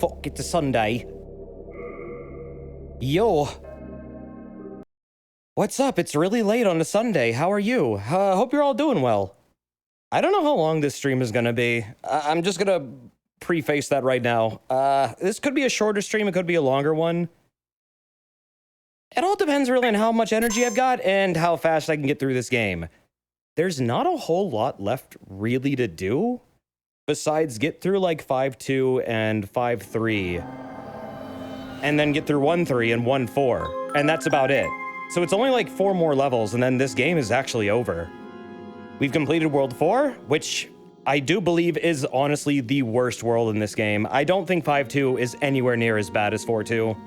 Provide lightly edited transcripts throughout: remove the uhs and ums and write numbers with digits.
fuck, it's a Sunday. Yo. What's up? It's really late on a Sunday. How are you? Hope you're all doing well. I don't know how long this stream is gonna be. I'm just gonna preface that right now. This could be a shorter stream, it could be a longer one. It all depends really on how much energy I've got and how fast I can get through this game. There's not a whole lot left really to do, besides get through like 5.2 and 5.3, and then get through 1.3 and 1.4, and that's about it. So it's only like 4 more levels, and then this game is actually over. We've completed World 4, which I do believe is honestly the worst world in this game. I don't think 5.2 is anywhere near as bad as 4.2.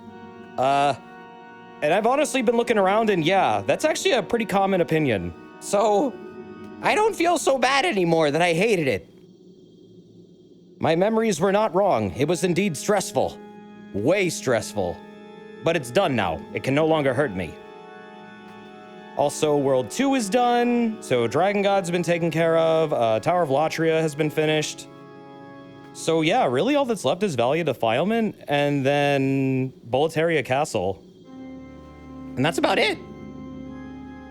And I've honestly been looking around, and yeah, that's actually a pretty common opinion. So, I don't feel so bad anymore that I hated it. My memories were not wrong. It was indeed stressful. Way stressful. But it's done now. It can no longer hurt me. Also, World 2 is done, so Dragon God's been taken care of, Tower of Latria has been finished. So yeah, really all that's left is Valley of Defilement, and then Boletaria Castle. And that's about it.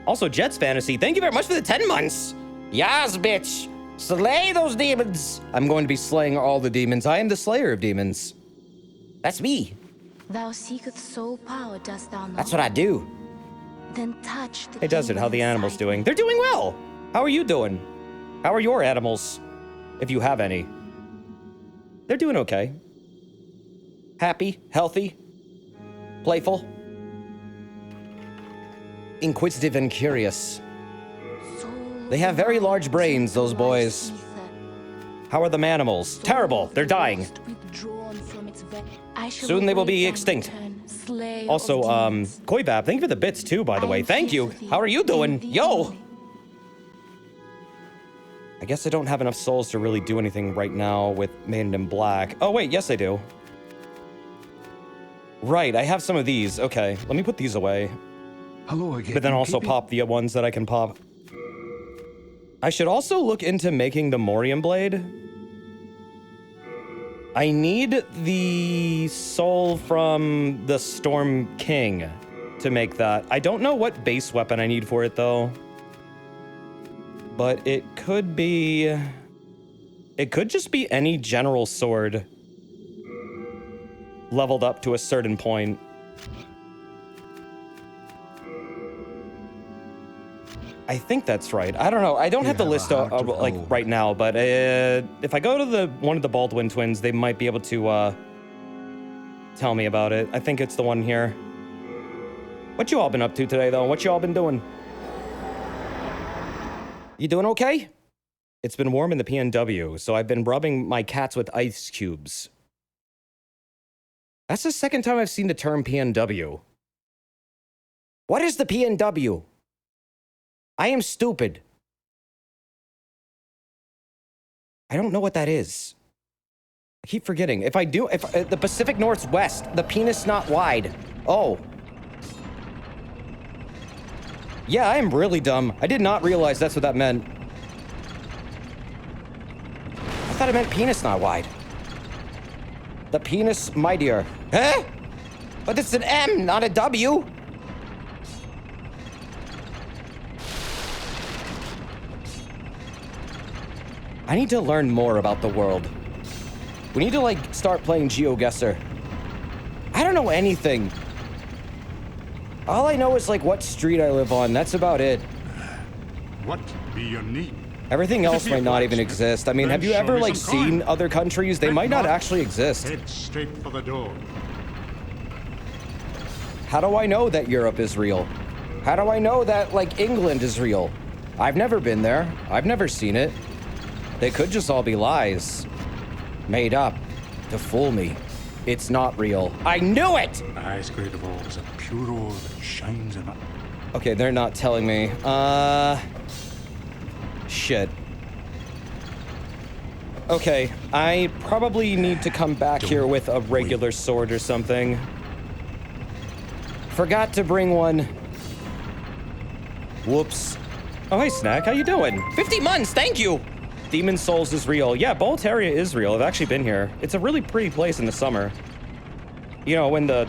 Also, Jet's Fantasy, thank you very much for the 10 months. Yas, bitch. Slay those demons. I'm going to be slaying all the demons. I am the slayer of demons. That's me. Thou seeketh soul power, dost thou know? That's what I do. Then touch the Hey, Desert, how the demon animals inside doing? me. They're doing well. How are you doing? How are your animals? If you have any. They're doing okay. Happy, healthy, playful, inquisitive and curious. Soul They have very large brains, those lies boys. ether. How are the manimals? Terrible. They're dying. Withdrawn from its I shall Soon they will be await extinct. thy return, slayer Also, of demons. Koibab, thank you for the bits too, by the I way. am Thank here you. for thee, How are you doing? and thee Yo! only. I guess I don't have enough souls to really do anything right now with Maiden in Black. Oh, wait, yes I do. Right, I have some of these. Okay, let me put these away. Hello again. But then also Keeping- pop the ones that I can pop. I should also look into making the Morium Blade. I need the soul from the Storm King to make that. I don't know what base weapon I need for it, though. But it could be... It could just be any general sword leveled up to a certain point. I think that's right. I don't know. I don't You have the have a list heart of like gold. right now, but if I go to one of the Baldwin twins, they might be able to tell me about it. I think it's the one here. What you all been up to today, though? What you all been doing? You doing okay? It's been warm in the PNW, so I've been rubbing my cats with ice cubes. That's the second time I've seen the term PNW. What is the PNW? I am stupid. I don't know what that is. I keep forgetting. If I do, the Pacific Northwest, the penis not wide. Oh. Yeah, I am really dumb. I did not realize that's what that meant. I thought it meant penis not wide. The penis mightier. Huh? But it's an M, not a W. I need to learn more about the world. We need to, like, start playing GeoGuessr. I don't know anything. All I know is, like, what street I live on. That's about it. What be your need? Everything else might not even exist. I mean, have you Then show ever, me like, some coin. seen other countries? They Head might not north. actually exist. Head straight for the door. How do I know that Europe is real? How do I know that, like, England is real? I've never been there. I've never seen it. They could just all be lies. Made up to fool me. It's not real. I knew it! The highest grade of all is a pure ore that shines in it. Okay, they're not telling me. Shit. Okay, I probably need to come back here with a regular sword or something. Forgot to bring one. Whoops. Oh, hey, Snack, how you doing? 50 months, thank you! Demon Souls is real. Yeah, Boletaria is real. I've actually been here. It's a really pretty place in the summer. You know, when the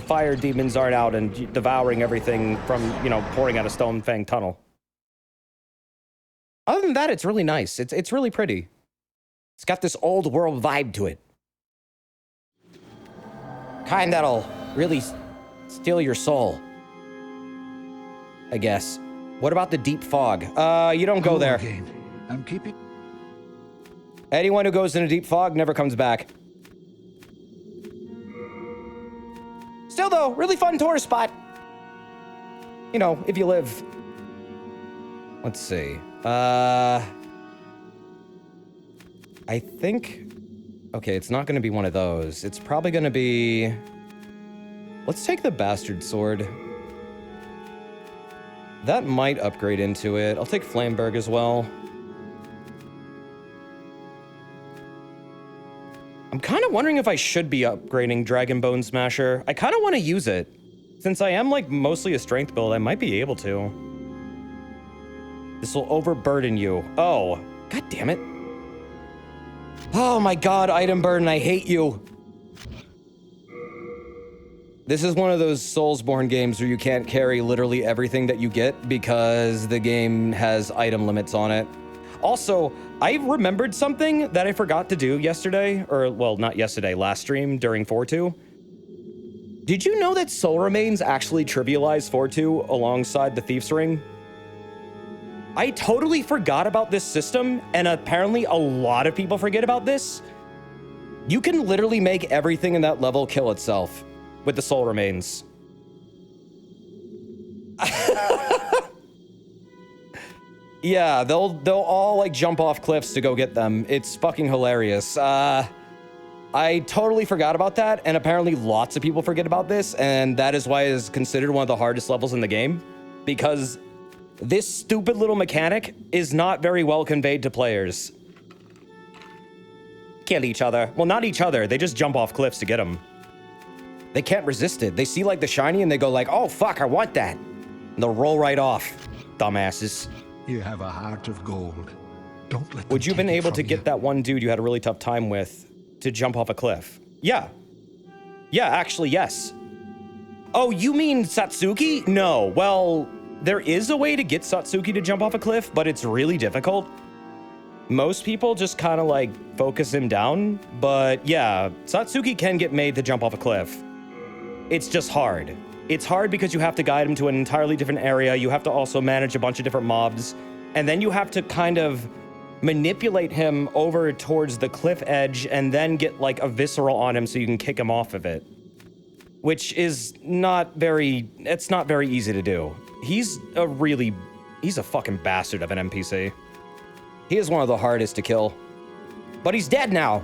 fire demons aren't out and devouring everything from, you know, pouring out a Stone Fang tunnel. Other than that, it's really nice. It's really pretty. It's got this old world vibe to it. Kind that'll really steal your soul, I guess. What about the deep fog? You don't go there. I'm keeping. Anyone who goes in a deep fog never comes back. Still though, really fun tourist spot. You know, if you live. Let's see. I think, okay, it's not gonna be one of those. It's probably gonna be, let's take the Bastard Sword. That might upgrade into it. I'll take Flameberg as well. I'm kind of wondering if I should be upgrading Dragon Bone Smasher. I kind of want to use it. Since I am like mostly a strength build, I might be able to. This will overburden you. Oh, god damn it. Oh my god, item burden, I hate you. This is one of those Soulsborne games where you can't carry literally everything that you get because the game has item limits on it. Also, I remembered something that I forgot to do yesterday, or well, not yesterday, last stream during 4-2. Did you know that Soul Remains actually trivialize 4-2 alongside the Thief's Ring? I totally forgot about this system, and apparently a lot of people forget about this. You can literally make everything in that level kill itself with the Soul Remains. Yeah, they'll all like jump off cliffs to go get them. It's fucking hilarious. I totally forgot about that, and apparently lots of people forget about this, and that is why it is considered one of the hardest levels in the game, because this stupid little mechanic is not very well conveyed to players. Kill each other. Well, not each other. They just jump off cliffs to get them. They can't resist it. They see like the shiny and they go like, oh fuck, I want that. And they'll roll right off. Dumbasses. You have a heart of gold. Don't let them Would you have been take it able from to get you. that one dude you had a really tough time with to jump off a cliff? Yeah. Yeah, actually, yes. Oh, you mean Satsuki? No. Well, there is a way to get Satsuki to jump off a cliff, but it's really difficult. Most people just kind of like focus him down, but yeah, Satsuki can get made to jump off a cliff. It's just hard. It's hard because you have to guide him to an entirely different area. You have to also manage a bunch of different mobs. And then you have to kind of manipulate him over towards the cliff edge and then get like a visceral on him so you can kick him off of it. Which is it's not very easy to do. He's a fucking bastard of an NPC. He is one of the hardest to kill. But he's dead now.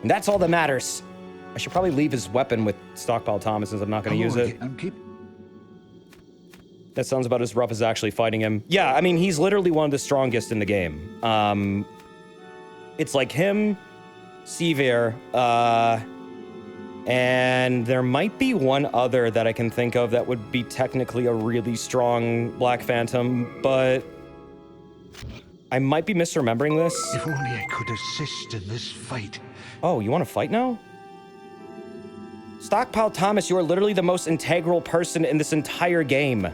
And that's all that matters. I should probably leave his weapon with Stockpile Thomas since I'm not going to use it. That sounds about as rough as actually fighting him. Yeah, I mean, he's literally one of the strongest in the game. It's like him, Sivir, and there might be one other that I can think of that would be technically a really strong Black Phantom, but I might be misremembering this. If only I could assist in this fight. Oh, you want to fight now? Stockpile Thomas, you are literally the most integral person in this entire game.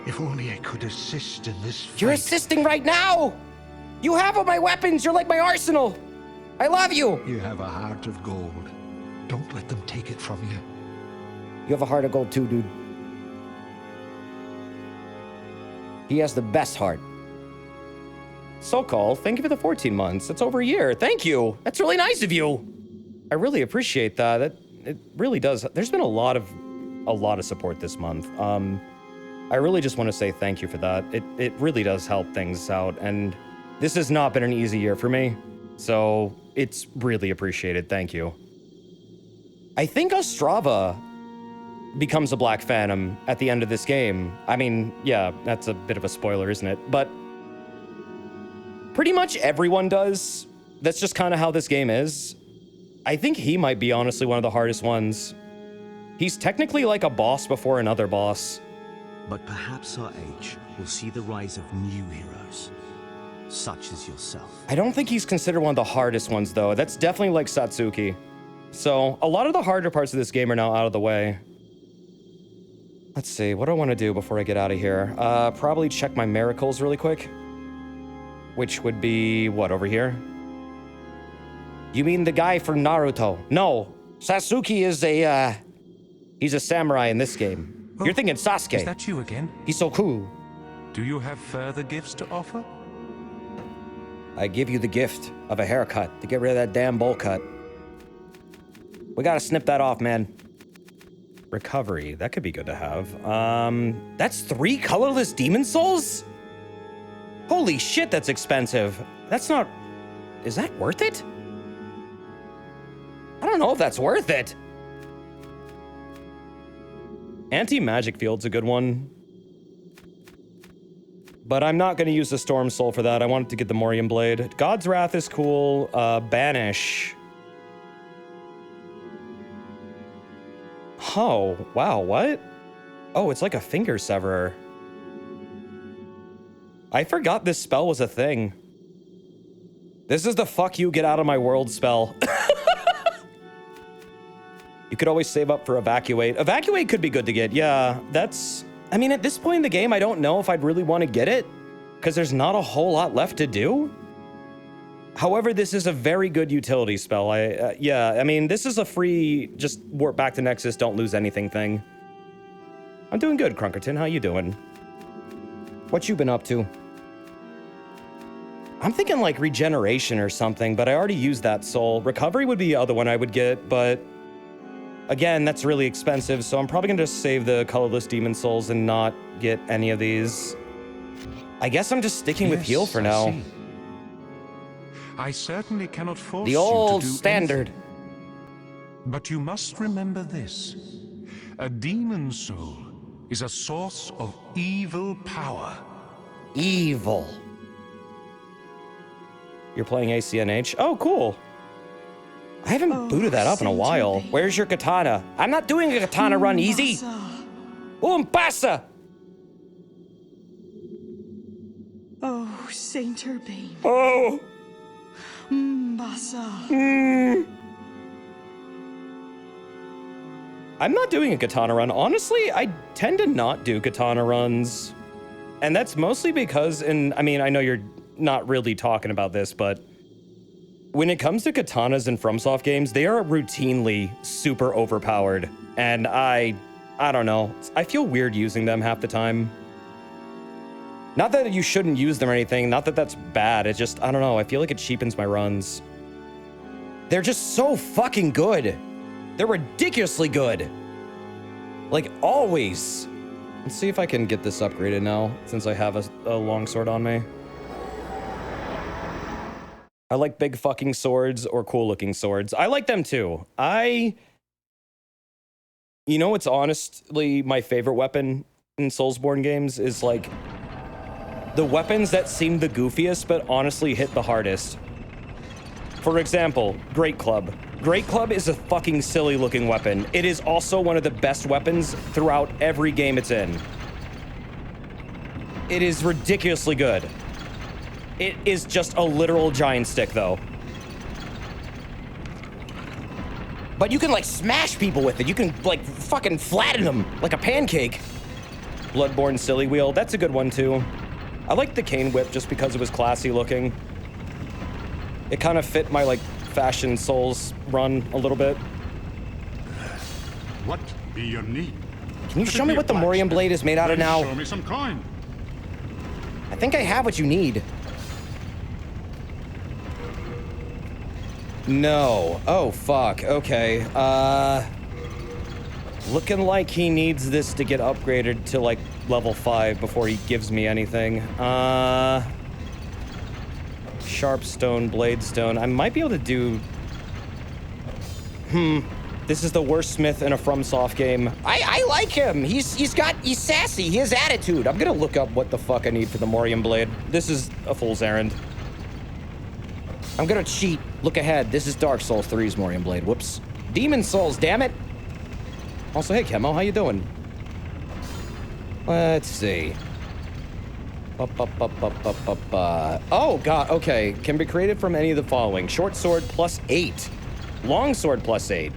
If only I could assist in this fight. You're assisting right now! You have all my weapons! You're like my arsenal! I love you! You have a heart of gold. Don't let them take it from you. You have a heart of gold too, dude. He has the best heart. Sokol, thank you for the 14 months. That's over a year. Thank you. That's really nice of you. I really appreciate that. It really does. There's been a lot of support this month. I really just want to say thank you for that. It really does help things out, and this has not been an easy year for me, so it's really appreciated. Thank you. I think Ostrava becomes a Black Phantom at the end of this game. I mean, yeah, that's a bit of a spoiler, isn't it? But pretty much everyone does. That's just kind of how this game is. I think he might be honestly one of the hardest ones. He's technically like a boss before another boss. But perhaps our age will see the rise of new heroes. such as yourself. I don't think he's considered one of the hardest ones, though. That's definitely like Satsuki. So, a lot of the harder parts of this game are now out of the way. Let's see, what do I want to do before I get out of here? Probably check my miracles really quick. Which would be, what, over here? You mean the guy from Naruto? No, Sasuke is he's a samurai in this game. You're thinking Sasuke. Is that you again? He's so cool. Do you have further gifts to offer? I give you the gift of a haircut to get rid of that damn bowl cut. We gotta snip that off, man. Recovery, that could be good to have. That's 3 colorless demon souls? Holy shit, that's expensive. That's not... Is that worth it? I don't know if that's worth it. Anti-magic field's a good one. But I'm not going to use the Storm Soul for that. I wanted to get the Morium Blade. God's Wrath is cool. Banish. Oh, wow, what? Oh, it's like a finger severer. I forgot this spell was a thing. This is the fuck you get out of my world spell. You could always save up for Evacuate. Evacuate could be good to get, yeah. That's... I mean, at this point in the game, I don't know if I'd really want to get it, because there's not a whole lot left to do. However, this is a very good utility spell. Yeah, I mean, this is a free, just warp back to Nexus, don't lose anything thing. I'm doing good, Crunkerton. How you doing? What you been up to? I'm thinking like regeneration or something, but I already used that soul. Recovery would be the other one I would get, but again, that's really expensive, so I'm probably gonna just save the colorless demon souls and not get any of these. I guess I'm just sticking with heal for now. I certainly cannot force The you old to do standard. anything. But you must remember this. A demon soul is a source of evil power. Evil. You're playing ACNH? Oh, cool. I haven't booted that up in a while. Where's your katana? I'm not doing a katana run easy. Pasa. Oh, Saint Urbane. Oh. Mbasa. I'm not doing a katana run. Honestly, I tend to not do katana runs. And that's mostly because, I mean, I know you're not really talking about this, but when it comes to katanas in FromSoft games, they are routinely super overpowered. And I don't know. I feel weird using them half the time. Not that you shouldn't use them or anything, not that that's bad, it's just, I don't know, I feel like it cheapens my runs. They're just so fucking good. They're ridiculously good. Like, always. Let's see if I can get this upgraded now, since I have a longsword on me. I like big fucking swords or cool looking swords. I like them too. You know what's honestly my favorite weapon in Soulsborne games is like the weapons that seem the goofiest but honestly hit the hardest. For example, Great Club. Great Club is a fucking silly looking weapon. It is also one of the best weapons throughout every game it's in. It is ridiculously good. It is just a literal giant stick though. But you can like smash people with it. You can like fucking flatten them like a pancake. Bloodborne Silly Wheel, that's a good one too. I like the cane whip just because it was classy looking. It kind of fit my like fashion Souls run a little bit. What be your need? Can you show me what the Morium Blade is made out of now? Show me some coin. I think I have what you need. No. Oh, fuck. Okay. Looking like he needs this to get upgraded to, like, level 5 before he gives me anything. Sharpstone, Bladestone. I might be able to do... This is the worst smith in a FromSoft game. I like him. He's sassy. He has attitude. I'm gonna look up what the fuck I need for the Morium Blade. This is a fool's errand. I'm gonna cheat. Look ahead. This is Dark Souls 3's Morium Blade. Whoops. Demon Souls, damn it. Also, hey, Chemo, how you doing? Let's see. Oh, God, okay. Can be created from any of the following. Short sword +8. Long sword +8.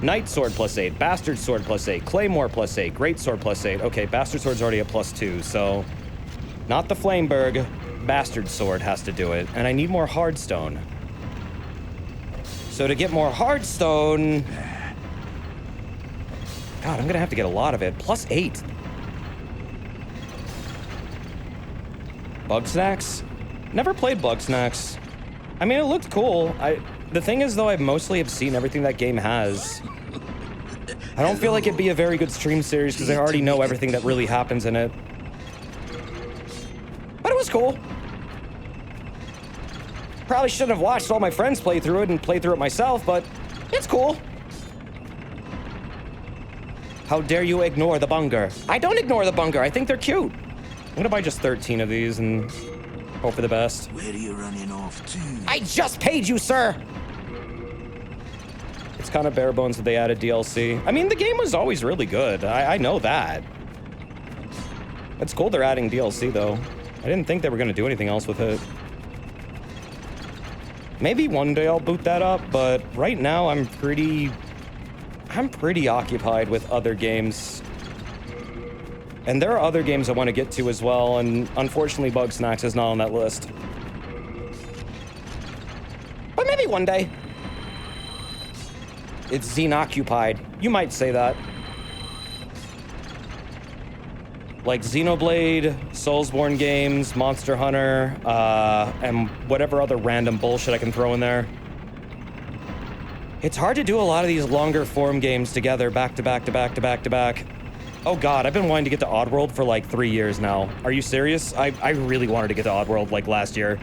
Knight sword +8. Bastard sword +8. Claymore +8. Great sword +8. Okay, bastard sword's already at +2, so... Not the Flameberg. Bastard sword has to do it. And I need more Hardstone. So to get more Hardstone... God, I'm gonna have to get a lot of it. +8. Bug Snacks? Never played Bug Snacks. I mean, it looked cool. The thing is, though, I mostly have seen everything that game has. I don't feel like it'd be a very good stream series because I already know everything that really happens in it. But it was cool. Probably shouldn't have watched all my friends play through it and play through it myself, but it's cool. How dare you ignore the bunger? I don't ignore the bunger. I think they're cute. I'm gonna buy just 13 of these and hope for the best. Where are you running off to? I just paid you, sir! It's kind of bare bones that they added DLC. I mean, the game was always really good. I know that. It's cool they're adding DLC, though. I didn't think they were gonna do anything else with it. Maybe one day I'll boot that up, but right now I'm pretty occupied with other games. And there are other games I want to get to as well, and unfortunately Bug Snacks is not on that list. But maybe one day. It's Xenoccupied. You might say that. Like Xenoblade, Soulsborne games, Monster Hunter, and whatever other random bullshit I can throw in there. It's hard to do a lot of these longer form games together, back to back to back to back to back. Oh God, I've been wanting to get to Oddworld for like 3 years now. Are you serious? I really wanted to get to Oddworld like last year.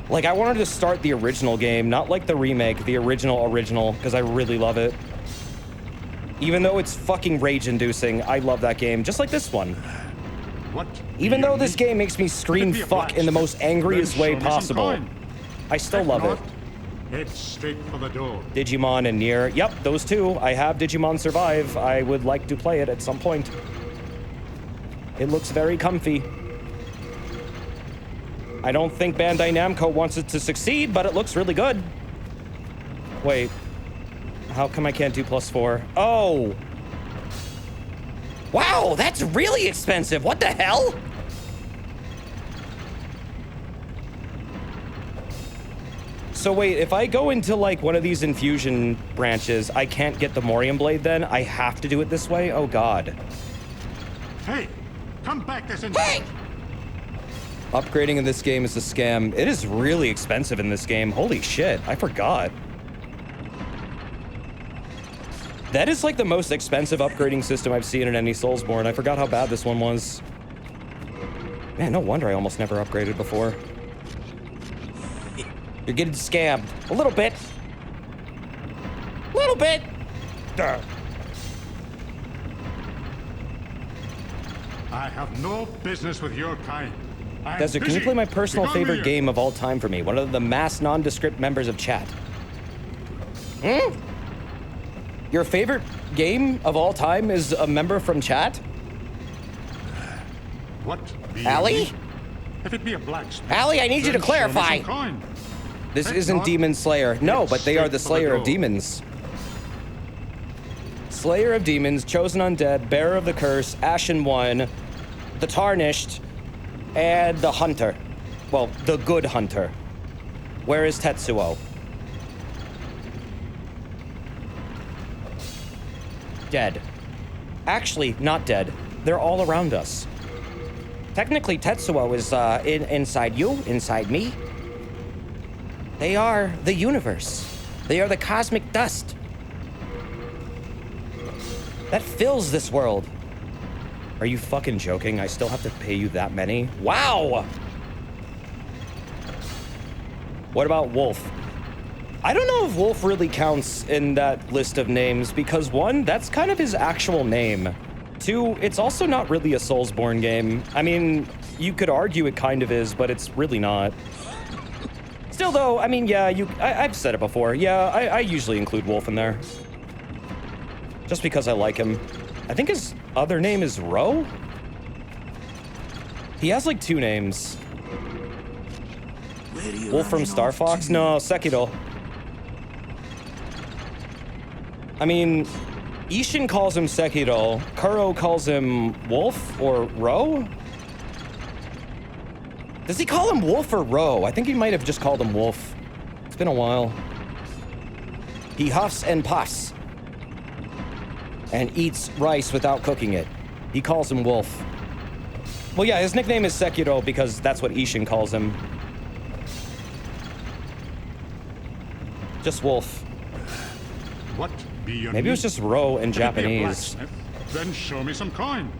Like I wanted to start the original game, not like the remake, the original, because I really love it. Even though it's fucking rage-inducing, I love that game, just like this one. What? Even though this game makes me scream fuck in the most angriest way possible, I still love it. Head straight for the door. Digimon and Nier. Yep, those two. I have Digimon Survive. I would like to play it at some point. It looks very comfy. I don't think Bandai Namco wants it to succeed, but it looks really good. Wait. How come I can't do +4? Oh! Wow, that's really expensive. What the hell? So wait, if I go into like one of these infusion branches, I can't get the Morium Blade then? I have to do it this way? Oh God. Hey, come back this instant. Hey! Upgrading in this game is a scam. It is really expensive in this game. Holy shit, I forgot. That is like the most expensive upgrading system I've seen in any Soulsborne. I forgot how bad this one was. Man, no wonder I almost never upgraded before. You're getting scammed. A little bit. A little bit. Duh. I have no business with your kind. Desert, can you play my personal favorite game of all time for me? One of the mass nondescript members of chat. Hmm? Your favorite game of all time is a member from chat? What? Allie? If it be a blacksmith, Allie, I need you to clarify. This isn't Demon Slayer. No, but they are the Slayer of Demons. Slayer of Demons, Chosen Undead, Bearer of the Curse, Ashen One, the Tarnished, and the Hunter. Well, the Good Hunter. Where is Tetsuo? Dead. Actually, not dead. They're all around us. Technically, Tetsuo is inside you, inside me. They are the universe. They are the cosmic dust that fills this world. Are you fucking joking? I still have to pay you that many? Wow! What about Wolf? I don't know if Wolf really counts in that list of names because one, that's kind of his actual name. Two, it's also not really a Soulsborne game. I mean, you could argue it kind of is, but it's really not. Still though, I mean, yeah, I've said it before. Yeah, I usually include Wolf in there. Just because I like him. I think his other name is Ro? He has like 2 names. Wolf from Star Fox? No, Sekiro. I mean, Ishin calls him Sekiro. Kuro calls him Wolf or Ro? Does he call him Wolf or Ro? I think he might have just called him Wolf. It's been a while. He huffs and puffs and eats rice without cooking it. He calls him Wolf. Well, yeah, his nickname is Sekiro because that's what Ishin calls him. Just Wolf. What be your Maybe it was just Ro in If it be a Japanese. blacksmith, then show me some coin.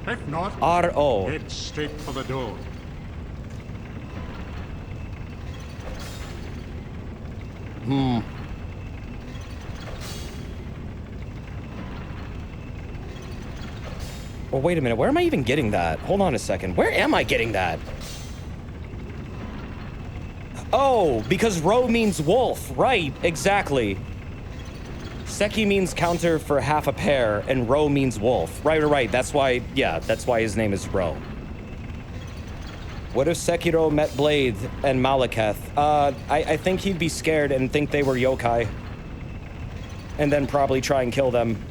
If not, R-O. head straight for the door. Well, wait a minute. Where am I even getting that? Hold on a second. Where am I getting that? Oh, because Ro means wolf. Right, exactly. Seki means counter for half a pair, and Ro means wolf. Right. That's why, yeah, that's why his name is Ro. What if Sekiro met Blade and Malekith? I think he'd be scared and think they were yokai. And then probably try and kill them.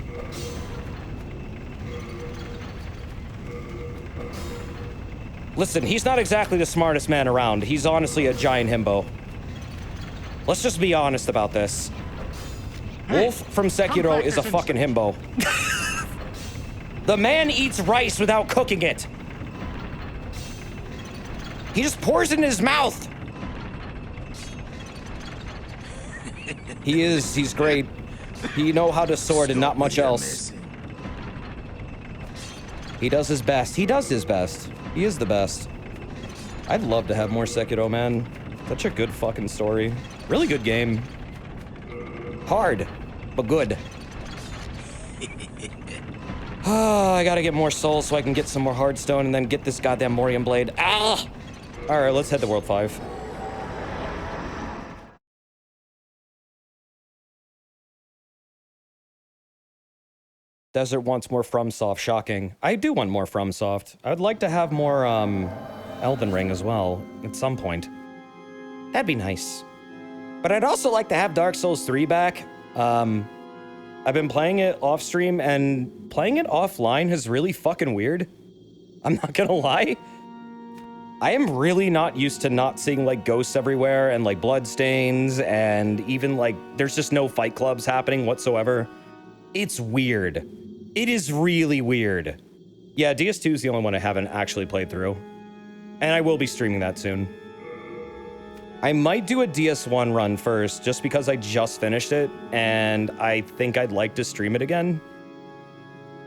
Listen, he's not exactly the smartest man around. He's honestly a giant himbo. Let's just be honest about this. Wolf from Sekiro is a fucking himbo. The man eats rice without cooking it. He just pours it in his mouth. He's great. He know how to sword and not much else. He does his best. He does his best. He is the best. I'd love to have more Sekiro, man. Such a good fucking story. Really good game. Hard, but good. I gotta get more souls so I can get some more Hearthstone and then get this goddamn Morium Blade. Ah! Alright, let's head to World 5. Desert wants more FromSoft. Shocking. I do want more FromSoft. I would like to have more, Elden Ring as well, at some point. That'd be nice. But I'd also like to have Dark Souls 3 back. I've been playing it off stream, and playing it offline is really fucking weird. I'm not gonna lie. I am really not used to not seeing, like, ghosts everywhere, and, like, bloodstains, and even, like, there's just no fight clubs happening whatsoever. It's weird. It is really weird. Yeah, DS2 is the only one I haven't actually played through. And I will be streaming that soon. I might do a DS1 run first, just because I just finished it, and I think I'd like to stream it again.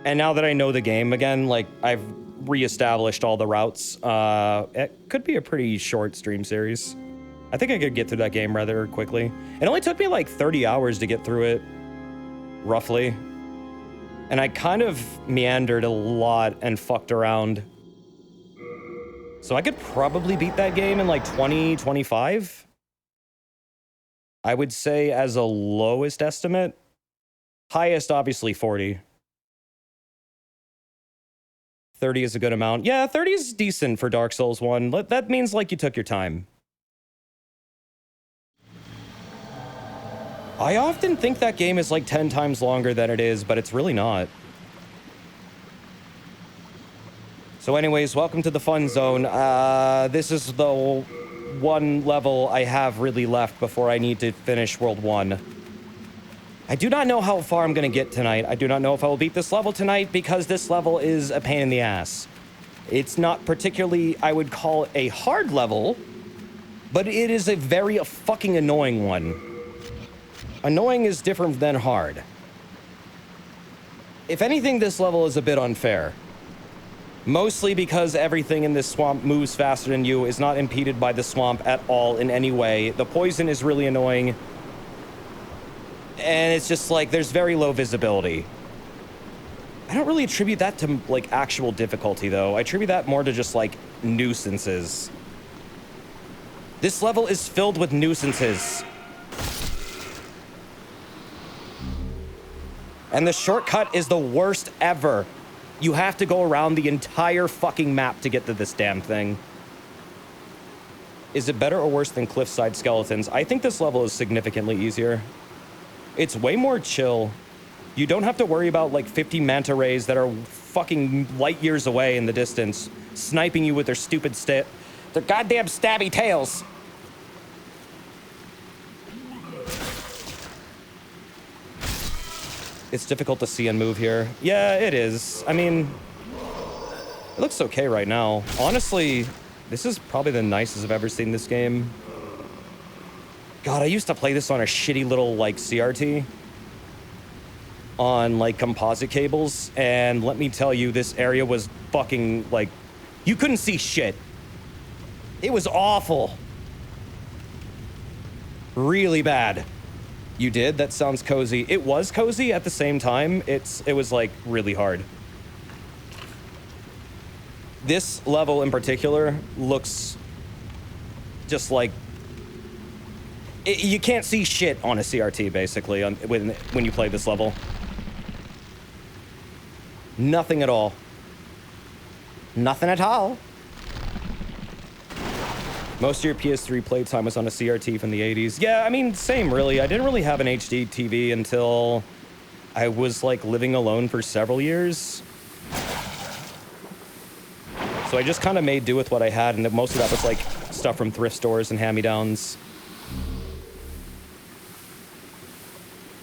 And now that I know the game again, like, I've reestablished all the routes, it could be a pretty short stream series. I think I could get through that game rather quickly. It only took me like 30 hours to get through it, roughly. And I kind of meandered a lot and fucked around. So I could probably beat that game in like 20, 25. I would say as a lowest estimate. Highest, obviously, 40. 30 is a good amount. Yeah, 30 is decent for Dark Souls 1. That means, like, you took your time. I often think that game is like 10 times longer than it is, but it's really not. So anyways, welcome to the fun zone. This is the one level I have really left before I need to finish World 1. I do not know how far I'm gonna get tonight. I do not know if I will beat this level tonight because this level is a pain in the ass. It's not particularly, I would call, a hard level, but it is a very fucking annoying one. Annoying is different than hard. If anything, this level is a bit unfair. Mostly because everything in this swamp moves faster than you, is not impeded by the swamp at all in any way. The poison is really annoying. And it's just like, there's very low visibility. I don't really attribute that to, like, actual difficulty, though. I attribute that more to just, like, nuisances. This level is filled with nuisances. And the shortcut is the worst ever. You have to go around the entire fucking map to get to this damn thing. Is it better or worse than Cliffside Skeletons? I think this level is significantly easier. It's way more chill. You don't have to worry about like 50 manta rays that are fucking light years away in the distance, sniping you with their stupid their goddamn stabby tails. It's difficult to see and move here. Yeah, it is. I mean, it looks okay right now. Honestly, this is probably the nicest I've ever seen this game. God, I used to play this on a shitty little, like, CRT. On, like, composite cables. And let me tell you, this area was fucking, like... You couldn't see shit. It was awful. Really bad. You did? That sounds cozy. It was cozy at the same time. It was, like, really hard. This level in particular looks just like... you can't see shit on a CRT, basically, when you play this level. Nothing at all. Nothing at all. Most of your PS3 playtime was on a CRT from the 80s. Yeah, I mean, same, really. I didn't really have an HD TV until I was, like, living alone for several years. So I just kind of made do with what I had, and most of that was, like, stuff from thrift stores and hand-me-downs.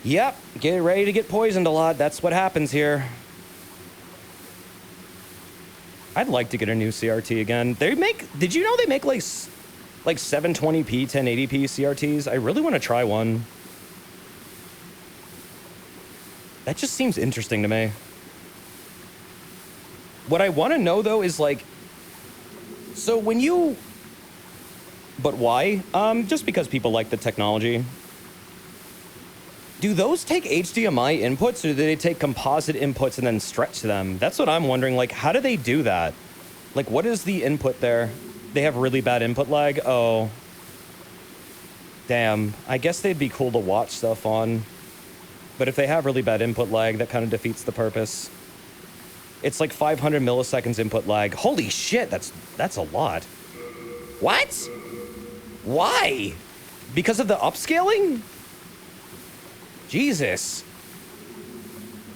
Yep, get ready to get poisoned a lot. That's what happens here. I'd like to get a new CRT again. Did you know they make, like 720p, 1080p CRTs? I really want to try one. That just seems interesting to me. What I want to know, though, is, like... So when you... But why? Just because people like the technology. Do those take HDMI inputs, or do they take composite inputs and then stretch them? That's what I'm wondering. Like, how do they do that? Like, what is the input there? They have really bad input lag? Oh. Damn. I guess they'd be cool to watch stuff on. But if they have really bad input lag, that kind of defeats the purpose. It's like 500 milliseconds input lag. Holy shit, that's a lot. What? Why? Because of the upscaling? Jesus.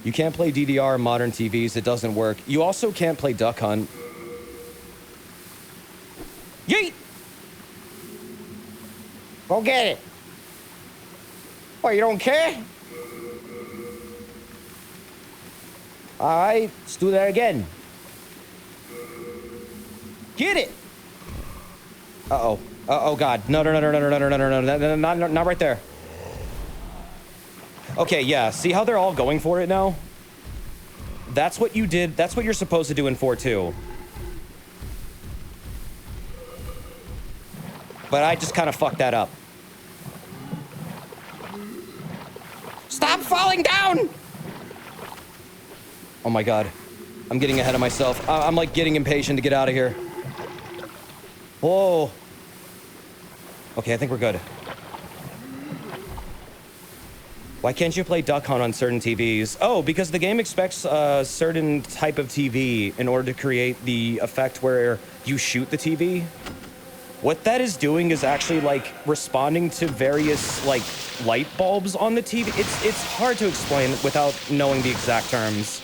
You can't play DDR on modern TVs. It doesn't work. You also can't play Duck Hunt. Yeet! Go get it. What, you don't care? All right, let's do that again. Get it! Uh-oh. Oh, God. No, not right there. Okay, yeah. See how they're all going for it now? That's what you did. That's what you're supposed to do in 4-2. But I just kind of fucked that up. Stop falling down! Oh my God. I'm getting ahead of myself. I'm like getting impatient to get out of here. Whoa. Okay, I think we're good. Why can't you play Duck Hunt on certain TVs? Oh, because the game expects a certain type of TV in order to create the effect where you shoot the TV. What that is doing is actually like responding to various like light bulbs on the TV. It's hard to explain without knowing the exact terms.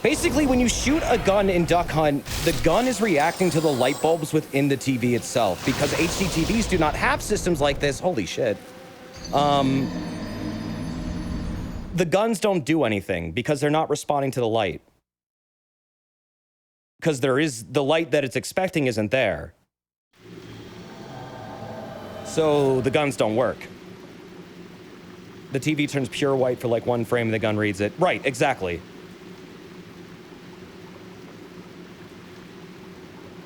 Basically, when you shoot a gun in Duck Hunt, the gun is reacting to the light bulbs within the TV itself. Because HD TVs do not have systems like this. Holy shit. The guns don't do anything because they're not responding to the light. Because the light that it's expecting isn't there. So the guns don't work. The TV turns pure white for like 1 frame and the gun reads it. Right, exactly.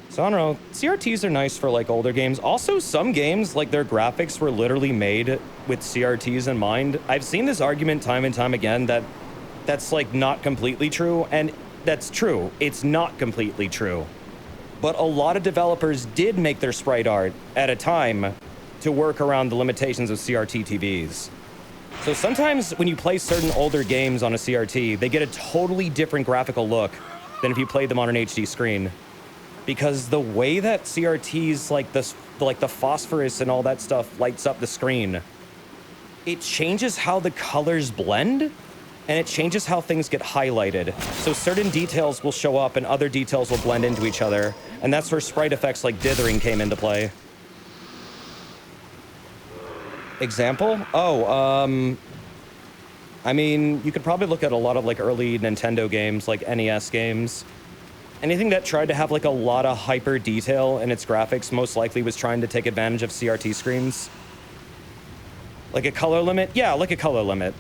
So I don't know, CRTs are nice for like older games. Also, some games, like their graphics were literally made with CRTs in mind. I've seen this argument time and time again that that's like not completely true, and that's true. It's not completely true. But a lot of developers did make their sprite art at a time to work around the limitations of CRT TVs. So sometimes when you play certain older games on a CRT, they get a totally different graphical look than if you played them on an HD screen. Because the way that CRTs, like the phosphorus and all that stuff lights up the screen, it changes how the colors blend, and it changes how things get highlighted. So certain details will show up and other details will blend into each other. And that's where sprite effects like dithering came into play. Example? Oh, I mean, you could probably look at a lot of like early Nintendo games, like NES games. Anything that tried to have like a lot of hyper detail in its graphics most likely was trying to take advantage of CRT screens. Like a color limit? Yeah, like a color limit.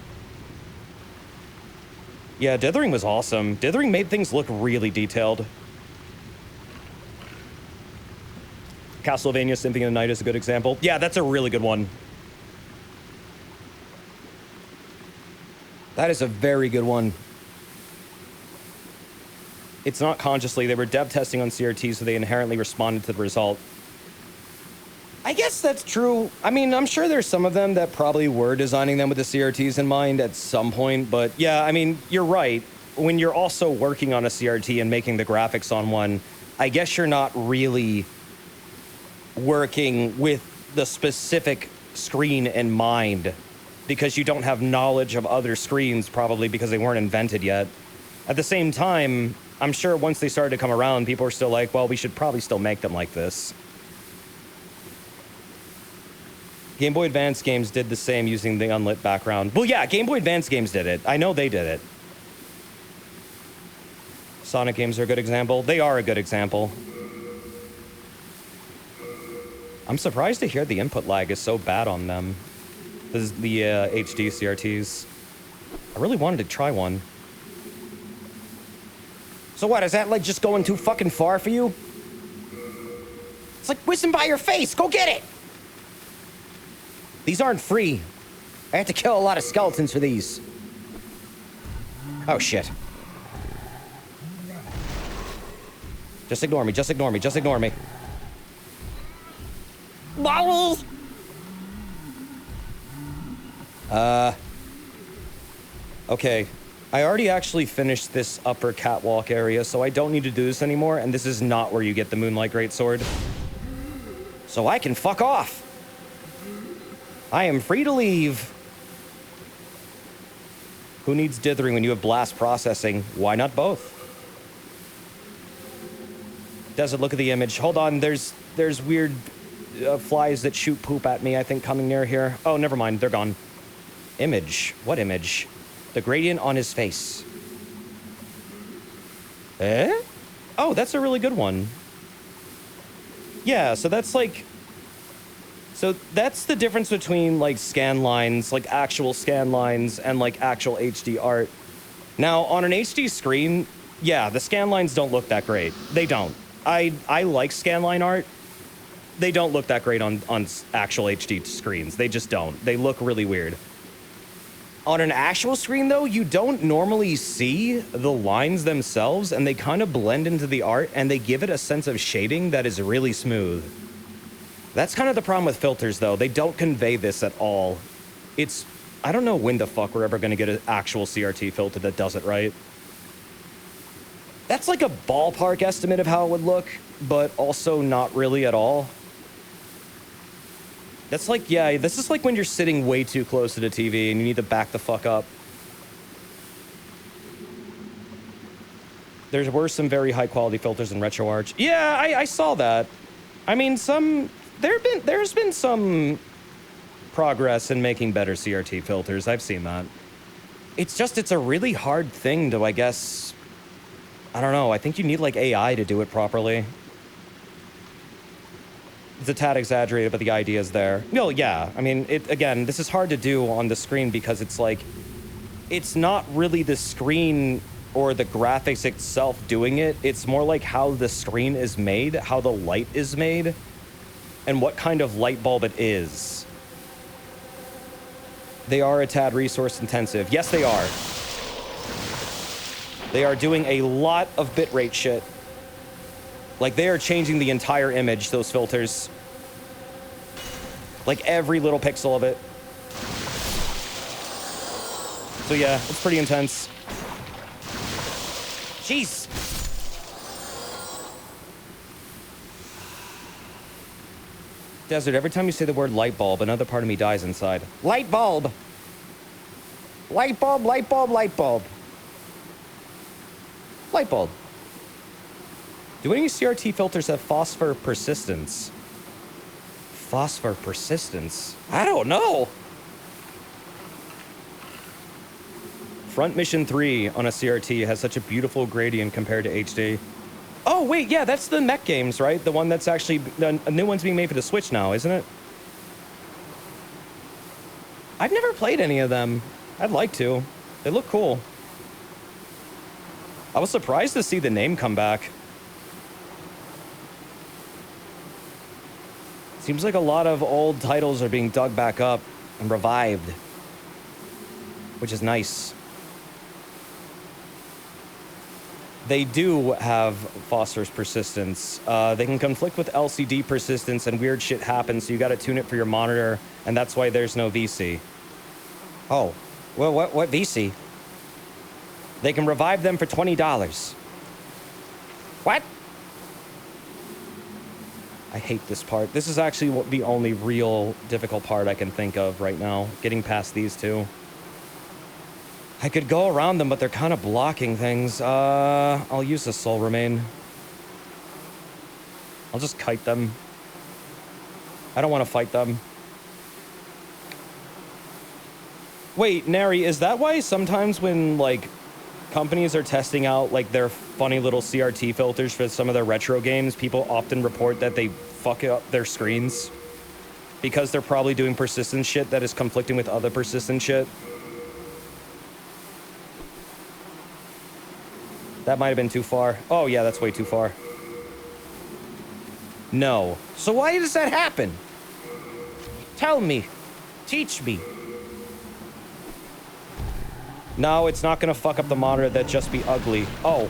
Yeah, dithering was awesome. Dithering made things look really detailed. Castlevania Symphony of the Night is a good example. Yeah, that's a really good one. That is a very good one. It's not consciously. They were dev testing on CRT, so they inherently responded to the result. I guess that's true. I mean, I'm sure there's some of them that probably were designing them with the CRTs in mind at some point, but yeah, I mean, you're right. When you're also working on a CRT and making the graphics on one, I guess you're not really working with the specific screen in mind because you don't have knowledge of other screens, probably because they weren't invented yet. At the same time, I'm sure once they started to come around, people are still like, well, we should probably still make them like this. Game Boy Advance games did the same using the unlit background. Well, yeah, Game Boy Advance games did it. I know they did it. Sonic games are a good example. They are a good example. I'm surprised to hear the input lag is so bad on them. This is the HD CRTs. I really wanted to try one. So what, is that like just going too fucking far for you? It's like whizzing by your face. Go get it. These aren't free. I had to kill a lot of skeletons for these. Oh shit. Just ignore me, just ignore me, just ignore me. Mommy! Okay. I already actually finished this upper catwalk area, so I don't need to do this anymore, and this is not where you get the Moonlight Greatsword. So I can fuck off! I am free to leave! Who needs dithering when you have blast processing? Why not both? Doesn't look at the image. Hold on, there's weird flies that shoot poop at me, I think, coming near here. Oh, never mind, they're gone. Image? What image? The gradient on his face. Eh? Oh, that's a really good one. Yeah, so that's like... So that's the difference between, like, scan lines, like actual scan lines, and, like, actual HD art. Now, on an HD screen, yeah, the scan lines don't look that great. They don't. I like scanline art. They don't look that great on actual HD screens. They just don't. They look really weird. On an actual screen, though, you don't normally see the lines themselves, and they kind of blend into the art, and they give it a sense of shading that is really smooth. That's kind of the problem with filters, though. They don't convey this at all. It's... I don't know when the fuck we're ever going to get an actual CRT filter that does it right. That's like a ballpark estimate of how it would look, but also not really at all. That's like, yeah, this is like when you're sitting way too close to the TV and you need to back the fuck up. There were some very high quality filters in RetroArch. Yeah, I saw that. I mean, there's been some progress in making better CRT filters. I've seen that. It's just, it's a really hard thing to, I guess, I don't know. I think you need like AI to do it properly. It's a tad exaggerated, but the idea is there. Well, yeah. I mean, again, this is hard to do on the screen because it's like, it's not really the screen or the graphics itself doing it. It's more like how the screen is made, how the light is made, and what kind of light bulb it is. They are a tad resource intensive. Yes, they are. They are doing a lot of bitrate shit. Like, they are changing the entire image, those filters. Like, every little pixel of it. So yeah, it's pretty intense. Jeez. Desert, every time you say the word light bulb, another part of me dies inside. Light bulb! Light bulb, light bulb, light bulb. Light bulb. Do any CRT filters have phosphor persistence? Phosphor persistence? I don't know. Front Mission 3 on a CRT has such a beautiful gradient compared to HD. Oh, wait, yeah, that's the mech games, right? The one that's actually... A new one's being made for the Switch now, isn't it? I've never played any of them. I'd like to. They look cool. I was surprised to see the name come back. Seems like a lot of old titles are being dug back up and revived, which is nice. They do have phosphorus persistence. They can conflict with LCD persistence and weird shit happens, so you gotta tune it for your monitor, and that's why there's no VC. Oh, well, what VC? They can revive them for $20. What? I hate this part. This is actually the only real difficult part I can think of right now, getting past these two. I could go around them, but they're kind of blocking things. I'll use the Soul Remain. I'll just kite them. I don't want to fight them. Wait, Nary, is that why sometimes when, like, companies are testing out, like, their funny little CRT filters for some of their retro games, people often report that they fuck up their screens? Because they're probably doing persistent shit that is conflicting with other persistent shit? That might have been too far. Oh, yeah, that's way too far. No. So why does that happen? Tell me. Teach me. No, it's not gonna fuck up the monitor. That'd just be ugly. Oh.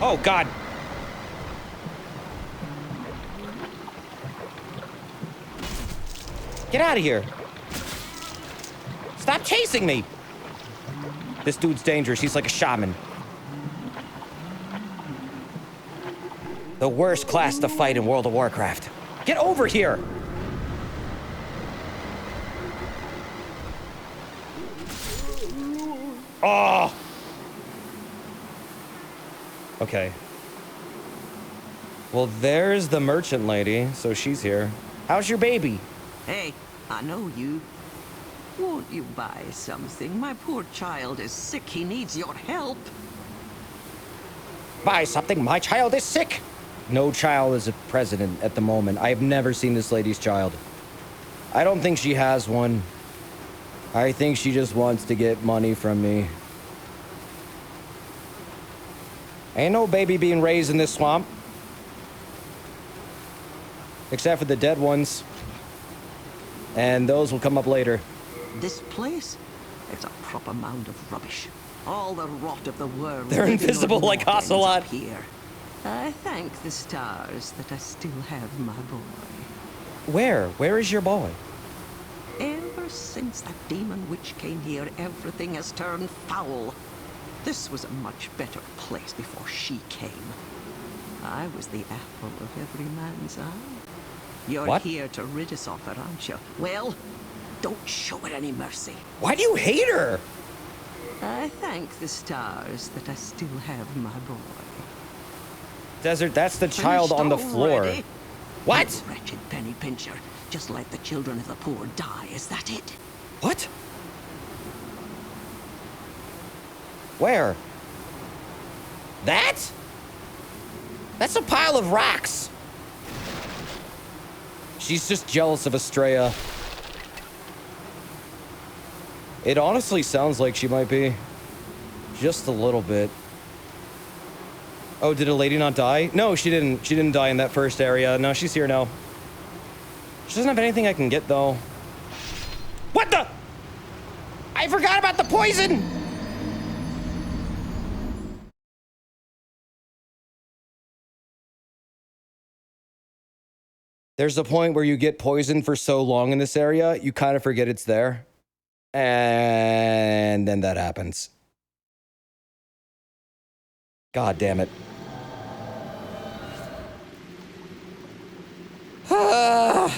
Oh, God. Get out of here. Stop chasing me. This dude's dangerous. He's like a shaman. The worst class to fight in World of Warcraft. Get over here. Oh. Okay. Well, there's the merchant lady, so she's here. How's your baby? Hey, I know you. Won't you buy something? My poor child is sick. He needs your help. Buy something? My child is sick. No child is a president at the moment. I have never seen this lady's child. I don't think she has one. I think she just wants to get money from me. Ain't no baby being raised in this swamp. Except for the dead ones. And those will come up later. This place? It's a proper mound of rubbish. All the rot of the world. They're invisible like Ocelot. Here. I thank the stars that I still have my boy. Where? Where is your boy? Ever since that demon witch came here, everything has turned foul. This was a much better place before she came. I was the apple of every man's eye. You're What? here to rid us of her, aren't you? Well, don't show her any mercy. Why do you hate her? I thank the stars that I still have my boy. Desert, that's the child on the floor. Already? What? You wretched penny pincher. Just let the children of the poor die, is that it? What? Where? That? That's a pile of rocks. She's just jealous of Estrella. It honestly sounds like she might be. Just a little bit. Oh, did a lady not die? No, she didn't. She didn't die in that first area. No, she's here now. She doesn't have anything I can get, though. What the? I forgot about the poison! There's a point where you get poisoned for so long in this area, you kind of forget it's there. And then that happens. God damn it. I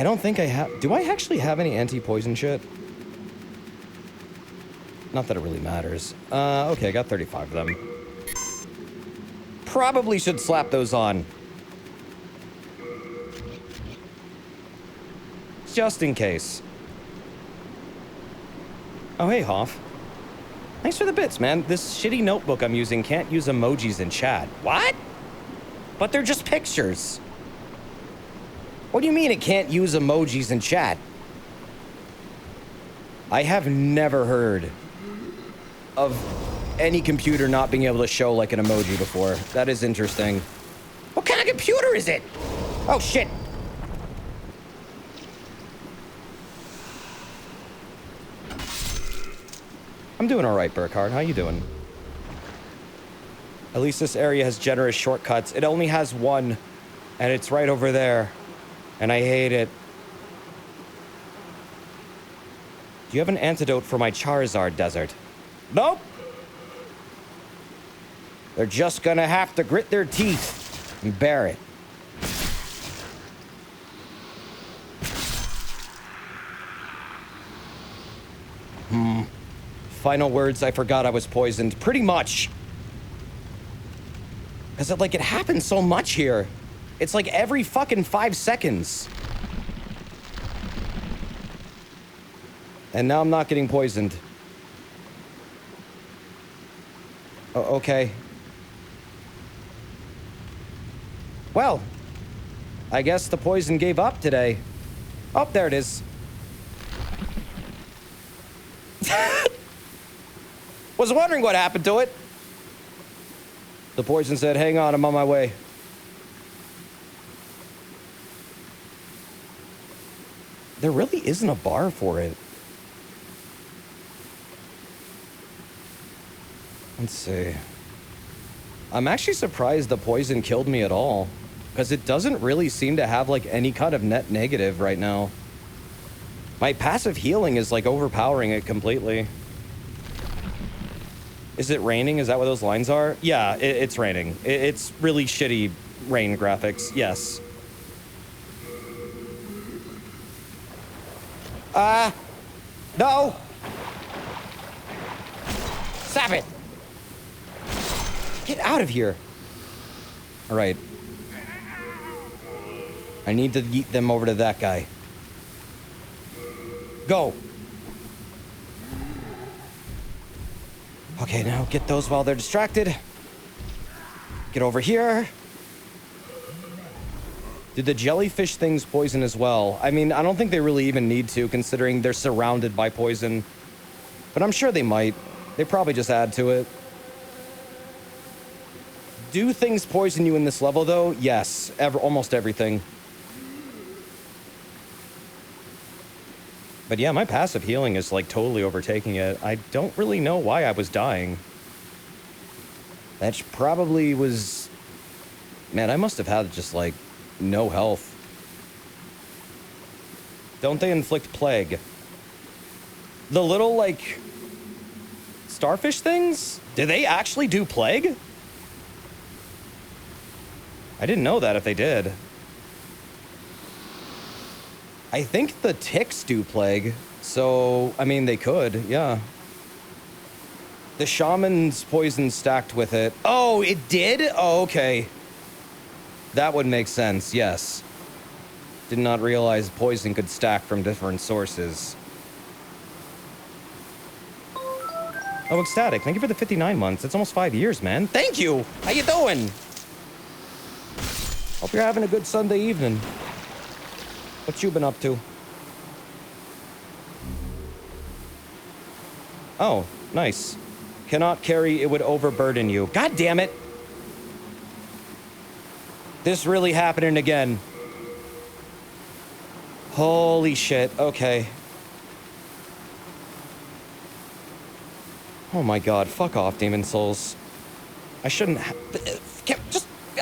don't think I have... Do I actually have any anti-poison shit? Not that it really matters. Okay, I got 35 of them. Probably should slap those on. Just in case. Oh, hey, Hoff. Thanks for the bits, man. This shitty notebook I'm using can't use emojis in chat. What? But they're just pictures. What do you mean it can't use emojis in chat? I have never heard of any computer not being able to show like an emoji before. That is interesting. What kind of computer is it? Oh, shit. I'm doing all right, Burkhard. How you doing? At least this area has generous shortcuts. It only has one, and it's right over there. And I hate it. Do you have an antidote for my Charizard desert? Nope. They're just gonna have to grit their teeth and bear it. Final words, I forgot I was poisoned. Pretty much. Because it happens so much here. It's like every fucking 5 seconds. And now I'm not getting poisoned. Oh, okay. Well, I guess the poison gave up today. Oh, there it is. Was wondering what happened to it. The poison said, hang on, I'm on my way. There really isn't a bar for it. Let's see. I'm actually surprised the poison killed me at all, because it doesn't really seem to have any kind of net negative right now. My passive healing is overpowering it completely. Is it raining? Is that what those lines are? Yeah, it's raining. It's really shitty rain graphics, yes. No! Stop it! Get out of here! Alright. I need to yeet them over to that guy. Go! Okay, now get those while they're distracted. Get over here. Did the jellyfish things poison as well? I mean, I don't think they really even need to, considering they're surrounded by poison. But I'm sure they might. They probably just add to it. Do things poison you in this level, though? Yes. Almost everything. But yeah, my passive healing is totally overtaking it. I don't really know why I was dying. That probably was... Man, I must have had just no health. Don't they inflict plague? The little starfish things? Do they actually do plague? I didn't know that if they did. I think the ticks do plague, so, I mean, they could, yeah. The shaman's poison stacked with it. Oh, it did? Oh, okay. That would make sense, yes. Did not realize poison could stack from different sources. Oh, Ecstatic, thank you for the 59 months. It's almost 5 years, man. Thank you! How you doing? Hope you're having a good Sunday evening. What you been up to? Oh, nice. Cannot carry, it would overburden you. God damn it! This really happening again. Holy shit, okay. Oh my god, fuck off, Demon Souls. I shouldn't just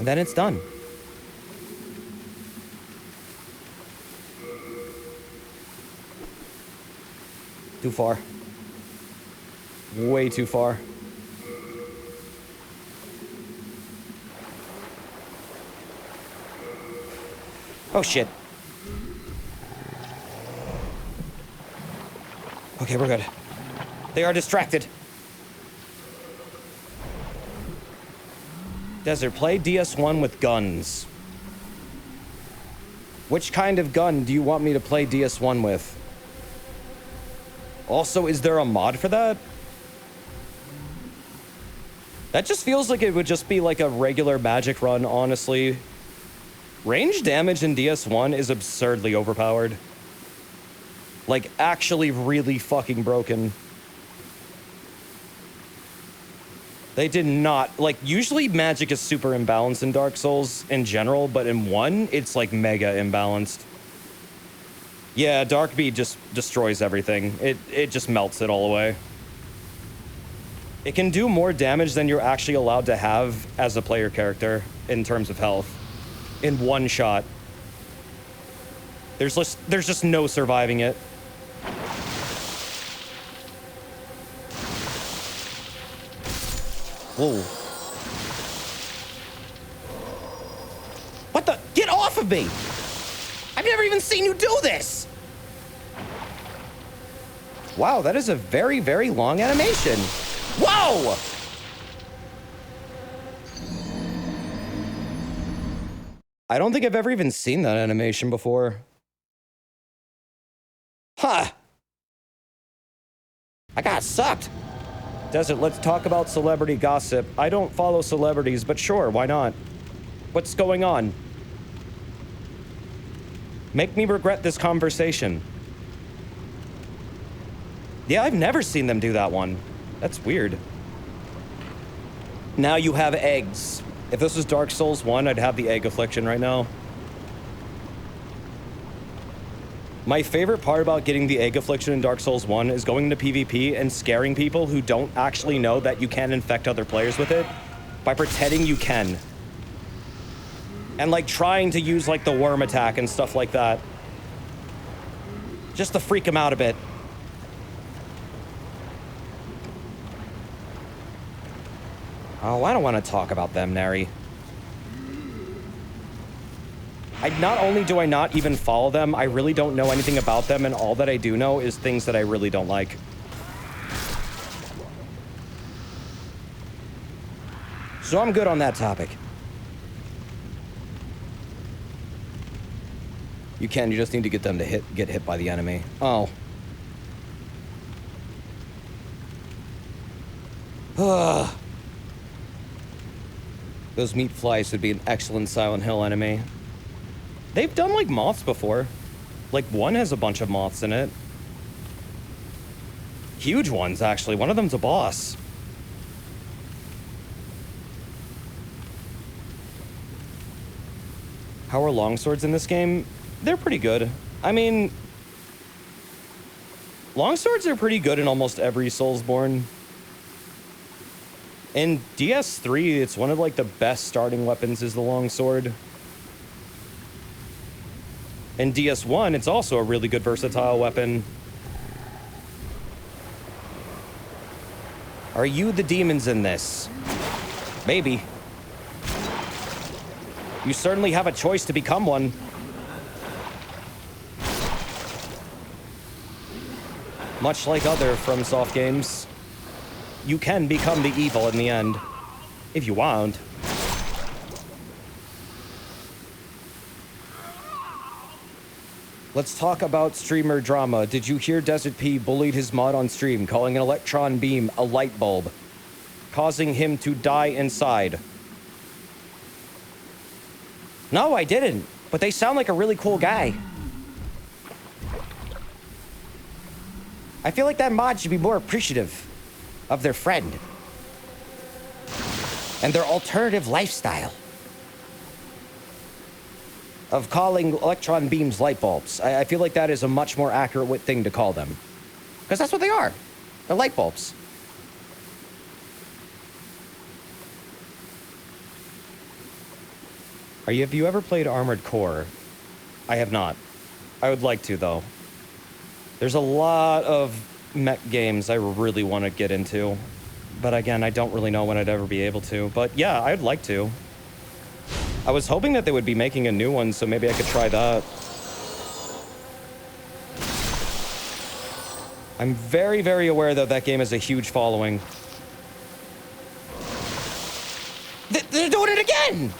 And then it's done. Too far. Way too far. Oh shit. Okay, we're good. They are distracted. Desert, play DS1 with guns. Which kind of gun do you want me to play DS1 with? Also, is there a mod for that? That just feels like it would just be like a regular magic run, honestly. Range damage in DS1 is absurdly overpowered. Like, actually really fucking broken. They did not... Like, usually magic is super imbalanced in Dark Souls in general, but in 1, it's like mega imbalanced. Yeah, Dark Bead just destroys everything. It just melts it all away. It can do more damage than you're actually allowed to have as a player character in terms of health. In one shot. There's just no surviving it. Whoa. What the? Get off of me! I've never even seen you do this! Wow, that is a very, very long animation. Whoa! I don't think I've ever even seen that animation before. Huh. I got sucked. Desert, let's talk about celebrity gossip. I don't follow celebrities, but sure, why not? What's going on? Make me regret this conversation. Yeah, I've never seen them do that one. That's weird. Now you have eggs. If this was Dark Souls 1, I'd have the egg affliction right now. My favorite part about getting the egg affliction in Dark Souls 1 is going to PvP and scaring people who don't actually know that you can infect other players with it by pretending you can. And like trying to use like the worm attack and stuff like that. Just to freak them out a bit. Oh, I don't want to talk about them, Nary. Not only do I not even follow them, I really don't know anything about them, and all that I do know is things that I really don't like. So I'm good on that topic. You can, you just need to get them to get hit by the enemy. Oh. Ugh. Those meat flies would be an excellent Silent Hill enemy. They've done, like, moths before. Like, 1 has a bunch of moths in it. Huge ones, actually. One of them's a boss. How are longswords in this game? They're pretty good. I mean... longswords are pretty good in almost every Soulsborne. In DS3, it's one of, like, the best starting weapons is the longsword. In DS1, it's also a really good versatile weapon. Are you the demons in this? Maybe. You certainly have a choice to become one. Much like other FromSoft games, you can become the evil in the end, if you want. Let's talk about streamer drama. Did you hear Desert P bullied his mod on stream, calling an electron beam a light bulb, causing him to die inside? No, I didn't, but they sound like a really cool guy. I feel like that mod should be more appreciative of their friend and their alternative lifestyle of calling electron beams light bulbs. I feel like that is a much more accurate thing to call them. Because that's what they are. They're light bulbs. Have you ever played Armored Core? I have not. I would like to, though. There's a lot of mech games I really want to get into. But again, I don't really know when I'd ever be able to. But yeah, I'd like to. I was hoping that they would be making a new one, so maybe I could try that. I'm very, very aware that that game has a huge following. They're doing it again!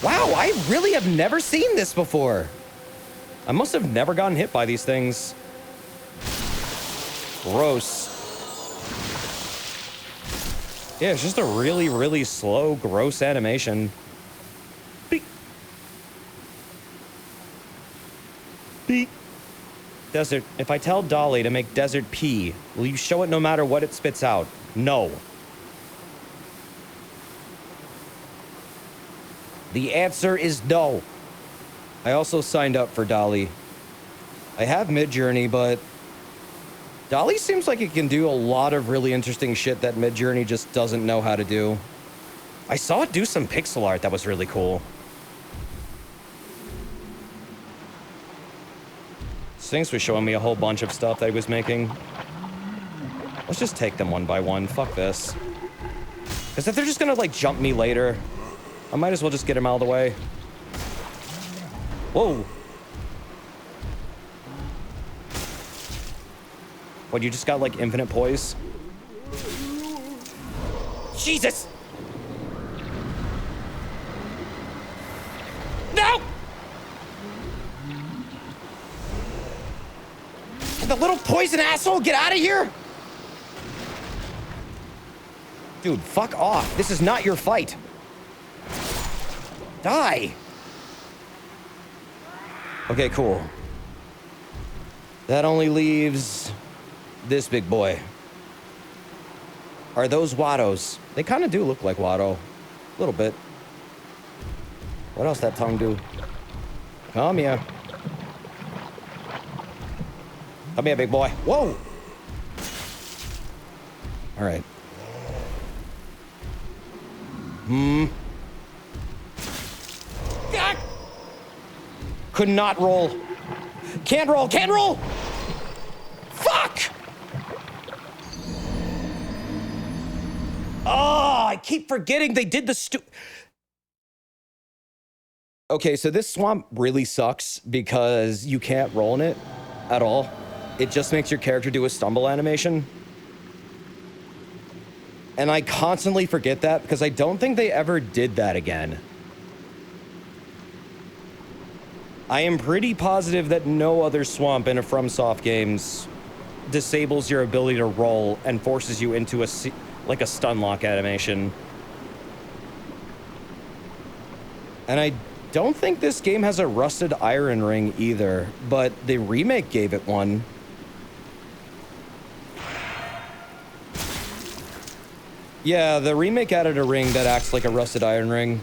Wow, I really have never seen this before. I must have never gotten hit by these things. Gross. Yeah, it's just a really, really slow, gross animation. Beep. Beep. Desert. If I tell Dolly to make desert pee, will you show it no matter what it spits out? No. The answer is no. I also signed up for Dolly. I have Midjourney, but Dolly seems like it can do a lot of really interesting shit that Midjourney just doesn't know how to do. I saw it do some pixel art that was really cool. Sphinx was showing me a whole bunch of stuff that he was making. Let's just take them one by one. Fuck this. Because if they're just gonna, like, jump me later, I might as well just get him out of the way. Whoa. What, you just got, like, infinite poise? Jesus! No! The little poison asshole, get out of here! Dude, fuck off. This is not your fight. Die! Okay, cool. That only leaves this big boy. Are those Wattos? They kind of do look like Watto. A little bit. What else that tongue do? Come here. Come here, big boy. Whoa! Alright. God! Could not roll. Can't roll, can't roll! Fuck! Oh, I keep forgetting they did the Okay, so this swamp really sucks because you can't roll in it at all. It just makes your character do a stumble animation. And I constantly forget that because I don't think they ever did that again. I am pretty positive that no other swamp in a FromSoft games disables your ability to roll and forces you into a stun lock animation. And I don't think this game has a rusted iron ring either, but the remake gave it one. Yeah, the remake added a ring that acts like a rusted iron ring.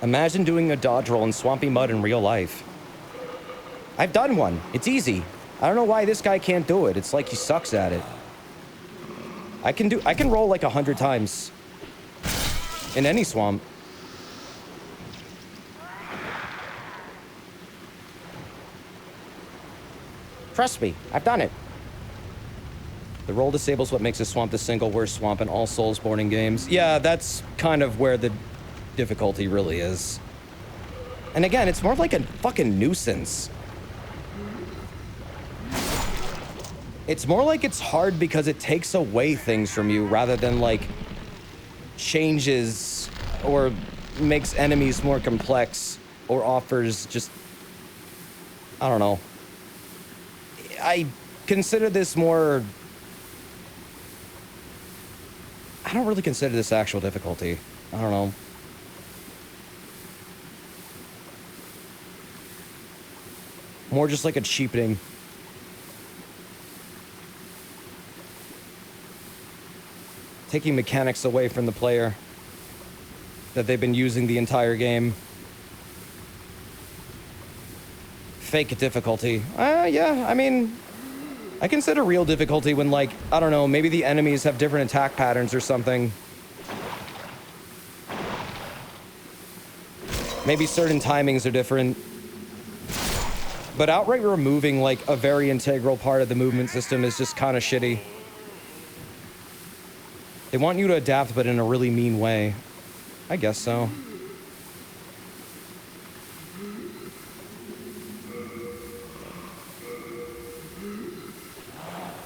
Imagine doing a dodge roll in swampy mud in real life. I've done one. It's easy. I don't know why this guy can't do it. It's like he sucks at it. I can roll like 100 times. In any swamp. Trust me, I've done it. The roll disables what makes a swamp the single worst swamp in all Soulsborne games. Yeah, that's kind of where the difficulty really is. And again, it's more like a fucking nuisance. It's more like it's hard because it takes away things from you rather than like changes or makes enemies more complex or offers just, I don't know. I consider this more, I don't really consider this actual difficulty. I don't know. More just like a cheapening. Taking mechanics away from the player that they've been using the entire game. Fake difficulty. Yeah, I mean, I consider real difficulty when, like, I don't know, maybe the enemies have different attack patterns or something. Maybe certain timings are different. But outright removing, like, a very integral part of the movement system is just kind of shitty. They want you to adapt, but in a really mean way. I guess so.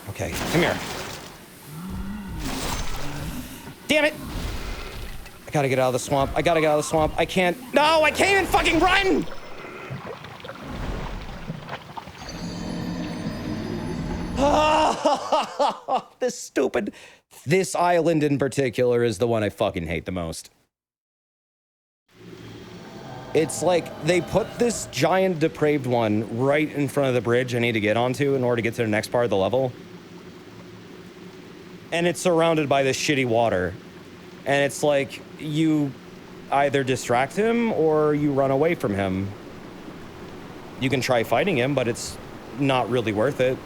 Okay, come here. Damn it! I gotta get out of the swamp. I gotta get out of the swamp. I can't. No, I can't even fucking run! This stupid... This island in particular is the one I fucking hate the most. It's like they put this giant depraved one right in front of the bridge I need to get onto in order to get to the next part of the level. And it's surrounded by this shitty water. And it's like you either distract him or you run away from him. You can try fighting him, but it's not really worth it.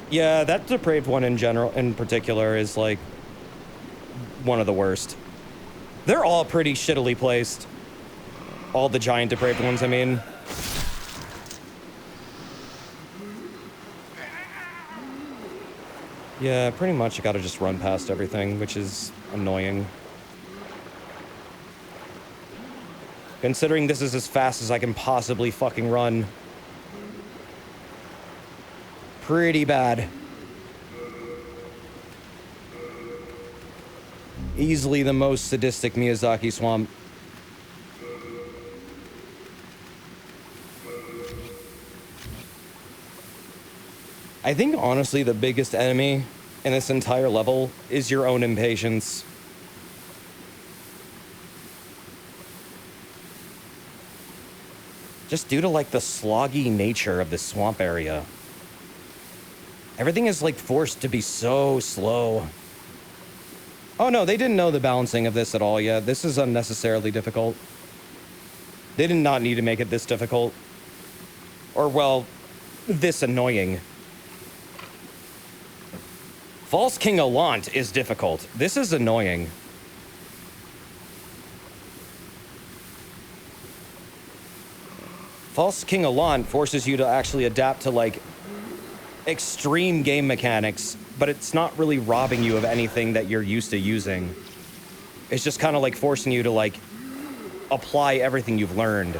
Yeah, that depraved one in particular is like one of the worst. They're all pretty shittily placed. All the giant depraved ones, I mean. Yeah, pretty much you gotta just run past everything, which is annoying. Considering this is as fast as I can possibly fucking run. Pretty bad. Easily the most sadistic Miyazaki Swamp. I think, honestly, the biggest enemy in this entire level is your own impatience. Just due to, like, the sloggy nature of this swamp area. Everything is, like, forced to be so slow. Oh, no, they didn't know the balancing of this at all yet. This is unnecessarily difficult. They did not need to make it this difficult. Or, well, this annoying. False King Alant is difficult. This is annoying. False King Alant forces you to actually adapt to, like, extreme game mechanics, but it's not really robbing you of anything that you're used to using. It's just kind of like forcing you to, like, apply everything you've learned.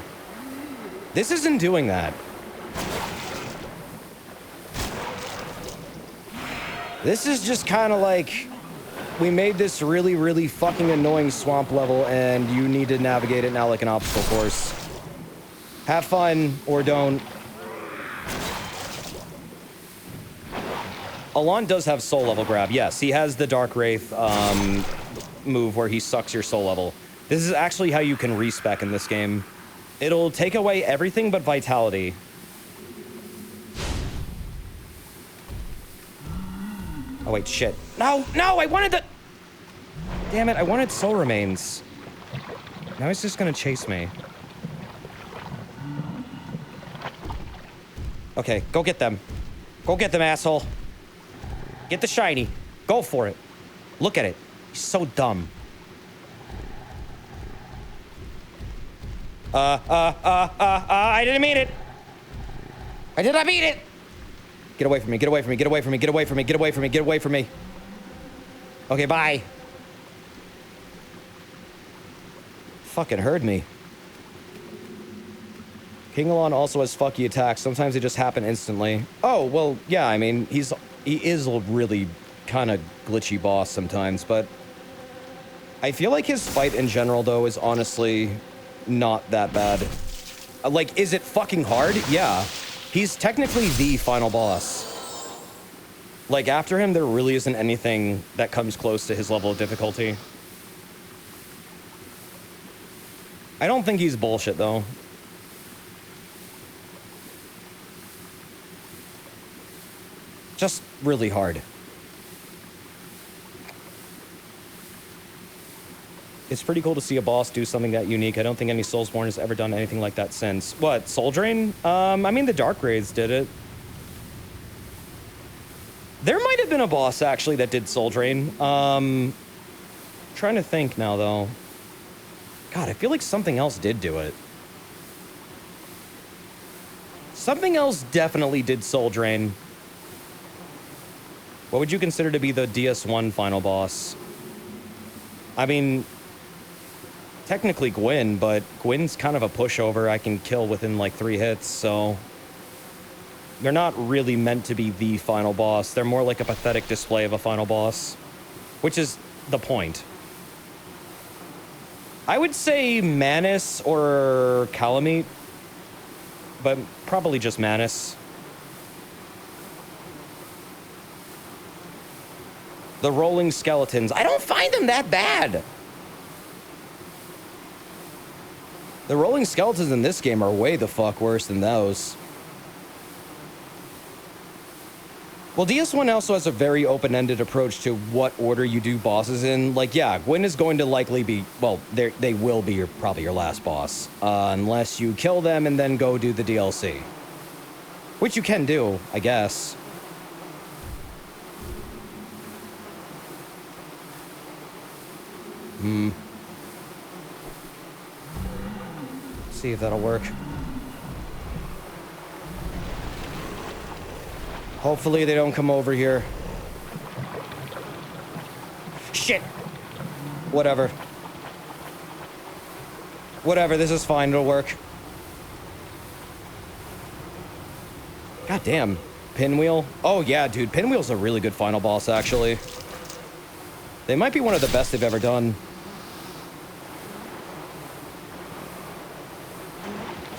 This isn't doing that. This is just kind of like, we made this really, really fucking annoying swamp level and you need to navigate it now like an obstacle course. Have fun, or don't. Alon does have soul level grab. Yes, he has the Dark Wraith move where he sucks your soul level. This is actually how you can respec in this game. It'll take away everything but vitality. Oh, wait, shit. No, no, I wanted the... Damn it, I wanted soul remains. Now he's just gonna chase me. Okay, go get them. Go get them, asshole. Get the shiny. Go for it. Look at it. He's so dumb. I didn't mean it. I did not mean it. Get away from me, get away from me, get away from me, get away from me, get away from me, get away from me. Okay, bye. Fucking heard me. King Alon also has fucky attacks. Sometimes they just happen instantly. Oh, well, yeah, I mean, he is a really kind of glitchy boss sometimes, but I feel like his fight in general, though, is honestly not that bad. Like, is it fucking hard? Yeah. He's technically the final boss. Like, after him, there really isn't anything that comes close to his level of difficulty. I don't think he's bullshit, though. Just really hard. It's pretty cool to see a boss do something that unique. I don't think any Soulsborne has ever done anything like that since. What, Soul Drain? I mean, the Dark Raids did it. There might have been a boss, actually, that did Soul Drain. Trying to think now, though. God, I feel like something else did do it. Something else definitely did Soul Drain. What would you consider to be the DS1 final boss? I mean, technically Gwyn, but Gwyn's kind of a pushover I can kill within like 3 hits, so... They're not really meant to be the final boss. They're more like a pathetic display of a final boss. Which is the point. I would say Manus or Calamite, but probably just Manus. The rolling skeletons. I don't find them that bad. The rolling skeletons in this game are way the fuck worse than those. Well, DS1 also has a very open-ended approach to what order you do bosses in. Like, yeah, Gwyn is going to likely be, well, they will be probably your last boss. Unless you kill them and then go do the DLC. Which you can do, I guess. See if that'll work. Hopefully they don't come over here. Shit! Whatever. Whatever, this is fine, it'll work. God damn. Pinwheel? Oh yeah, dude, Pinwheel's a really good final boss, actually. They might be one of the best they've ever done.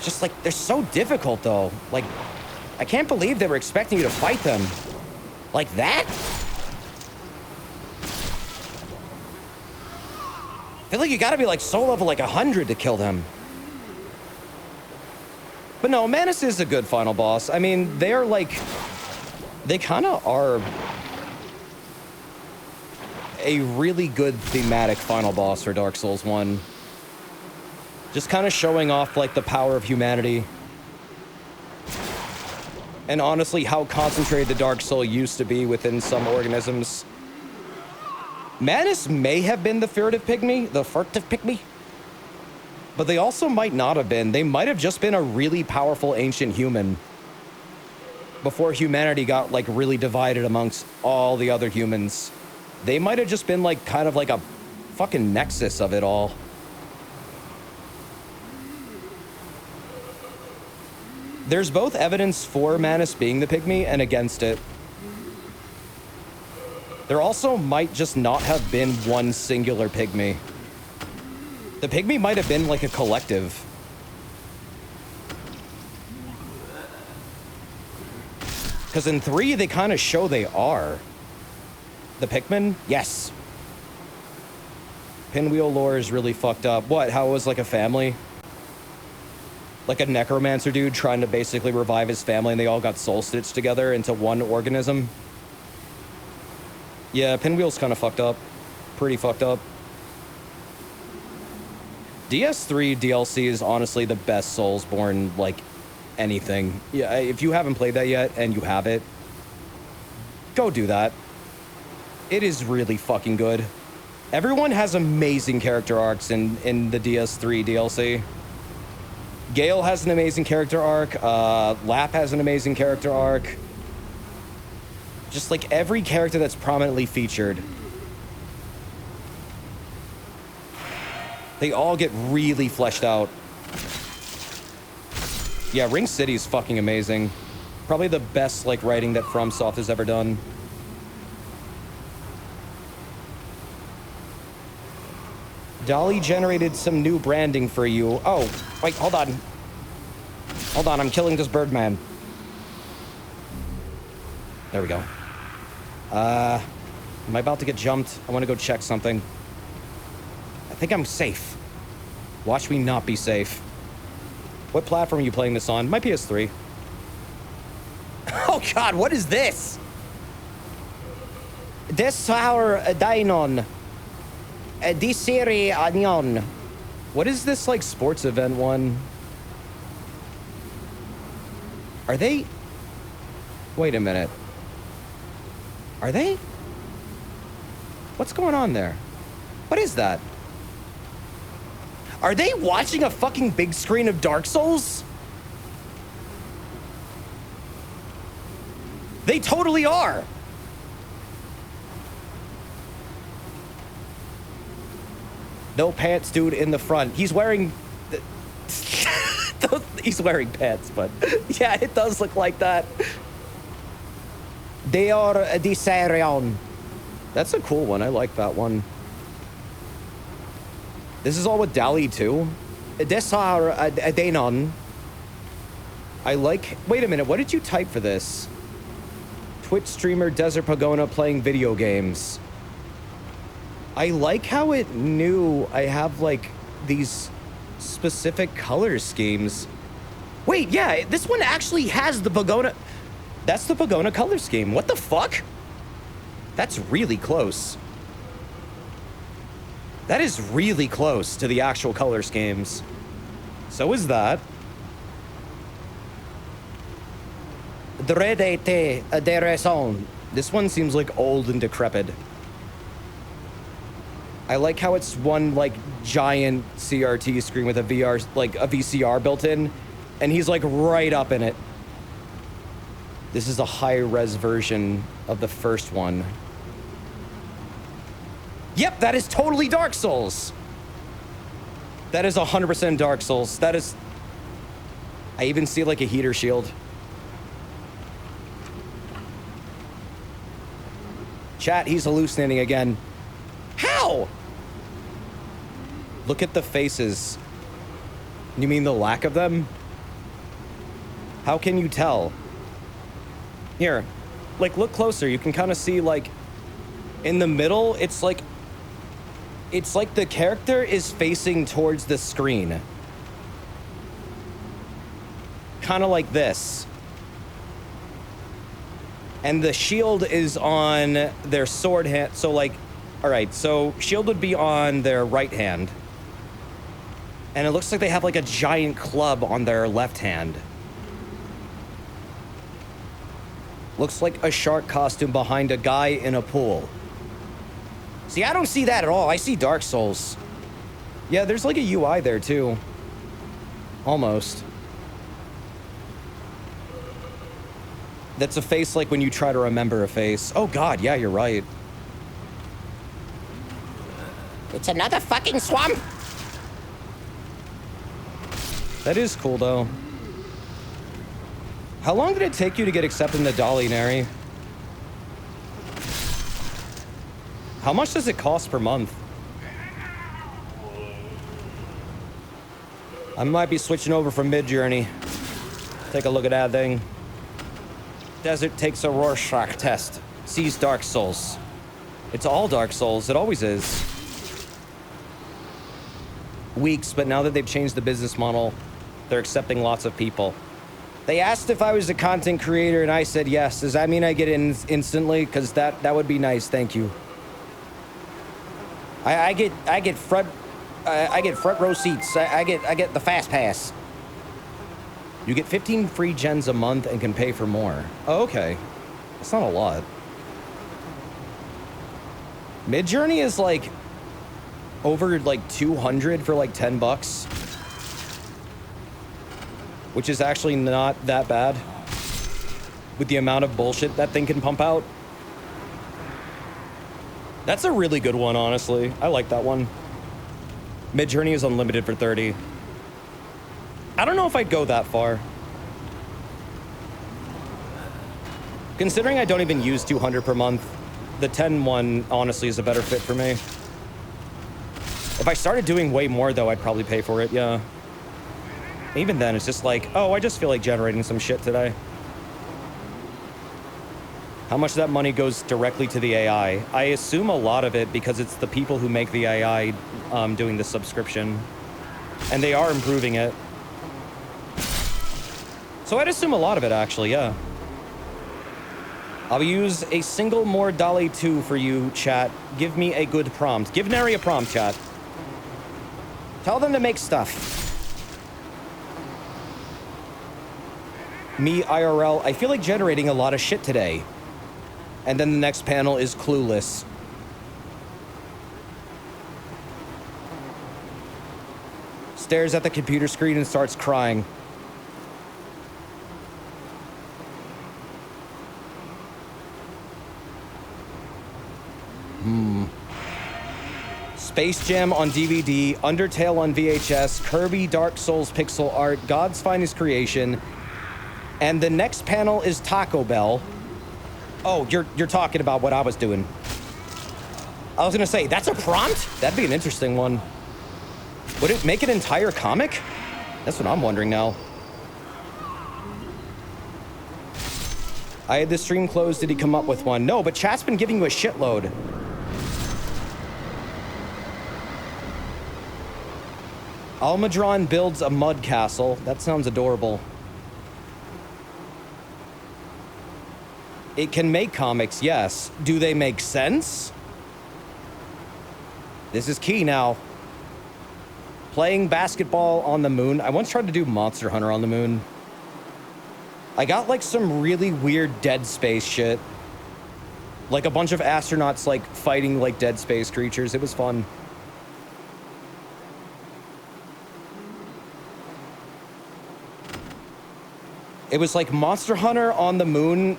Just like, they're so difficult, though. Like, I can't believe they were expecting you to fight them. Like that? I feel like you gotta be like soul level like 100 to kill them. But no, Manus is a good final boss. I mean, they're like... They kind of are... a really good thematic final boss for Dark Souls 1. Just kind of showing off like the power of humanity. And honestly, how concentrated the Dark Soul used to be within some organisms. Manus may have been the furtive pygmy, but they also might not have been. They might have just been a really powerful ancient human before humanity got like really divided amongst all the other humans. They might have just been like kind of like a fucking nexus of it all. There's both evidence for Manus being the pygmy and against it. There also might just not have been one singular pygmy. The pygmy might have been like a collective. Because in 3, they kind of show they are. The Pikmin? Yes. Pinwheel lore is really fucked up. What? How it was like a family? Like a necromancer dude trying to basically revive his family and they all got soul stitched together into one organism. Yeah, Pinwheel's kind of fucked up. Pretty fucked up. DS3 DLC is honestly the best Soulsborne, like, anything. Yeah, if you haven't played that yet and you have it, go do that. It is really fucking good. Everyone has amazing character arcs in the DS3 DLC. Gale has an amazing character arc. Lap has an amazing character arc. Just like every character that's prominently featured. They all get really fleshed out. Yeah, Ring City is fucking amazing. Probably the best like writing that FromSoft has ever done. Dolly generated some new branding for you. Oh, wait, hold on. Hold on, I'm killing this Birdman. There we go. Am I about to get jumped? I want to go check something. I think I'm safe. Watch me not be safe. What platform are you playing this on? My PS3. Oh god, what is this? This tower Dainon. Disiri Anion. What is this, like, sports event one? Are they... Wait a minute. Are they? What's going on there? What is that? Are they watching a fucking big screen of Dark Souls? They totally are. No pants dude in the front. He's wearing... He's wearing pants, but yeah, it does look like that. They are Disarion. That's a cool one. I like that one. This is all with DALL-E too. Desar Adenon. I like... Wait a minute. What did you type for this? Twitch streamer Desert Pogona playing video games. I like how it knew I have like these specific color schemes. Wait, yeah, this one actually has the Pogona. That's the Pogona color scheme. What the fuck? That's really close. That is really close to the actual color schemes. So is that. This one seems like old and decrepit. I like how it's one like giant CRT screen with a VR, like a VCR built in, and he's like right up in it. This is a high-res version of the first one. Yep, that is totally Dark Souls. That is 100% Dark Souls. That is... I even see like a heater shield. Chat, he's hallucinating again. How? Look at the faces. You mean the lack of them? How can you tell? Here, like look closer. You can kind of see like in the middle, it's like the character is facing towards the screen. Kind of like this. And the shield is on their sword hand. So like, all right, so shield would be on their right hand. And it looks like they have like a giant club on their left hand. Looks like a shark costume behind a guy in a pool. See, I don't see that at all. I see Dark Souls. Yeah, there's like a UI there too. Almost. That's a face like when you try to remember a face. Oh god, yeah, you're right. It's another fucking swamp! That is cool, though. How long did it take you to get accepted into DALL-E, Neri? How much does it cost per month? I might be switching over from Midjourney. Take a look at that thing. Desert takes a Rorschach test. Sees Dark Souls. It's all Dark Souls. It always is. Weeks, but now that they've changed the business model, they're accepting lots of people. They asked if I was a content creator, and I said yes. Does that mean I get in instantly? Because that would be nice. Thank you. I get front row seats. I get the fast pass. You get 15 free gens a month and can pay for more. Oh, okay. That's not a lot. Midjourney is like over like 200 for like 10 bucks. Which is actually not that bad. With the amount of bullshit that thing can pump out. That's a really good one, honestly. I like that one. Midjourney is unlimited for 30. I don't know if I'd go that far. Considering I don't even use 200 per month, the 10 one honestly is a better fit for me. If I started doing way more though, I'd probably pay for it, yeah. Even then, it's just like, oh, I just feel like generating some shit today. How much of that money goes directly to the AI? I assume a lot of it because it's the people who make the AI doing the subscription. And they are improving it. So I'd assume a lot of it, actually, yeah. I'll use a single more DALL-E 2 for you, chat. Give me a good prompt. Give Neri a prompt, chat. Tell them to make stuff. Me, IRL, I feel like generating a lot of shit today. And then the next panel is Clueless. Stares at the computer screen and starts crying. Space Jam on DVD, Undertale on VHS, Kirby Dark Souls pixel art, God's Finest Creation, and the next panel is Taco Bell. Oh, you're talking about what I was doing. I was gonna say, that's a prompt? That'd be an interesting one. Would it make an entire comic? That's what I'm wondering now. I had the stream closed. Did he come up with one? No, but chat's been giving you a shitload. Almadron builds a mud castle. That sounds adorable. It can make comics, yes. Do they make sense? This is key now. Playing basketball on the moon. I once tried to do Monster Hunter on the moon. I got like some really weird Dead Space shit. Like a bunch of astronauts like fighting like Dead Space creatures. It was fun. It was like Monster Hunter on the moon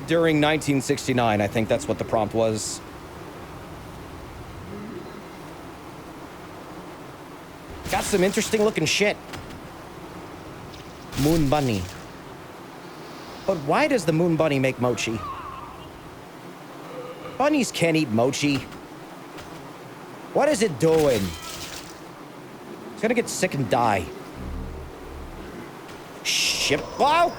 during 1969. I think that's what the prompt was. Got some interesting looking shit. Moon Bunny. But why does the Moon Bunny make mochi? Bunnies can't eat mochi. What is it doing? It's gonna get sick and die. Ship. Wow!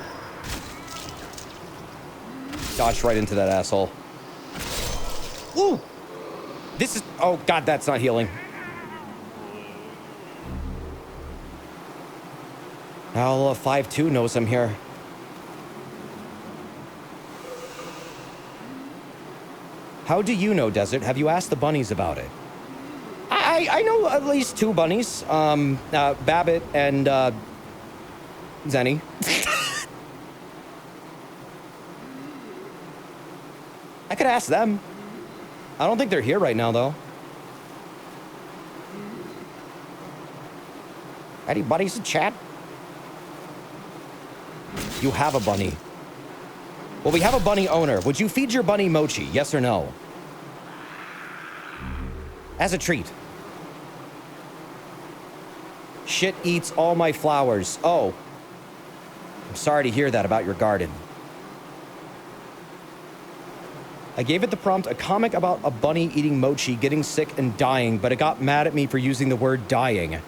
Dodged right into that asshole. Woo! This is. Oh, God, that's not healing. Now 5-2 knows I'm here. How do you know, Desert? Have you asked the bunnies about it? I know at least 2 bunnies. Babbitt and, Zenny. I could ask them. I don't think they're here right now, though. Any bunnies in chat? You have a bunny. Well, we have a bunny owner. Would you feed your bunny mochi? Yes or no? As a treat. Shit eats all my flowers. Oh. I'm sorry to hear that about your garden. I gave it the prompt, a comic about a bunny eating mochi, getting sick and dying, but it got mad at me for using the word dying.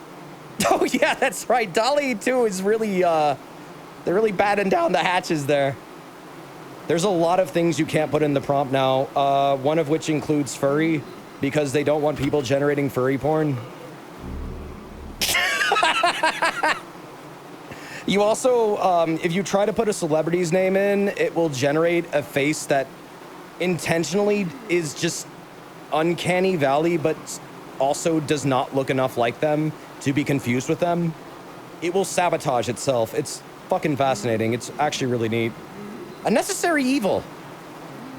Oh yeah, that's right. Dolly too is really, they're really batting down the hatches there. There's a lot of things you can't put in the prompt now, one of which includes furry, because they don't want people generating furry porn. You also, if you try to put a celebrity's name in, it will generate a face that intentionally is just uncanny valley, but also does not look enough like them to be confused with them. It will sabotage itself. It's fucking fascinating. It's actually really neat. A necessary evil,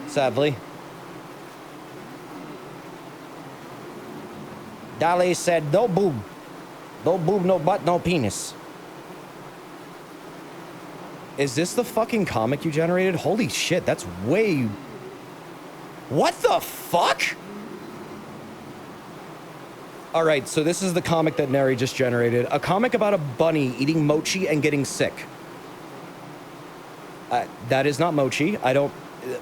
sadly. Dale said, no boob. No boob, no butt, no penis. Is this the fucking comic you generated? Holy shit, that's way... What the fuck? All right, so this is the comic that Neri just generated. A comic about a bunny eating mochi and getting sick. That is not mochi. I don't...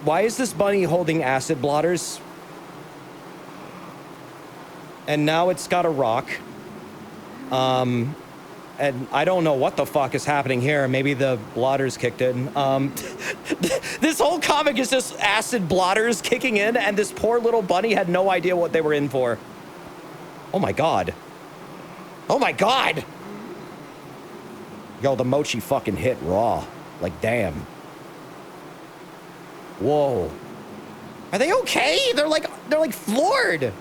Why is this bunny holding acid blotters? And now it's got a rock. And I don't know what the fuck is happening here. Maybe the blotters kicked in. This whole comic is just acid blotters kicking in, and this poor little bunny had no idea what they were in for. Oh my god. Oh my god! Yo, the mochi fucking hit raw. Like, damn. Whoa. Are they okay? They're like floored.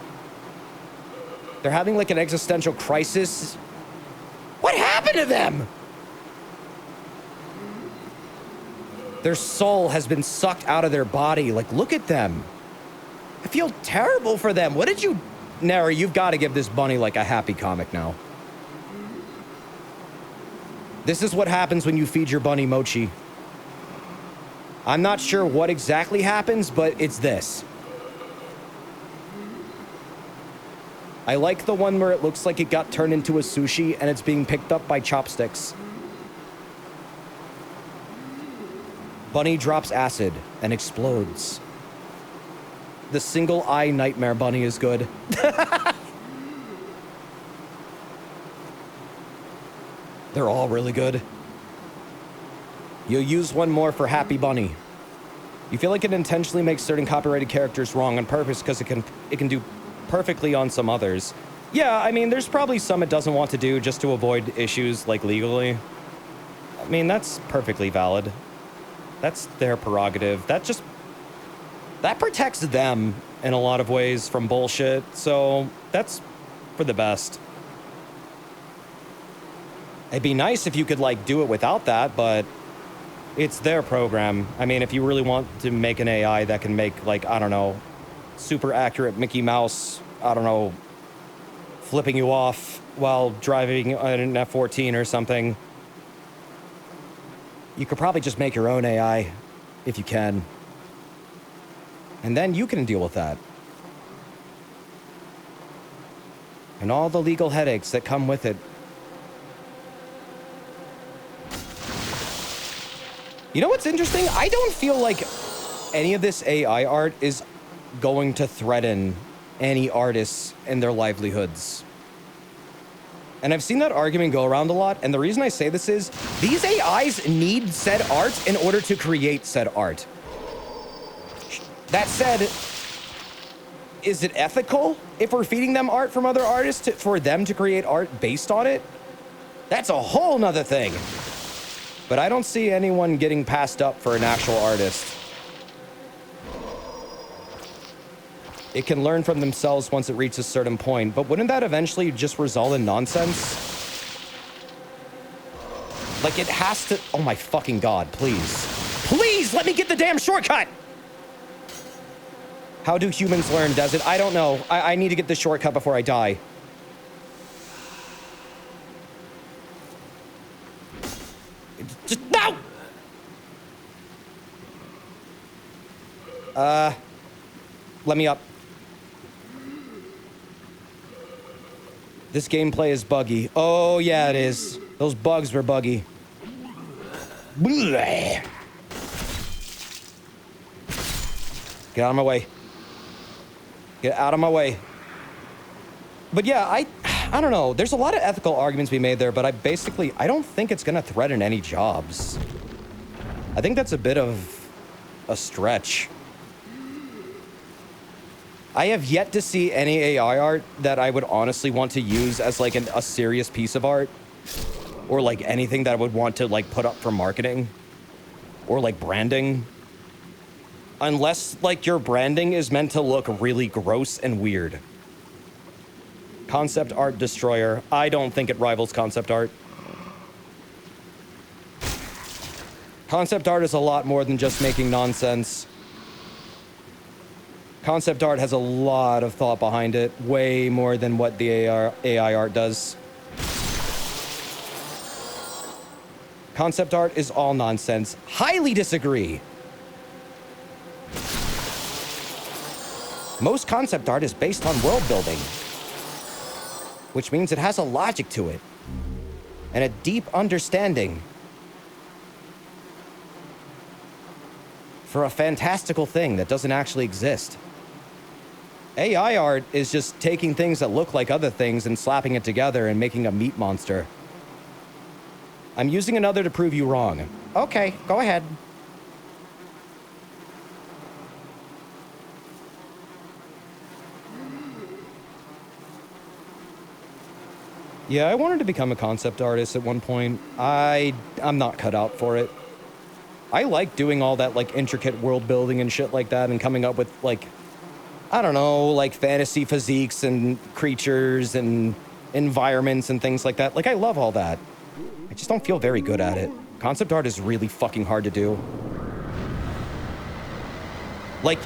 They're having like an existential crisis. What happened to them? Their soul has been sucked out of their body. Like, look at them. I feel terrible for them. What did you Neri, you've got to give this bunny like a happy comic now. This is what happens when you feed your bunny mochi. I'm not sure what exactly happens, but it's this. I like the one where it looks like it got turned into a sushi and it's being picked up by chopsticks. Bunny drops acid and explodes. The single eye nightmare bunny is good. They're all really good. You'll use one more for Happy Bunny. You feel like it intentionally makes certain copyrighted characters wrong on purpose because it can do perfectly on some others. Yeah, I mean, there's probably some it doesn't want to do just to avoid issues like legally. I mean, that's perfectly valid. That's their prerogative. That protects them in a lot of ways from bullshit, so that's for the best. It'd be nice if you could, like, do it without that, but it's their program. I mean, if you really want to make an AI that can make, like, I don't know, super accurate Mickey Mouse, I don't know, flipping you off while driving an F-14 or something, you could probably just make your own AI if you can. And then you can deal with that. And all the legal headaches that come with it. You know what's interesting? I don't feel like any of this AI art is going to threaten any artists and their livelihoods. And I've seen that argument go around a lot, and the reason I say this is, these AIs need said art in order to create said art. That said, is it ethical if we're feeding them art from other artists for them to create art based on it? That's a whole nother thing. But I don't see anyone getting passed up for an actual artist. It can learn from themselves once it reaches a certain point, but wouldn't that eventually just result in nonsense? Like, it has to... Oh my fucking god, please. Please, let me get the damn shortcut! How do humans learn, does it? I don't know. I need to get the shortcut before I die. Just... No! Let me up. This gameplay is buggy. Oh, yeah, it is. Those bugs were buggy. Blech. Get out of my way. Get out of my way. But yeah, I don't know. There's a lot of ethical arguments to be made there, but I don't think it's going to threaten any jobs. I think that's a bit of a stretch. I have yet to see any AI art that I would honestly want to use as like a serious piece of art, or like anything that I would want to like put up for marketing or like branding. Unless like your branding is meant to look really gross and weird. Concept art destroyer. I don't think it rivals concept art. Concept art is a lot more than just making nonsense. Concept art has a lot of thought behind it, way more than what the AI art does. Concept art is all nonsense. Highly disagree. Most concept art is based on world building, which means it has a logic to it and a deep understanding for a fantastical thing that doesn't actually exist. AI art is just taking things that look like other things and slapping it together and making a meat monster. I'm using another to prove you wrong. Okay, go ahead. Yeah, I wanted to become a concept artist at one point. I'm not cut out for it. I like doing all that, like, intricate world building and shit like that and coming up with, like, I don't know, like, fantasy physiques and creatures and environments and things like that. Like, I love all that. I just don't feel very good at it. Concept art is really fucking hard to do. Like,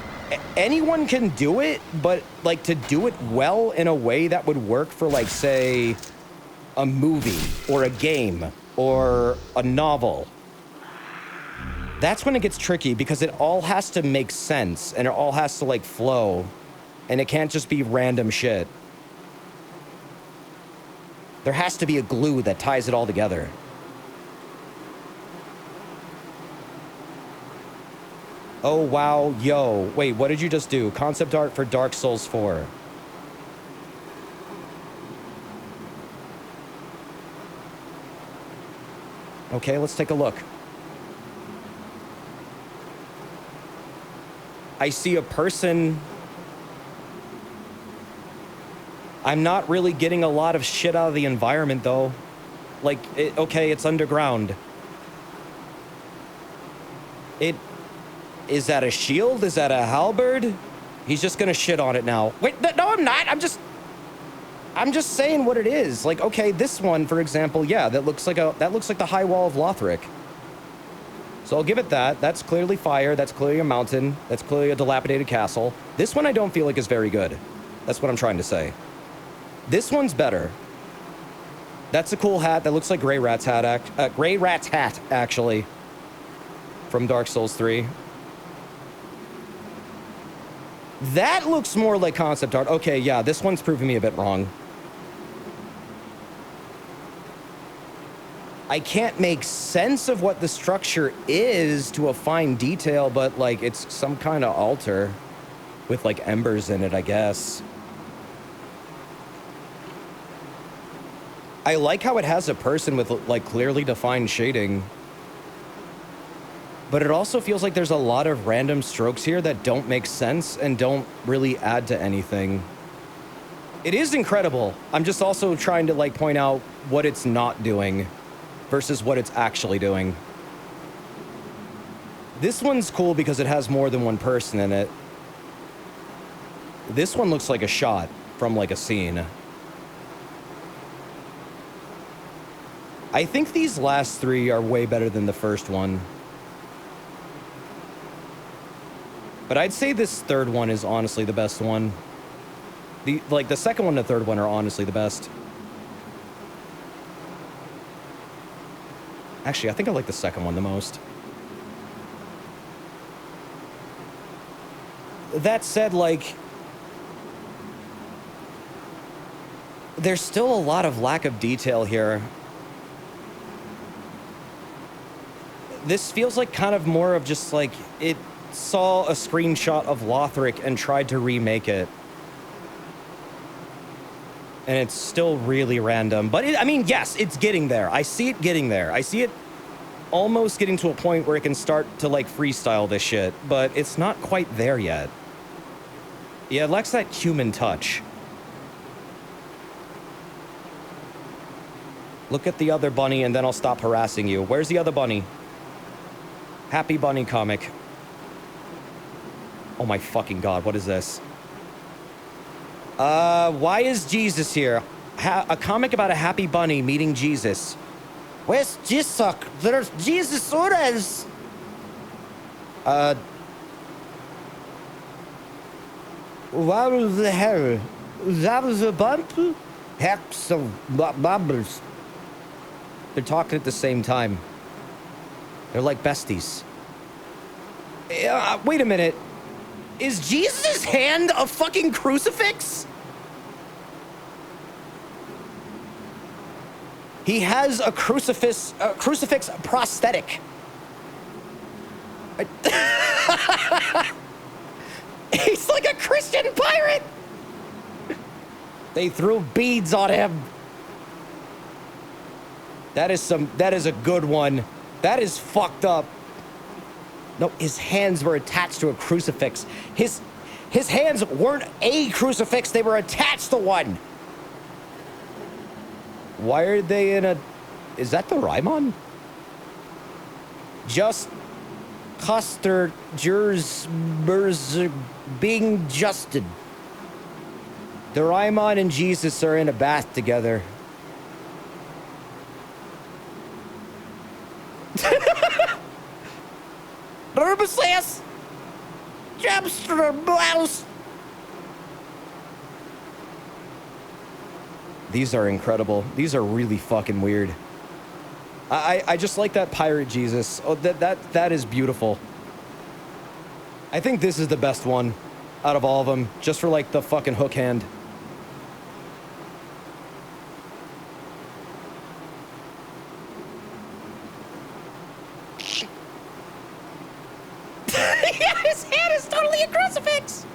anyone can do it, but like to do it well in a way that would work for like, say, a movie or a game or a novel. That's when it gets tricky because it all has to make sense and it all has to like flow and it can't just be random shit. There has to be a glue that ties it all together. Oh, wow, yo. Wait, what did you just do? Concept art for Dark Souls 4. Okay, let's take a look. I see a person. I'm not really getting a lot of shit out of the environment, though. Like, okay, it's underground. Is that a shield? Is that a halberd? He's just gonna shit on it now. Wait, no, I'm not. I'm just saying what it is. Like, okay, this one, for example, yeah, that looks like the high wall of Lothric. So I'll give it that. That's clearly fire. That's clearly a mountain. That's clearly a dilapidated castle. This one I don't feel like is very good. That's what I'm trying to say. This one's better. That's a cool hat. That looks like Grey Rat's hat, actually, from Dark Souls 3. That looks more like concept art. Okay, yeah, this one's proving me a bit wrong. I can't make sense of what the structure is to a fine detail, but, like, it's some kind of altar with, like, embers in it, I guess. I like how it has a person with, like, clearly defined shading. But it also feels like there's a lot of random strokes here that don't make sense and don't really add to anything. It is incredible. I'm just also trying to, like, point out what it's not doing versus what it's actually doing. This one's cool because it has more than one person in it. This one looks like a shot from, like, a scene. I think these last three are way better than the first one. But I'd say this third one is honestly the best one. The second one and the third one are honestly the best. Actually, I think I like the second one the most. That said, like, there's still a lot of lack of detail here. This feels like kind of more of just like it saw a screenshot of Lothric and tried to remake it. And it's still really random. But, I mean, yes, it's getting there. I see it getting there. I see it almost getting to a point where it can start to, like, freestyle this shit. But it's not quite there yet. Yeah, it lacks that human touch. Look at the other bunny and then I'll stop harassing you. Where's the other bunny? Happy Bunny comic. Oh my fucking god, what is this? Why is Jesus here? A comic about a happy bunny meeting Jesus. Where's Jesus? There's Jesus orders. What the hell? That was a bump? Heck, some bubbles. They're talking at the same time. They're like besties. Wait a minute. Is Jesus' hand a fucking crucifix? He has a crucifix prosthetic. He's like a Christian pirate. They threw beads on him. That is a good one. That is fucked up. No, his hands were attached to a crucifix. His hands weren't a crucifix, they were attached to one. Why are they in a... Is that the Rymon? Just Custer Jers being justed. The Rymon and Jesus are in a bath together. Herbacess! Jab lobster blouse. These are incredible. These are really fucking weird. I just like that pirate Jesus. Oh, that is beautiful. I think this is the best one out of all of them, just for like the fucking hook hand. Yeah, his hand is totally a crucifix.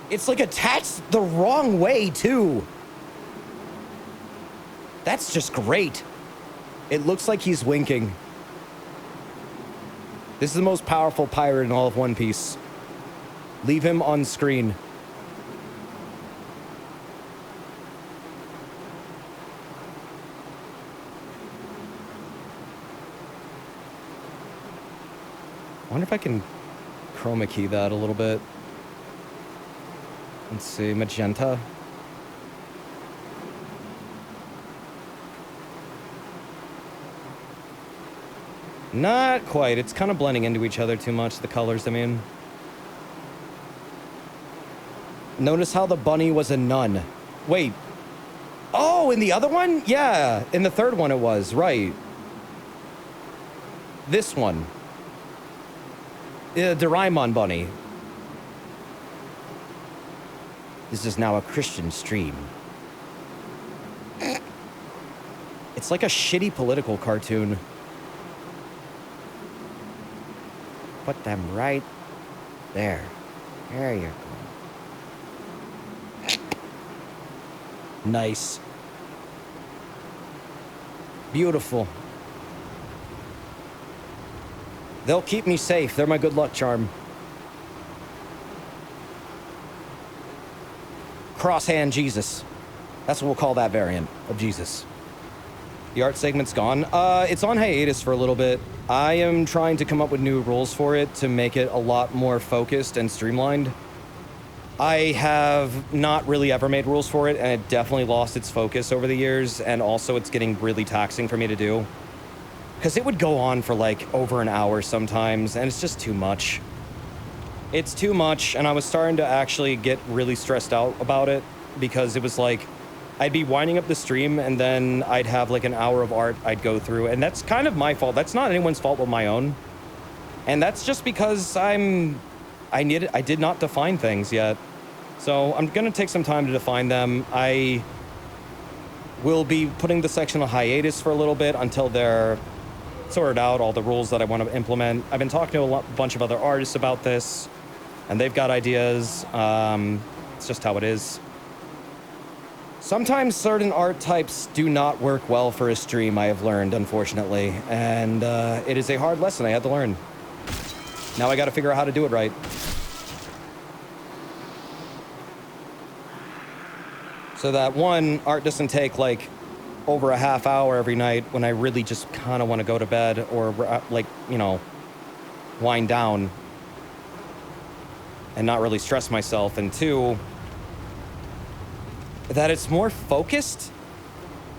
It's like attached the wrong way too. That's just great. It looks like he's winking. This is the most powerful pirate in all of One Piece. Leave him on screen. I wonder if I can chroma key that a little bit. Let's see, magenta. Not quite. It's kind of blending into each other too much, the colors, I mean. Notice how the bunny was a nun. Wait. Oh, in the other one? Yeah, in the third one it was, right. This one. The Doraemon bunny. This is now a Christian stream. It's like a shitty political cartoon. Put them right there. There you go. Nice. Beautiful. They'll keep me safe. They're my good luck charm. Crosshand Jesus. That's what we'll call that variant of Jesus. The art segment's gone. It's on hiatus for a little bit. I am trying to come up with new rules for it to make it a lot more focused and streamlined. I have not really ever made rules for it, and it definitely lost its focus over the years, and also it's getting really taxing for me to do. Because it would go on for like over an hour sometimes, and it's just too much. It's too much, and I was starting to actually get really stressed out about it, because it was like, I'd be winding up the stream, and then I'd have like an hour of art I'd go through, and that's kind of my fault. That's not anyone's fault but my own. And that's just because I did not define things yet. So I'm gonna take some time to define them. I will be putting the section on hiatus for a little bit until they're sorted out, all the rules that I want to implement. I've been talking to a bunch of other artists about this, and they've got ideas. It's just how it is. Sometimes certain art types do not work well for a stream, I have learned, unfortunately. And it is a hard lesson I had to learn. Now I gotta figure out how to do it right. So that one, art doesn't take like over a half hour every night when I really just kind of want to go to bed or like, you know, wind down and not really stress myself. And two, that it's more focused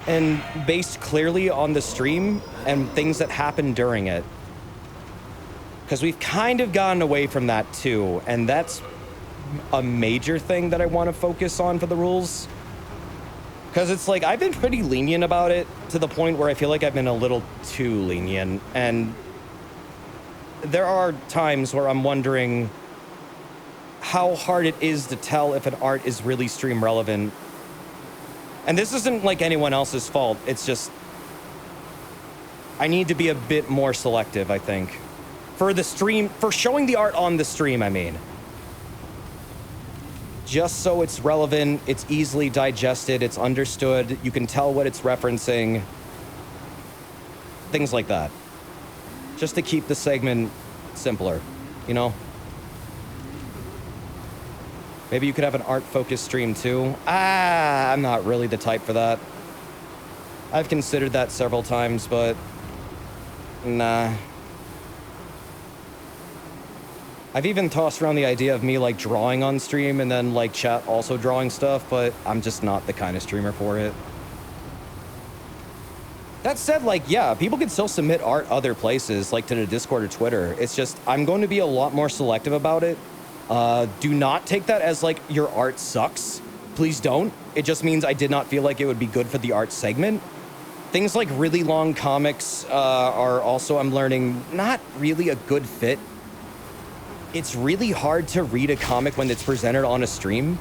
and based clearly on the stream and things that happen during it. Because we've kind of gotten away from that too, and that's a major thing that I want to focus on for the rules. Because it's like, I've been pretty lenient about it to the point where I feel like I've been a little too lenient. And there are times where I'm wondering how hard it is to tell if an art is really stream relevant. And this isn't like anyone else's fault. It's just, I need to be a bit more selective, I think. For the stream, for showing the art on the stream, I mean. Just so it's relevant, it's easily digested, it's understood, you can tell what it's referencing. Things like that. Just to keep the segment simpler, you know? Maybe you could have an art-focused stream too. I'm not really the type for that. I've considered that several times, but nah. I've even tossed around the idea of me like drawing on stream and then like chat also drawing stuff, but I'm just not the kind of streamer for it. That said, like, yeah, people can still submit art other places, like to the Discord or Twitter. It's just, I'm going to be a lot more selective about it. Do not take that as, like, your art sucks. Please don't. It just means I did not feel like it would be good for the art segment. Things like really long comics are also, I'm learning, not really a good fit. It's really hard to read a comic when it's presented on a stream.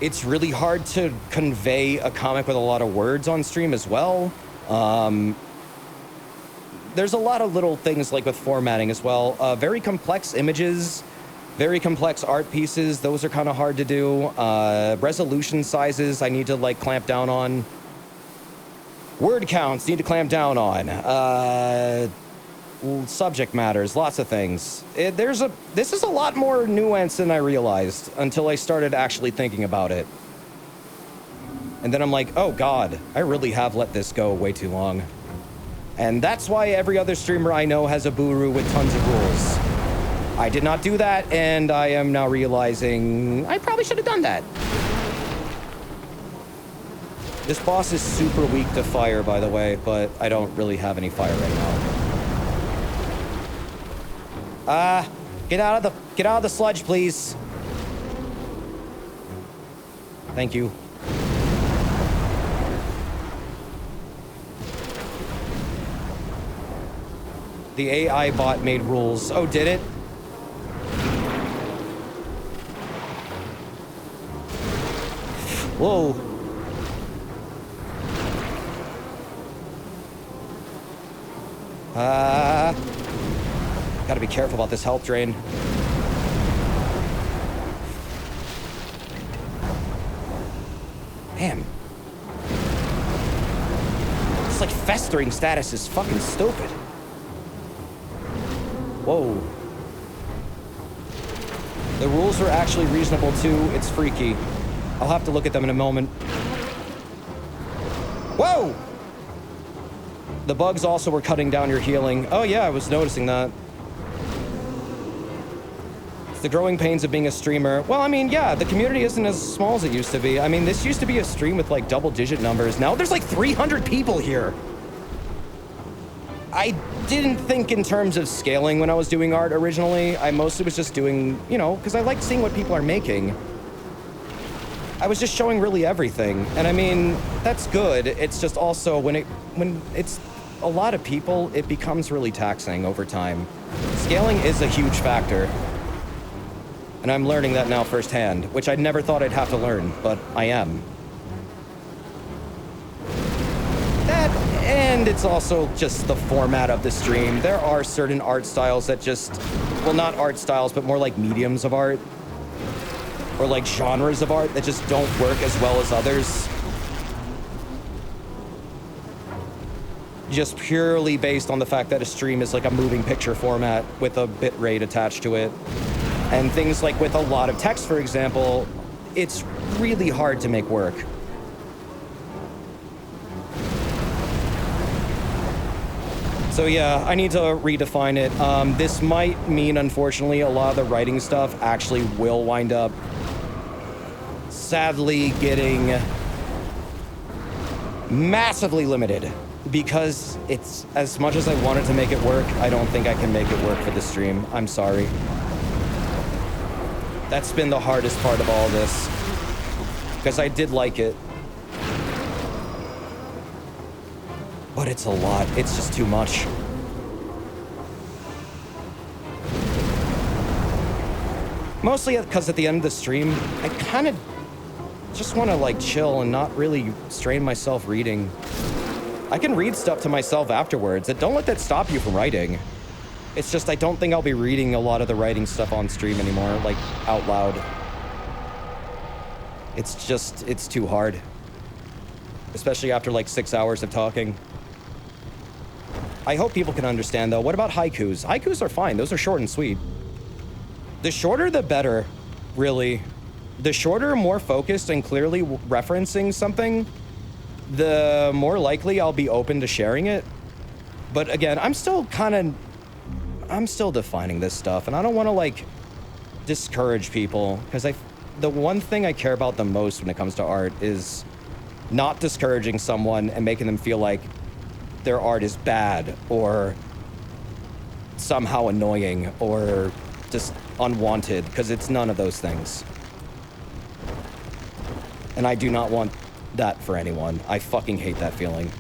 It's really hard to convey a comic with a lot of words on stream as well. There's a lot of little things like with formatting as well. Very complex images, very complex art pieces. Those are kind of hard to do. Resolution sizes I need to like clamp down on. Word counts need to clamp down on. Subject matters, lots of things. This is a lot more nuanced than I realized until I started actually thinking about it. And then I'm like, oh God, I really have let this go way too long. And that's why every other streamer I know has a Buru with tons of rules. I did not do that, and I am now realizing I probably should have done that. This boss is super weak to fire, by the way, but I don't really have any fire right now. Get out of the sludge, please. Thank you. The AI bot made rules. Oh, did it? Whoa. Gotta be careful about this health drain. Damn. It's like festering status is fucking stupid. Whoa. The rules are actually reasonable too. It's freaky. I'll have to look at them in a moment. Whoa! The bugs also were cutting down your healing. Oh yeah, I was noticing that. The growing pains of being a streamer. Well, I mean, yeah, the community isn't as small as it used to be. I mean, this used to be a stream with like double-digit numbers. Now there's like 300 people here. I didn't think in terms of scaling when I was doing art originally. I mostly was just doing, you know, because I like seeing what people are making. I was just showing really everything. And I mean, that's good. It's just also when it's a lot of people, it becomes really taxing over time. Scaling is a huge factor. And I'm learning that now firsthand, which I never thought I'd have to learn, but I am. That, and it's also just the format of the stream. There are certain art styles that just, well, not art styles, but more like mediums of art, or like genres of art that just don't work as well as others. Just purely based on the fact that a stream is like a moving picture format with a bit rate attached to it. And things like with a lot of text, for example, it's really hard to make work. So yeah, I need to redefine it. This might mean, unfortunately, a lot of the writing stuff actually will wind up sadly getting massively limited. Because it's, as much as I wanted to make it work, I don't think I can make it work for the stream. I'm sorry. That's been the hardest part of all this. Because I did like it. But it's a lot. It's just too much. Mostly because at the end of the stream, I kind of just want to like chill and not really strain myself reading. I can read stuff to myself afterwards. Don't let that stop you from writing. It's just I don't think I'll be reading a lot of the writing stuff on stream anymore, like out loud. It's just, it's too hard. Especially after like 6 hours of talking. I hope people can understand though. What about haikus? Haikus are fine. Those are short and sweet. The shorter the better, really. The shorter, more focused and clearly referencing something, the more likely I'll be open to sharing it. But again, I'm still defining this stuff, and I don't want to like discourage people, because the one thing I care about the most when it comes to art is not discouraging someone and making them feel like their art is bad or somehow annoying or just unwanted, because it's none of those things. And I do not want that for anyone. I fucking hate that feeling.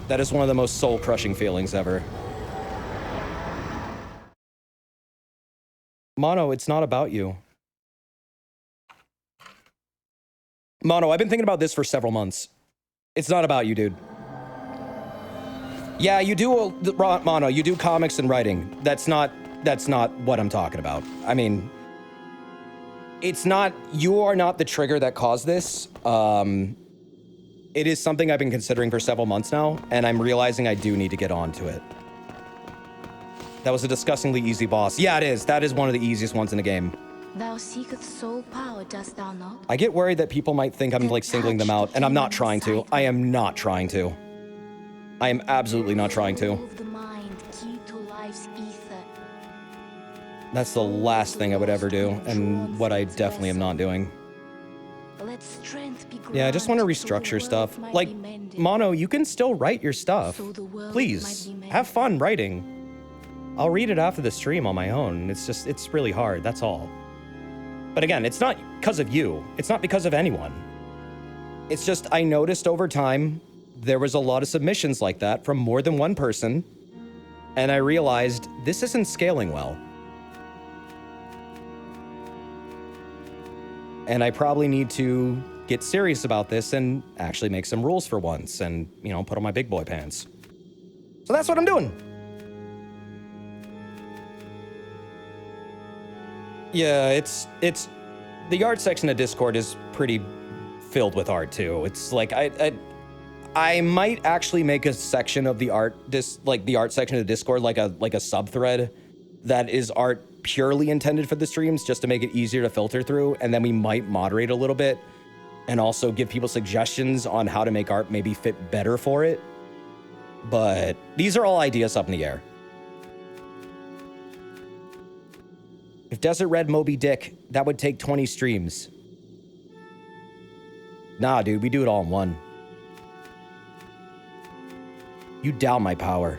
That is one of the most soul-crushing feelings ever. Mono, it's not about you. Mono, I've been thinking about this for several months. It's not about you, dude. Yeah, you do, Mono, you do comics and writing. That's not what I'm talking about. I mean, it's not, you are not the trigger that caused this. It is something I've been considering for several months now, and I'm realizing I do need to get onto it. That was a disgustingly easy boss. Yeah, it is. That is one of the easiest ones in the game. Thou seekest soul power, dost thou not? I get worried that people might think I'm like singling them out, and I'm not trying to. I am not trying to. I am absolutely not trying to. Of the mind, key to life's ether. That's the last thing I would ever do, and what I definitely am not doing. Let strength be Yeah, I just want to granted so the restructure world stuff. might Like, be mended. Mono, you can still write your stuff. So the world Please, might be mended. have fun writing. I'll read it after the stream on my own. It's really hard, that's all. But again, it's not because of you. It's not because of anyone. It's just I noticed over time there was a lot of submissions like that from more than one person, and I realized this isn't scaling well. And I probably need to get serious about this and actually make some rules for once and, you know, put on my big boy pants. So that's what I'm doing. Yeah, it's the art section of Discord is pretty filled with art too. It's like I might actually make a section of the art the art section of Discord like a sub-thread that is art purely intended for the streams, just to make it easier to filter through, and then we might moderate a little bit and also give people suggestions on how to make art maybe fit better for it. But these are all ideas up in the air. If Desert Red Moby Dick, that would take 20 streams. Nah, dude, we do it all in one. You doubt my power.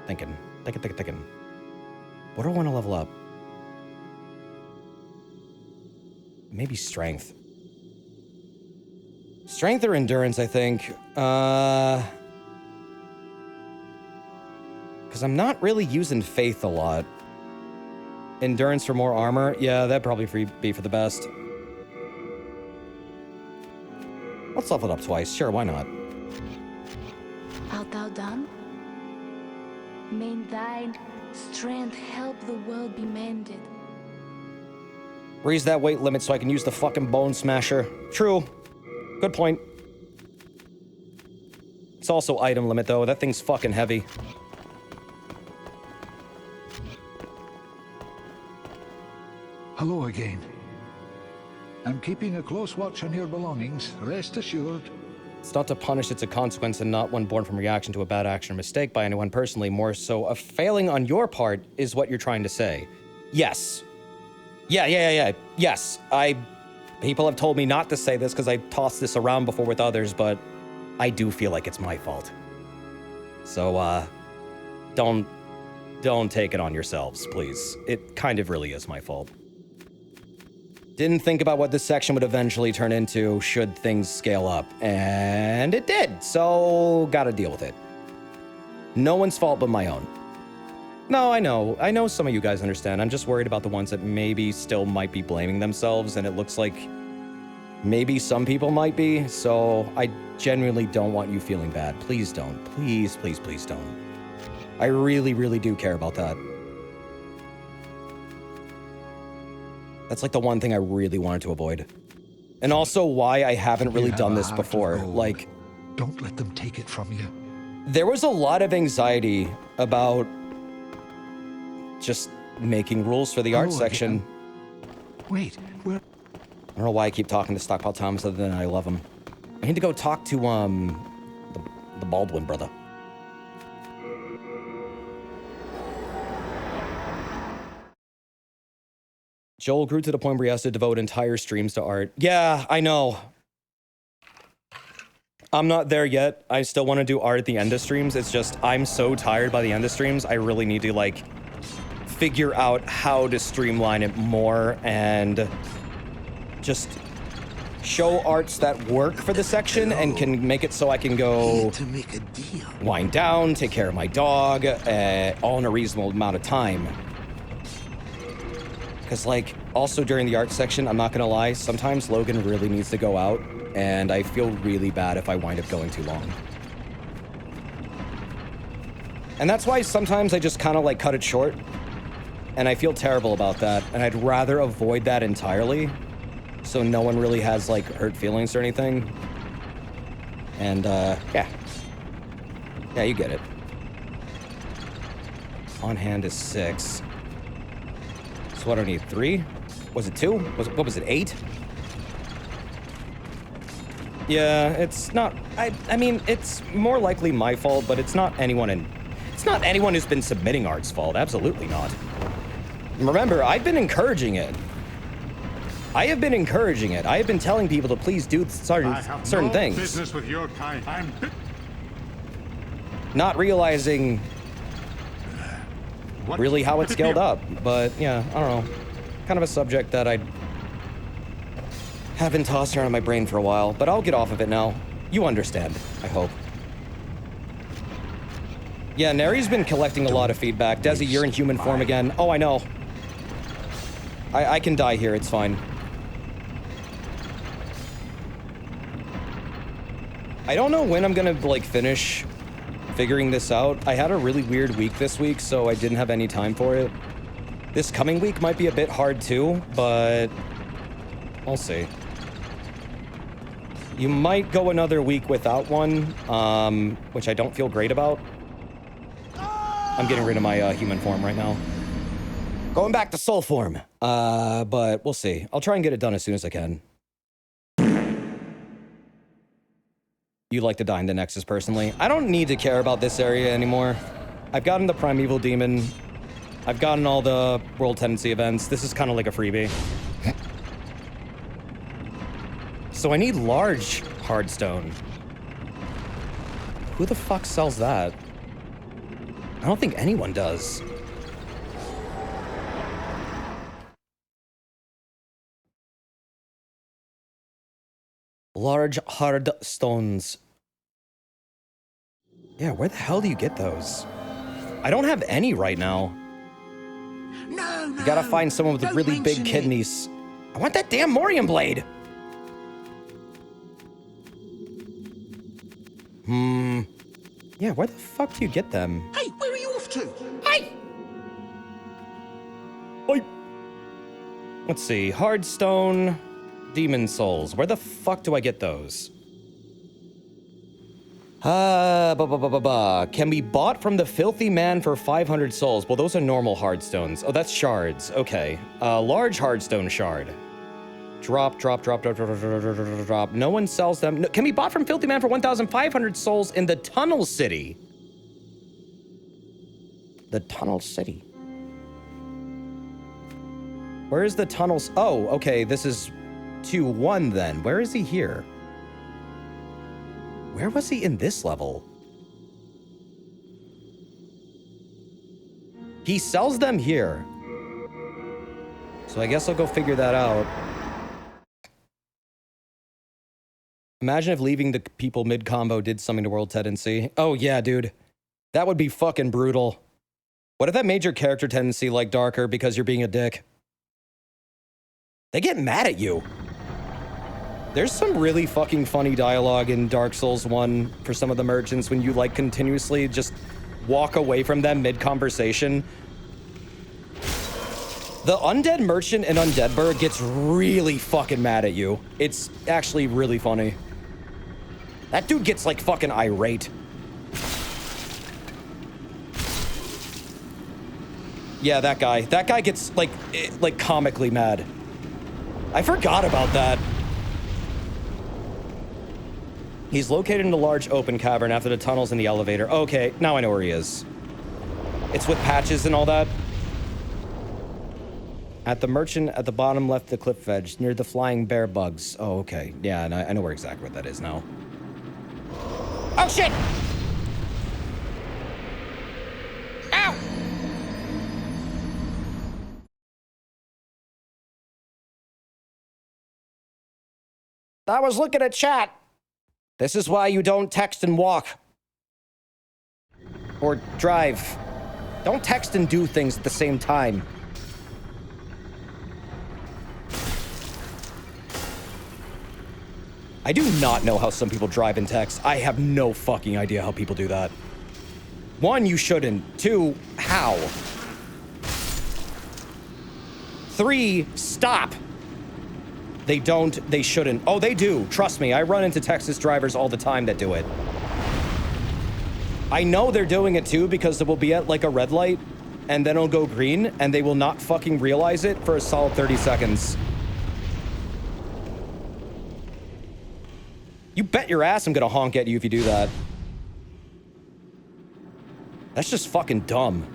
Thinking. What do I want to level up? Maybe strength. Strength or endurance, I think. Because I'm not really using faith a lot. Endurance for more armor? Yeah, that'd probably be for the best. Let's level it up twice. Sure, why not? Art thou done? May thine strength help the world be mended. Raise that weight limit so I can use the fucking bone smasher. True. Good point. It's also item limit, though. That thing's fucking heavy. Hello again. I'm keeping a close watch on your belongings, rest assured. It's not to punish, it's a consequence, and not one born from reaction to a bad action or mistake by anyone personally. More so, a failing on your part is what you're trying to say. Yes. Yeah. Yes. People have told me not to say this because I tossed this around before with others, but I do feel like it's my fault. So, don't take it on yourselves, please. It kind of really is my fault. Didn't think about what this section would eventually turn into should things scale up, and it did, so gotta deal with it. No one's fault but my own. No, I know some of you guys understand. I'm just worried about the ones that maybe still might be blaming themselves, and it looks like maybe some people might be, so I genuinely don't want you feeling bad. Please don't. Please don't. I really, really do care about that. That's like the one thing I really wanted to avoid. And also why I haven't really done this before. Like, don't let them take it from you. there was a lot of anxiety about just making rules for the art section. Wait, where? I don't know why I keep talking to Stockpile Thomas other than I love him. I need to go talk to, the Baldwin brother. Joel grew to the point where he has to devote entire streams to art. Yeah, I know. I'm not there yet. I still want to do art at the end of streams. It's just, I'm so tired by the end of streams. I really need to, like, figure out how to streamline it more and just show arts that work for the section and can make it so I can go to make a deal. Wind down, take care of my dog, all in a reasonable amount of time. Because, like, also during the art section, I'm not gonna lie, sometimes Logan really needs to go out, and I feel really bad if I wind up going too long. And that's why sometimes I just kind of, like, cut it short, and I feel terrible about that, and I'd rather avoid that entirely, so no one really has, like, hurt feelings or anything. And, yeah. Yeah, you get it. On hand is 6. So what do I need? 3? Was it 2? What was it, 8? Yeah, it's not... I mean, it's more likely my fault, but it's not anyone who's been submitting art's fault. Absolutely not. Remember, I've been encouraging it. I have been encouraging it. I have been telling people to please do certain things. Business with your kind. Not realizing really how it's scaled up. But yeah, I don't know. Kind of a subject that I have been tossing around in my brain for a while, but I'll get off of it now. You understand, I hope. Yeah, Neri's been collecting a lot of feedback. Desi, you're in human form again. Oh, I know. I can die here, it's fine. I don't know when I'm gonna, like, finish figuring this out. I had a really weird week this week, so I didn't have any time for it. This coming week might be a bit hard too, but I'll see. You might go another week without one, which I don't feel great about. I'm getting rid of my human form right now. Going back to soul form. But we'll see. I'll try and get it done as soon as I can. You like to die in the Nexus personally? I don't need to care about this area anymore. I've gotten the Primeval Demon. I've gotten all the World Tendency events. This is kind of like a freebie. So I need large Hearthstone. Who the fuck sells that? I don't think anyone does. Large hard stones. Yeah, where the hell do you get those? I don't have any right now. No, You gotta find someone with really big kidneys. I want that damn Morium Blade! Yeah, where the fuck do you get them? Hey, where are you off to? Hey! Oi! Let's see. Hardstone, Demon Souls. Where the fuck do I get those? Can be bought from the Filthy Man for 500 souls. Well, those are normal Hardstones. Oh, that's shards. Okay. Large Hardstone shard. Drop. No one sells them. No, can be bought from Filthy Man for 1,500 souls in the Tunnel City. The Tunnel City. Where is the tunnels? Oh, okay. This is 2-1 then. Where is he here? Where was he in this level? He sells them here. So I guess I'll go figure that out. Imagine if leaving the people mid-combo did something to World Tendency. Oh yeah, dude. That would be fucking brutal. What if that made your character tendency, like, darker because you're being a dick? They get mad at you. There's some really fucking funny dialogue in Dark Souls 1 for some of the merchants when you, like, continuously just walk away from them mid-conversation. The Undead merchant in Undeadburg gets really fucking mad at you. It's actually really funny. That dude gets, like, fucking irate. Yeah, that guy. That guy gets, like comically mad. I forgot about that. He's located in a large open cavern after the tunnels and the elevator. Okay, now I know where he is. It's with patches and all that. At the merchant at the bottom left of the cliff edge, near the flying bear bugs. Oh, okay. Yeah, and I know where exactly what that is now. Oh, shit! Ow! I was looking at chat. This is why you don't text and walk. Or drive. Don't text and do things at the same time. I do not know how some people drive and text. I have no fucking idea how people do that. One, you shouldn't. Two, how? Three, stop. They don't, they shouldn't. Oh, they do. Trust me, I run into Texas drivers all the time that do it. I know they're doing it too because they will be at like a red light and then it'll go green and they will not fucking realize it for a solid 30 seconds. You bet your ass I'm gonna honk at you if you do that. That's just fucking dumb.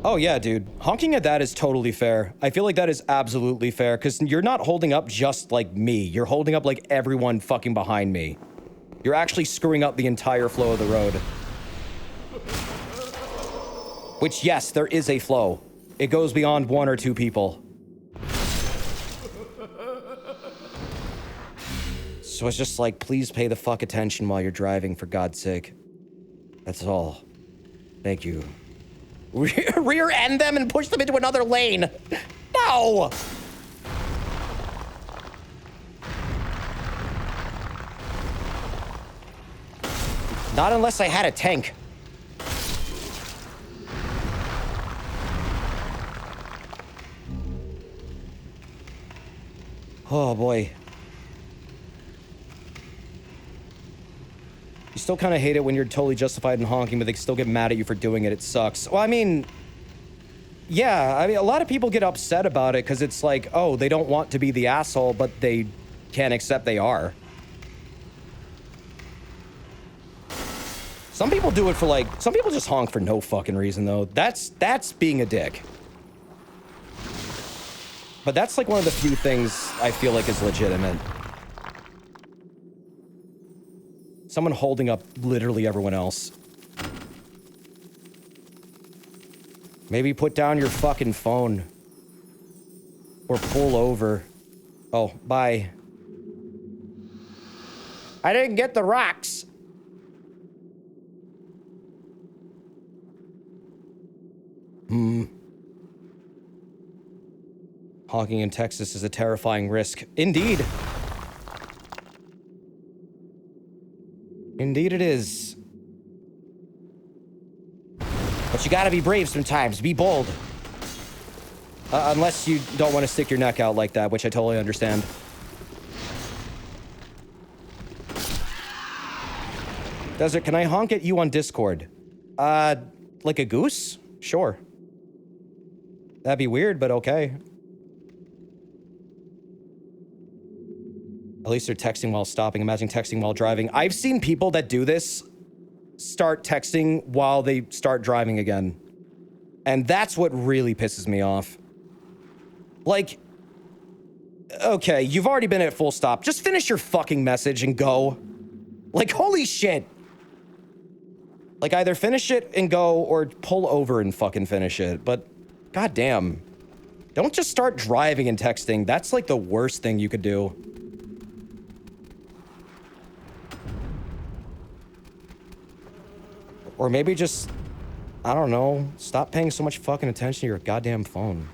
Oh yeah, dude. Honking at that is totally fair. I feel like that is absolutely fair, because you're not holding up just like me. You're holding up like everyone fucking behind me. You're actually screwing up the entire flow of the road. Which, yes, there is a flow. It goes beyond one or two people. So it's just like, please pay the fuck attention while you're driving, for God's sake. That's all. Thank you. Rear end them and push them into another lane. No! Not unless I had a tank. Oh boy. You still kind of hate it when you're totally justified in honking, but they still get mad at you for doing it. It sucks. Well, I mean, yeah, I mean, a lot of people get upset about it because it's like, oh, they don't want to be the asshole, but they can't accept they are. Some people do it for like, some people just honk for no fucking reason though. That's being a dick. But that's like one of the few things I feel like is legitimate. Someone holding up literally everyone else. Maybe put down your fucking phone. Or pull over. Oh, bye. I didn't get the rocks. Honking in Texas is a terrifying risk. Indeed. Indeed it is. But you gotta be brave sometimes. Be bold. Unless you don't want to stick your neck out like that, which I totally understand. Desert, can I honk at you on Discord? Like a goose? Sure. That'd be weird, but okay. At least they're texting while stopping. Imagine texting while driving. I've seen people that do this start texting while they start driving again. And that's what really pisses me off. Like, okay, you've already been at full stop. Just finish your fucking message and go. Like, holy shit. Like, either finish it and go or pull over and fucking finish it. But, goddamn. Don't just start driving and texting. That's like the worst thing you could do. Or maybe just, I don't know, stop paying so much fucking attention to your goddamn phone.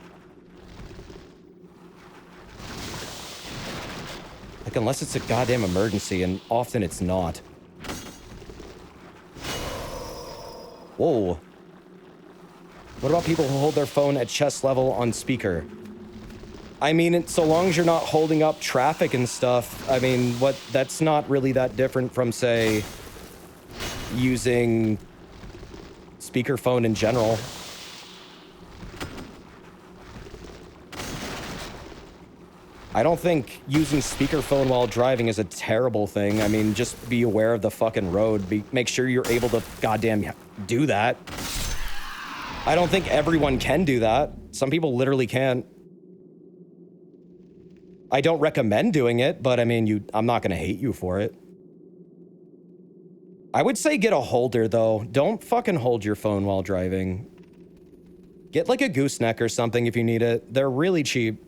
Like, unless it's a goddamn emergency, and often it's not. Whoa. What about people who hold their phone at chest level on speaker? I mean, so long as you're not holding up traffic and stuff, I mean, that's not really that different from, say, using speakerphone in general. I don't think using speakerphone while driving is a terrible thing. I mean, just be aware of the fucking road. Make sure you're able to goddamn do that. I don't think everyone can do that. Some people literally can't. I don't recommend doing it, but I mean, I'm not gonna hate you for it. I would say get a holder, though. Don't fucking hold your phone while driving. Get like a gooseneck or something if you need it. They're really cheap.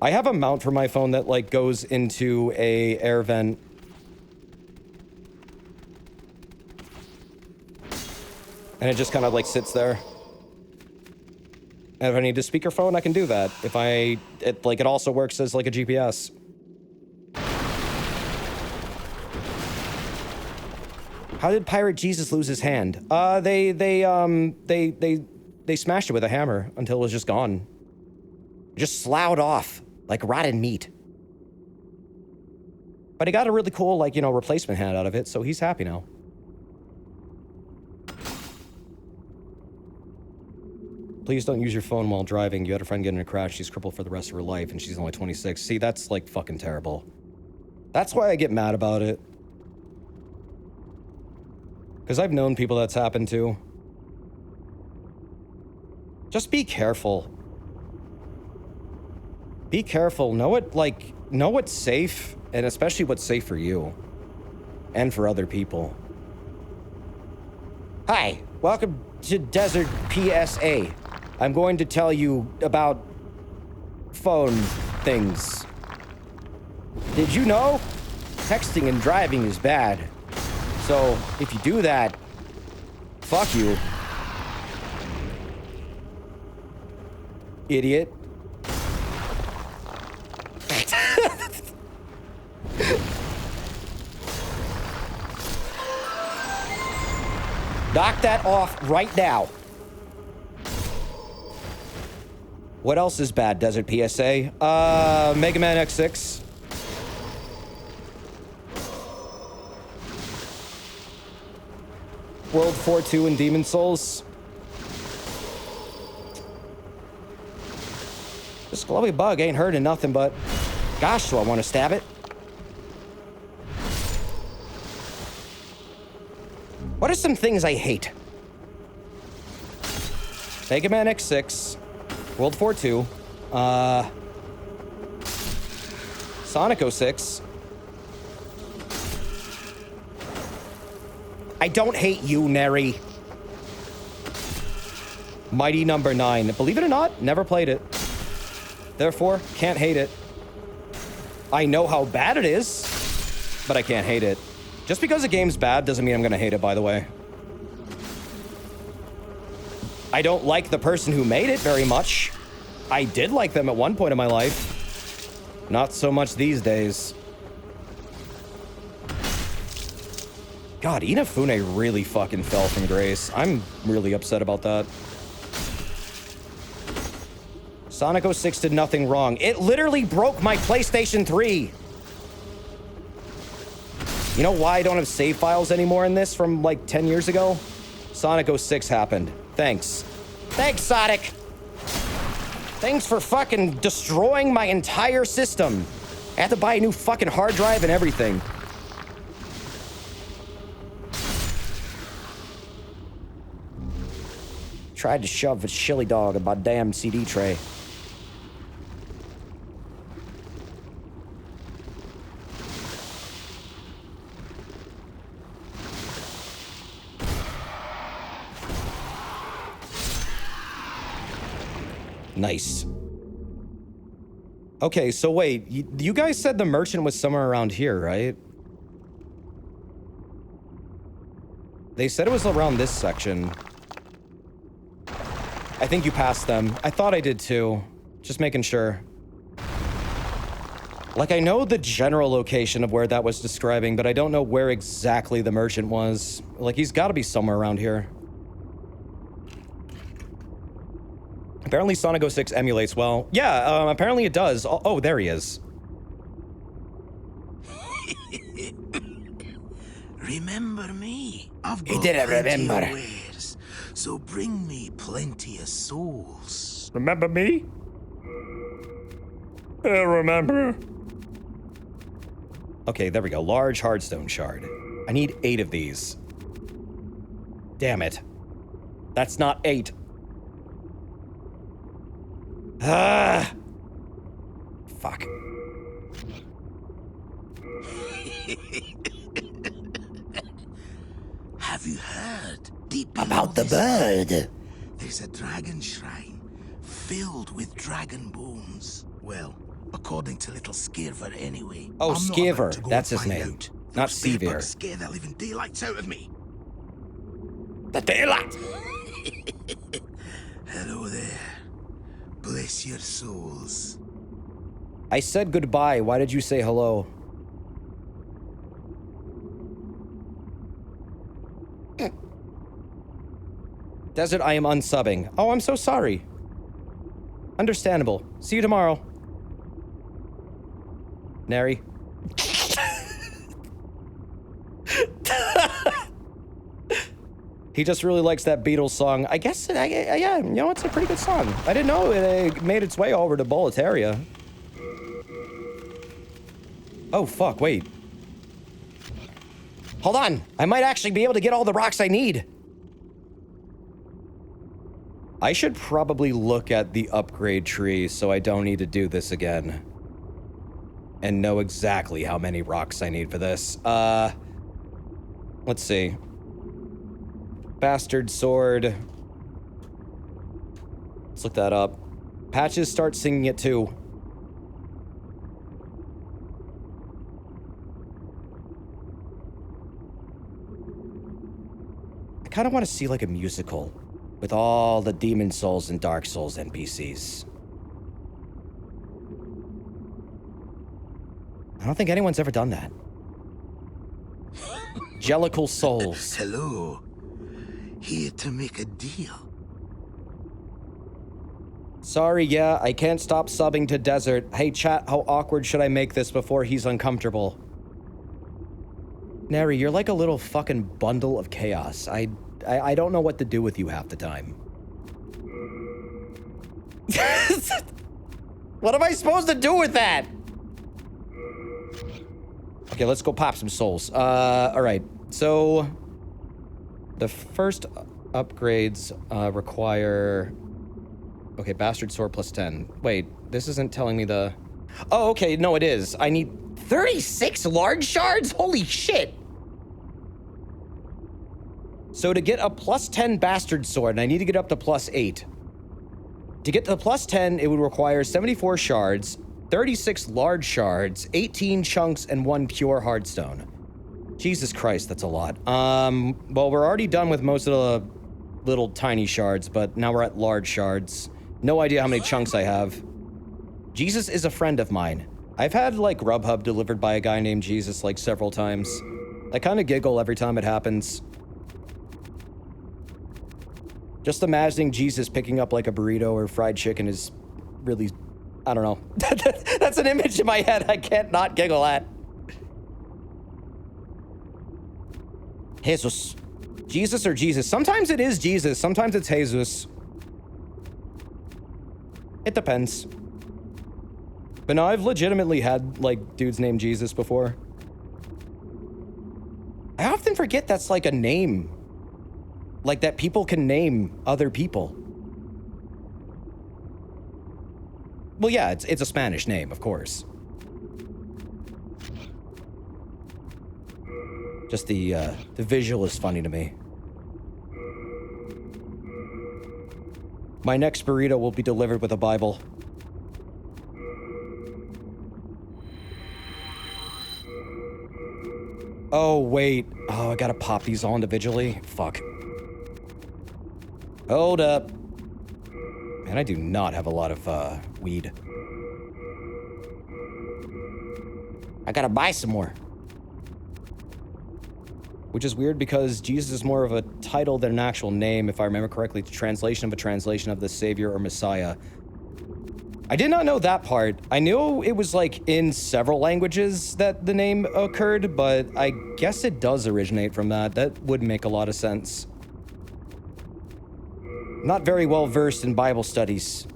I have a mount for my phone that like goes into a air vent. And it just kind of like sits there. And if I need a speakerphone, I can do that. If it also works as like a GPS. How did Pirate Jesus lose his hand? They smashed it with a hammer until it was just gone. Just sloughed off like rotten meat. But he got a really cool, like, you know, replacement hand out of it, so he's happy now. Please don't use your phone while driving. You had a friend get in a crash. She's crippled for the rest of her life, and she's only 26. See, that's, like, fucking terrible. That's why I get mad about it. Because I've known people that's happened to. Just be careful. Be careful. Know what's safe, and especially what's safe for you. And for other people. Hi, welcome to Desert PSA. I'm going to tell you about phone things. Did you know? Texting and driving is bad. So, if you do that, fuck you. Idiot. Knock that off right now. What else is bad, Desert PSA? Mega Man X6. World 4-2 and Demon Souls. This glowy bug ain't hurting nothing but... Gosh, do I want to stab it? What are some things I hate? Mega Man X6. World 4-2. Sonic 06. I don't hate you, Neri. Mighty Number 9. Believe it or not, never played it. Therefore, can't hate it. I know how bad it is, but I can't hate it. Just because a game's bad doesn't mean I'm gonna hate it, by the way. I don't like the person who made it very much. I did like them at one point in my life. Not so much these days. God, Inafune really fucking fell from grace. I'm really upset about that. Sonic 06 did nothing wrong. It literally broke my PlayStation 3. You know why I don't have save files anymore in this from like 10 years ago? Sonic 06 happened. Thanks. Thanks, Sonic. Thanks for fucking destroying my entire system. I had to buy a new fucking hard drive and everything. Tried to shove a chili dog in my damn CD tray. Nice. Okay, so wait, you guys said the merchant was somewhere around here, right? They said it was around this section. I think you passed them. I thought I did too. Just making sure. Like, I know the general location of where that was describing, but I don't know where exactly the merchant was. Like, he's got to be somewhere around here. Apparently Sonic 06 emulates well. Yeah, apparently it does. Oh, there he is. Remember me? I've He got didn't plenty of remember. wares, so bring me plenty of souls. Remember me? Remember? Okay, there we go. Large Hearthstone shard. I need 8 of these. Damn it. That's not 8. Ah! Fuck. Have you heard? Deep About the below this bird. there's a dragon shrine filled with dragon bones. Well, according to little Skirver anyway. Oh, I'm not about Skirver. to go That's and his find name. out. Not Those bed Seaver. bugs scare the living daylights out of me. The daylight. Hello there. Bless your souls. I said goodbye. Why did you say hello? Desert, I am unsubbing. Oh, I'm so sorry. Understandable. See you tomorrow. Nary. He just really likes that Beatles song. I guess, yeah, you know, it's a pretty good song. I didn't know it made its way over to Boletaria. Oh, fuck, wait. Hold on. I might actually be able to get all the rocks I need. I should probably look at the upgrade tree so I don't need to do this again. And know exactly how many rocks I need for this. Let's see. Bastard sword. Let's look that up. Patches start singing it too. I kind of want to see like a musical with all the Demon Souls and Dark Souls NPCs. I don't think anyone's ever done that. Jellicle Souls. Hello. Here to make a deal. Sorry, yeah, I can't stop subbing to Desert. Hey, chat, how awkward should I make this before he's uncomfortable? Nary, you're like a little fucking bundle of chaos. I don't know what to do with you half the time. What am I supposed to do with that? Okay, let's go pop some souls. Alright, so the first upgrades require... Okay, Bastard Sword plus 10. Wait, this isn't telling me the... Oh, okay, no, it is. I need 36 large shards? Holy shit! So to get a plus 10 Bastard Sword, I need to get up to plus 8. To get to the plus 10, it would require 74 shards, 36 large shards, 18 chunks, and 1 pure hardstone. Jesus Christ, that's a lot. Well, we're already done with most of the little tiny shards, but now we're at large shards. No idea how many chunks I have. Jesus is a friend of mine. I've had, like, Grubhub delivered by a guy named Jesus, like, several times. I kind of giggle every time it happens. Just imagining Jesus picking up, like, a burrito or fried chicken is really... I don't know. That's an image in my head I can't not giggle at. Jesus. Jesus or Jesus. Sometimes it is Jesus. Sometimes it's Jesus. It depends. But no, I've legitimately had, like, dudes named Jesus before. I often forget that's, like, a name. Like, that people can name other people. Well, yeah, it's a Spanish name, of course. Just the visual is funny to me. My next burrito will be delivered with a Bible. Oh, wait. Oh, I gotta pop these all individually? Fuck. Hold up. Man, I do not have a lot of, weed. I gotta buy some more. Which is weird because Jesus is more of a title than an actual name, if I remember correctly. It's a translation of the Savior or Messiah. I did not know that part. I knew it was, like, in several languages that the name occurred, but I guess it does originate from that. That would make a lot of sense. Not very well versed in Bible studies.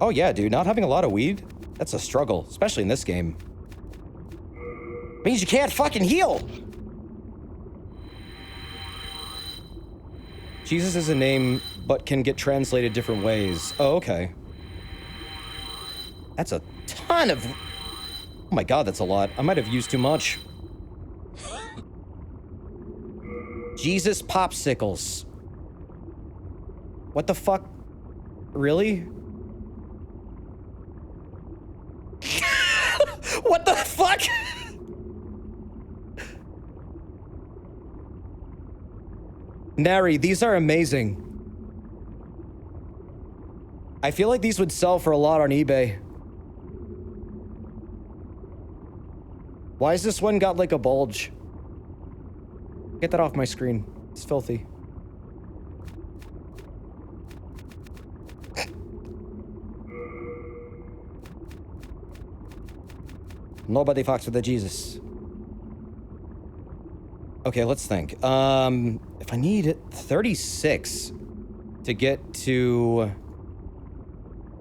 Oh yeah, dude, not having a lot of weed? That's a struggle, especially in this game. Means you can't fucking heal! Jesus is a name, but can get translated different ways. Oh, okay. That's a ton of... Oh my god, that's a lot. I might have used too much. Jesus popsicles. What the fuck? Really? What the fuck? Nary, these are amazing. I feel like these would sell for a lot on eBay. Why has this one got like a bulge? Get that off my screen. It's filthy. Nobody fucks with the Jesus. Okay, let's think. If I need 36 to get to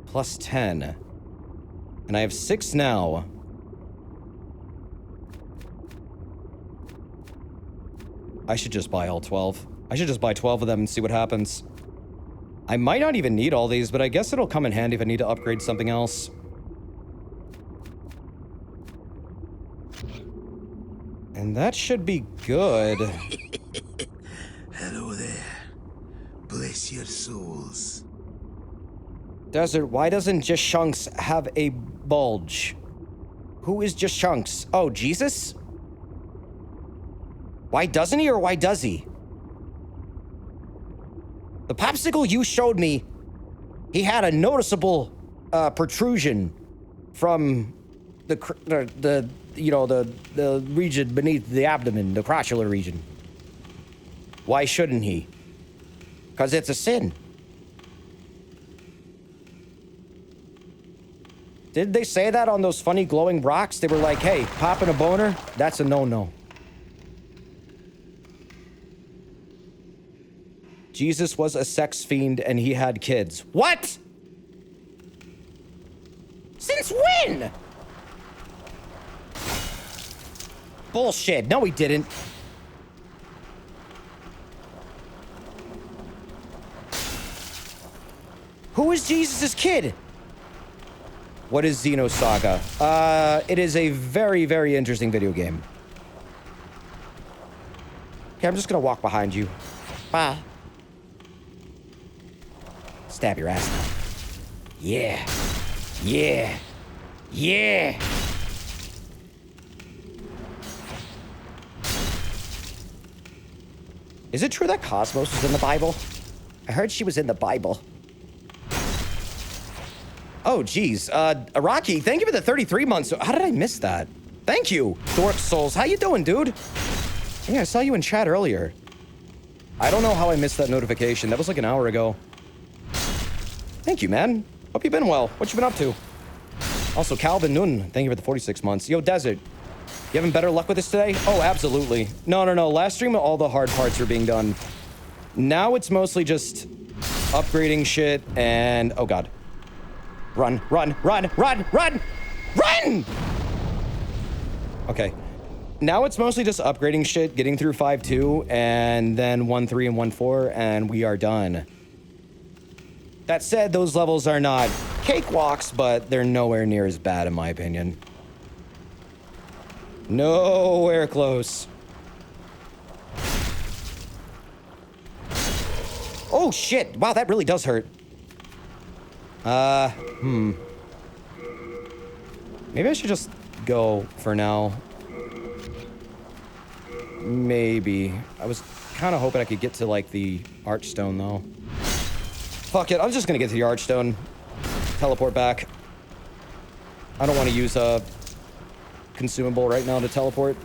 plus 10, and I have 6 now. I should just buy all 12. I should just buy 12 of them and see what happens. I might not even need all these, but I guess it'll come in handy if I need to upgrade something else. And that should be good. Hello there. Bless your souls. Desert, why doesn't Just Chunks have a bulge? Who is Just Chunks? Oh, Jesus? Why doesn't he, or why does he? The popsicle you showed me, he had a noticeable protrusion from the region beneath the abdomen, the crotchular region. Why shouldn't he? Because it's a sin. Did they say that on those funny glowing rocks? They were like, hey, popping a boner, that's a no-no. Jesus was a sex fiend and he had kids. What? Since when? Bullshit. No, he didn't. Who is Jesus' kid? What is Xenosaga? It is a very, very interesting video game. Okay, I'm just gonna walk behind you. Bye. Stab your ass now. Yeah. Yeah. Yeah. Is it true that Cosmos was in the Bible? I heard she was in the Bible. Oh, geez. Araki, thank you for the 33 months. How did I miss that? Thank you, Dork Souls. How you doing, dude? Yeah, I saw you in chat earlier. I don't know how I missed that notification. That was like an hour ago. Thank you, man. Hope you've been well. What you been up to? Also, Calvin Nun, thank you for the 46 months. Yo, Desert, you having better luck with this today? Oh, absolutely. No. Last stream, all the hard parts are being done. Now it's mostly just upgrading shit and... Oh, God. Run. Okay. Now it's mostly just upgrading shit, getting through 5.2, and then 1.3 and 1.4, and we are done. That said, those levels are not cakewalks, but they're nowhere near as bad, in my opinion. Nowhere close. Oh, shit. Wow, that really does hurt. Maybe I should just go for now. Maybe. I was kind of hoping I could get to, like, the Archstone, though. Fuck it, I'm just gonna get to the Archstone. Teleport back. I don't want to use a consumable right now to teleport.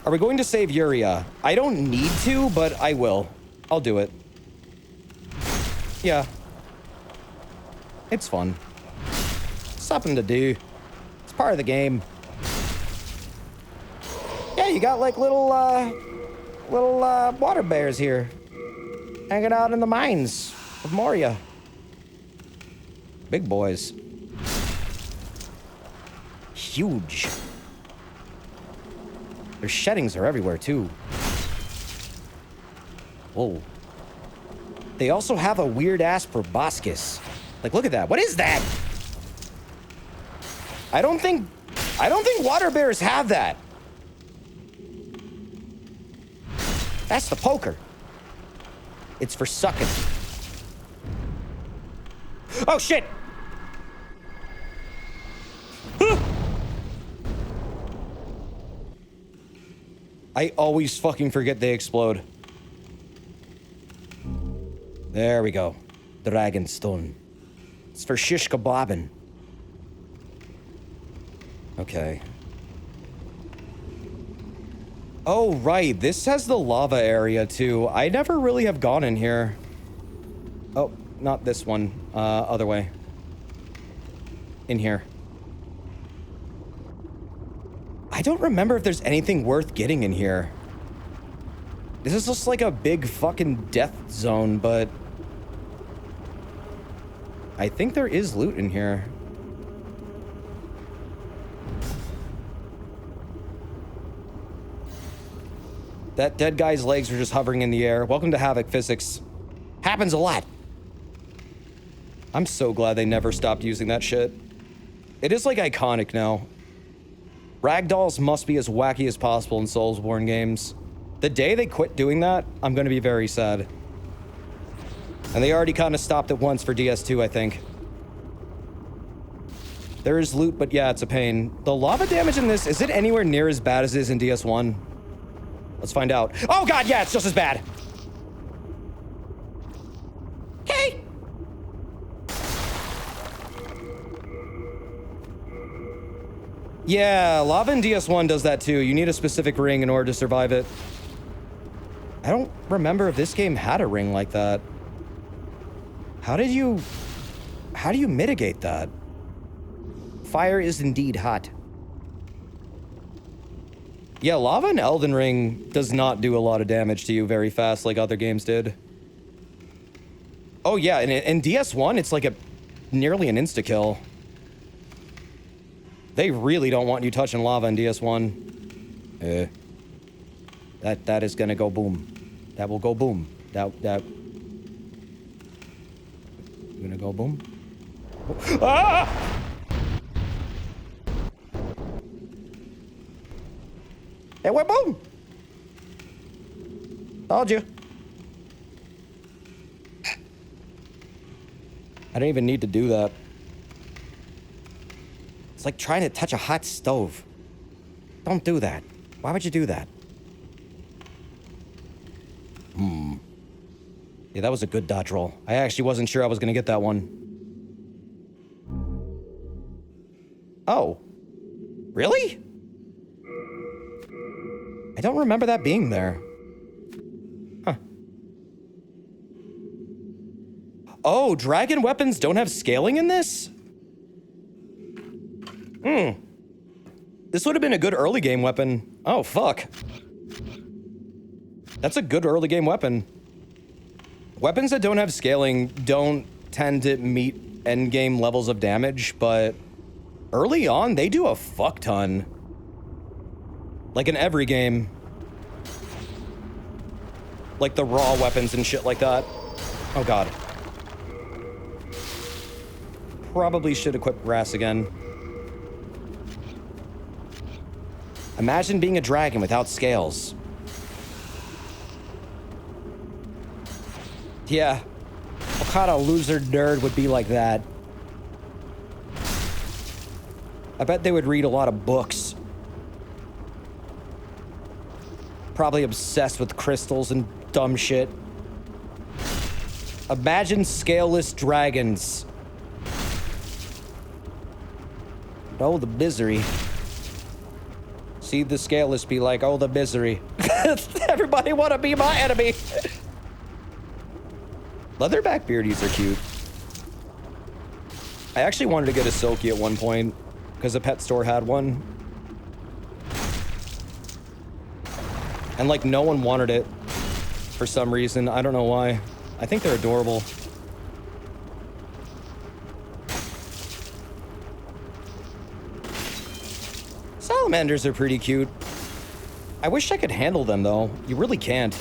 Are we going to save Yuria? I don't need to, but I will. I'll do it. Yeah. It's fun. Something to do. It's part of the game. Yeah, you got like little water bears here. Hanging out in the mines of Moria. Big boys. Huge. Their sheddings are everywhere, too. Whoa. They also have a weird-ass proboscis. Like, look at that. What is that? I don't think water bears have that. That's the poker. It's for sucking. Oh, shit! I always fucking forget they explode. There we go. Dragonstone. It's for shish kebabbing. Okay. Oh, right. This has the lava area, too. I never really have gone in here. Oh, not this one. Other way. In here. I don't remember if there's anything worth getting in here. This is just like a big fucking death zone, but... I think there is loot in here. That dead guy's legs were just hovering in the air. Welcome to Havoc Physics. Happens a lot. I'm so glad they never stopped using that shit. It is like iconic now. Ragdolls must be as wacky as possible in Soulsborne games. The day they quit doing that, I'm gonna be very sad. And they already kind of stopped it once for DS2, I think. There is loot, but yeah, it's a pain. The lava damage in this, is it anywhere near as bad as it is in DS1? Let's find out. Oh god, yeah, it's just as bad. Okay. Yeah, lava in DS1 does that too. You need a specific ring in order to survive it. I don't remember if this game had a ring like that. How do you mitigate that? Fire is indeed hot. Yeah, lava in Elden Ring does not do a lot of damage to you very fast like other games did. Oh yeah, and in DS1, it's like nearly an insta-kill. They really don't want you touching lava in DS1. That is gonna go boom. That will go boom. That gonna go boom. Ah! It went boom. Told you. I don't even need to do that. It's like trying to touch a hot stove. Don't do that. Why would you do that? Yeah, that was a good dodge roll. I actually wasn't sure I was gonna get that one. Oh. Really? I don't remember that being there. Huh. Oh, dragon weapons don't have scaling in this? This would have been a good early game weapon. Oh, fuck. That's a good early game weapon. Weapons that don't have scaling don't tend to meet end game levels of damage, but early on, they do a fuck ton. Like in every game. Like the raw weapons and shit like that. Oh god. Probably should equip grass again. Imagine being a dragon without scales. Yeah. What kind of loser nerd would be like that? I bet they would read a lot of books. Probably obsessed with crystals and dumb shit. Imagine scaleless dragons. Oh, the misery. See the scaleless be like, oh, the misery. Everybody want to be my enemy. Leatherback beardies are cute. I actually wanted to get a Silky at one point because a pet store had one. And like no one wanted it for some reason. I don't know why. I think they're adorable. salamanders are pretty cute. I wish I could handle them, though. You really can't.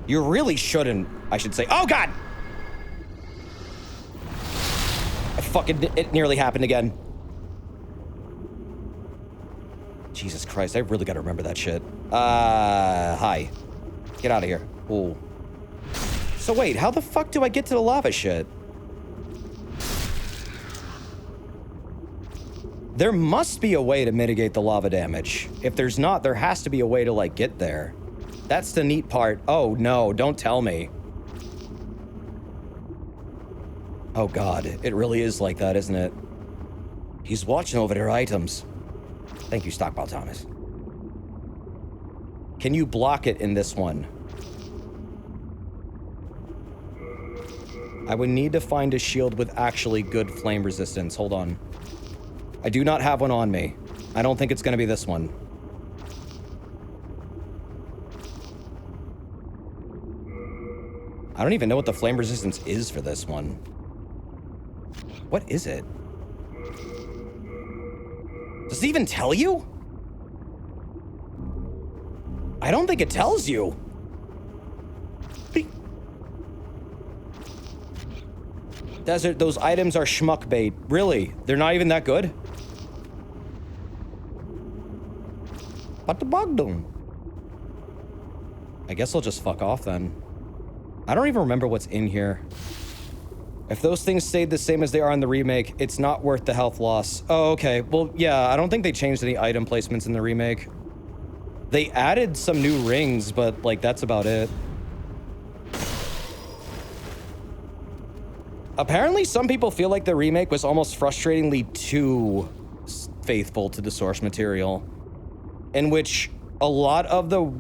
You really shouldn't, I should say. Oh, God! It nearly happened again. Jesus Christ, I really gotta remember that shit. Hi. Get out of here. Ooh. So wait, how the fuck do I get to the lava shit? There must be a way to mitigate the lava damage. If there's not, there has to be a way to, like, get there. That's the neat part. Oh, no, don't tell me. Oh, God, it really is like that, isn't it? He's watching over their items. Thank you, Stockpile Thomas. Can you block it in this one? I would need to find a shield with actually good flame resistance. Hold on. I do not have one on me. I don't think it's going to be this one. I don't even know what the flame resistance is for this one. What is it? Does it even tell you? I don't think it tells you. Desert, those items are schmuck bait. Really? They're not even that good? What the bug doing? I guess I'll just fuck off then. I don't even remember what's in here. If those things stayed the same as they are in the remake, it's not worth the health loss. Oh, okay. Well, yeah, I don't think they changed any item placements in the remake. They added some new rings, but, like, that's about it. Apparently, some people feel like the remake was almost frustratingly too faithful to the source material, in which a lot of the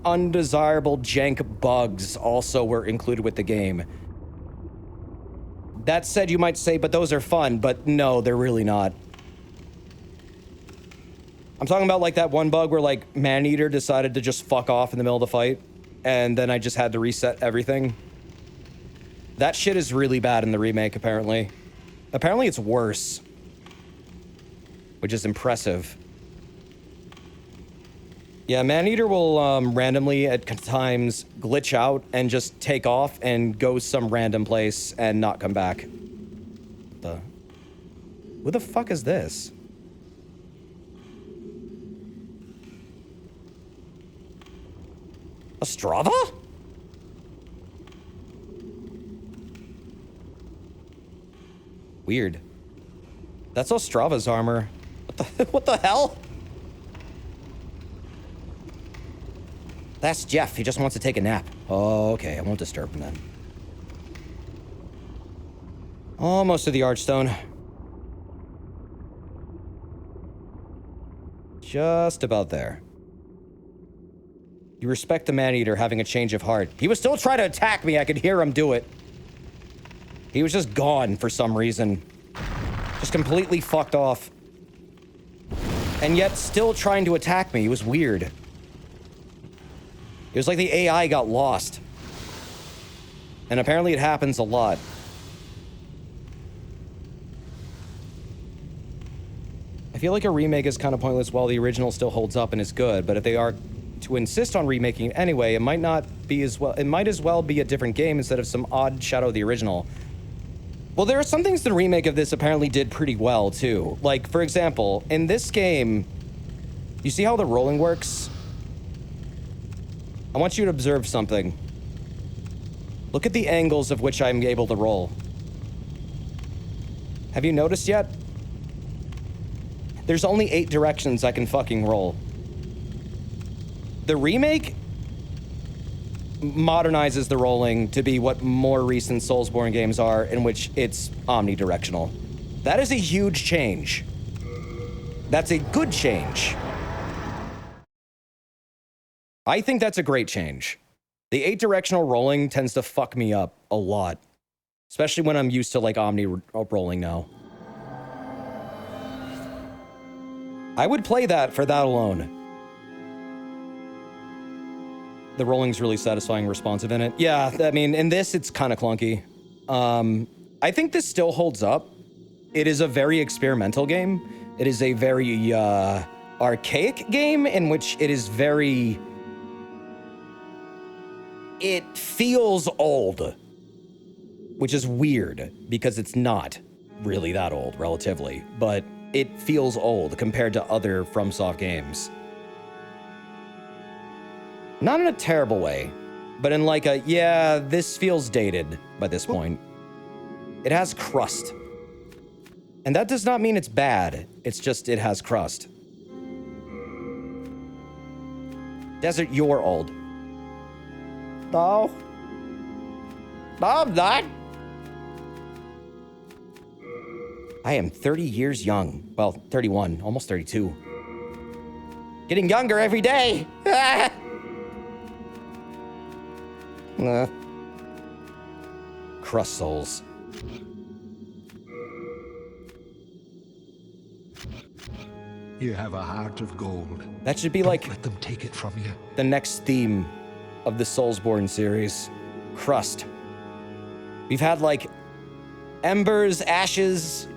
undesirable jank bugs also were included with the game. That said, you might say, but those are fun, but no, they're really not. I'm talking about, like, that one bug where, like, Maneater decided to just fuck off in the middle of the fight, and then I just had to reset everything. That shit is really bad in the remake, apparently. Apparently it's worse. Which is impressive. Yeah, Maneater will randomly at times glitch out and just take off and go some random place and not come back. Who the fuck is this? Ostrava? Weird. That's Ostrava's armor. What the hell? That's Jeff. He just wants to take a nap. Oh, okay. I won't disturb him then. Almost to the Archstone. Just about there. You respect the Maneater having a change of heart. He was still trying to attack me. I could hear him do it. He was just gone for some reason. Just completely fucked off. And yet still trying to attack me. It was weird. It was like the AI got lost. And apparently it happens a lot. I feel like a remake is kind of pointless while the original still holds up and is good, but if they are to insist on remaking it anyway, it might not be as well. It might as well be a different game instead of some odd shadow of the original. Well, there are some things the remake of this apparently did pretty well, too. Like, for example, in this game, you see how the rolling works? I want you to observe something. Look at the angles of which I'm able to roll. Have you noticed yet? There's only 8 directions I can fucking roll. The remake modernizes the rolling to be what more recent Soulsborne games are, in which it's omnidirectional. That is a huge change. That's a good change. I think that's a great change. The 8-directional rolling tends to fuck me up a lot, especially when I'm used to, like, rolling now. I would play that for that alone. The rolling's really satisfying, responsive in it. Yeah, I mean, in this, it's kind of clunky. I think this still holds up. It is a very experimental game, It is a very archaic game in which it is very... It feels old, which is weird because it's not really that old, relatively, but it feels old compared to other FromSoft games. Not in a terrible way, but in like a, yeah, this feels dated by this point. It has crust. And that does not mean it's bad, it's just it has crust. Desert, you're old. No. No, I'm not. I am 30 years young. Well, 31, almost 32. Getting younger every day. Crust souls. You have a heart of gold. That should be Don't like let them take it from you. the next theme of the Soulsborne series. Crust. We've had like embers, ashes,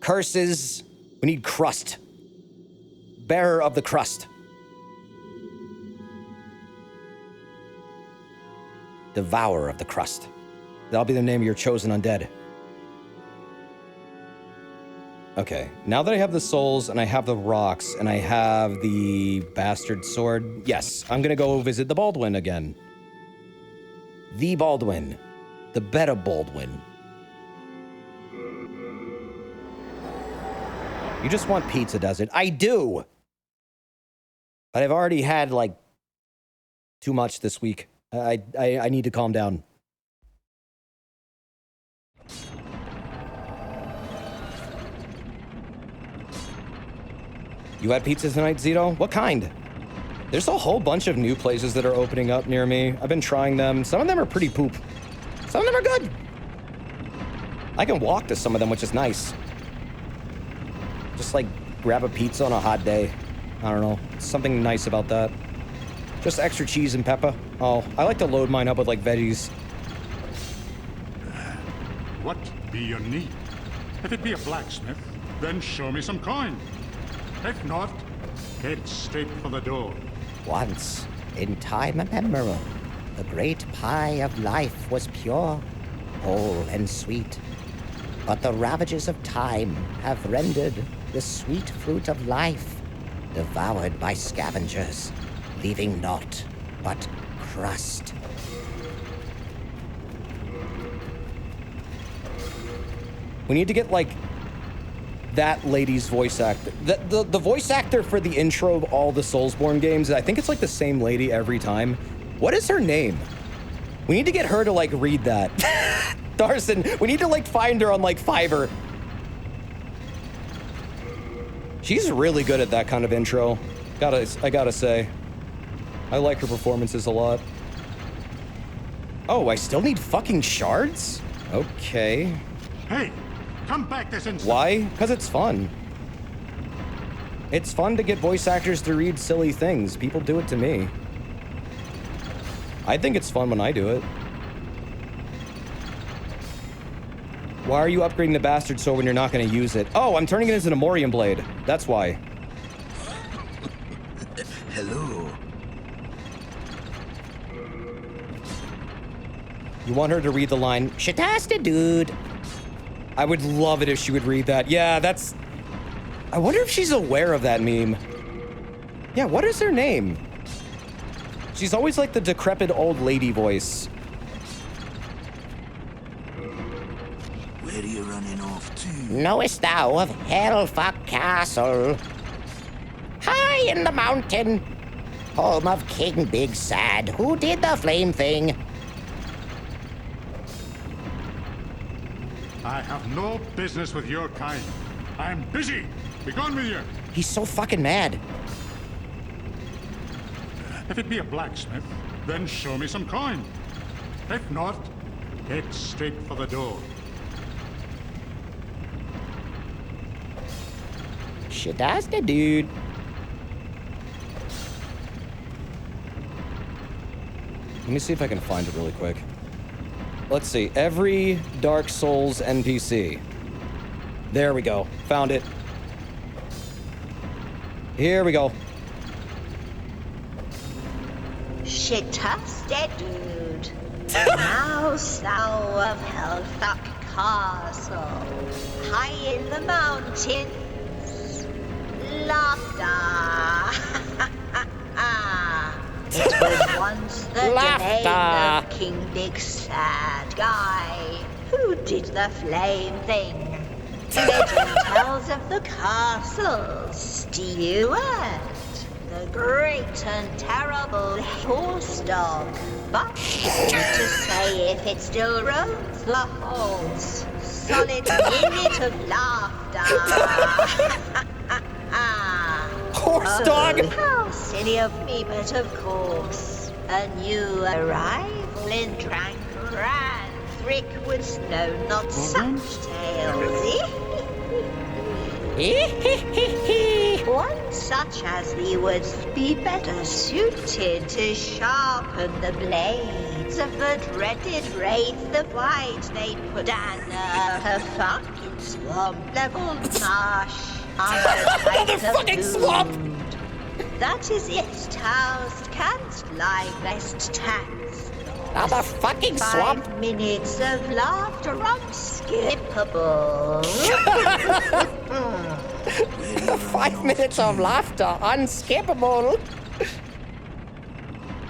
curses. We need crust. Bearer of the crust. Devourer of the crust. That'll be the name of your chosen undead. Okay, now that I have the souls and I have the rocks and I have the bastard sword, yes, I'm gonna go visit the Baldwin again. The Baldwin. The better Baldwin. You just want pizza, does it? I do! But I've already had, like, too much this week. I need to calm down. You had pizza tonight, Zito? What kind? There's a whole bunch of new places that are opening up near me. I've been trying them. Some of them are pretty poop. Some of them are good. I can walk to some of them, which is nice. Just like grab a pizza on a hot day. I don't know. Something nice about that. Just extra cheese and pepper. Oh, I like to load mine up with like veggies. What be your need? If it be a blacksmith, then show me some coin. If not, head straight for the door. Once, in time immemorial, the great pie of life was pure, whole, and sweet. But the ravages of time have rendered the sweet fruit of life devoured by scavengers, leaving naught but crust. We need to get, like, that lady's voice actor. The voice actor for the intro of all the Soulsborne games, I think it's, like, the same lady every time. What is her name? We need to get her to, like, read that. Darson, we need to, like, find her on, like, Fiverr. She's really good at that kind of intro. I gotta say. I like her performances a lot. Oh, I still need fucking shards? Okay. Hey, come back this instant. Why? Because it's fun. It's fun to get voice actors to read silly things. People do it to me. I think it's fun when I do it. Why are you upgrading the bastard sword when you're not going to use it? Oh, I'm turning it into a Morium Blade. That's why. Hello. You want her to read the line, "Shatasta, dude." I would love it if she would read that. Yeah, that's... I wonder if she's aware of that meme. Yeah, what is her name? She's always like the decrepit old lady voice. Where are you running off to? Knowest thou of Hellfuck Castle? High in the mountain, home of King Big Sad, who did the flame thing. I have no business with your kind. I'm busy. Be gone with you. He's so fucking mad. If it be a blacksmith, then show me some coin. If not, head straight for the door. Shadasta, dude. Let me see if I can find it really quick. Let's see. Every Dark Souls NPC. There we go. Found it. Here we go. Shit-tasted dude. Now Slough of Hellfuck Castle. High in the mountains. Laughter. It was once the domain of King Big Sad Guy, who did the flame thing. Legend tells of the castle's steward, the great and terrible horse dog. But who's to say if it still roams the halls? Solid minute of laughter. Horse dog! How silly of me, but of course. A new arrival in Drankran. Thrickwood's know not such tales. One such as thee would be better suited to sharpen the blades of the dreaded wraith of white they put down her fucking swamp level marsh. Motherfucking swamp! That is it, Toust canst lie best taxed. Another fucking swamp! 5 minutes of laughter unskippable. 5 minutes of laughter, unskippable.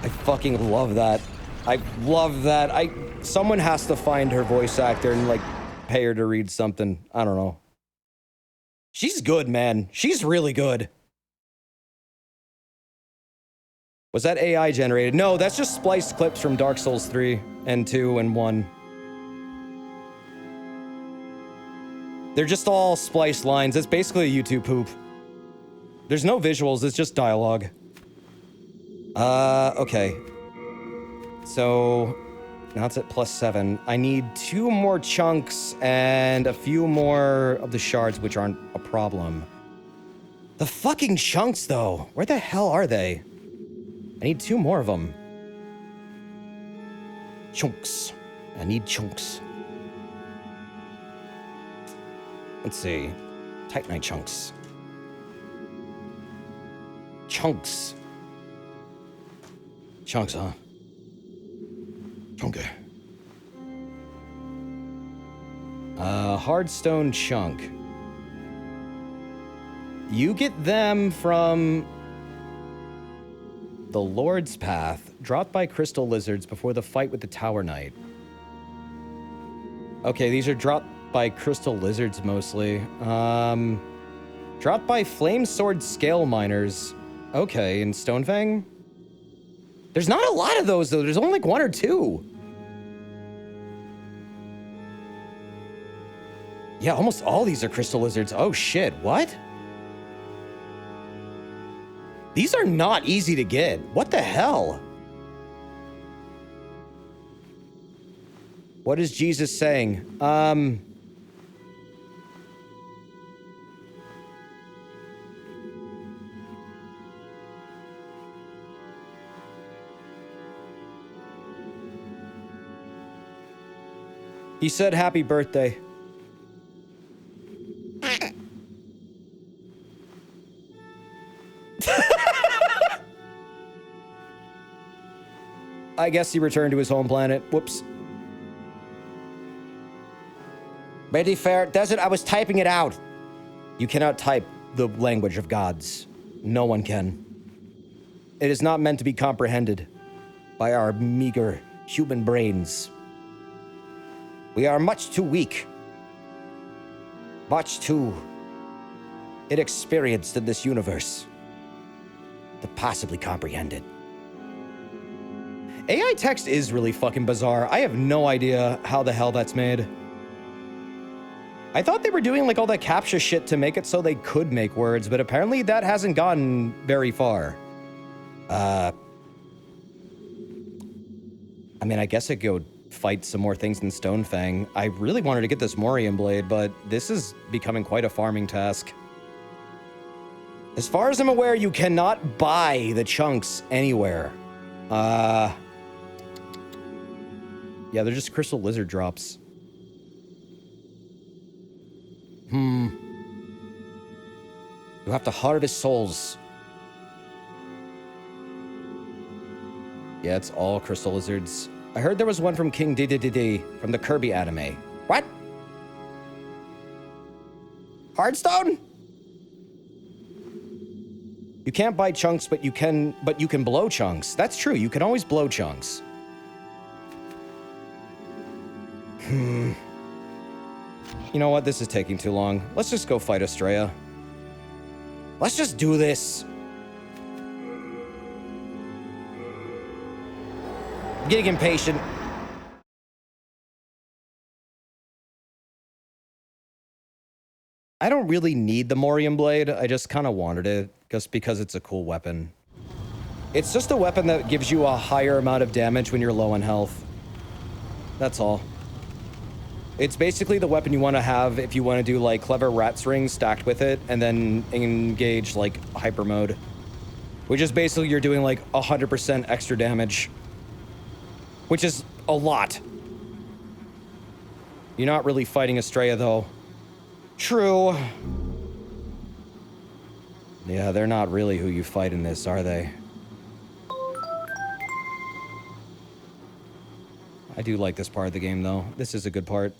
I fucking love that. I love that. Someone has to find her voice actor and, like, pay her to read something. I don't know. She's good, man. She's really good. Was that AI generated? No, that's just spliced clips from Dark Souls 3 and 2 and 1. They're just all spliced lines. It's basically a YouTube poop. There's no visuals, it's just dialogue. Okay. So, now it's at +7. I need 2 more chunks and a few more of the shards, which aren't a problem. The fucking chunks, though. Where the hell are they? I need 2 more of them. Chunks. I need chunks. Let's see. Titanite chunks. Chunks. Chunks, huh? Chunky. Hardstone chunk. You get them from the Lord's Path, dropped by crystal lizards before the fight with the Tower Knight. Okay, these are dropped by crystal lizards mostly. Dropped by flame sword scale miners. Okay, and Stonefang? There's not a lot of those, though. There's only like 1 or 2. Yeah, almost all these are crystal lizards. Oh, shit. What? These are not easy to get. What the hell? What is Jesus saying? He said happy birthday. I guess he returned to his home planet. Whoops. Ready, fair desert, I was typing it out. You cannot type the language of gods. No one can. It is not meant to be comprehended by our meager human brains. We are much too weak. Much too inexperienced in this universe to possibly comprehend it. AI text is really fucking bizarre. I have no idea how the hell that's made. I thought they were doing like all that CAPTCHA shit to make it so they could make words, but apparently that hasn't gotten very far. I mean, I guess I could go fight some more things in Stonefang. I really wanted to get this Morium Blade, but this is becoming quite a farming task. As far as I'm aware, you cannot buy the chunks anywhere. Yeah, they're just crystal lizard drops. You have to harvest souls. Yeah, it's all crystal lizards. I heard there was one from King Dedede from the Kirby anime. What? Hearthstone? You can't buy chunks, but you can blow chunks. That's true. You can always blow chunks. You know what? This is taking too long. Let's just go fight Estrella. Let's just do this. I'm getting impatient. I don't really need the Morium Blade. I just kind of wanted it just because it's a cool weapon. It's just a weapon that gives you a higher amount of damage when you're low on health. That's all. It's basically the weapon you want to have if you want to do like clever rat's ring stacked with it and then engage like hyper mode, which is basically you're doing like 100% extra damage, which is a lot. You're not really fighting Estrella though. True. Yeah, they're not really who you fight in this, are they? I do like this part of the game though. This is a good part.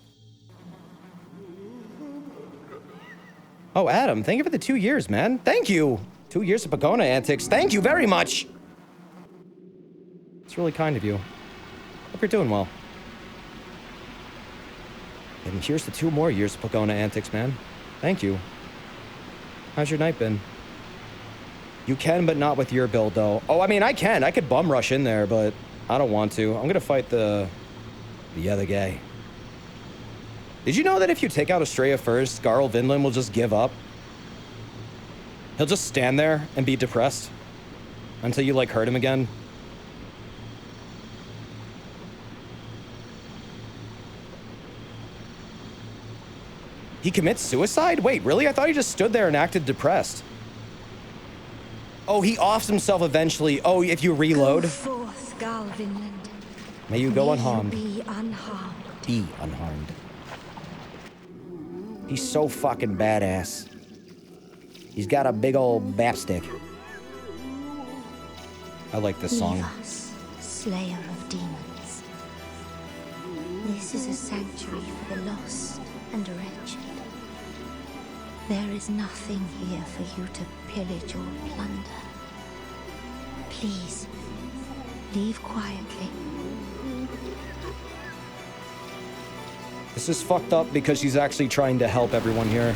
Oh, Adam, thank you for the 2 years, man. Thank you. 2 years of Pogona antics. Thank you very much. It's really kind of you. Hope you're doing well. And here's the 2 more years of Pogona antics, man. Thank you. How's your night been? You can, but not with your build, though. Oh, I mean, I can. I could bum rush in there, but I don't want to. I'm gonna fight the other guy. Did you know that if you take out Estrella first, Garl Vinland will just give up? He'll just stand there and be depressed until you, like, hurt him again. He commits suicide? Wait, really? I thought he just stood there and acted depressed. Oh, he offs himself eventually. Oh, if you reload. Go forth, Garl Vinland. May you go unharmed. Be unharmed. Be unharmed. He's so fucking badass. He's got a big old bap stick. I like this song. Leave us, Slayer of Demons. This is a sanctuary for the lost and wretched. There is nothing here for you to pillage or plunder. Please, leave quietly. This is fucked up because she's actually trying to help everyone here.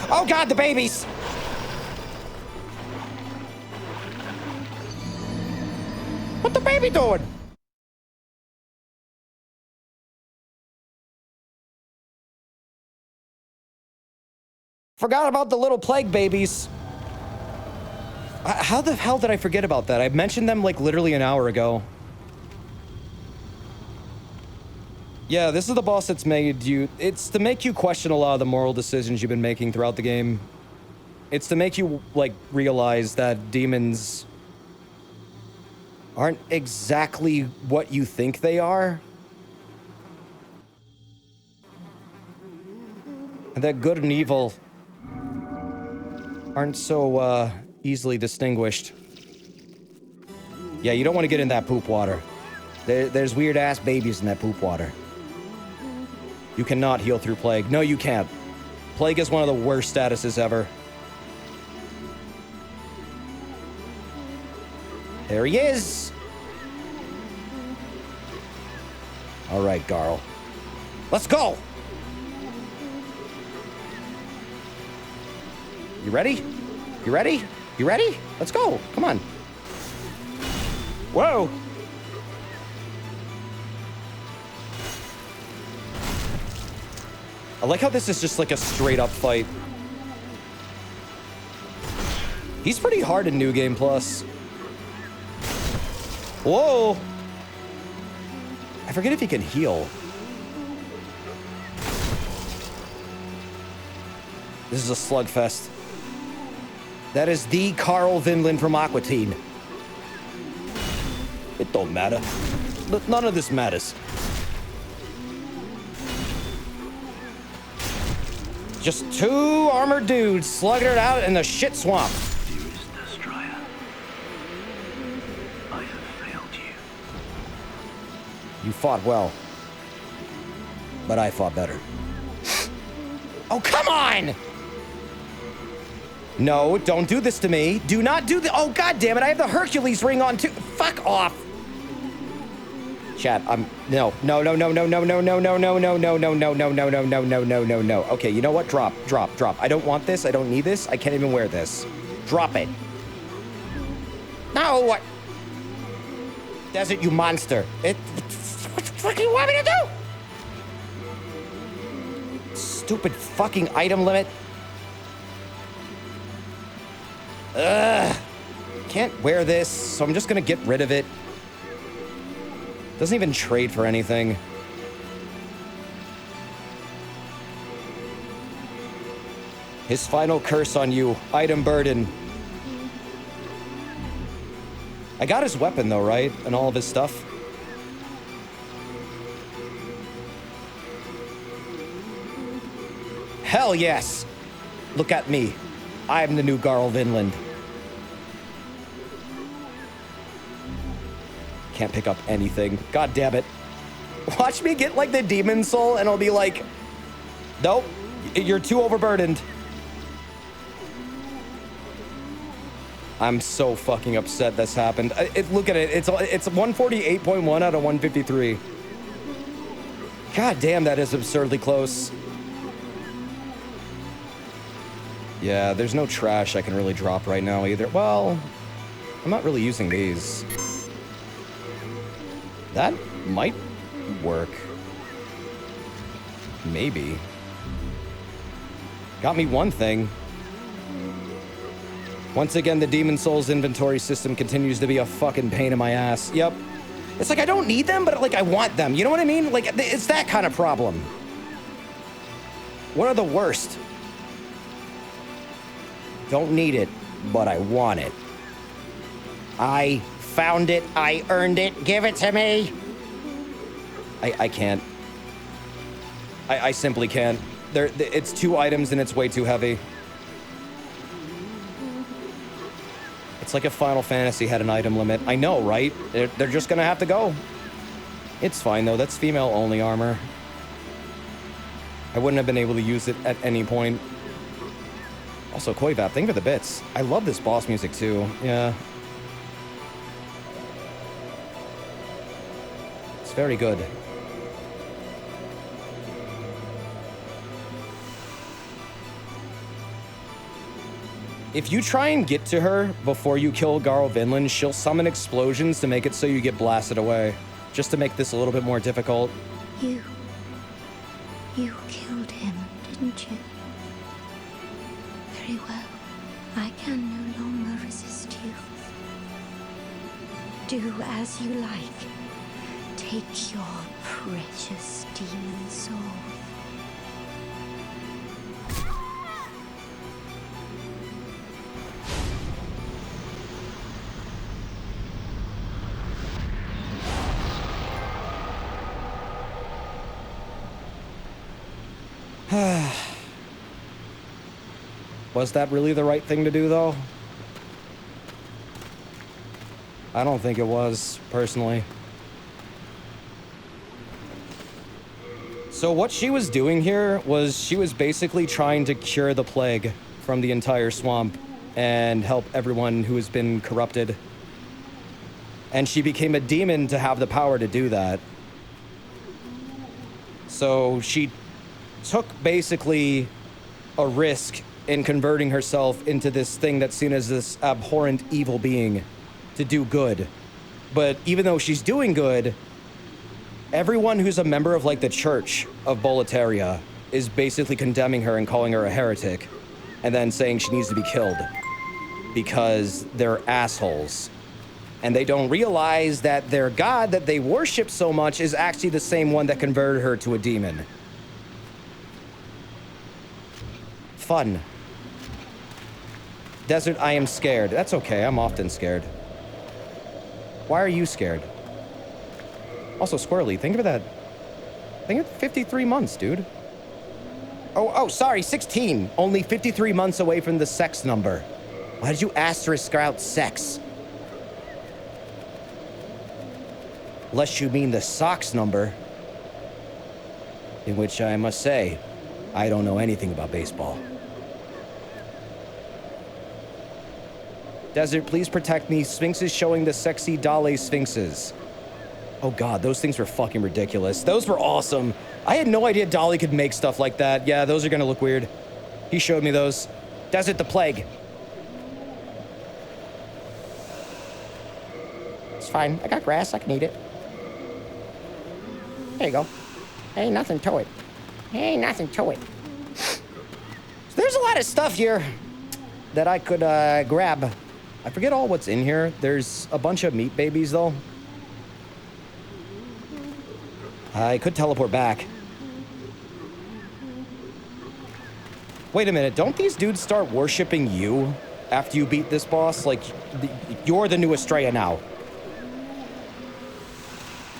Oh god, the babies! What the baby doing? Forgot about the little plague babies. How the hell did I forget about that? I mentioned them like literally an hour ago. Yeah, this is the boss that's made you... It's to make you question a lot of the moral decisions you've been making throughout the game. It's to make you, like, realize that demons aren't exactly what you think they are. And that good and evil aren't so, easily distinguished. Yeah, you don't want to get in that poop water. There's weird-ass babies in that poop water. You cannot heal through Plague. No, you can't. Plague is one of the worst statuses ever. There he is! Alright, Garl. Let's go! You ready? You ready? You ready? Let's go! Come on. Whoa! I like how this is just like a straight up fight. He's pretty hard in New Game Plus. Whoa! I forget if he can heal. This is a slugfest. That is the Garl Vinland from Aqua Teen. It don't matter. None of this matters. Just two armored dudes slugging it out in the shit swamp. Dearest Destroyer, I have failed you. You fought well, but I fought better. Oh, come on! No, don't do this to me. Do not do the. Oh, god damn it! I have the Hercules ring on too. Fuck off. Chat, no. Okay, you know what? Drop. I don't want this. I don't need this. I can't even wear this. Drop it. No, what? Desert, you monster. What the fuck do you want me to do? Stupid fucking item limit. Ugh. Can't wear this, so I'm just gonna get rid of it. Doesn't even trade for anything. His final curse on you, item burden. I got his weapon though, right? And all of his stuff. Hell yes! Look at me. I'm the new Garl Vinland. Can't pick up anything. God damn it. Watch me get like the demon soul and I'll be like, nope, you're too overburdened. I'm so fucking upset this happened. Look at it. It's 148.1 out of 153. God damn, that is absurdly close. Yeah, there's no trash I can really drop right now either. Well, I'm not really using these. That might work. Maybe. Got me one thing. Once again, the Demon Souls inventory system continues to be a fucking pain in my ass. Yep. It's like I don't need them, but like I want them. You know what I mean? Like, it's that kind of problem. What are the worst? Don't need it, but I want it. I found it. I earned it. Give it to me. I can't. I simply can't. It's 2 items and it's way too heavy. It's like if Final Fantasy had an item limit. I know, right? They're just gonna have to go. It's fine though. That's female only armor. I wouldn't have been able to use it at any point. Also, Koivap, thank you for the bits. I love this boss music too. Yeah. It's very good. If you try and get to her before you kill Garl Vinland, she'll summon explosions to make it so you get blasted away. Just to make this a little bit more difficult. You killed him, didn't you? Very well. I can no longer resist you. Do as you like. Take your precious demon soul. Was that really the right thing to do, though? I don't think it was, personally. So what she was doing here was she was basically trying to cure the plague from the entire swamp and help everyone who has been corrupted. And she became a demon to have the power to do that. So she took basically a risk in converting herself into this thing that's seen as this abhorrent evil being to do good. But even though she's doing good, everyone who's a member of like the church of Boletaria is basically condemning her and calling her a heretic and then saying she needs to be killed because they're assholes. And they don't realize that their god that they worship so much is actually the same one that converted her to a demon. Fun. Desert, I am scared. That's okay, I'm often scared. Why are you scared? Also, Squirrely, think of that. Think of 53 months, dude. Oh, sorry, 16. Only 53 months away from the sex number. Why did you asterisk out sex? Unless you mean the socks number. In which I must say, I don't know anything about baseball. Desert, please protect me. Sphinxes showing the sexy Dale Sphinxes. Oh god, those things were fucking ridiculous. Those were awesome. I had no idea Dolly could make stuff like that. Yeah, those are gonna look weird. He showed me those. Desert the Plague. It's fine. I got grass. I can eat it. There you go. Ain't nothing to it. Ain't nothing to it. So there's a lot of stuff here that I could grab. I forget all what's in here. There's a bunch of meat babies, though. I could teleport back. Wait a minute. Don't these dudes start worshipping you after you beat this boss? Like, you're the new Estrella now.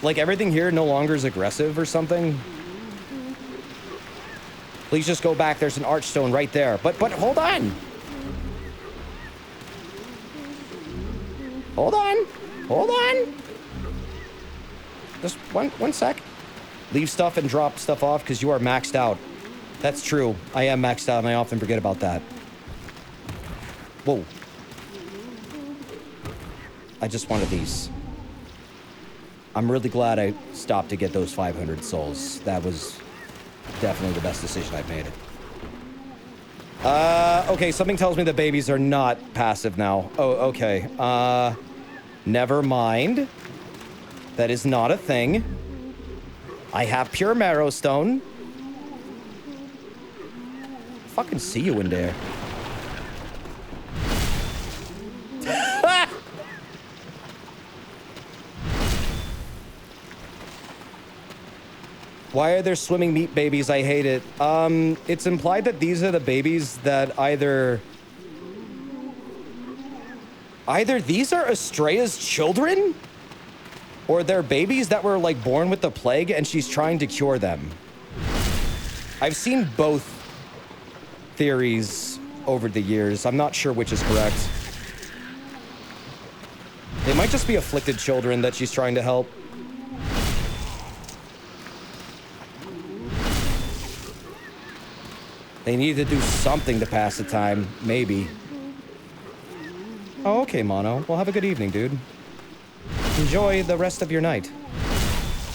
Like, everything here no longer is aggressive or something. Please just go back. There's an archstone right there. But hold on. Hold on. Hold on. Just one sec. Leave stuff and drop stuff off because you are maxed out. That's true. I am maxed out and I often forget about that. Whoa. I just wanted these. I'm really glad I stopped to get those 500 souls. That was definitely the best decision I've made. Okay, something tells me the babies are not passive now. Oh, okay. Never mind. That is not a thing. I have pure marrow stone. Fucking see you in there. Why are there swimming meat babies? I hate it. It's implied that these are the babies that either these are Estrella's children, or they're babies that were like born with the plague and she's trying to cure them. I've seen both theories over the years. I'm not sure which is correct. They might just be afflicted children that she's trying to help. They need to do something to pass the time, maybe. Oh, okay, Mono. Well, have a good evening, dude. Enjoy the rest of your night.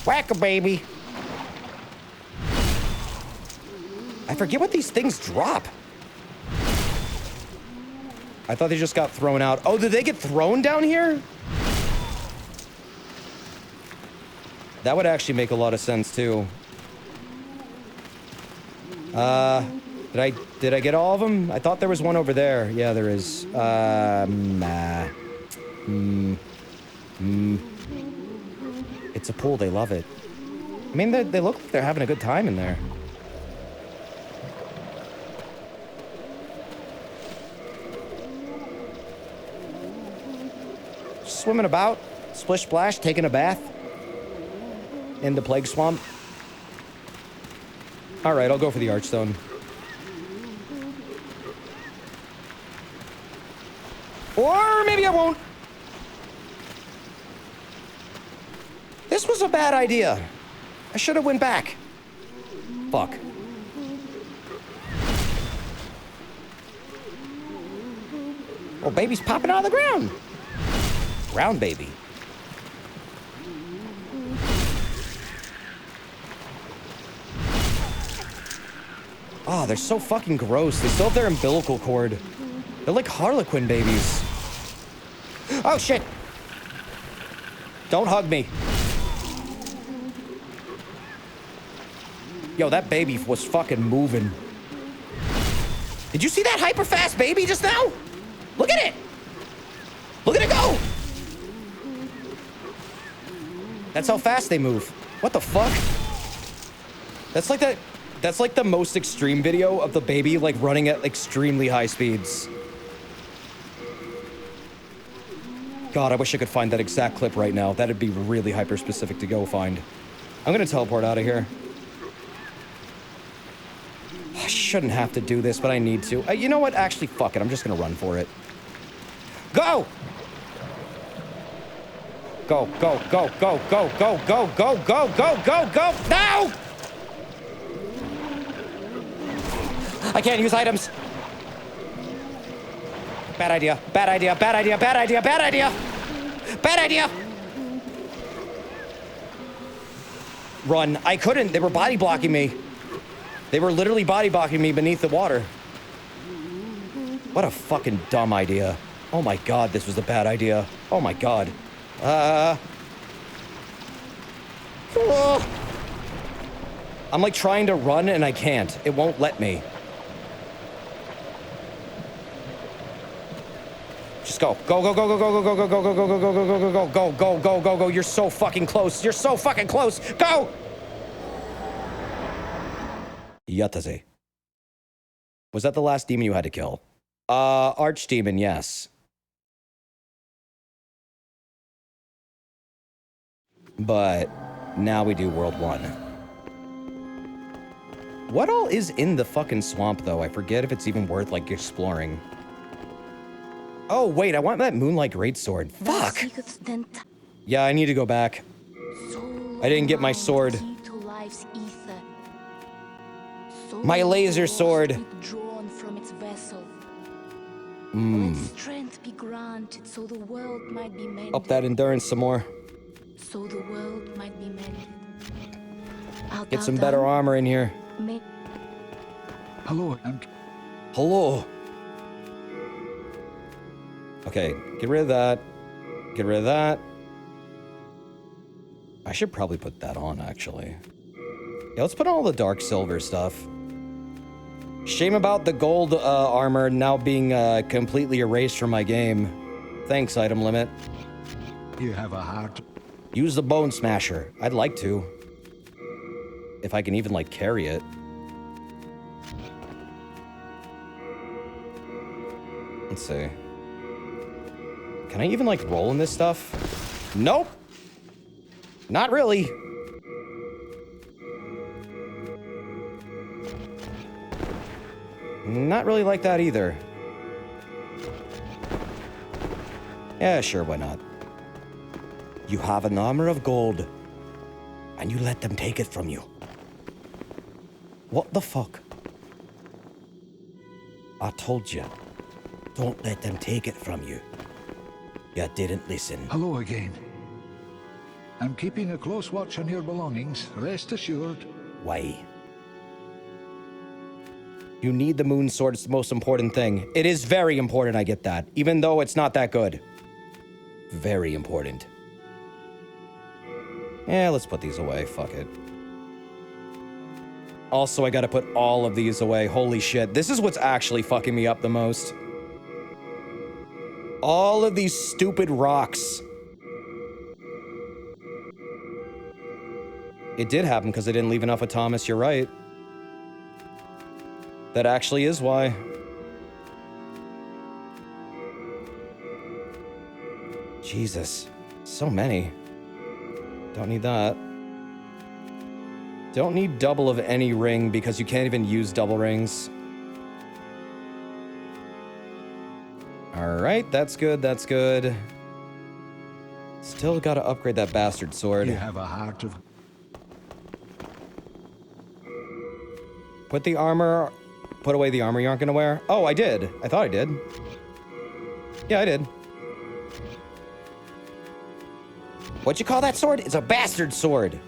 Whack-a-baby. I forget what these things drop. I thought they just got thrown out. Oh, did they get thrown down here? That would actually make a lot of sense, too. Did I get all of them? I thought there was one over there. Yeah, there is. It's a pool. They love it. I mean, they look like they're having a good time in there. Swimming about, splish splash, taking a bath in the plague swamp. All right, I'll go for the archstone. Or maybe I won't. This was a bad idea. I should have went back. Fuck. Oh, baby's popping out of the ground. Round baby. Oh, they're so fucking gross. They still have their umbilical cord. They're like Harlequin babies. Oh, shit. Don't hug me. Yo, that baby was fucking moving. Did you see that hyper fast baby just now? Look at it. Look at it go. That's how fast they move. What the fuck? That's like that. That's like the most extreme video of the baby like running at extremely high speeds. God, I wish I could find that exact clip right now. That'd be really hyper specific to go find. I'm gonna teleport out of here. Oh, shouldn't have to do this, but I need to. You know what? Actually, fuck it. I'm just gonna run for it. Go! Go, go, go, go, go, go, go, go, go, go, go, go! No! I can't use items. Bad idea. Bad idea. Bad idea. Bad idea. Bad idea. Bad idea. Run. I couldn't. They were body blocking me. They were literally body blocking me beneath the water. What a fucking dumb idea. Oh my god, this was a bad idea. Oh my god. I'm like trying to run and I can't. It won't let me. Just go. Go, go, go, go, go, go, go, go, go, go, go, go, go, go, go, go, go, go, go, go. You're so fucking close. You're so fucking close. Go! Yataze. Was that the last demon you had to kill? Archdemon, yes. But now we do World 1. What all is in the fucking swamp, though? I forget if it's even worth, like, exploring. Oh, wait, I want that Moonlight Greatsword. Fuck! Yeah, I need to go back. I didn't get my sword. My laser sword! Strength be granted so the world might be mended. Up that endurance some more. So the world might be mended. Get some better armor in here. Hello, Hello. Okay, get rid of that. Get rid of that. I should probably put that on, actually. Yeah, let's put on all the dark silver stuff. Shame about the gold armor now being completely erased from my game. Thanks, item limit. You have a heart. Use the bone smasher. I'd like to. If I can even, like, carry it. Let's see. Can I even, like, roll in this stuff? Nope. Not really. Not really like that either. Yeah, sure, why not? You have an armor of gold, and you let them take it from you. What the fuck? I told you, don't let them take it from you. You didn't listen. Hello again. I'm keeping a close watch on your belongings, rest assured. Why? You need the moon sword, it's the most important thing. It is very important, I get that. Even though it's not that good. Very important. Yeah, let's put these away, fuck it. Also, I gotta put all of these away, holy shit. This is what's actually fucking me up the most. All of these stupid rocks. It did happen because I didn't leave enough of Thomas, you're right. That actually is why. Jesus. So many. Don't need that. Don't need double of any ring because you can't even use double rings. Alright, that's good, that's good. Still gotta upgrade that bastard sword. You have a heart of... Put the armor... Put away the armor you aren't gonna wear? Oh, I did. I thought I did. Yeah, I did. What'd you call that sword? It's a bastard sword.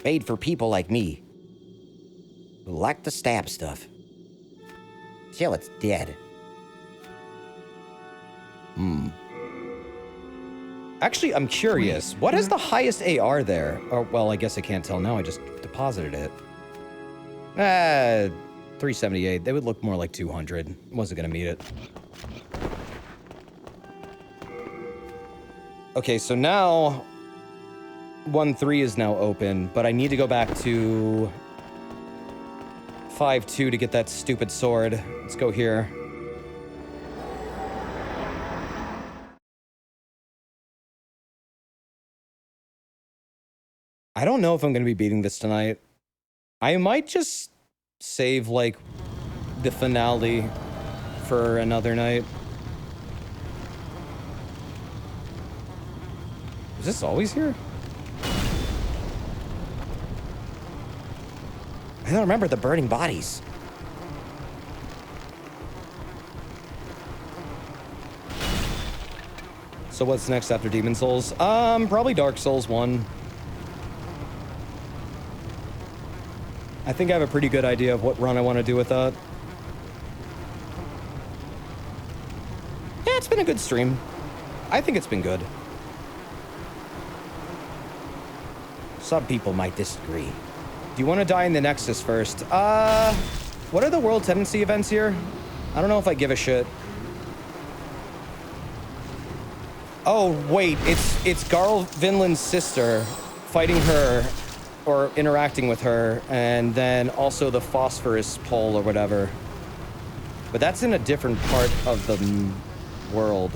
Made for people like me. Who like to stab stuff. Till it's dead. Actually, I'm curious. What is the highest AR there? Oh, well, I guess I can't tell now. I just deposited it. 378. They would look more like 200. Wasn't gonna meet it. Okay, so now 1.3 is now open, but I need to go back to 5.2 to get that stupid sword. Let's go here. I don't know if I'm gonna be beating this tonight. I might just save, like, the finale for another night. Is this always here? I don't remember the burning bodies. So what's next after Demon Souls? Probably Dark Souls 1. I think I have a pretty good idea of what run I want to do with that. Yeah, it's been a good stream. I think it's been good. Some people might disagree. Do you want to die in the Nexus first? What are the World Tendency events here? I don't know if I give a shit. Oh, wait, it's Garl Vinland's sister fighting her or interacting with her, and then also the phosphorus pole or whatever. But that's in a different part of the world.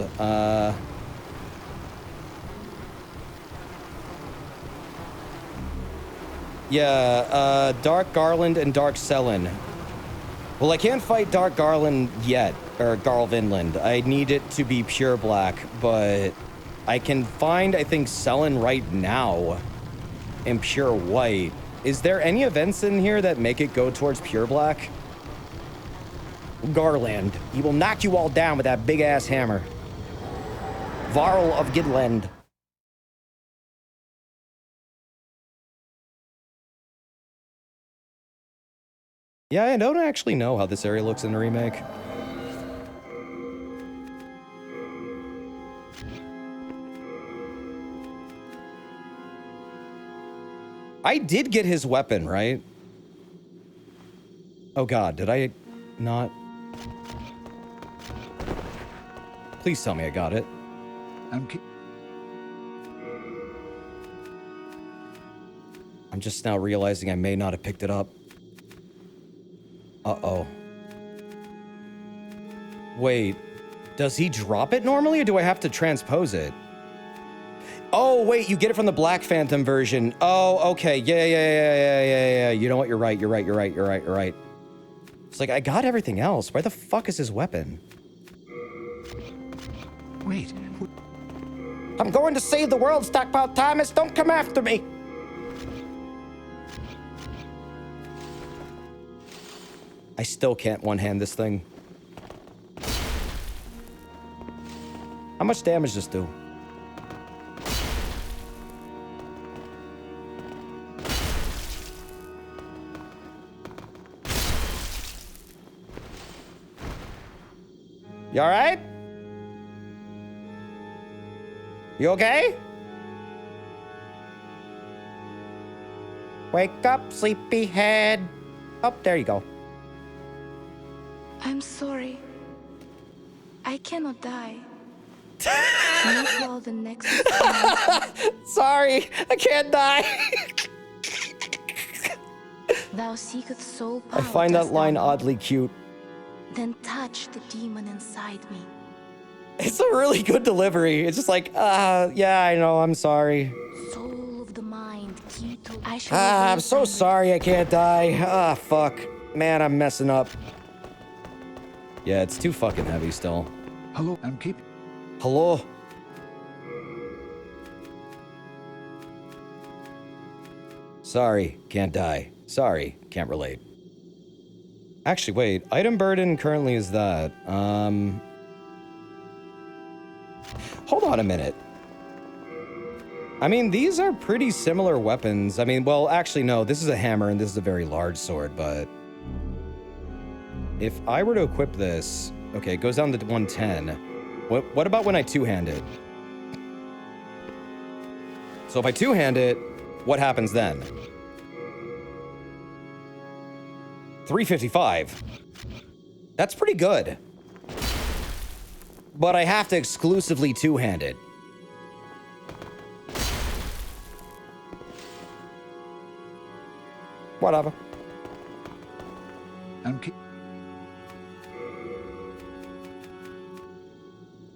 Yeah, Dark Garland and Dark Selen. Well, I can't fight Dark Garland yet, or Garl Vinland. I need it to be pure black, but I can find, I think, Selen right now in pure white. Is there any events in here that make it go towards pure black? Garland, he will knock you all down with that big-ass hammer. Varl of Gidland. Yeah, I don't actually know how this area looks in the remake. I did get his weapon, right? Oh god, did I not? Please tell me I got it. I'm just now realizing I may not have picked it up. Uh-oh. Wait, does he drop it normally, or do I have to transpose it? Oh, wait, you get it from the Black Phantom version. Oh, okay. Yeah. You know what? You're right. It's like, I got everything else. Where the fuck is his weapon? Wait. I'm going to save the world, Stockpile Thomas. Don't come after me. I still can't one-hand this thing. How much damage does this do? You all right? You okay? Wake up, sleepyhead. Oh, there you go. I'm sorry. I cannot die. Not while the next. Sorry, I can't die. Thou seeketh soul power. I find that dost line thou? oddly cute. Then touch the demon inside me. It's a really good delivery. It's just like, yeah, I know, I'm sorry. Soul of the mind, key to. I shall. I'm so sorry I can't die. Fuck. Man, I'm messing up. Yeah, it's too fucking heavy still. Hello, Hello? Sorry, can't die. Sorry, can't relate. Actually, wait. Item burden currently is that. Hold on a minute. I mean, these are pretty similar weapons. I mean, well, actually, no. This is a hammer and this is a very large sword, but... if I were to equip this... okay, it goes down to 110. What about when I two-hand it? So if I two-hand it, what happens then? 355. That's pretty good. But I have to exclusively two-hand it. Whatever.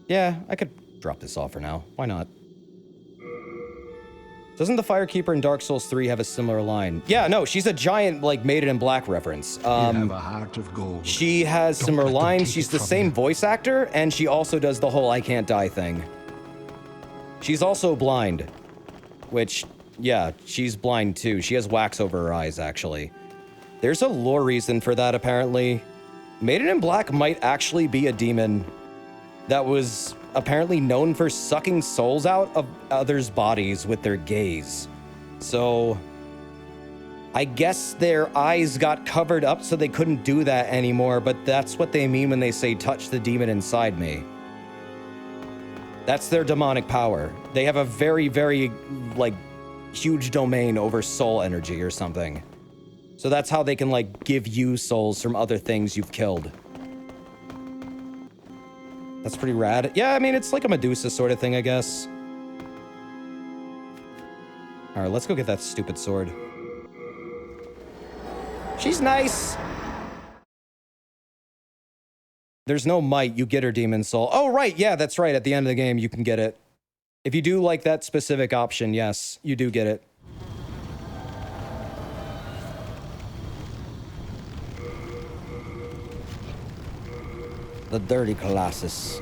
Yeah, I could drop this off for now. Why not? Doesn't the Firekeeper in Dark Souls 3 have a similar line? Yeah, no, she's a giant, like, Maiden in Black reference. You have a heart of gold. She has similar lines. She's the same voice actor, and she also does the whole I can't die thing. She's also blind, which, yeah, she's blind too. She has wax over her eyes, actually. There's a lore reason for that, apparently. Maiden in Black might actually be a demon that was apparently known for sucking souls out of others' bodies with their gaze. So I guess their eyes got covered up so they couldn't do that anymore, but that's what they mean when they say touch the demon inside me. That's their demonic power. They have a very, very, like, huge domain over soul energy or something. So that's how they can, like, give you souls from other things you've killed. That's pretty rad. Yeah, I mean, it's like a Medusa sort of thing, I guess. All right, let's go get that stupid sword. She's nice. There's no might. You get her demon soul. Oh, right. Yeah, that's right. At the end of the game, you can get it. If you do like that specific option, yes, you do get it. The Dirty Colossus.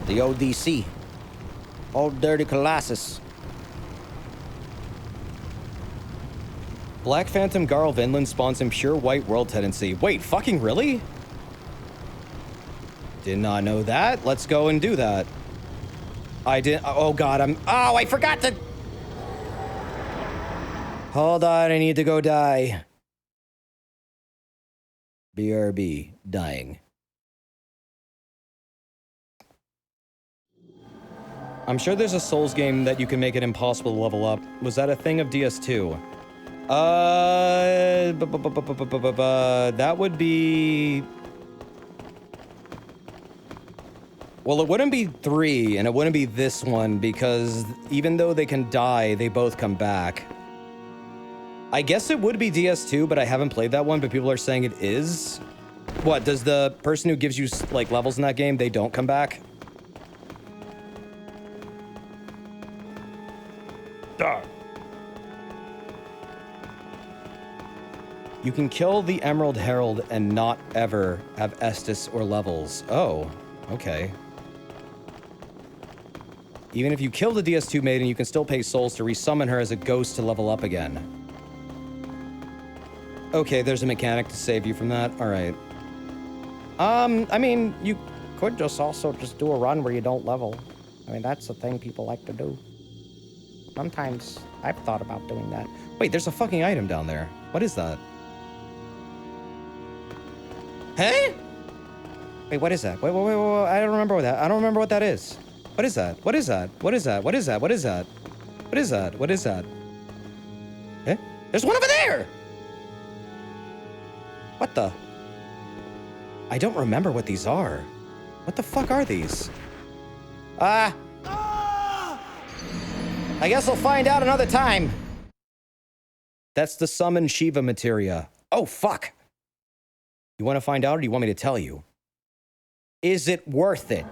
The ODC. Old Dirty Colossus. Black Phantom Garl Vinland spawns in pure white world tendency. Wait, fucking really? Did not know that. Let's go and do that. I didn't. Oh god, oh, I forgot to. Hold on, I need to go die. BRB, dying. I'm sure there's a Souls game that you can make it impossible to level up. Was that a thing of DS2? That would be... Well, it wouldn't be 3, and it wouldn't be this one, because even though they can die, they both come back. I guess it would be DS2, but I haven't played that one, but people are saying it is. What, does the person who gives you, like, levels in that game, they don't come back? Duh. You can kill the Emerald Herald and not ever have Estus or levels. Oh, okay. Even if you kill the DS2 maiden, you can still pay souls to resummon her as a ghost to level up again. Okay, there's a mechanic to save you from that. All right. I mean, you could just also just do a run where you don't level. I mean, that's the thing people like to do. Sometimes I've thought about doing that. Wait, there's a fucking item down there. What is that? Hey? Wait, what is that? Wait, I don't remember what that. I don't remember what that is. What is that? What is that? What is that? What is that? What is that? What is that? What is that? Eh? There's one over there! What the? I don't remember what these are. What the fuck are these? I guess I'll find out another time. That's the summon Shiva materia. Oh, fuck. You want to find out or do you want me to tell you? Is it worth it?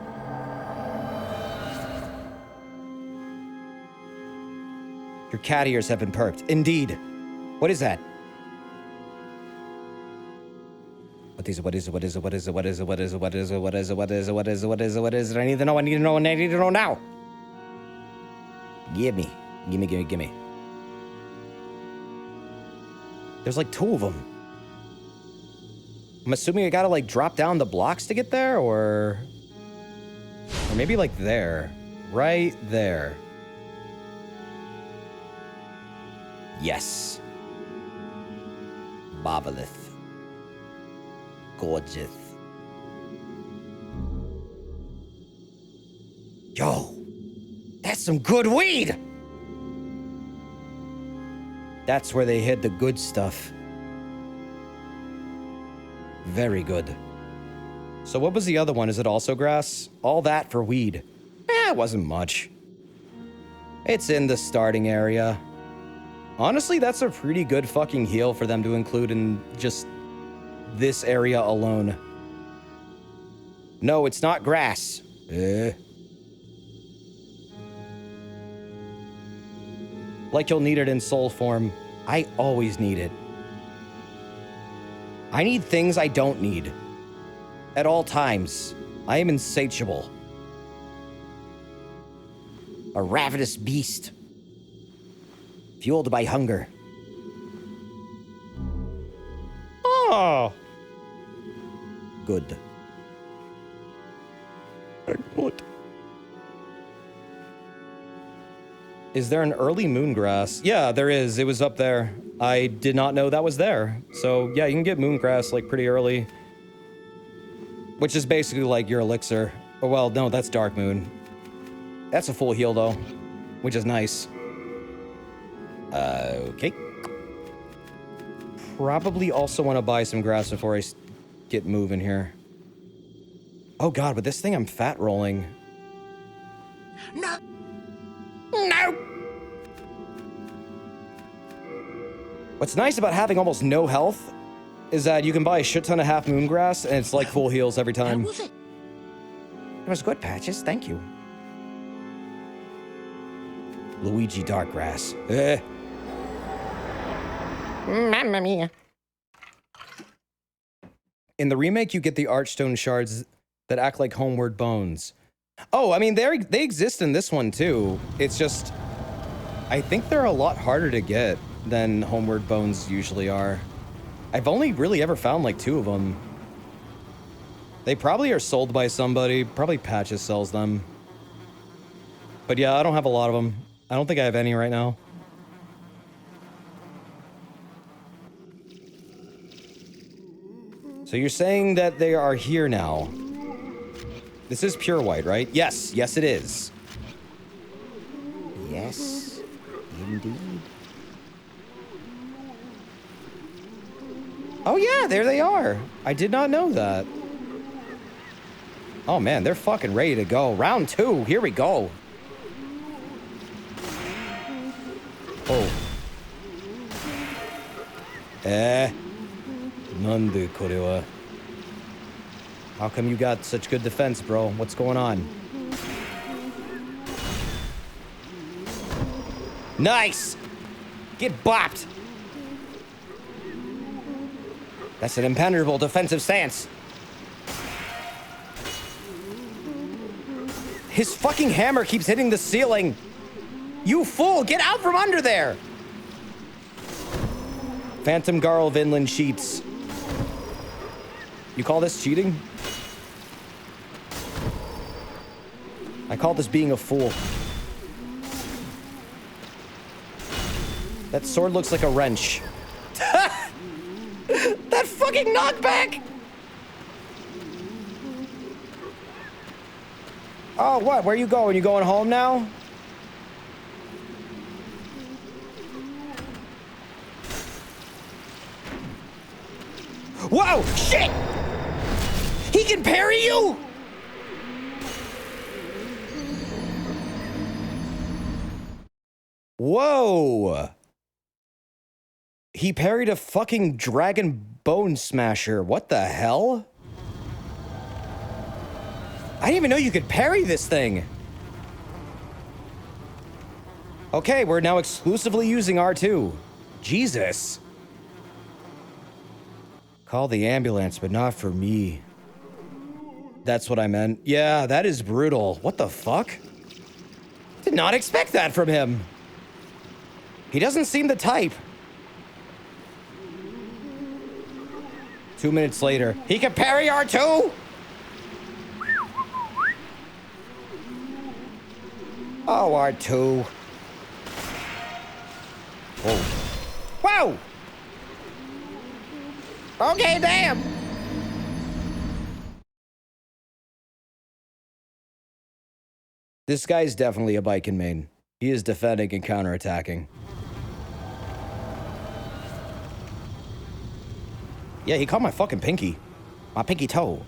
Your cat ears have been perked. Indeed. What is that? What is it? What is it? What is it? What is it? What is it? What is it? What is it? What is it? What is it? What is it? What is it? What is it? I need to know. I need to know. I need to know now. Gimme. Gimme, gimme, gimme. There's like 2 of them. I'm assuming I gotta like drop down the blocks to get there, or maybe like there. Right there. Yes. Marvelous. Gorgeous. Yo, that's some good weed. That's where they hid the good stuff. Very good. So what was the other one? Is it also grass? All that for weed. Eh, it wasn't much. It's in the starting area. Honestly, that's a pretty good fucking heal for them to include in just this area alone. No, it's not grass. Like you'll need it in soul form. I always need it. I need things I don't need. At all times. I am insatiable. A ravenous beast. Fueled by hunger. Oh. Good. Excellent. Is there an early moongrass? Yeah, there is. It was up there. I did not know that was there. So, yeah, you can get moongrass, like, pretty early. Which is basically like your elixir. Oh, well, no, that's Dark Moon. That's a full heal, though. Which is nice. Okay. Probably also want to buy some grass before I get moving here. Oh, God, with this thing, I'm fat rolling. No! No! What's nice about having almost no health is that you can buy a shit ton of half moon grass and it's like full heals every time. It was good, Patches. Thank you. Luigi Darkgrass. Mamma mia. In the remake, you get the Archstone shards that act like homeward bones. Oh, I mean, they exist in this one, too. It's just... I think they're a lot harder to get than homeward bones usually are. I've only really ever found, like, 2 of them. They probably are sold by somebody. Probably Patches sells them. But yeah, I don't have a lot of them. I don't think I have any right now. So you're saying that they are here now. This is pure white, right? Yes, yes it is. Yes, indeed. Oh yeah, there they are. I did not know that. Oh man, they're fucking ready to go. Round 2, here we go. Oh. Nande kore wa. How come you got such good defense, bro? What's going on? Nice! Get bopped! That's an impenetrable defensive stance. His fucking hammer keeps hitting the ceiling. You fool, get out from under there! Phantom Garl Vinland Sheets. You call this cheating? I call this being a fool. That sword looks like a wrench. That fucking knockback! Oh, what? Where you going? You going home now? Whoa! Shit! He can parry you? Whoa! He parried a fucking dragon bone smasher. What the hell? I didn't even know you could parry this thing. Okay, we're now exclusively using R2. Jesus. Call the ambulance, but not for me. That's what I meant. Yeah, that is brutal. What the fuck? Did not expect that from him. He doesn't seem the type. 2 minutes later, he can parry R2? Oh, R2. Whoa. Whoa! Okay, damn! This guy's definitely a bike in main. He is defending and counterattacking. Yeah, he caught my fucking pinky. My pinky toe.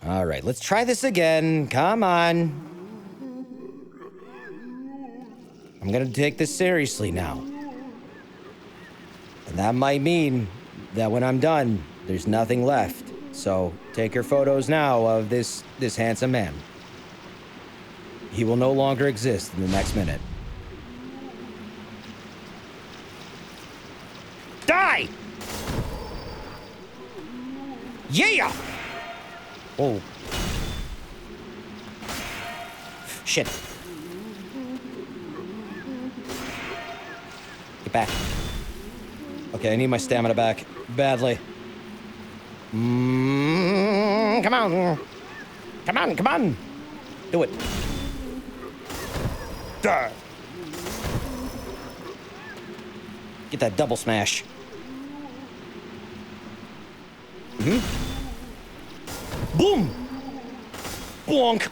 All right, let's try this again. Come on. I'm gonna take this seriously now. And that might mean that when I'm done, there's nothing left. So take your photos now of this handsome man. he will no longer exist in the next minute. Die! Yeah! Oh. Shit. Get back. Okay, I need my stamina back badly. Come on. Come on, come on. Do it. Duh. Get that double smash. Boom! Bonk!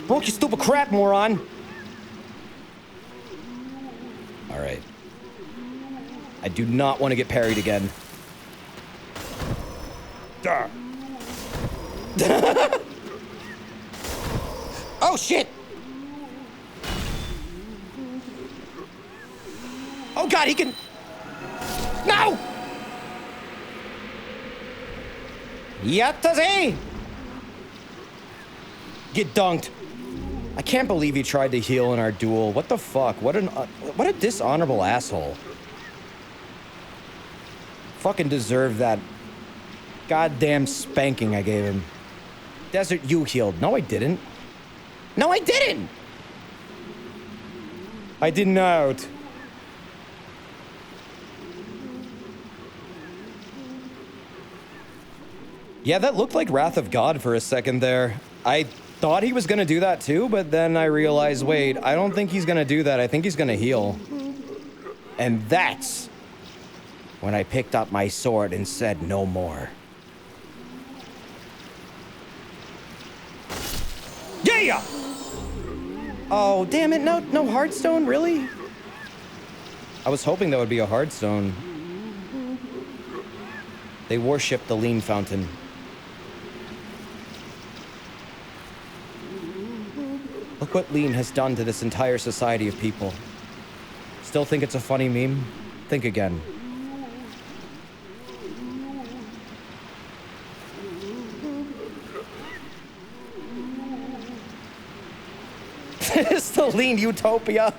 Broke your stupid crap, moron! Alright. I do not want to get parried again. Duh. Oh, shit! Oh, God, he can... No! Yattaze! Get dunked. I can't believe he tried to heal in our duel. What the fuck? What a dishonorable asshole. Fucking deserved that goddamn spanking I gave him. Desert, you healed. No, I didn't. No, I didn't! I did not. Yeah, that looked like Wrath of God for a second there. I thought he was gonna do that too, but then I realized, wait, I don't think he's gonna do that. I think he's gonna heal. And that's when I picked up my sword and said no more. Yeah! Oh, damn it, no Hearthstone, really? I was hoping that would be a Hearthstone. They worship the lean fountain. Look what lean has done to this entire society of people. Still think it's a funny meme? Think again. It's the lean utopia.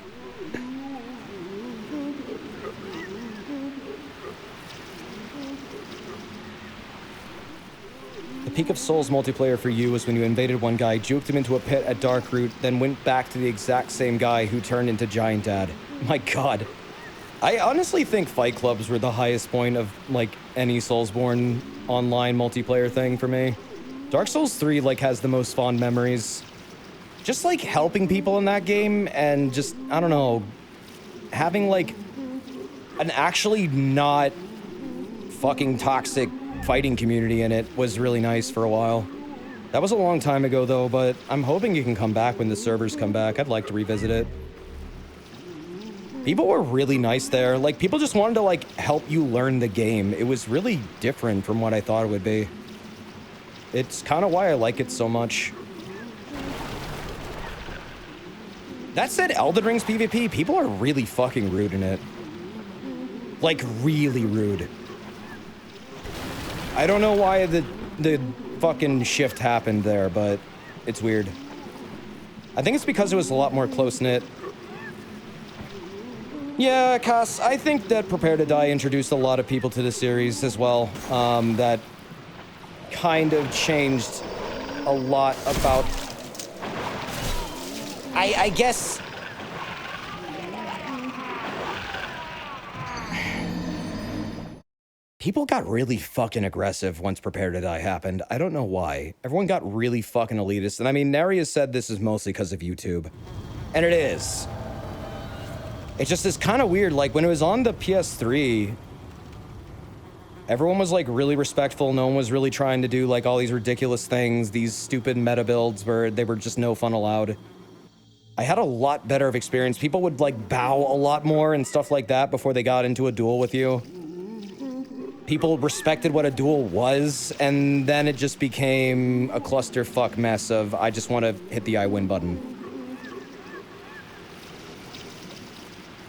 The peak of Souls multiplayer for you was when you invaded one guy, juked him into a pit at Darkroot, then went back to the exact same guy who turned into Giant Dad. My God. I honestly think fight clubs were the highest point of, like, any Soulsborne online multiplayer thing for me. Dark Souls 3, like, has the most fond memories. Just, like, helping people in that game and just, I don't know, having, like, an actually not fucking toxic fighting community in it was really nice for a while. That was a long time ago, though, but I'm hoping you can come back when the servers come back. I'd like to revisit it. People were really nice there. Like, people just wanted to, like, help you learn the game. It was really different from what I thought it would be. It's kind of why I like it so much. That said, Elden Ring's PvP, people are really fucking rude in it. Like, really rude. I don't know why the fucking shift happened there, but it's weird. I think it's because it was a lot more close-knit. Yeah, Cass, I think that Prepare to Die introduced a lot of people to the series as well. That kind of changed a lot about... I guess... People got really fucking aggressive once Prepare to Die happened. I don't know why. Everyone got really fucking elitist. And I mean, Neri has said this is mostly because of YouTube. And it is. It just is kind of weird. Like, when it was on the PS3, everyone was, like, really respectful. No one was really trying to do, like, all these ridiculous things, these stupid meta builds where they were just no fun allowed. I had a lot better of experience. People would, like, bow a lot more and stuff like that before they got into a duel with you. People respected what a duel was, and then it just became a clusterfuck mess of, I just want to hit the I win button.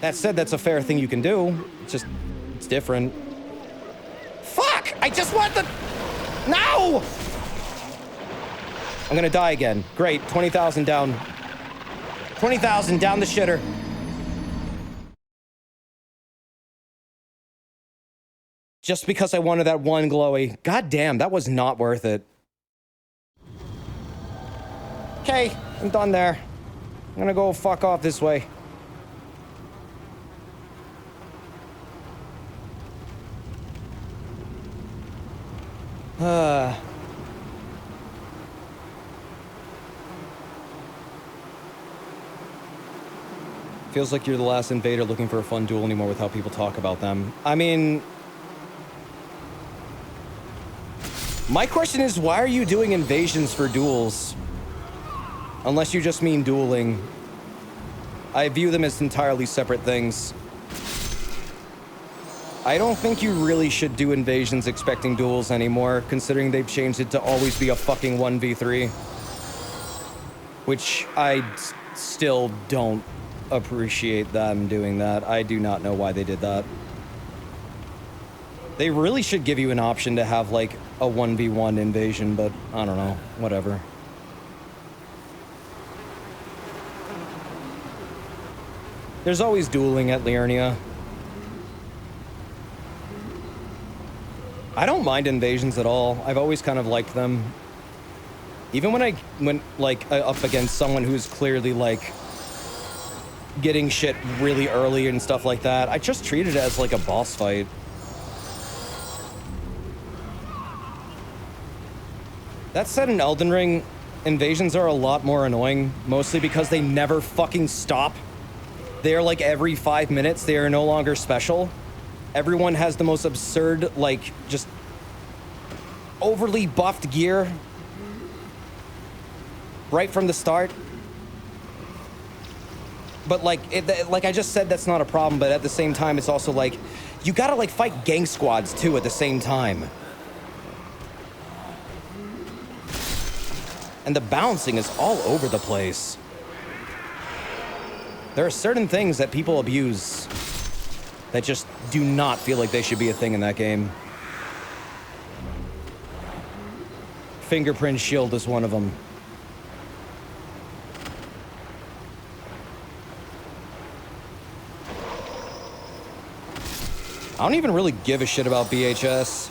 That said, that's a fair thing you can do. It's just, it's different. Fuck! I just want the... No! I'm gonna die again. Great, 20,000 down. 20,000 down the shitter. Just because I wanted that one glowy. God damn, that was not worth it. Okay, I'm done there. I'm gonna go fuck off this way. Feels like you're the last invader looking for a fun duel anymore with how people talk about them. I mean... My question is, why are you doing invasions for duels? Unless you just mean dueling. I view them as entirely separate things. I don't think you really should do invasions expecting duels anymore, considering they've changed it to always be a fucking 1v3. Which I still don't appreciate them doing that. I do not know why they did that. They really should give you an option to have, like, a 1v1 invasion, but I don't know. Whatever. There's always dueling at Liurnia. I don't mind invasions at all. I've always kind of liked them. Even when I went, like, up against someone who's clearly, like, getting shit really early and stuff like that, I just treat it as, like, a boss fight. That said, in Elden Ring, invasions are a lot more annoying, mostly because they never fucking stop. They are like every 5 minutes, they are no longer special. Everyone has the most absurd, like, just overly buffed gear right from the start. But like I just said, that's not a problem, but at the same time, it's also like, you gotta like fight gang squads too at the same time. And the bouncing is all over the place. There are certain things that people abuse that just do not feel like they should be a thing in that game. Fingerprint shield is one of them. I don't even really give a shit about BHS.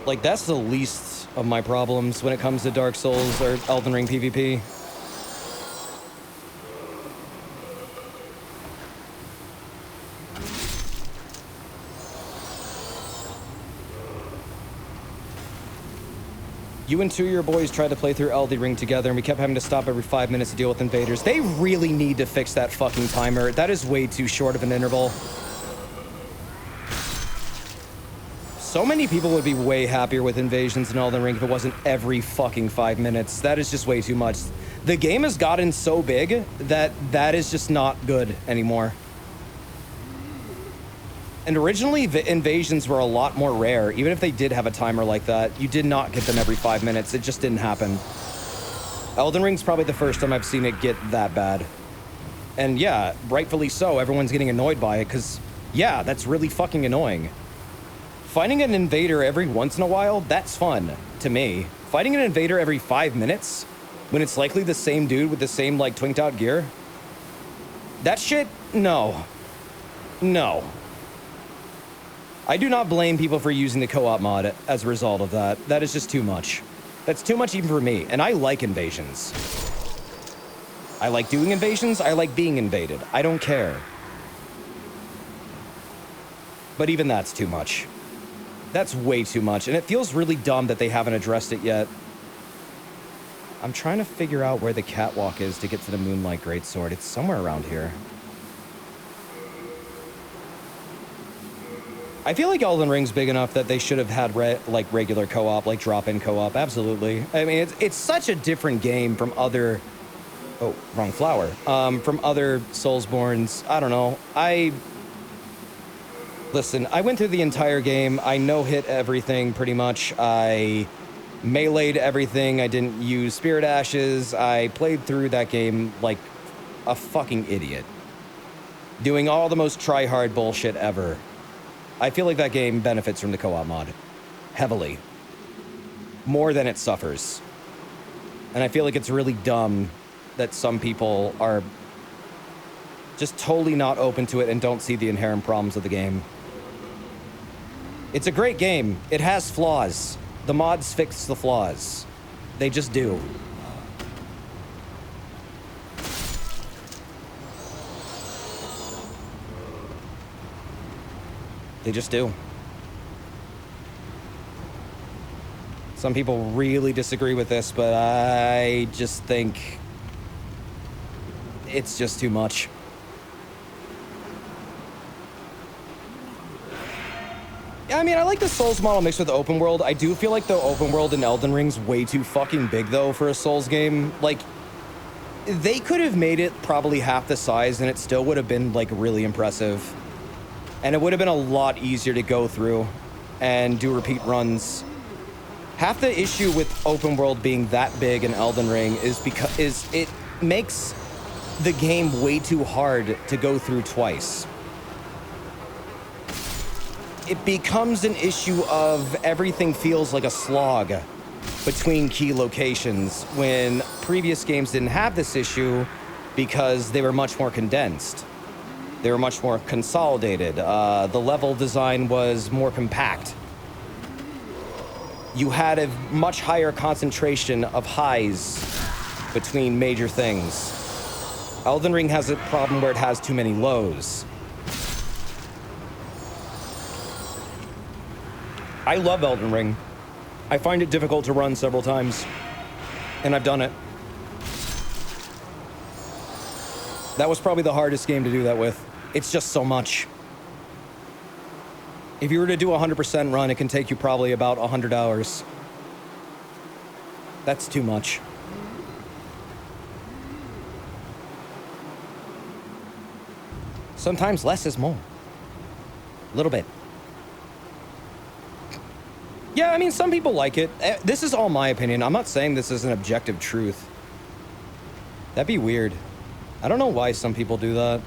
Like, that's the least of my problems when it comes to Dark Souls or Elden Ring PvP. You and two of your boys tried to play through Elden Ring together, and we kept having to stop every 5 minutes to deal with invaders. They really need to fix that fucking timer. That is way too short of an interval. So many people would be way happier with invasions in Elden Ring if it wasn't every fucking 5 minutes. That is just way too much. The game has gotten so big that that is just not good anymore. And originally, invasions were a lot more rare. Even if they did have a timer like that, you did not get them every 5 minutes. It just didn't happen. Elden Ring's probably the first time I've seen it get that bad. And yeah, rightfully so, everyone's getting annoyed by it, because, yeah, that's really fucking annoying. Fighting an invader every once in a while, that's fun, to me. Fighting an invader every 5 minutes, when it's likely the same dude with the same, like, twinked out gear? That shit? No. No. I do not blame people for using the co-op mod as a result of that. That is just too much. That's too much even for me, and I like invasions. I like doing invasions, I like being invaded. I don't care. But even that's too much. That's way too much, and it feels really dumb that they haven't addressed it yet. I'm trying to figure out where the catwalk is to get to the Moonlight Greatsword. It's somewhere around here. I feel like Elden Ring's big enough that they should have had like regular co-op, like drop-in co-op. Absolutely. I mean, it's such a different game from other... Oh, wrong flower. From other Soulsborns. I don't know. Listen, I went through the entire game. I no-hit everything, pretty much. I meleeed everything. I didn't use Spirit Ashes. I played through that game like a fucking idiot. Doing all the most try-hard bullshit ever. I feel like that game benefits from the co-op mod. Heavily. More than it suffers. And I feel like it's really dumb that some people are just totally not open to it and don't see the inherent problems of the game. It's a great game. It has flaws. The mods fix the flaws. They just do. They just do. Some people really disagree with this, but I just think it's just too much. Yeah, I mean, I like the Souls model mixed with open world. I do feel like the open world in Elden Ring's way too fucking big, though, for a Souls game. Like, they could have made it probably half the size, and it still would have been, like, really impressive. And it would have been a lot easier to go through and do repeat runs. Half the issue with open world being that big in Elden Ring is because it makes the game way too hard to go through twice. It becomes an issue of everything feels like a slog between key locations when previous games didn't have this issue because they were much more condensed. They were much more consolidated. The level design was more compact. You had a much higher concentration of highs between major things. Elden Ring has a problem where it has too many lows. I love Elden Ring. I find it difficult to run several times, and I've done it. That was probably the hardest game to do that with. It's just so much. If you were to do a 100% run, it can take you probably about 100 hours. That's too much. Sometimes less is more. A little bit. Yeah, I mean, some people like it. This is all my opinion. I'm not saying this is an objective truth. That'd be weird. I don't know why some people do that.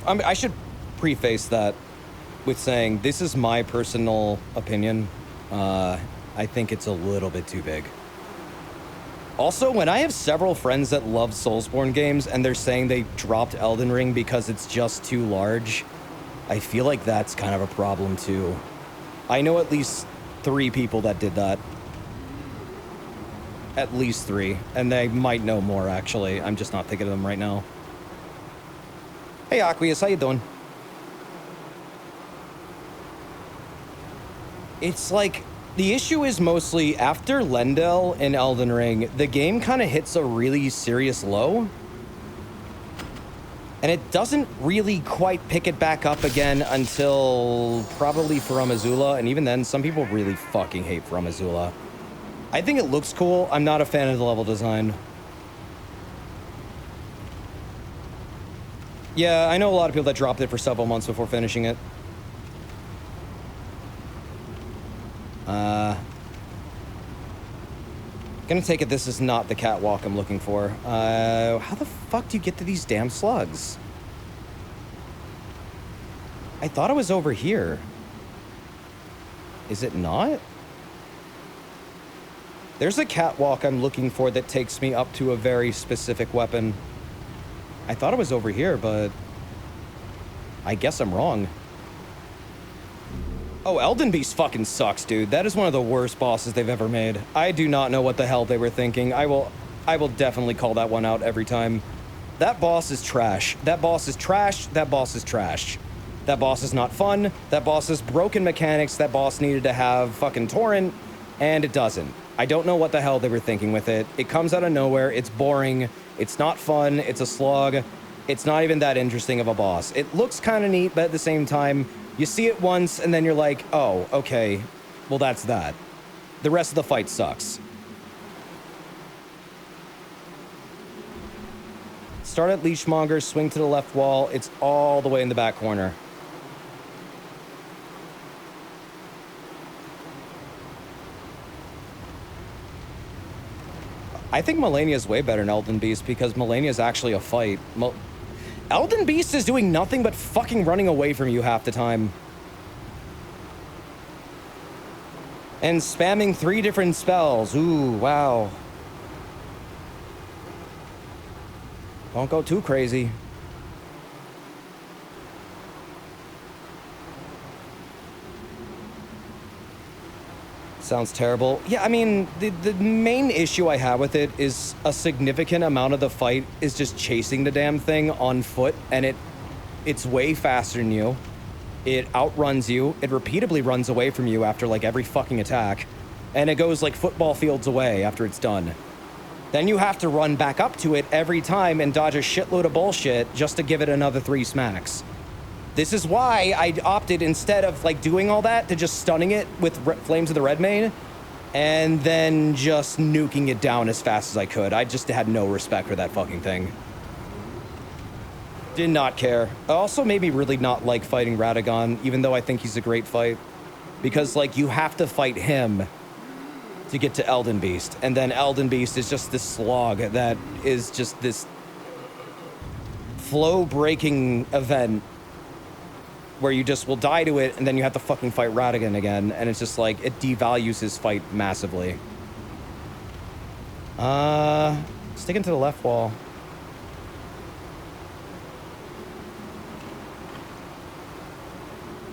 I should preface that with saying this is my personal opinion. I think it's a little bit too big. Also, when I have several friends that love Soulsborne games and they're saying they dropped Elden Ring because it's just too large, I feel like that's kind of a problem too. I know at least 3 people that did that. At least 3. And they might know more, actually. I'm just not thinking of them right now. Hey, Aqueous, how you doing? It's like, the issue is mostly after Lendel in Elden Ring, the game kind of hits a really serious low. And it doesn't really quite pick it back up again until probably From Azula. And even then, some people really fucking hate From Azula. I think it looks cool. I'm not a fan of the level design. Yeah, I know a lot of people that dropped it for several months before finishing it. Gonna take it this is not the catwalk I'm looking for. How the fuck do you get to these damn slugs? I thought it was over here. Is it not? There's a catwalk I'm looking for that takes me up to a very specific weapon. I thought it was over here, but I guess I'm wrong. Oh, Elden Beast fucking sucks, dude. That is one of the worst bosses they've ever made. I do not know what the hell they were thinking. I will definitely call that one out every time. That boss is trash. That boss is trash. That boss is trash. That boss is not fun. That boss is broken mechanics. That boss needed to have fucking torrent, and it doesn't. I don't know what the hell they were thinking with it. It comes out of nowhere. It's boring. It's not fun. It's a slog. It's not even that interesting of a boss. It looks kind of neat, but at the same time, you see it once, and then you're like, oh, okay, well, that's that. The rest of the fight sucks. Start at Leechmonger, swing to the left wall. It's all the way in the back corner. I think Malenia is way better than Elden Beast because Malenia is actually a fight. Elden Beast is doing nothing but fucking running away from you half the time. And spamming 3 different spells. Ooh, wow. Don't go too crazy. Sounds terrible. Yeah, I mean, the main issue I have with it is a significant amount of the fight is just chasing the damn thing on foot, and it's way faster than you. It outruns you. It repeatedly runs away from you after, like, every fucking attack. And it goes, like, football fields away after it's done. Then you have to run back up to it every time and dodge a shitload of bullshit just to give it another 3 smacks. This is why I opted, instead of, like, doing all that, to just stunning it with Flames of the Redmane and then just nuking it down as fast as I could. I just had no respect for that fucking thing. Did not care. It also made me really not like fighting Radagon, even though I think he's a great fight. Because, like, you have to fight him to get to Elden Beast. And then Elden Beast is just this slog that is just this flow-breaking event where you just will die to it, and then you have to fucking fight Radagon again. And it's just like, it devalues his fight massively. Sticking to the left wall.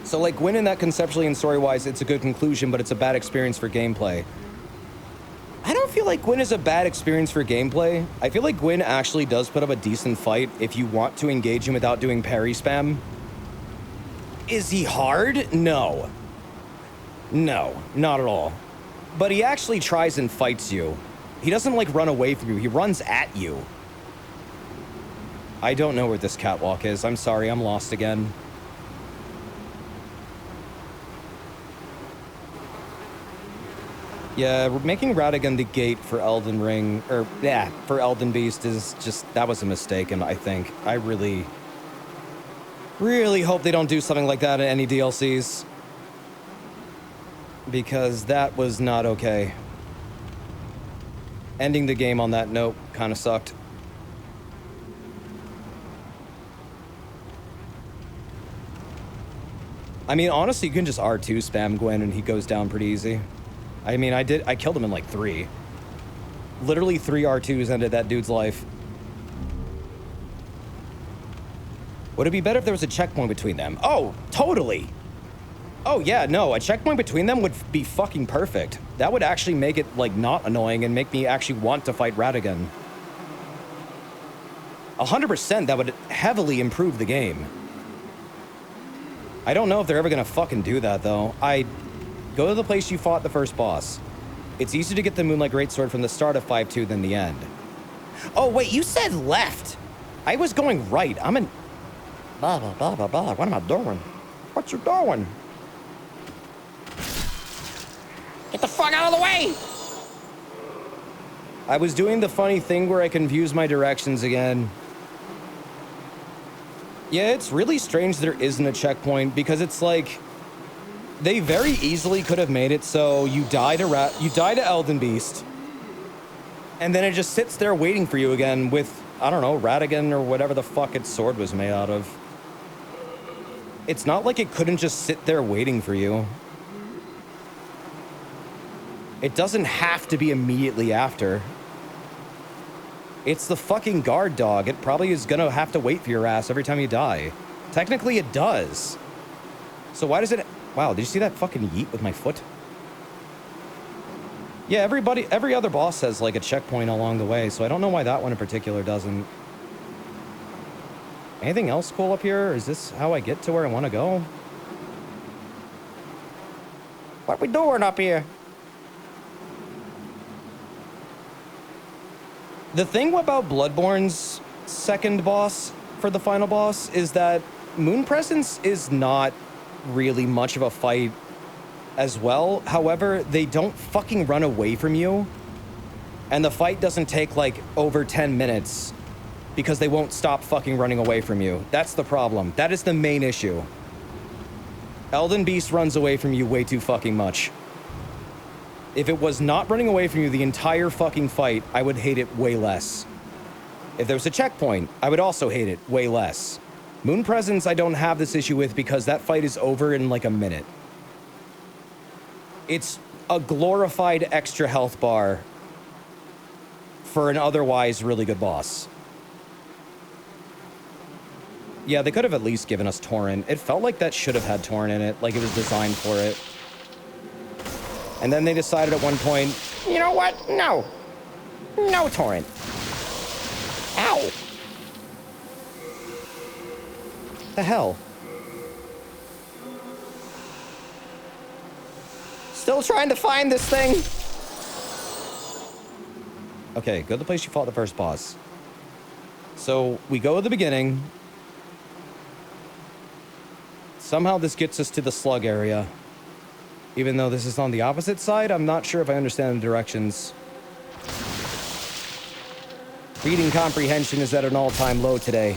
So, like, winning that conceptually and story-wise, it's a good conclusion, but it's a bad experience for gameplay. I don't feel like Gwyn is a bad experience for gameplay. I feel like Gwyn actually does put up a decent fight if you want to engage him without doing parry spam. Is he hard? No. No, not at all. But he actually tries and fights you. He doesn't, like, run away from you. He runs at you. I don't know where this catwalk is. I'm sorry, I'm lost again. Yeah, making Radagon the gate for Elden Ring, or, yeah, for Elden Beast is just, that was a mistake, and I think. I really hope they don't do something like that in any DLCs. Because that was not okay. Ending the game on that note kind of sucked. I mean, honestly, you can just R2 spam Gwyn and he goes down pretty easy. I mean, I killed him in like 3. Literally 3 R2s ended that dude's life. Would it be better if there was a checkpoint between them? Oh, totally. Oh, yeah, no, a checkpoint between them would be fucking perfect. That would actually make it, like, not annoying and make me actually want to fight Radagon. 100% that would heavily improve the game. I don't know if they're ever gonna fucking do that, though. Go to the place you fought the first boss. It's easier to get the Moonlight Greatsword from the start of 5-2 than the end. Oh, wait, you said left. I was going right. I'm in... Blah, blah, blah, blah, blah. What am I doing? What you doing? Get the fuck out of the way! I was doing the funny thing where I confuse my directions again. Yeah, it's really strange there isn't a checkpoint, because it's like... They very easily could have made it so you die to Elden Beast, and then it just sits there waiting for you again with, I don't know, Radagon or whatever the fuck its sword was made out of. It's not like it couldn't just sit there waiting for you. It doesn't have to be immediately after. It's the fucking guard dog. It probably is gonna have to wait for your ass every time you die. Technically, it does. So why does it... Wow, did you see that fucking yeet with my foot? Yeah, every other boss has, like, a checkpoint along the way, so I don't know why that one in particular doesn't. Anything else cool up here? Is this how I get to where I want to go? What we doing up here? The thing about Bloodborne's second boss for the final boss is that Moon Presence is not really much of a fight as well. However, they don't fucking run away from you, and the fight doesn't take like over 10 minutes because they won't stop fucking running away from you. That's the problem. That is the main issue. Elden Beast runs away from you way too fucking much. If it was not running away from you the entire fucking fight, I would hate it way less. If there was a checkpoint, I would also hate it way less. Moon Presence I don't have this issue with because that fight is over in like a minute. It's a glorified extra health bar for an otherwise really good boss. Yeah, they could have at least given us Torrent. It felt like that should have had Torrent in it, like it was designed for it. And then they decided at one point, you know what? No. No Torrent. Ow. The hell? Still trying to find this thing. Okay, go to the place you fought the first boss. So we go to the beginning. Somehow this gets us to the slug area. Even though this is on the opposite side, I'm not sure if I understand the directions. Reading comprehension is at an all-time low today.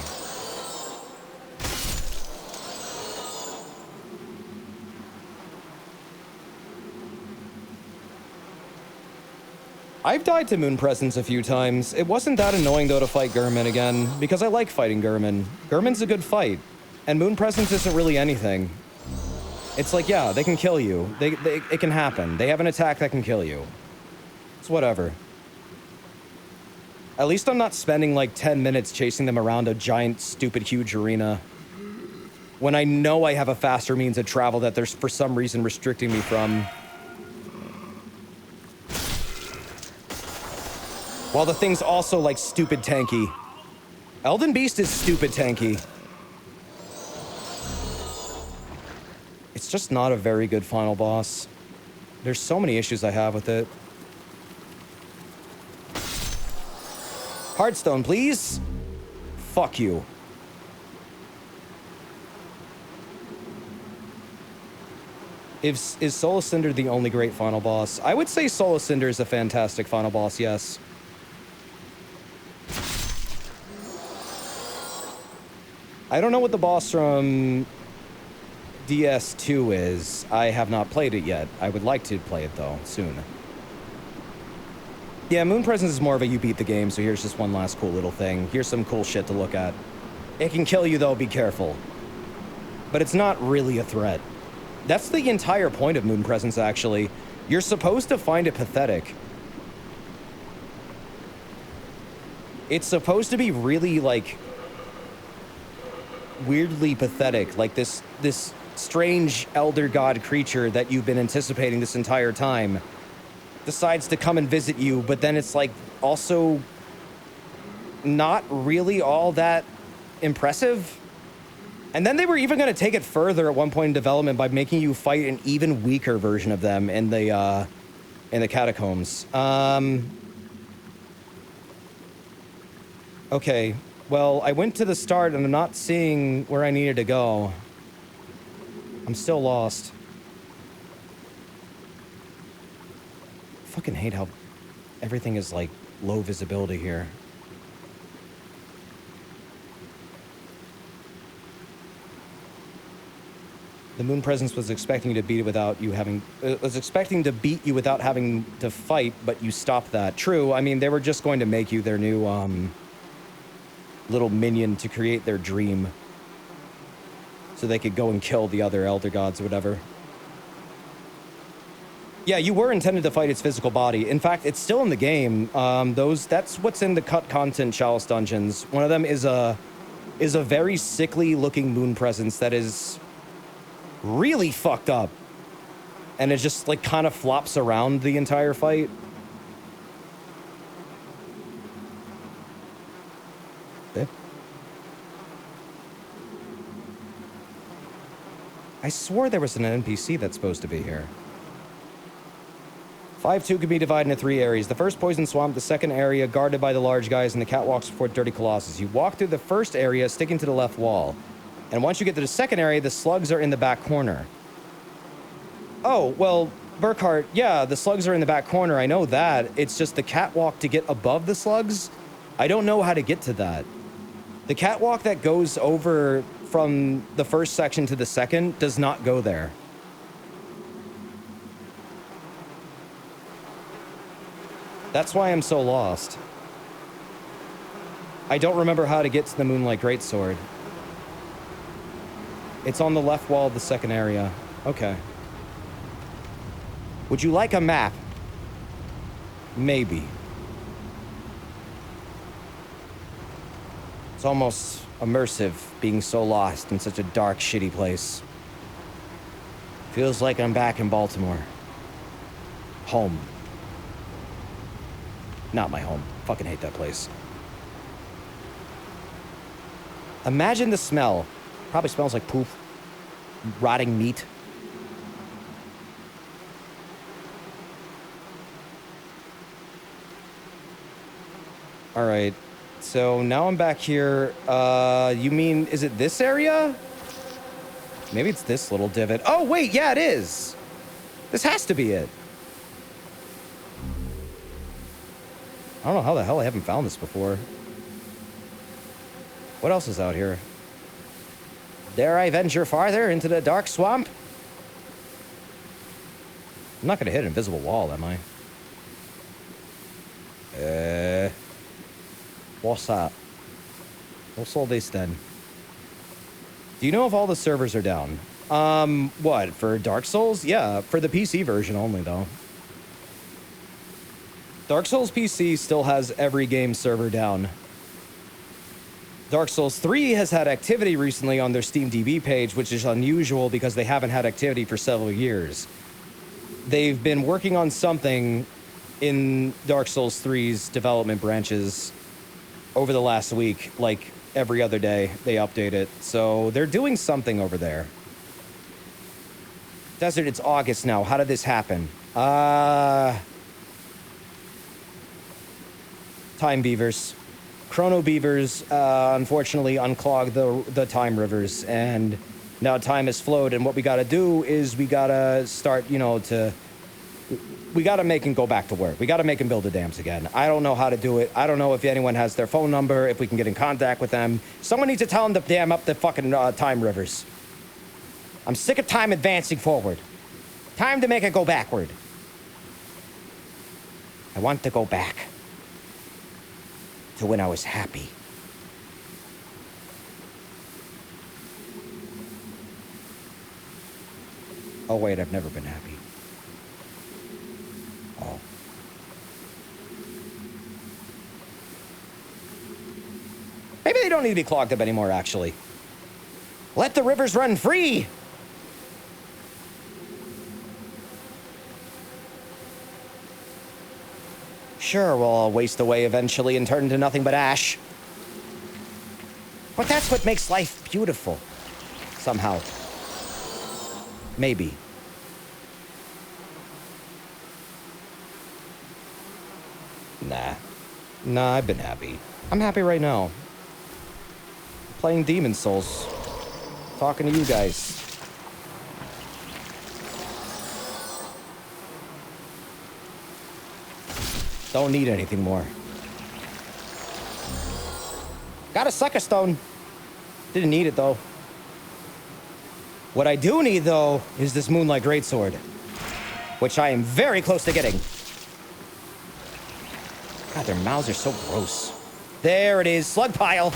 I've died to Moon Presence a few times. It wasn't that annoying, though, to fight Gurman again, because I like fighting Gurman. Gurman's a good fight, and Moon Presence isn't really anything. It's like, yeah, they can kill you. It can happen. They have an attack that can kill you. It's whatever. At least I'm not spending like 10 minutes chasing them around a giant, stupid, huge arena when I know I have a faster means of travel that they're for some reason restricting me from. While the thing's also like stupid tanky. Elden Beast is stupid tanky. It's just not a very good final boss. There's so many issues I have with it. Hearthstone, please. Fuck you. Is Soul Cinder the only great final boss? I would say Soul Cinder is a fantastic final boss, yes. I don't know what the boss from DS2 is. I have not played it yet. I would like to play it, though, soon. Yeah, Moon Presence is more of a you beat the game, so here's just one last cool little thing. Here's some cool shit to look at. It can kill you, though, be careful. But it's not really a threat. That's the entire point of Moon Presence, actually. You're supposed to find it pathetic. It's supposed to be really, like, weirdly pathetic. Like this strange elder god creature that you've been anticipating this entire time decides to come and visit you, but then it's like also not really all that impressive. And then they were even going to take it further at one point in development by making you fight an even weaker version of them in the catacombs. Okay, well, I went to the start and I'm not seeing where I needed to go. I'm still lost. Fucking hate how everything is like low visibility here. The Moon Presence was expecting to beat it without you having... was expecting to beat you without having to fight, but you stopped that. True, I mean, they were just going to make you their new, little minion to create their dream. So they could go and kill the other Elder Gods or whatever. Yeah, you were intended to fight its physical body. In fact, it's still in the game. That's what's in the cut content Chalice dungeons. One of them is a very sickly looking Moon Presence that is really fucked up. And it just like kind of flops around the entire fight. Okay. I swore there was an NPC that's supposed to be here. 5-2 can be divided into 3 areas. The first Poison Swamp, the second area guarded by the large guys, and the catwalks before Dirty Colossus. You walk through the first area, sticking to the left wall. And once you get to the second area, the slugs are in the back corner. Oh, well, Burkhart, yeah, the slugs are in the back corner. I know that. It's just the catwalk to get above the slugs. I don't know how to get to that. The catwalk that goes over from the first section to the second does not go there. That's why I'm so lost. I don't remember how to get to the Moonlight Greatsword. It's on the left wall of the second area. Okay. Would you like a map? Maybe. It's almost immersive being so lost in such a dark, shitty place. Feels like I'm back in Baltimore. Home. Not my home. Fucking hate that place. Imagine the smell. Probably smells like poop. Rotting meat. Alright. So now I'm back here. You mean, is it this area? Maybe it's this little divot. Oh, wait, yeah, it is. This has to be it. I don't know how the hell I haven't found this before. What else is out here? Dare I venture farther into the dark swamp? I'm not gonna hit an invisible wall, am I? What's that? What's all this then? Do you know if all the servers are down? What, for Dark Souls? Yeah, for the PC version only, though. Dark Souls PC still has every game server down. Dark Souls 3 has had activity recently on their SteamDB page, which is unusual because they haven't had activity for several years. They've been working on something in Dark Souls 3's development branches over the last week, like every other day they update it. So they're doing something over there. Desert, it's August now. How did this happen? Time beavers. Chrono beavers, unfortunately, unclogged the time rivers, and now time has flowed, and what we gotta do is we gotta start, you know, we gotta make them go back to work. We gotta make them build the dams again. I don't know how to do it. I don't know if anyone has their phone number, if we can get in contact with them. Someone needs to tell them to dam up the fucking time rivers. I'm sick of time advancing forward. Time to make it go backward. I want to go back to when I was happy. Oh wait, I've never been happy. Oh. Maybe they don't need to be clogged up anymore, actually. Let the rivers run free! Sure, we'll all waste away eventually and turn into nothing but ash. But that's what makes life beautiful. Somehow. Maybe. Nah, I've been happy. I'm happy right now. Playing Demon Souls. Talking to you guys. Don't need anything more. Got a sucker stone. Didn't need it, though. What I do need, though, is this Moonlight Greatsword, which I am very close to getting. God, their mouths are so gross. There it is, slug pile.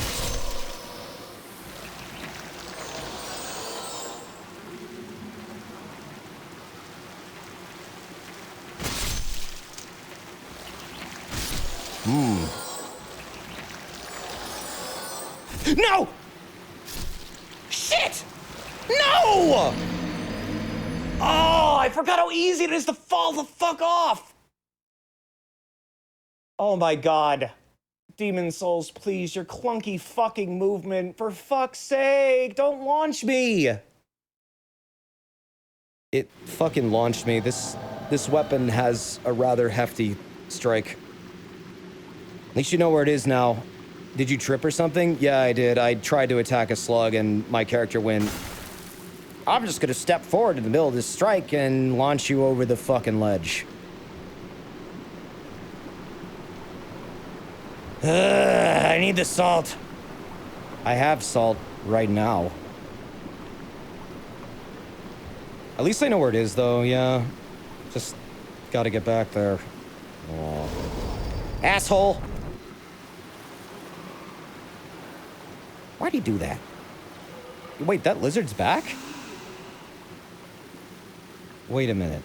No! Shit! No! Oh, I forgot how easy it is to fall the fuck off. Oh my god. Demon Souls, please, your clunky fucking movement. For fuck's sake, don't launch me. It fucking launched me. This weapon has a rather hefty strike. At least you know where it is now. Did you trip or something? Yeah, I did. I tried to attack a slug and my character went, I'm just gonna step forward in the middle of this strike and launch you over the fucking ledge. I need the salt. I have salt right now. At least I know where it is, though, yeah. Just gotta get back there. Oh. Asshole! Why'd he do that? Wait, that lizard's back? Wait a minute.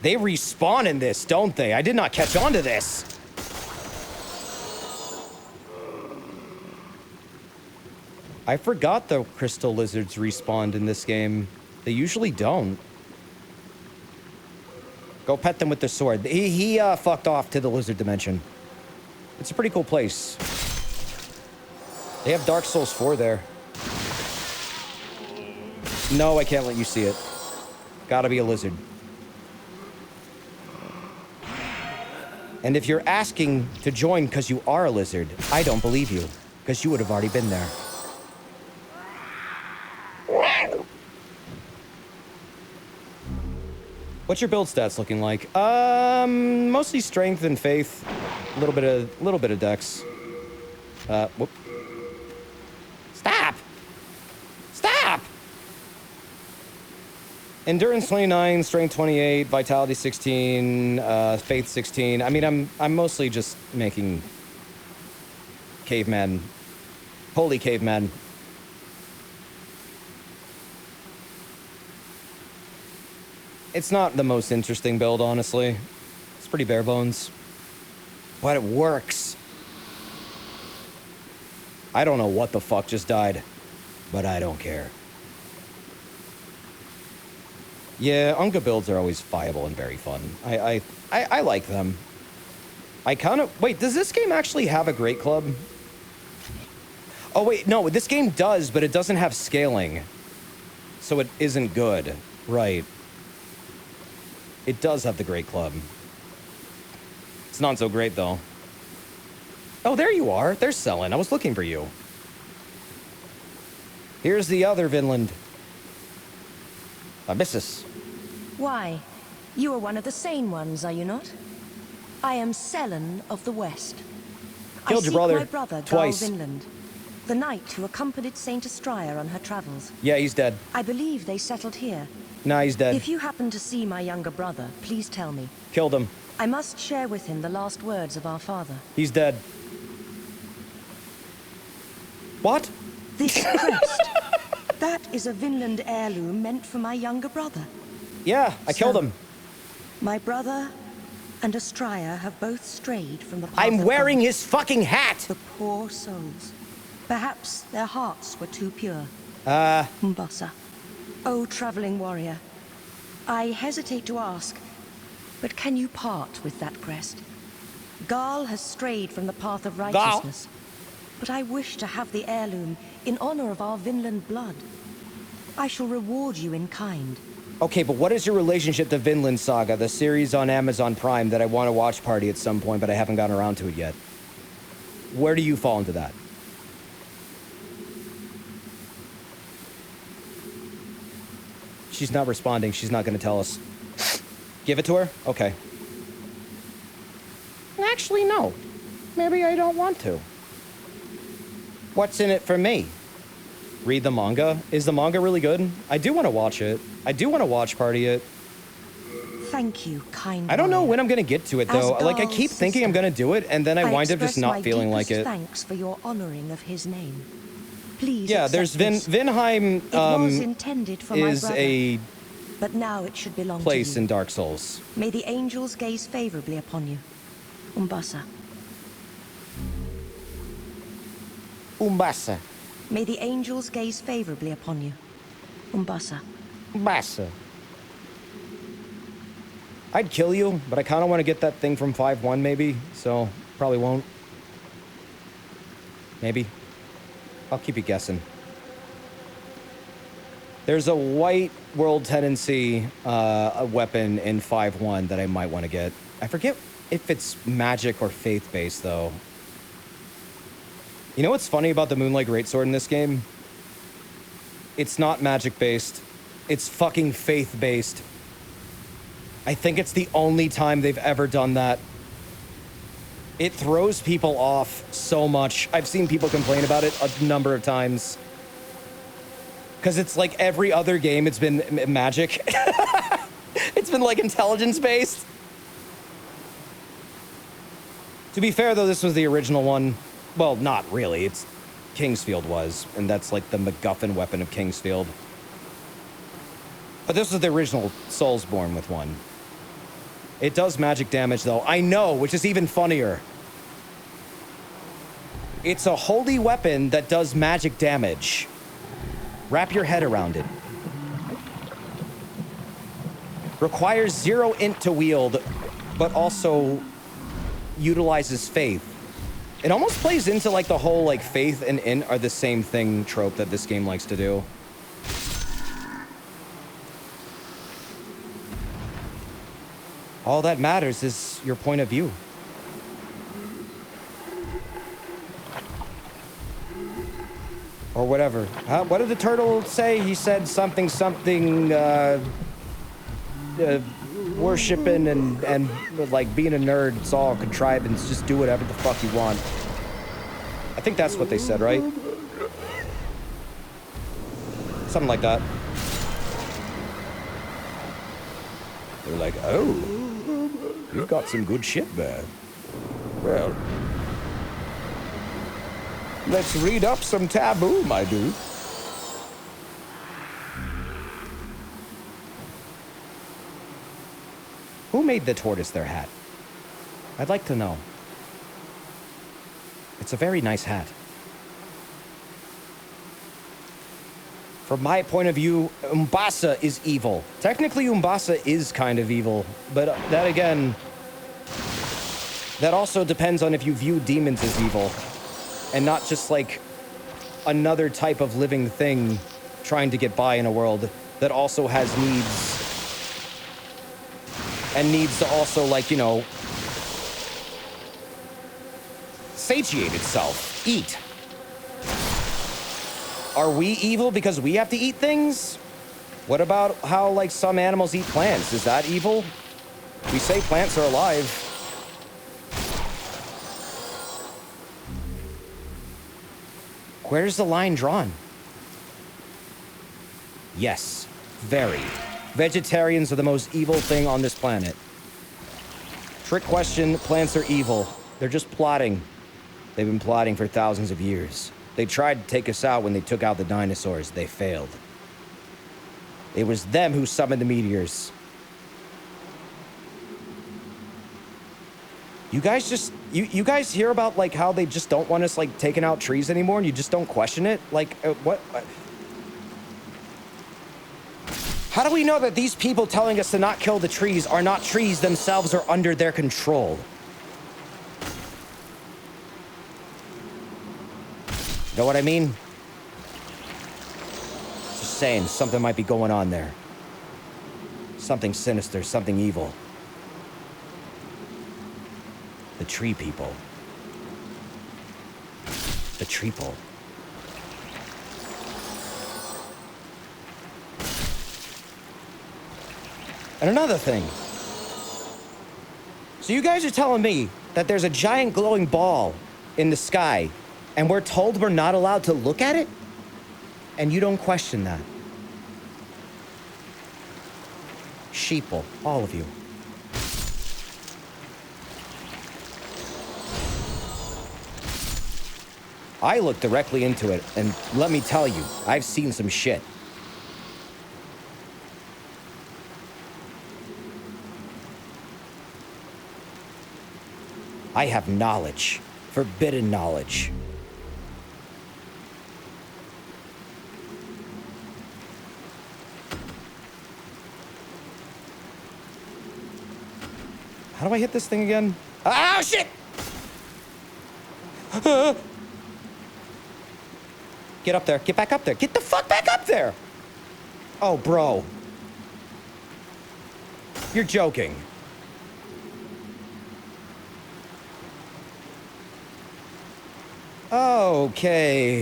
They respawn in this, don't they? I did not catch on to this. I forgot the crystal lizards respawned in this game. They usually don't. Go pet them with the sword. He fucked off to the lizard dimension. It's a pretty cool place. They have Dark Souls 4 there. No, I can't let you see it. Gotta be a lizard. And if you're asking to join because you are a lizard, I don't believe you, because you would have already been there. What's your build stats looking like? Mostly strength and faith. A little bit of dex. Whoop. Stop! Stop! Endurance 29, strength 28, vitality 16, faith 16. I mean, I'm mostly just making caveman, holy caveman. It's not the most interesting build, honestly. It's pretty bare bones. But it works. I don't know what the fuck just died, but I don't care. Yeah, Unga builds are always viable and very fun. I like them. I kind of... Wait, does this game actually have a Great Club? Oh, wait, no, this game does, but it doesn't have scaling. So it isn't good. Right. It does have the Great Club. It's not so great, though. Oh, there you are. They're selling. I was looking for you. Here's the other Vinland. Abyssus. Why? You are one of the sane ones, are you not? I am Selen of the West. Killed I your seek brother my brother, twice. Garl Vinland, the knight who accompanied Saint Estraya on her travels. Yeah, he's dead. I believe they settled here. Nah, he's dead. If you happen to see my younger brother, please tell me. Killed him. I must share with him the last words of our father. He's dead. What? This crest. That is a Vinland heirloom meant for my younger brother. Yeah, I killed him. My brother and Estraya have both strayed from the path I'm of wearing God. his fucking hat! The poor souls. Perhaps their hearts were too pure. Mbasa. Oh, traveling warrior. I hesitate to ask, but can you part with that crest? Garl has strayed from the path of righteousness. But I wish to have the heirloom in honor of our Vinland blood. I shall reward you in kind. Okay, but what is your relationship to Vinland Saga, the series on Amazon Prime that I want to watch party at some point, but I haven't gotten around to it yet? Where do you fall into that? She's not responding. She's not going to tell us. Give it to her? Okay. Actually, no. Maybe I don't want to. What's in it for me? Read the manga? Is the manga really good? I do want to watch it. I do want to watch party it. Thank you, kind. I don't know when I'm going to get to it, though. Like, I keep Garl's thinking I'm going to do it, and then I wind up just express not my feeling like deepest it. Thanks for your honoring of his name. Please. Yeah, there's accept this. Vinheim It was intended for my is brother, a but now it should belong place to you. in Dark Souls. May the angels gaze favorably upon you. Umbasa. Umbasa. May the angels gaze favorably upon you. Umbasa. Umbasa. I'd kill you, but I kind of want to get that thing from 5-1 maybe, so probably won't. Maybe. I'll keep you guessing. There's a white world tendency a weapon in 5-1 that I might want to get. I forget if it's magic or faith-based, though. You know what's funny about the Moonlight Greatsword in this game? It's not magic-based. It's fucking faith-based. I think it's the only time they've ever done that. It throws people off so much. I've seen people complain about it a number of times. Because it's like every other game, it's been magic. It's been like intelligence-based. To be fair, though, this was the original one. Well, not really. It's Kingsfield was, and that's like the MacGuffin weapon of Kingsfield. But this was the original Soulsborne with one. It does magic damage, though. I know, which is even funnier. It's a holy weapon that does magic damage. Wrap your head around it. Requires 0 int to wield, but also utilizes faith. It almost plays into like the whole like faith and int are the same thing trope that this game likes to do. All that matters is your point of view. Or whatever. What did the turtle say? He said something, worshiping and like being a nerd, it's all contrivance. Just do whatever the fuck you want. I think that's what they said, right? Something like that. They're like, oh, you've got some good shit there. Well, let's read up some taboo, my dude. Who made the tortoise their hat? I'd like to know. It's a very nice hat. From my point of view, Umbasa is evil. Technically, Umbasa is kind of evil, but that again, that also depends on if you view demons as evil, and not just like another type of living thing trying to get by in a world that also has needs. And needs to also, like, you know, satiate itself. Eat. Are we evil because we have to eat things? What about how, like, some animals eat plants? Is that evil? We say plants are alive. Where's the line drawn? Yes, very. Vegetarians are the most evil thing on this planet. Trick question, plants are evil. They're just plotting. They've been plotting for thousands of years. They tried to take us out when they took out the dinosaurs. They failed. It was them who summoned the meteors. You guys just... You guys hear about, like, how they just don't want us, like, taking out trees anymore and you just don't question it? Like, what? How do we know that these people telling us to not kill the trees are not trees themselves or under their control? Know what I mean? Just saying, something might be going on there. Something sinister, something evil. The tree people. The treeple. And another thing. So you guys are telling me that there's a giant glowing ball in the sky, and we're told we're not allowed to look at it? And you don't question that. Sheeple, all of you. I looked directly into it, and let me tell you, I've seen some shit. I have knowledge. Forbidden knowledge. How do I hit this thing again? Oh, shit! Get up there. Get back up there. Get the fuck back up there! Oh, bro. You're joking. Okay,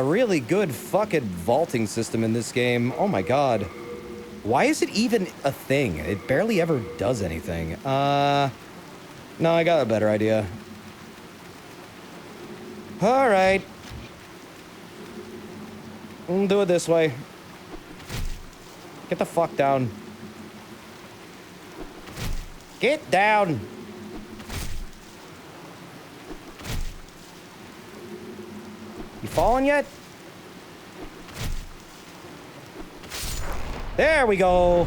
really good fucking vaulting system in this game. Oh my god. Why is it even a thing? It barely ever does anything. No, I got a better idea. Alright. We'll do it this way. Get the fuck down. Get down! You fallen yet? There we go.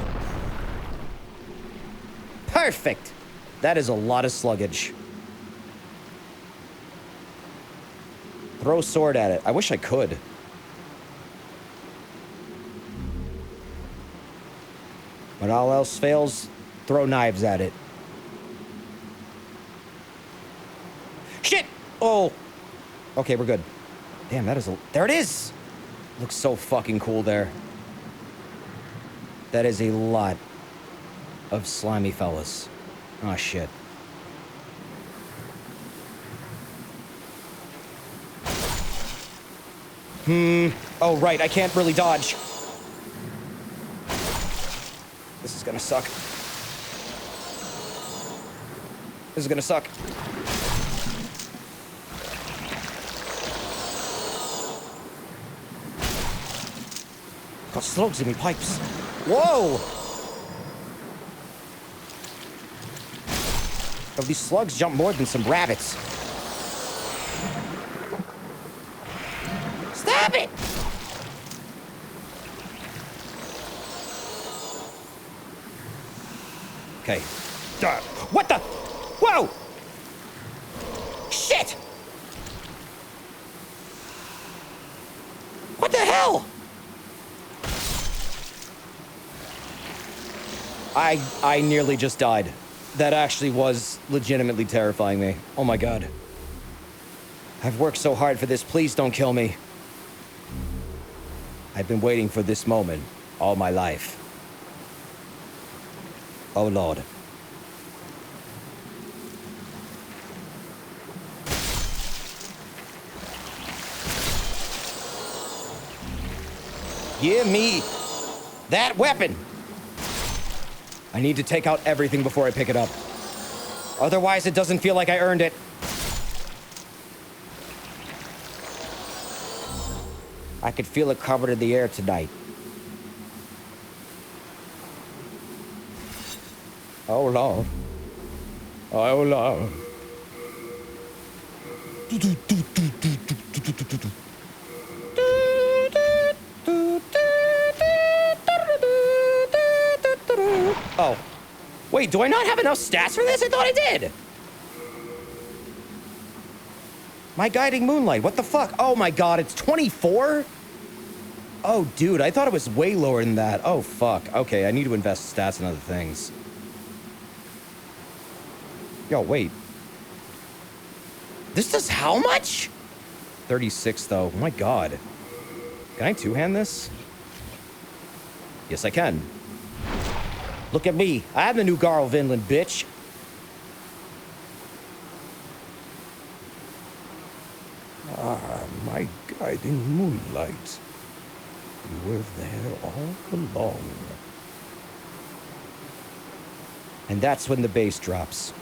Perfect. That is a lot of sluggage. Throw sword at it. I wish I could. When all else fails, throw knives at it. Shit! Oh! Okay, we're good. Damn, that is a... There it is! Looks so fucking cool there. That is a lot of slimy fellas. Oh, shit. Oh, right, I can't really dodge. This is gonna suck. This is gonna suck. Got slugs in me pipes. Whoa! Oh, these slugs jump more than some rabbits. Stop it! Okay. What the? Whoa! Shit! What the hell? I nearly just died. That actually was legitimately terrifying me. Oh my god. I've worked so hard for this. Please don't kill me. I've been waiting for this moment all my life. Oh Lord. Give me that weapon. I need to take out everything before I pick it up. Otherwise, it doesn't feel like I earned it. I could feel it covered in the air tonight. Oh, Lord. Oh, Lord. Oh. Wait, do I not have enough stats for this? I thought I did. My guiding moonlight, what the fuck? Oh my god, it's 24? Oh, dude, I thought it was way lower than that. Oh, fuck. Okay, I need to invest stats in other things. Yo, wait. This does how much? 36, though. Oh my god. Can I two-hand this? Yes, I can. Look at me. I'm the new Garl Vinland, bitch. Ah, my guiding moonlight. You were there all along. And that's when the bass drops.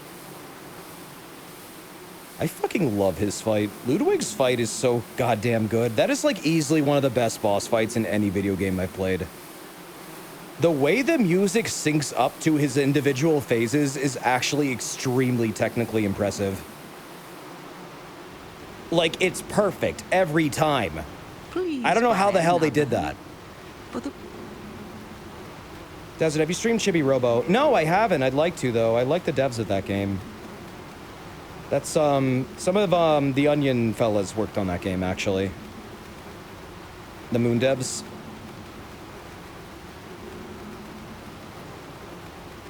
I fucking love his fight. Ludwig's fight is so goddamn good. That is like easily one of the best boss fights in any video game I've played. The way the music syncs up to his individual phases is actually extremely technically impressive. Like, it's perfect every time. Please, I don't know how the hell they did that. Desert, have you streamed Chibi Robo? No, I haven't. I'd like to, though. I like the devs of that game. That's, some of, the Onion fellas worked on that game, actually. The Moon devs.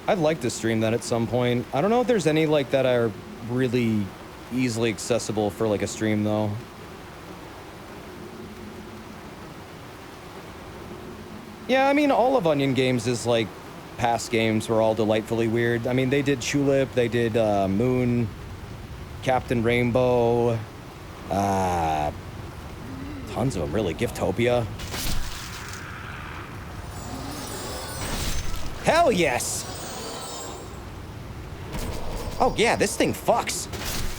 I'd like to stream that at some point. I don't know if there's any, like, that are really easily accessible for, like, a stream, though. Yeah, I mean, all of Onion Games is, like, past games were all delightfully weird. I mean, they did Tulip, they did, Moon, Captain Rainbow, tons of them, really. Giftopia. Hell yes! Oh, yeah, this thing fucks.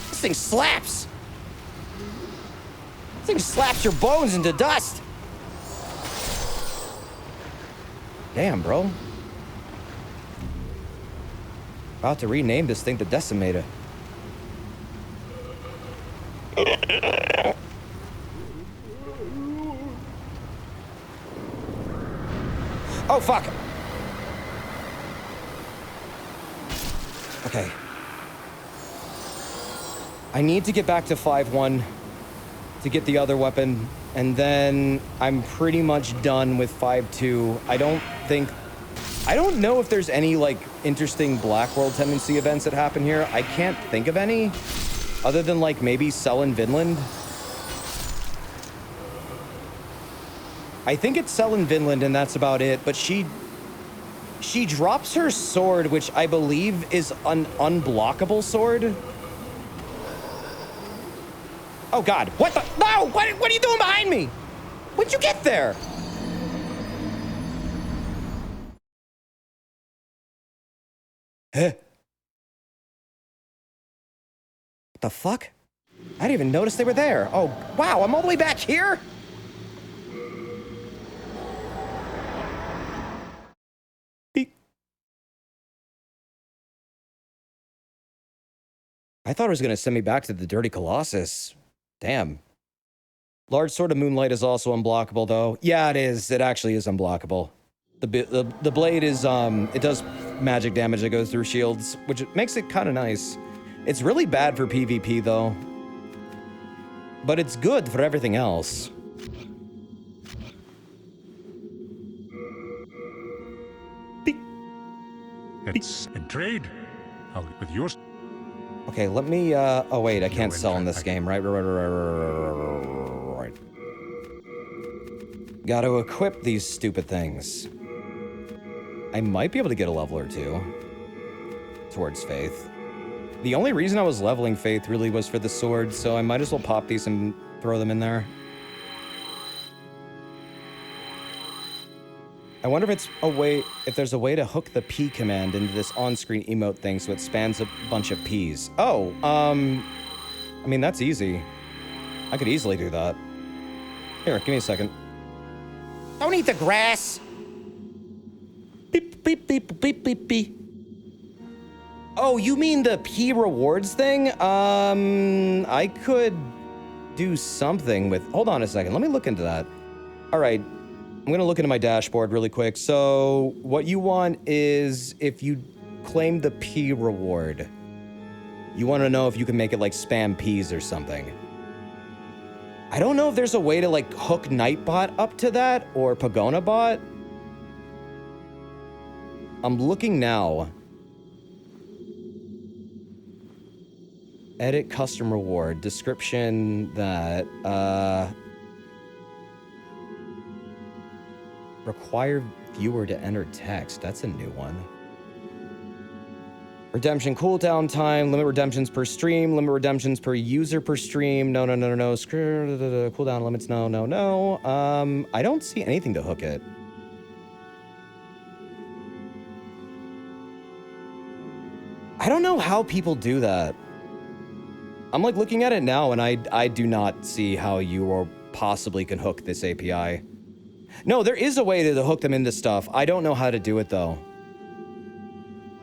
This thing slaps. This thing slaps your bones into dust. Damn, bro. About to rename this thing the Decimator. Oh, fuck. Okay. I need to get back to 5-1 to get the other weapon, and then I'm pretty much done with 5-2. I don't know if there's any, like, interesting Black World tendency events that happen here. I can't think of any, other than, like, maybe Sell in Vinland. I think it's Sell in Vinland, and that's about it, but she drops her sword, which I believe is an unblockable sword. Oh, God. What the? No! What are you doing behind me? When'd you get there? Huh? What the fuck? I didn't even notice they were there. Oh, wow. I'm all the way back here? I thought it was going to send me back to the Dirty Colossus. Damn. Large Sword of Moonlight is also unblockable, though. Yeah, it is. It actually is unblockable. The blade is, it does magic damage that goes through shields, which makes it kind of nice. It's really bad for PvP, though. But it's good for everything else. It's in trade. How with yours? Okay, let me, oh wait, I can't sell in this game, right? Right. Gotta equip these stupid things. I might be able to get a level or two towards Faith. The only reason I was leveling Faith really was for the sword, so I might as well pop these and throw them in there. I wonder if it's a way, if there's a way to hook the P command into this on-screen emote thing so it spans a bunch of Ps. Oh, I mean, that's easy. I could easily do that. Here, give me a second. Don't eat the grass! Beep, beep, beep, beep, beep, beep. Oh, you mean the P rewards thing? I could do something with, hold on a second, let me look into that. All right. I'm gonna look into my dashboard really quick. So what you want is if you claim the P reward, you want to know if you can make it like spam Ps or something. I don't know if there's a way to like hook Nightbot up to that or Pogona bot. I'm looking now. Edit custom reward, description that, require viewer to enter text. That's a new one. Redemption cooldown time, limit redemptions per stream, limit redemptions per user per stream. No. Cooldown limits, no. I don't see anything to hook it. I don't know how people do that. I'm like looking at it now and I do not see how you possibly can hook this API. No, there is a way to hook them into stuff. I don't know how to do it, though.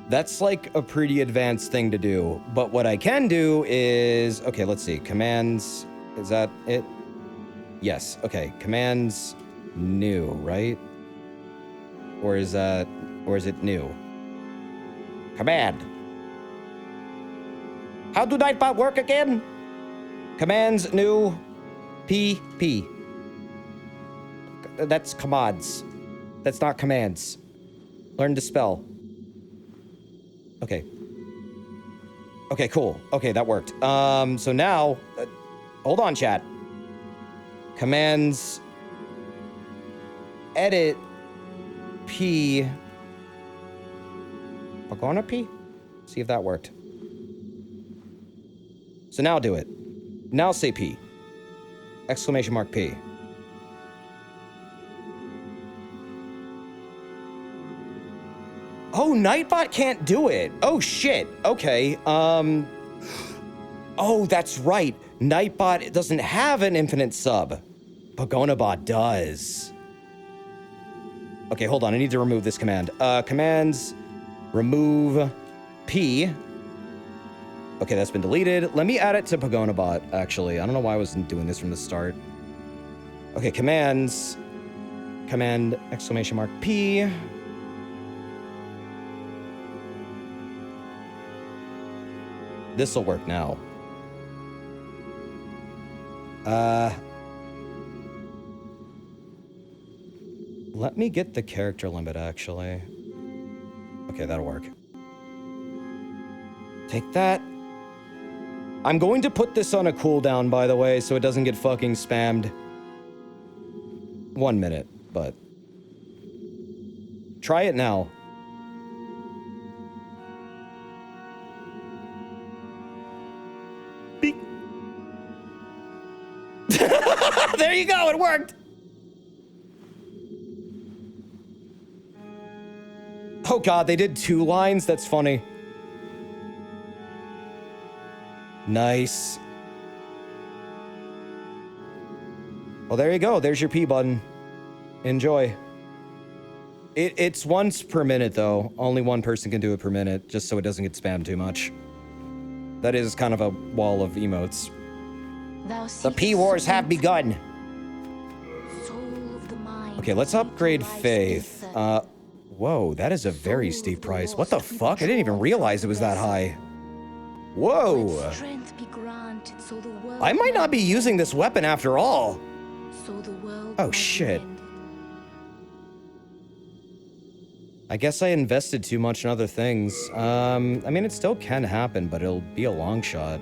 That's, like, a pretty advanced thing to do. But what I can do is... Okay, let's see. Commands... Is that it? Yes. Okay. Commands... New, right? Or is that... Or is it new? Command. How do Nightbot work again? Commands, new... P. That's commands. That's not commands. Learn to spell. Okay. Okay, cool. Okay, that worked. So now... hold on, chat. Commands... Edit... P... Pogona P? See if that worked. So now do it. Now say P. Exclamation mark P. Oh, Nightbot can't do it. Oh, shit. Okay. Oh, that's right. Nightbot doesn't have an infinite sub. Pagonabot does. Okay, hold on. I need to remove this command. Commands, remove P. Okay, that's been deleted. Let me add it to Pagonabot, actually. I don't know why I wasn't doing this from the start. Okay, commands, command, exclamation mark P. This'll work now. Let me get the character limit, actually. Okay, that'll work. Take that. I'm going to put this on a cooldown, by the way, so it doesn't get fucking spammed. 1 minute, but... Try it now. Beep. There you go, it worked! Oh god, they did 2 lines? That's funny. Nice. Well, there you go. There's your P button. Enjoy. It's once per minute, though. Only one person can do it per minute, just so it doesn't get spammed too much. That is kind of a wall of emotes. The P-Wars have begun. Okay, let's upgrade Faith. Whoa, that is a very steep price. What the fuck? I didn't even realize it was that high. Whoa. I might not be using this weapon after all. Oh, shit. I guess I invested too much in other things. I mean, it still can happen, but it'll be a long shot.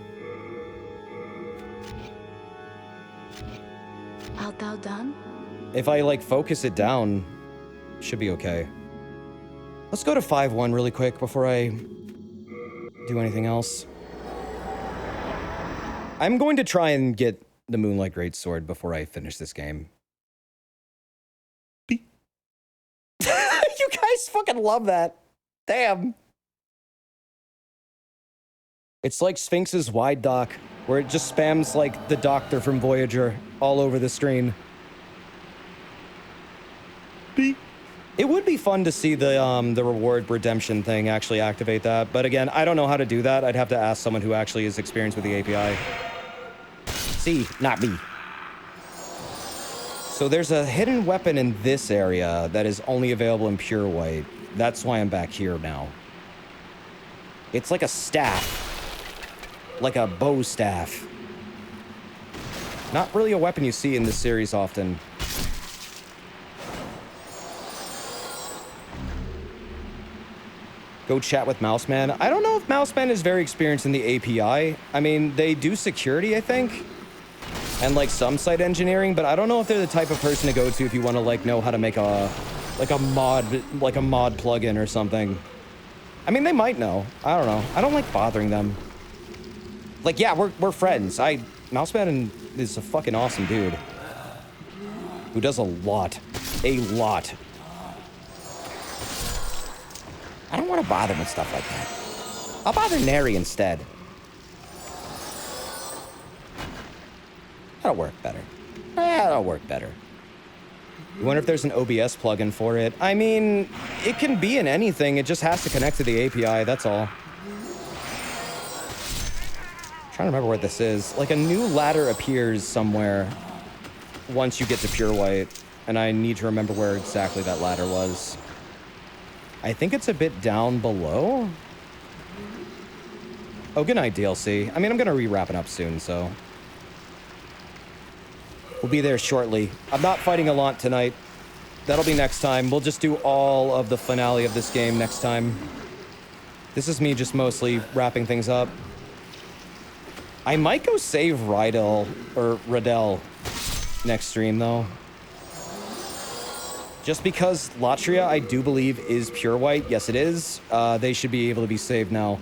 Art thou done? If I, like, focus it down, should be okay. Let's go to 5-1 really quick before I do anything else. I'm going to try and get the Moonlight Greatsword before I finish this game. You guys fucking love that. Damn. It's like Sphinx's wide dock, where it just spams like the Doctor from Voyager all over the screen. It would be fun to see the reward redemption thing actually activate that, but again, I don't know how to do that. I'd have to ask someone who actually is experienced with the API. See, not me. So there's a hidden weapon in this area that is only available in pure white. That's why I'm back here now. It's like a staff. Like a bow staff. Not really a weapon you see in this series often. Go chat with Mouseman. I don't know if Mouseman is very experienced in the API. I mean, they do security, I think. And like some site engineering, but I don't know if they're the type of person to go to if you want to like know how to make a mod plugin or something. I mean, they might know. I don't know. I don't like bothering them. Like, yeah, we're friends. Mouseman is a fucking awesome dude who does a lot. A lot. I don't want to bother with stuff like that. I'll bother Neri instead. That'll work better. That'll work better. You wonder if there's an OBS plugin for it. I mean, it can be in anything. It just has to connect to the API, that's all. I'm trying to remember where this is. Like, a new ladder appears somewhere once you get to Pure White, and I need to remember where exactly that ladder was. I think it's a bit down below. Oh, good night, DLC. I mean, I'm gonna be wrapping up soon, so... We'll be there shortly. I'm not fighting a lot tonight. That'll be next time. We'll just do all of the finale of this game next time. This is me just mostly wrapping things up. I might go save Rydell, or Radell, next stream, though. Just because Latria, I do believe, is pure white. Yes, it is. They should be able to be saved now.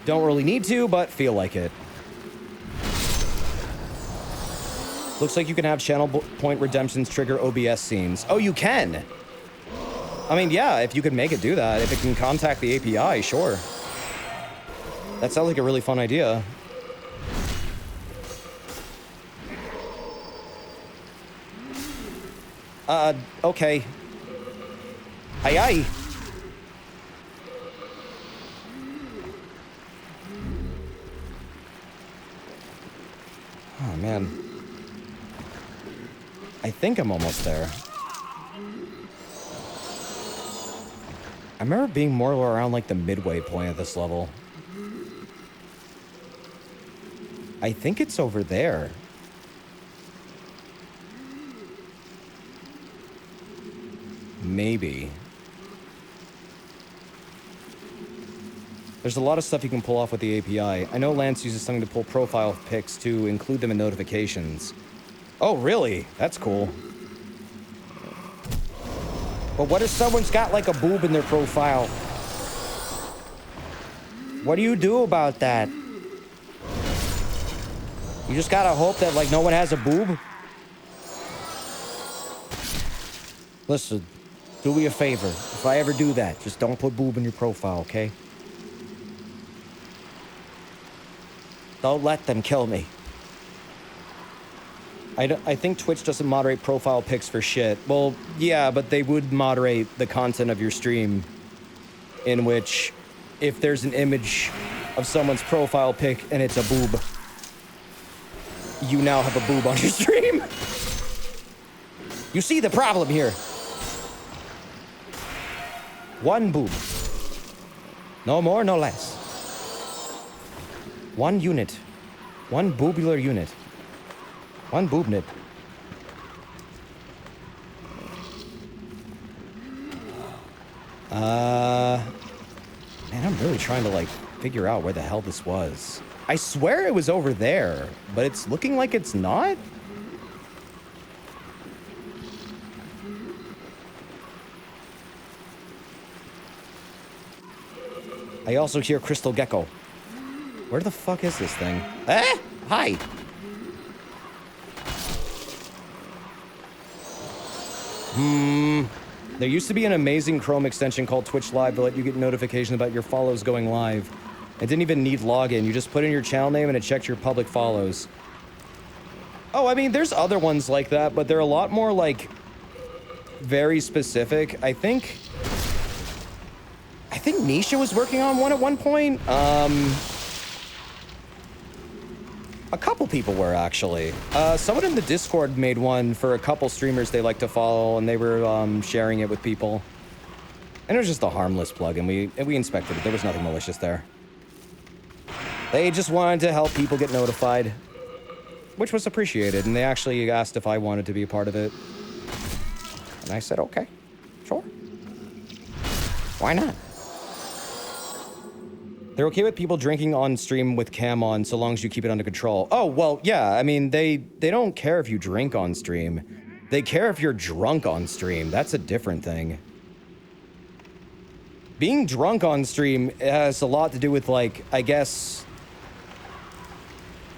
Don't really need to, but feel like it. Looks like you can have channel point redemptions trigger OBS scenes. Oh, you can? I mean, yeah, if you could make it do that. If it can contact the API, sure. That sounds like a really fun idea. Okay. Aye, aye. Oh, man. I think I'm almost there. I remember being more around, like, the midway point of this level. I think it's over there. Maybe. There's a lot of stuff you can pull off with the API. I know Lance uses something to pull profile pics to include them in notifications. Oh, really? That's cool. But what if someone's got, like, a boob in their profile? What do you do about that? You just gotta hope that, like, no one has a boob? Listen, do me a favor. If I ever do that, just don't put boob in your profile, okay? Don't let them kill me. I think Twitch doesn't moderate profile pics for shit. Well, yeah, but they would moderate the content of your stream, in which, if there's an image of someone's profile pic and it's a boob, you now have a boob on your stream. You see the problem here. One boob. No more, no less. One unit. One boobular unit. One boob nip. Man, I'm really trying to, like, figure out where the hell this was. I swear it was over there, but it's looking like it's not. I also hear Crystal Gecko. Where the fuck is this thing? Eh? Hi. There used to be an amazing Chrome extension called Twitch Live to let you get notifications about your follows going live. It didn't even need login. You just put in your channel name and it checked your public follows. Oh, I mean, there's other ones like that, but they're a lot more, like, very specific. I think Nisha was working on one at one point. A couple people were, actually. Someone in the Discord made one for a couple streamers they like to follow, and they were sharing it with people. And it was just a harmless plugin. We inspected it. There was nothing malicious there. They just wanted to help people get notified, which was appreciated. And they actually asked if I wanted to be a part of it. And I said, okay, sure. Why not? They're okay with people drinking on stream with cam on so long as you keep it under control. Oh, well, yeah, I mean, they don't care if you drink on stream. They care if you're drunk on stream. That's a different thing. Being drunk on stream has a lot to do with, like, I guess...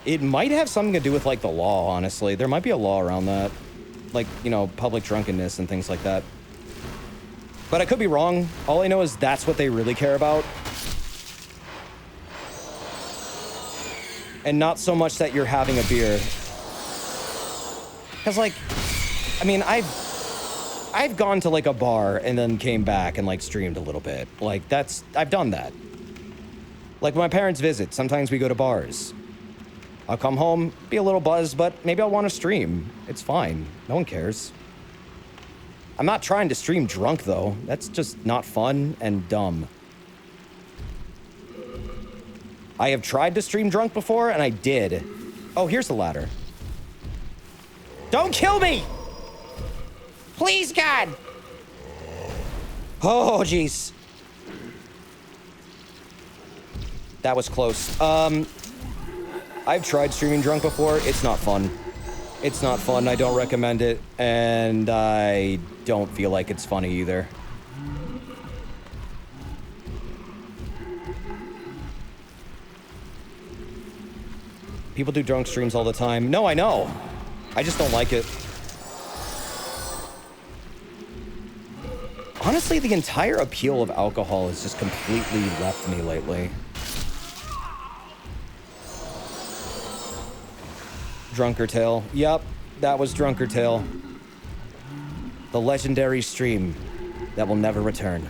It might have something to do with, like, the law, honestly. There might be a law around that. Like, you know, public drunkenness and things like that. But I could be wrong. All I know is that's what they really care about. And not so much that you're having a beer. Because, like, I mean, I've gone to, like, a bar and then came back and, like, streamed a little bit. Like, I've done that. Like, when my parents visit, sometimes we go to bars. I'll come home, be a little buzzed, but maybe I'll want to stream. It's fine. No one cares. I'm not trying to stream drunk, though. That's just not fun and dumb. I have tried to stream drunk before, and I did. Oh, here's the ladder. Don't kill me! Please, God! Oh, jeez. That was close. I've tried streaming drunk before. It's not fun. It's not fun. I don't recommend it, and I don't feel like it's funny either. People do drunk streams all the time. No, I know. I just don't like it. Honestly, the entire appeal of alcohol has just completely left me lately. Drunker Tale. Yep, that was Drunker Tale. The legendary stream that will never return.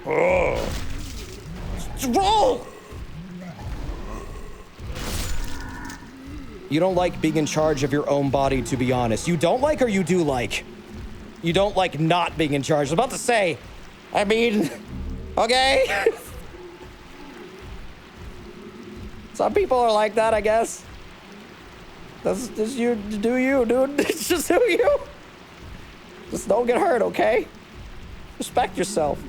Oh. Roll! You don't like being in charge of your own body, to be honest. You don't like or you do like? You don't like not being in charge. I was about to say, I mean, okay. Some people are like that, I guess. That's just you, do you, dude. It's just who you. Just don't get hurt, okay? Respect yourself.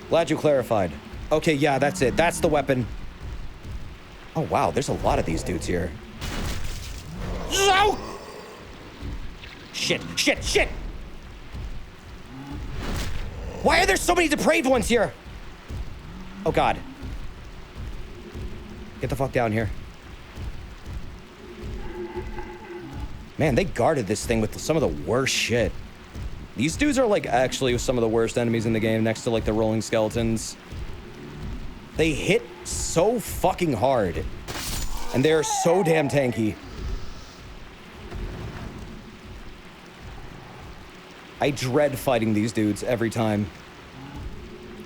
Glad you clarified. Okay, yeah, that's it. That's the weapon. Oh, wow, there's a lot of these dudes here. Ow! Shit, shit, shit! Why are there so many depraved ones here? Oh, God. Get the fuck down here. Man, they guarded this thing with some of the worst shit. These dudes are, like, actually some of the worst enemies in the game next to, like, the rolling skeletons. They hit so fucking hard. And they're so damn tanky. I dread fighting these dudes every time.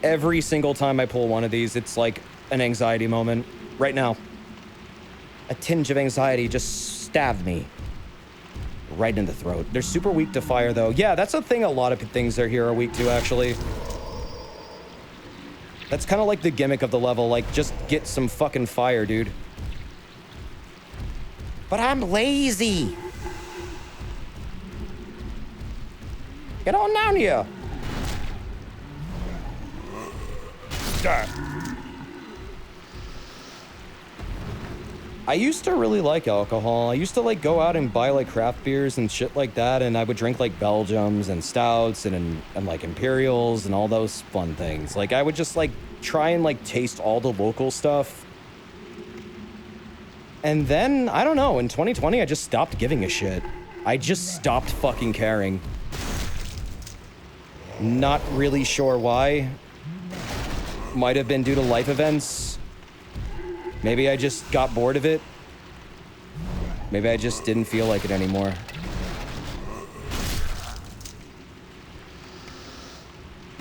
Every single time I pull one of these, it's like an anxiety moment. Right now. A tinge of anxiety just stabbed me. Right in the throat. They're super weak to fire, though. Yeah, that's a thing a lot of things are here are weak to, actually. That's kind of like the gimmick of the level. Like, just get some fucking fire, dude. But I'm lazy. Get on down here. I used to really like alcohol. I used to like go out and buy like craft beers and shit like that, and I would drink like Belgiums and stouts and like Imperials and all those fun things. Like I would just like try and like taste all the local stuff. And then, I don't know, in 2020 I just stopped giving a shit. I just stopped fucking caring. Not really sure why. Might have been due to life events. Maybe I just got bored of it. Maybe I just didn't feel like it anymore.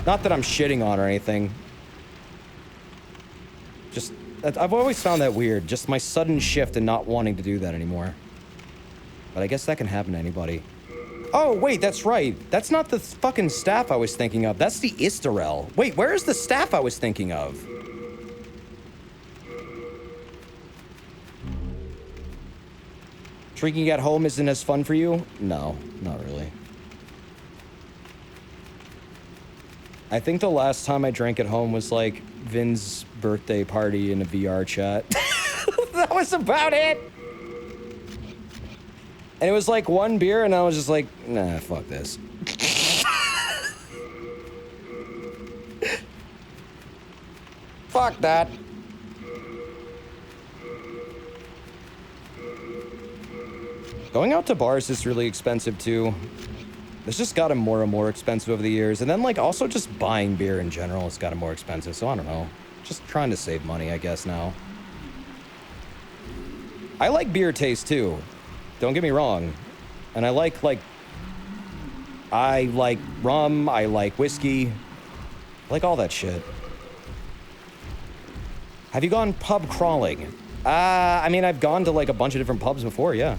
Not that I'm shitting on or anything. Just, I've always found that weird. Just my sudden shift in not wanting to do that anymore. But I guess that can happen to anybody. Oh, wait, that's right. That's not the fucking staff I was thinking of. That's the Istarel. Wait, where is the staff I was thinking of? Drinking at home isn't as fun for you? No, not really. I think the last time I drank at home was like Vin's birthday party in a VR chat. That was about it. And it was like one beer and I was just like, nah, fuck this. Fuck that. Going out to bars is really expensive too. It's just gotten more and more expensive over the years. And then like also just buying beer in general has gotten more expensive. So I don't know. Just trying to save money, I guess now. I like beer taste too. Don't get me wrong. And I like rum, I like whiskey. I like all that shit. Have you gone pub crawling? I mean, I've gone to like a bunch of different pubs before, yeah.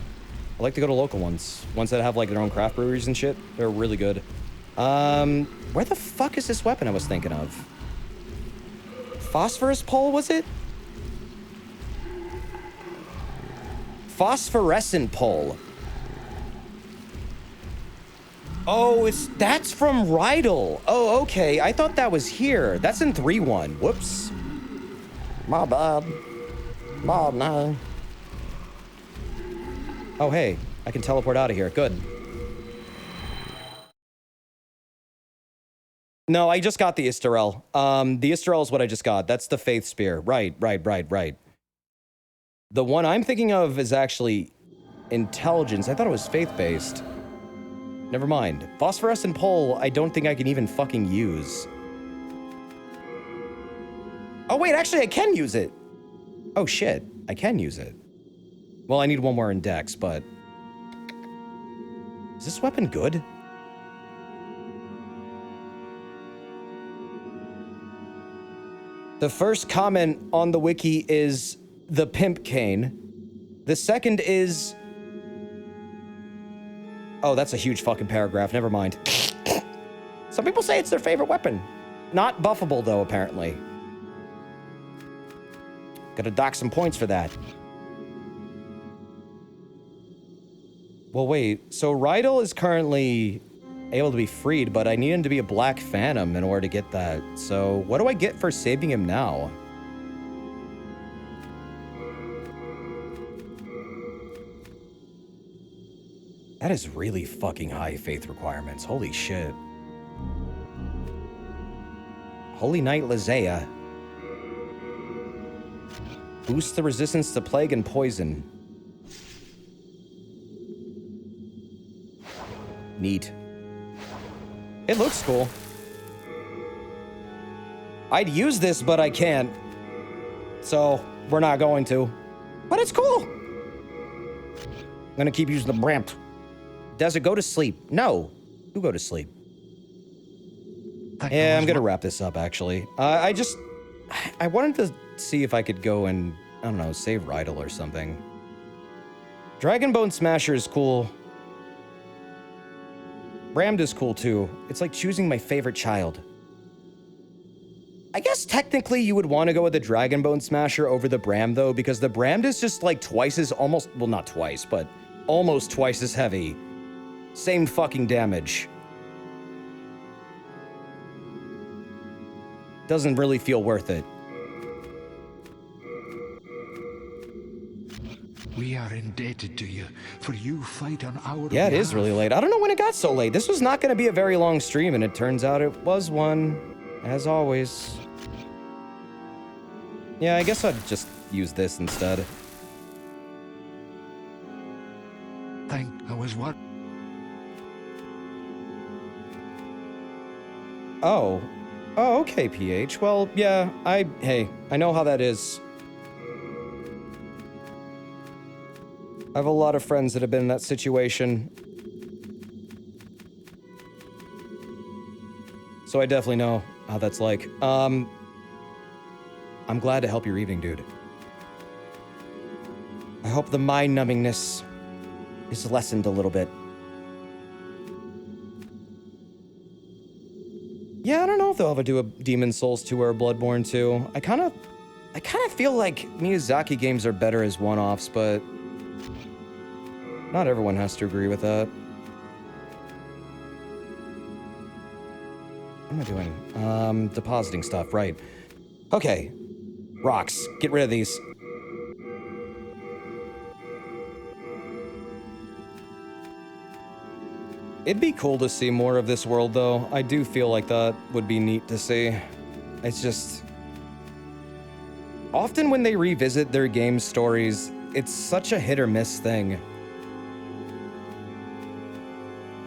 I like to go to local ones. Ones that have like their own craft breweries and shit. They're really good. Where the fuck is this weapon I was thinking of? Phosphorus pole, was it? Phosphorescent pole. Oh, that's from Rydell. Oh, okay. I thought that was here. That's in 3-1. Whoops. My bad. Oh, no. Oh, hey. I can teleport out of here. Good. No, I just got the Istarel. The Istarel is what I just got. That's the Faith Spear. Right. The one I'm thinking of is actually intelligence. I thought it was faith-based. Never mind. Phosphorescent pole, I don't think I can even fucking use. Oh, wait, actually, I can use it. Oh, shit. I can use it. Well, I need one more in Dex, but... Is this weapon good? The first comment on the wiki is the pimp cane. The second is... Oh, that's a huge fucking paragraph. Never mind. Some people say it's their favorite weapon. Not buffable, though, apparently. Gotta dock some points for that. Well, wait. So Rydell is currently able to be freed, but I need him to be a Black Phantom in order to get that. So what do I get for saving him now? That is really fucking high faith requirements. Holy shit. Holy Knight Lizea. Boosts the resistance to plague and poison. Neat. It looks cool. I'd use this, but I can't. So, we're not going to. But it's cool. I'm gonna keep using the Bramp. Does it go to sleep? No. You go to sleep. Yeah, I'm gonna wrap this up, actually. I wanted to see if I could go and, I don't know, save Rydell or something. Dragonbone Smasher is cool. Brammed is cool, too. It's like choosing my favorite child. I guess technically you would want to go with the Dragonbone Smasher over the Bram, though, because the Brammed is just like twice as almost, well, not twice, but almost twice as heavy. Same fucking damage. Doesn't really feel worth it. We are indebted to you, for you fight on our Yeah, it behalf. is really late. I don't know when it got so late. This was not going to be a very long stream, and it turns out it was one, as always. Yeah, I guess I'd just use this instead. I was what? Oh. Oh, okay, PH. Well, yeah, hey, I know how that is. I have a lot of friends that have been in that situation. So I definitely know how that's like. I'm glad to help your evening, dude. I hope the mind-numbingness is lessened a little bit. Yeah, I don't know if they'll ever do a Demon's Souls 2 or a Bloodborne 2. I kind of feel like Miyazaki games are better as one-offs, but not everyone has to agree with that. What am I doing? Depositing stuff, right. Okay. Rocks. Get rid of these. It'd be cool to see more of this world, though. I do feel like that would be neat to see. It's just... often when they revisit their game stories, it's such a hit-or-miss thing.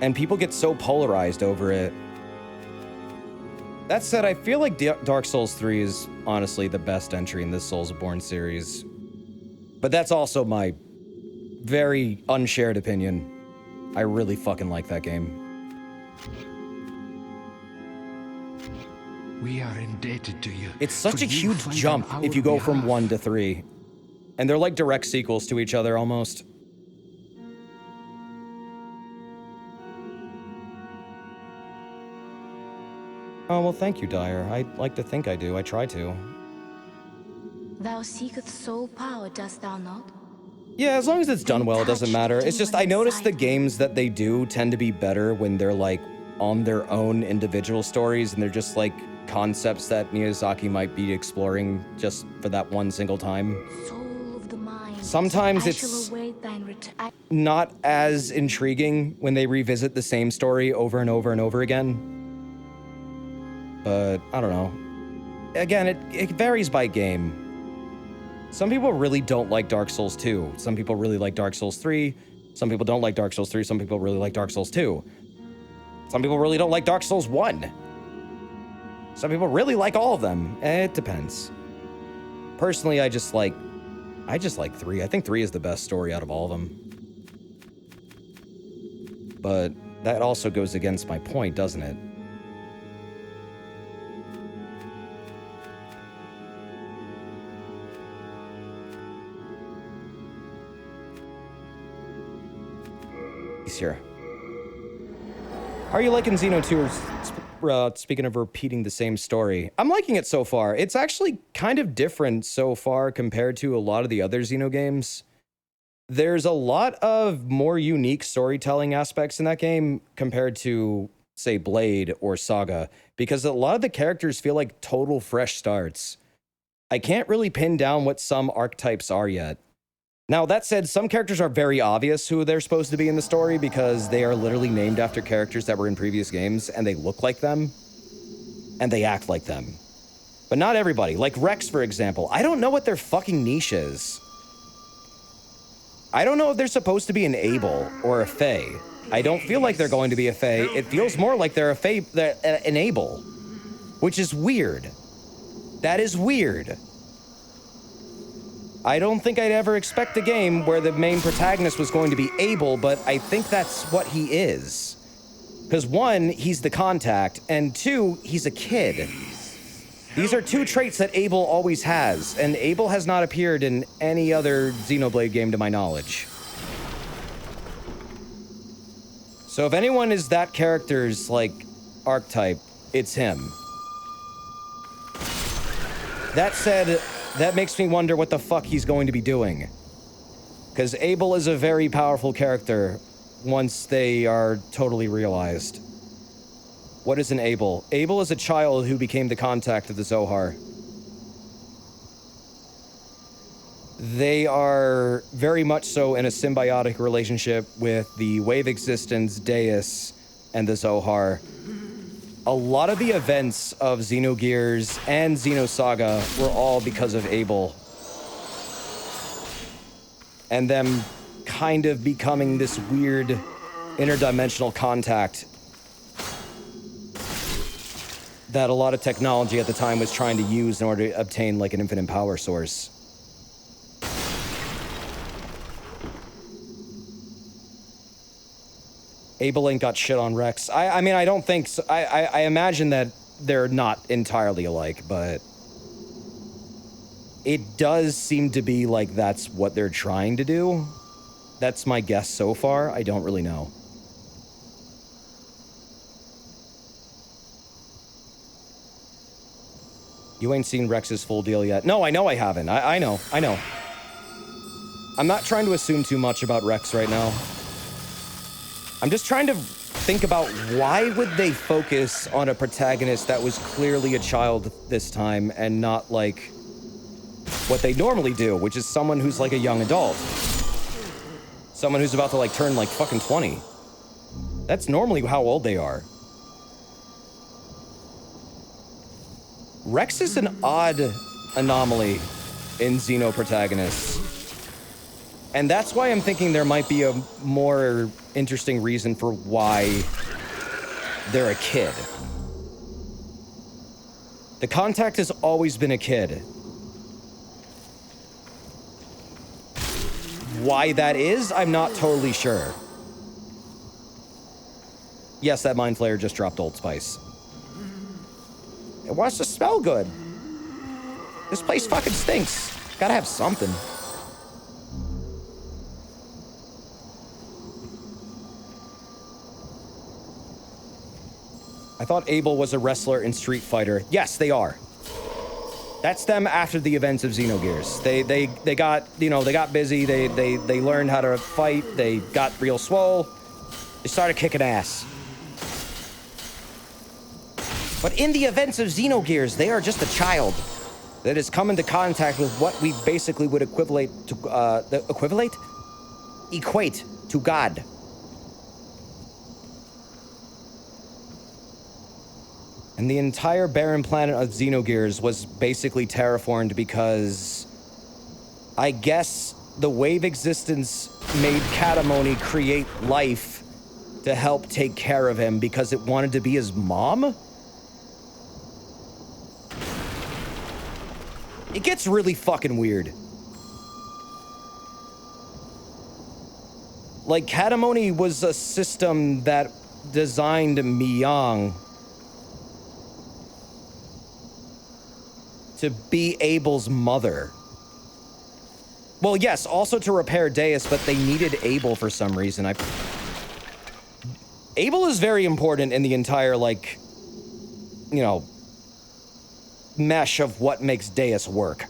And people get so polarized over it. That said, I feel like Dark Souls 3 is honestly the best entry in this Soulsborne series. But that's also my very unshared opinion. I really fucking like that game. We are indebted to you. It's such a huge jump if you go from 1 to 3. And they're like direct sequels to each other almost. Oh, well, thank you, Dyer. I like to think I do. I try to. Thou seekest soul power, dost thou not? Yeah, as long as it's done well, it doesn't matter. It's just, I noticed the games that they do tend to be better when they're, like, on their own individual stories, and they're just, like, concepts that Miyazaki might be exploring just for that one single time. Soul of the mind. Sometimes it's not as intriguing when they revisit the same story over and over and over again. But, I don't know. Again, it varies by game. Some people really don't like Dark Souls 2. Some people really like Dark Souls 3. Some people don't like Dark Souls 3. Some people really like Dark Souls 2. Some people really don't like Dark Souls 1. Some people really like all of them. It depends. Personally, I just like 3. I think 3 is the best story out of all of them. But that also goes against my point, doesn't it? Here. How are you liking Xeno 2? speaking of repeating the same story, I'm liking it so far. It's actually kind of different so far compared to a lot of the other Xeno games. There's a lot of more unique storytelling aspects in that game compared to, say, Blade or Saga, because a lot of the characters feel like total fresh starts. I can't really pin down what some archetypes are yet. Now, that said, some characters are very obvious who they're supposed to be in the story because they are literally named after characters that were in previous games, and they look like them, and they act like them. But not everybody. Like Rex, for example. I don't know what their fucking niche is. I don't know if they're supposed to be an Abel or a Fae. I don't feel like they're going to be a Fae. It feels more like they're a Fae, an Abel, which is weird. That is weird. I don't think I'd ever expect a game where the main protagonist was going to be Abel, but I think that's what he is. Because one, he's the contact, and two, he's a kid. These are two traits that Abel always has, and Abel has not appeared in any other Xenoblade game to my knowledge. So if anyone is that character's, like, archetype, it's him. That said, that makes me wonder what the fuck he's going to be doing. Because Abel is a very powerful character once they are totally realized. What is an Abel? Abel is a child who became the contact of the Zohar. They are very much so in a symbiotic relationship with the wave existence, Deus, and the Zohar. A lot of the events of Xenogears and Xenosaga were all because of Abel. And them kind of becoming this weird interdimensional contact that a lot of technology at the time was trying to use in order to obtain like an infinite power source. Abel ain't got shit on Rex. I mean, I don't think so. I imagine that they're not entirely alike, but it does seem to be like that's what they're trying to do. That's my guess so far. I don't really know. You ain't seen Rex's full deal yet. No, I know I haven't. I know. I'm not trying to assume too much about Rex right now. I'm just trying to think about why would they focus on a protagonist that was clearly a child this time and not like what they normally do, which is someone who's like a young adult. Someone who's about to like turn like fucking 20. That's normally how old they are. Rex is an odd anomaly in Xeno protagonists. And that's why I'm thinking there might be a more interesting reason for why they're a kid. The contact has always been a kid. Why that is, I'm not totally sure. Yes, that Mind Flayer just dropped Old Spice. It wants to smell good. This place fucking stinks. Gotta have something. I thought Abel was a wrestler in Street Fighter. Yes, they are. That's them after the events of Xenogears. They got, you know, they got busy. They learned how to fight. They got real swole. They started kicking ass. But in the events of Xenogears, they are just a child that has come into contact with what we basically would equate to God. And the entire barren planet of Xenogears was basically terraformed because I guess the wave existence made Katamoni create life to help take care of him because it wanted to be his mom? It gets really fucking weird. Like, Katamoni was a system that designed Miyang to be Abel's mother. Well, yes, also to repair Deus, but they needed Abel for some reason. Abel is very important in the entire, like, you know, mesh of what makes Deus work.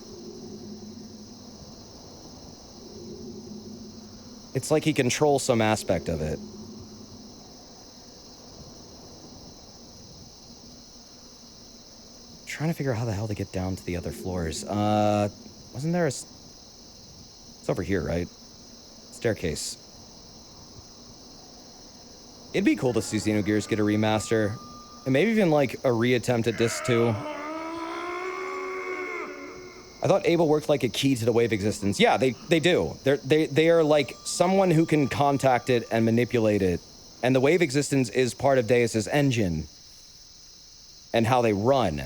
It's like he controls some aspect of it. Trying to figure out how the hell to get down to the other floors. Wasn't there a... It's over here, right? Staircase. It'd be cool to see Xenogears get a remaster. And maybe even, like, a reattempt at Disc 2. I thought Abel worked like a key to the wave existence. Yeah, they do. They are like someone who can contact it and manipulate it. And the wave existence is part of Deus's engine. And how they run.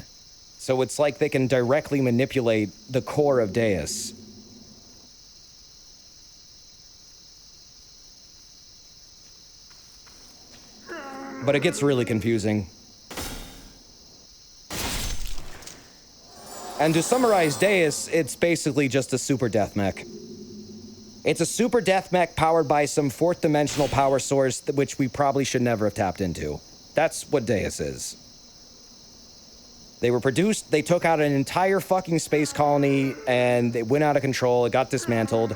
So it's like they can directly manipulate the core of Deus. But it gets really confusing. And to summarize Deus, it's basically just a super death mech. It's a super death mech powered by some fourth dimensional power source, which we probably should never have tapped into. That's what Deus is. They were produced, they took out an entire fucking space colony, and it went out of control, it got dismantled.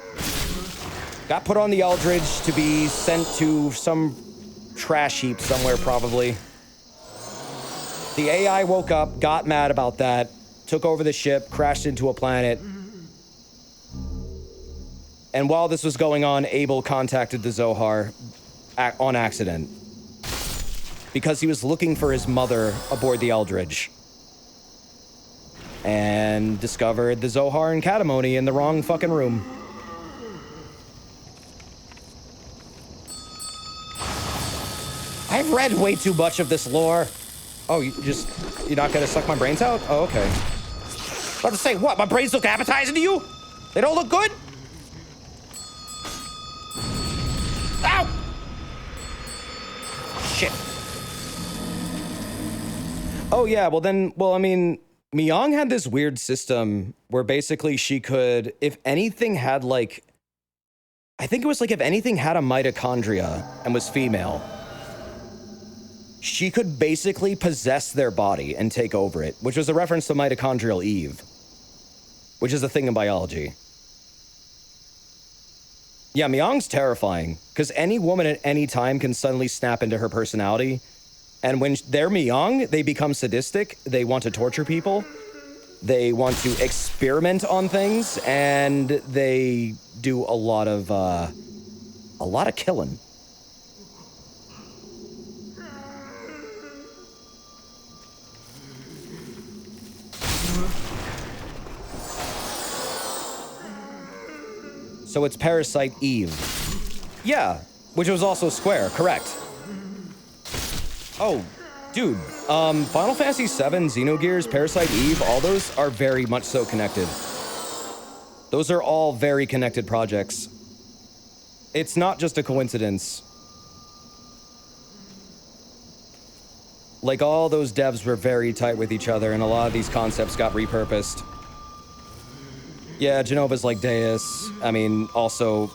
Got put on the Eldridge to be sent to some trash heap somewhere, probably. The AI woke up, got mad about that, took over the ship, crashed into a planet. And while this was going on, Abel contacted the Zohar on accident. Because he was looking for his mother aboard the Eldridge. And discovered the Zohar and Katamoni in the wrong fucking room. I've read way too much of this lore. Oh, you're not gonna suck my brains out? Oh, okay. About to say, what? My brains look appetizing to you? They don't look good? Ow! Shit. Oh, yeah, I mean, Miyang had this weird system where basically she could, if anything had like, I think it was like if anything had a mitochondria and was female, she could basically possess their body and take over it, which was a reference to mitochondrial Eve, which is a thing in biology. Yeah, Miyang's terrifying, because any woman at any time can suddenly snap into her personality, and when they're Miyang, they become sadistic, they want to torture people, they want to experiment on things, and they do a lot of killing. So it's Parasite Eve. Yeah, which was also square, correct. Oh, dude, Final Fantasy VII, Xenogears, Parasite Eve, all those are very much so connected. Those are all very connected projects. It's not just a coincidence. Like, all those devs were very tight with each other, and a lot of these concepts got repurposed. Yeah, Genova's like Deus. I mean, also,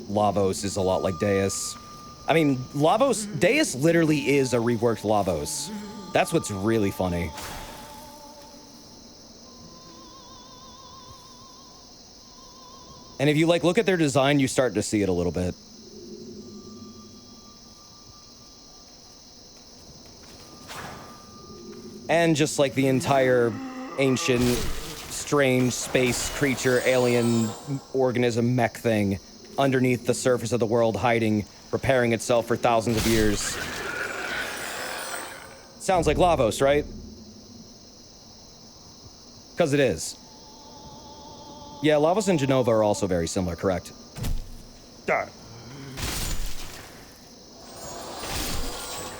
Lavos is a lot like Deus. I mean, Deus literally is a reworked Lavos. That's what's really funny. And if you, like, look at their design, you start to see it a little bit. And just, like, the entire ancient, strange space creature, alien organism mech thing underneath the surface of the world, hiding, repairing itself for thousands of years. Sounds like Lavos, right? Because it is. Yeah, Lavos and Genova are also very similar, correct? Darn.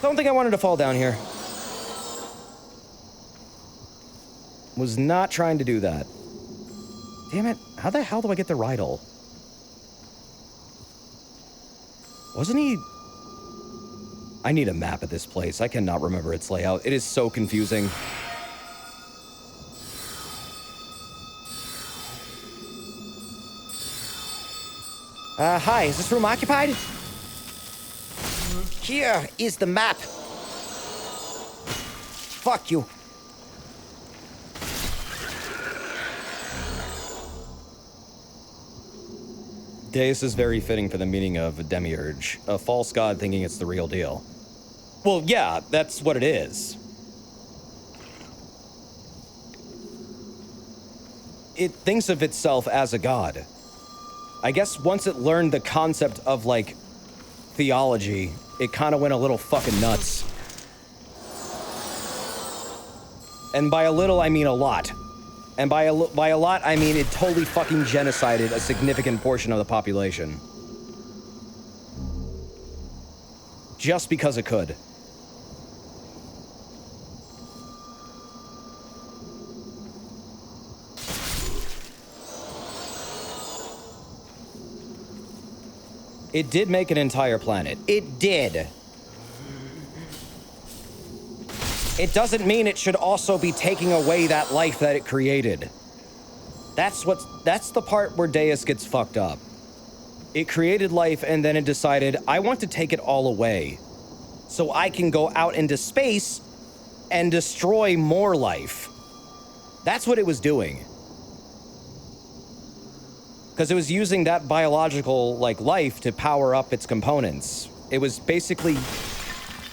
Don't think I wanted to fall down here. Was not trying to do that. Damn it, how the hell do I get the Rydell? Wasn't he... I need a map of this place. I cannot remember its layout. It is so confusing. Hi, is this room occupied? Here is the map. Fuck you. Deus is very fitting for the meaning of a demiurge, a false god thinking it's the real deal. Well, yeah, that's what it is. It thinks of itself as a god. I guess once it learned the concept of, like, theology, it kind of went a little fucking nuts. And by a little, I mean a lot. And by a lot, I mean it totally fucking genocided a significant portion of the population. Just because it could. It did make an entire planet. It did. It doesn't mean it should also be taking away that life that it created. That's the part where Deus gets fucked up. It created life and then it decided, I want to take it all away so I can go out into space and destroy more life. That's what it was doing. Because it was using that biological, like, life to power up its components. It was basically...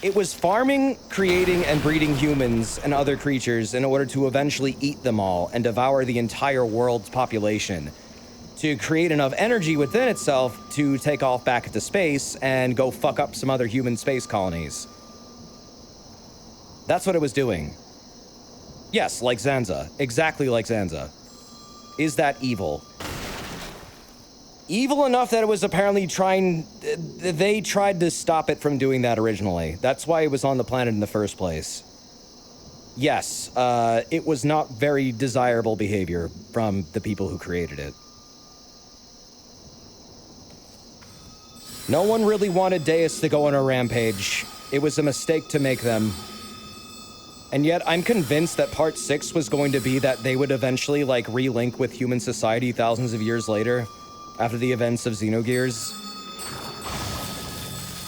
It was farming, creating, and breeding humans and other creatures in order to eventually eat them all and devour the entire world's population, to create enough energy within itself to take off back into space and go fuck up some other human space colonies. That's what it was doing. Yes, like Zanza. Exactly like Zanza. Is that evil? Evil enough that it was apparently they tried to stop it from doing that originally. That's why it was on the planet in the first place. Yes, it was not very desirable behavior from the people who created it. No one really wanted Deus to go on a rampage. It was a mistake to make them. And yet, I'm convinced that part 6 was going to be that they would eventually, like, relink with human society thousands of years later, after the events of Xenogears,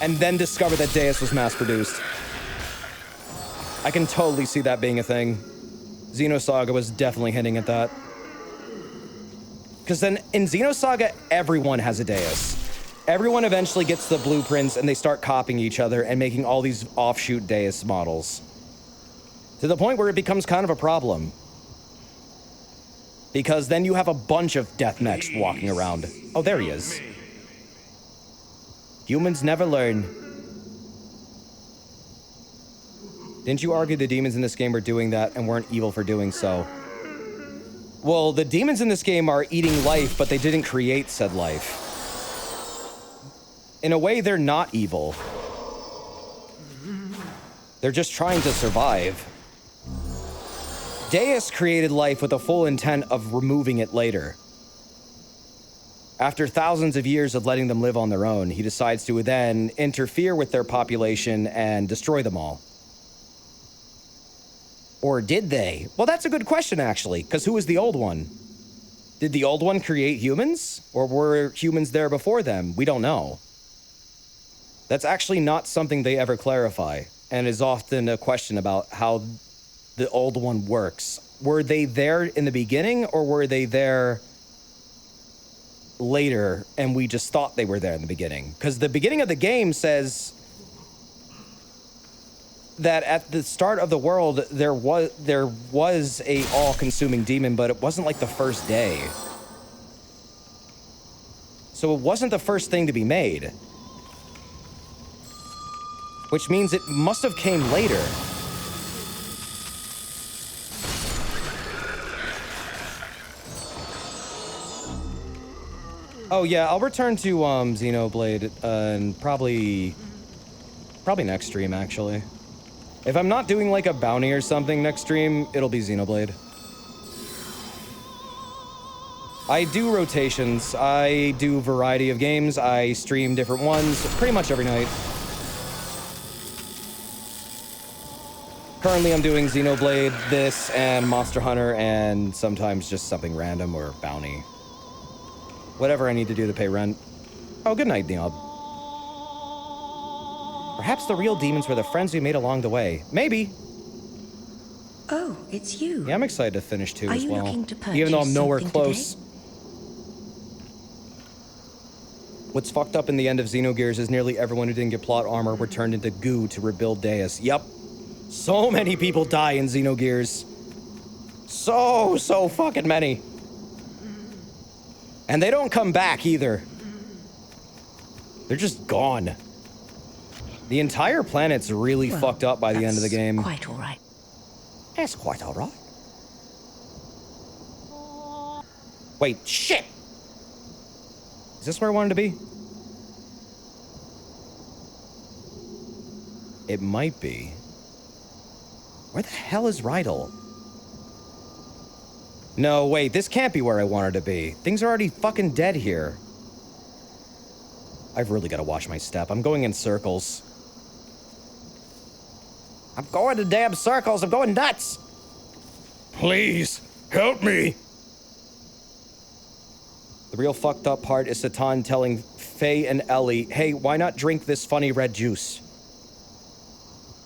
and then discover that Deus was mass-produced. I can totally see that being a thing. Xenosaga was definitely hinting at that. Because then, in Xenosaga, everyone has a Deus. Everyone eventually gets the blueprints, and they start copying each other and making all these offshoot Deus models. To the point where it becomes kind of a problem. Because then you have a bunch of death mechs walking around. Oh, there he is. Humans never learn. Didn't you argue the demons in this game were doing that and weren't evil for doing so? Well, the demons in this game are eating life, but they didn't create said life. In a way, they're not evil. They're just trying to survive. Deus created life with the full intent of removing it later. After thousands of years of letting them live on their own, he decides to then interfere with their population and destroy them all. Or did they? Well, that's a good question, actually, because who was the old one? Did the old one create humans? Or were humans there before them? We don't know. That's actually not something they ever clarify, and is often a question about how the old one works. Were they there in the beginning, or were they there later, and we just thought they were there in the beginning? Because the beginning of the game says that at the start of the world, there was a all-consuming demon, but it wasn't like the first day. So it wasn't the first thing to be made. Which means it must have came later. Oh yeah, I'll return to Xenoblade and probably next stream, actually. If I'm not doing like a bounty or something next stream, it'll be Xenoblade. I do rotations. I do a variety of games. I stream different ones pretty much every night. Currently I'm doing Xenoblade, this, and Monster Hunter, and sometimes just something random or bounty. Whatever I need to do to pay rent. Oh, good night, Neob. Perhaps the real demons were the friends we made along the way. Maybe. it's you. Yeah, I'm excited to finish 2 Are as you well. looking to Even though I'm purchase nowhere something close. What's fucked up in the end of Xenogears is nearly everyone who didn't get plot armor were turned into goo to rebuild Deus. Yep. So many people die in Xenogears. So fucking many. And they don't come back either. They're just gone. The entire planet's really fucked up by the end of the game. Quite all right. That's quite all right. Wait, shit! Is this where I wanted to be? It might be. Where the hell is Rydell? No, wait, this can't be where I wanted to be. Things are already fucking dead here. I've really got to watch my step. I'm going in circles. I'm going in damn circles. I'm going nuts. Please, help me. The real fucked up part is Satan telling Faye and Ellie, hey, why not drink this funny red juice?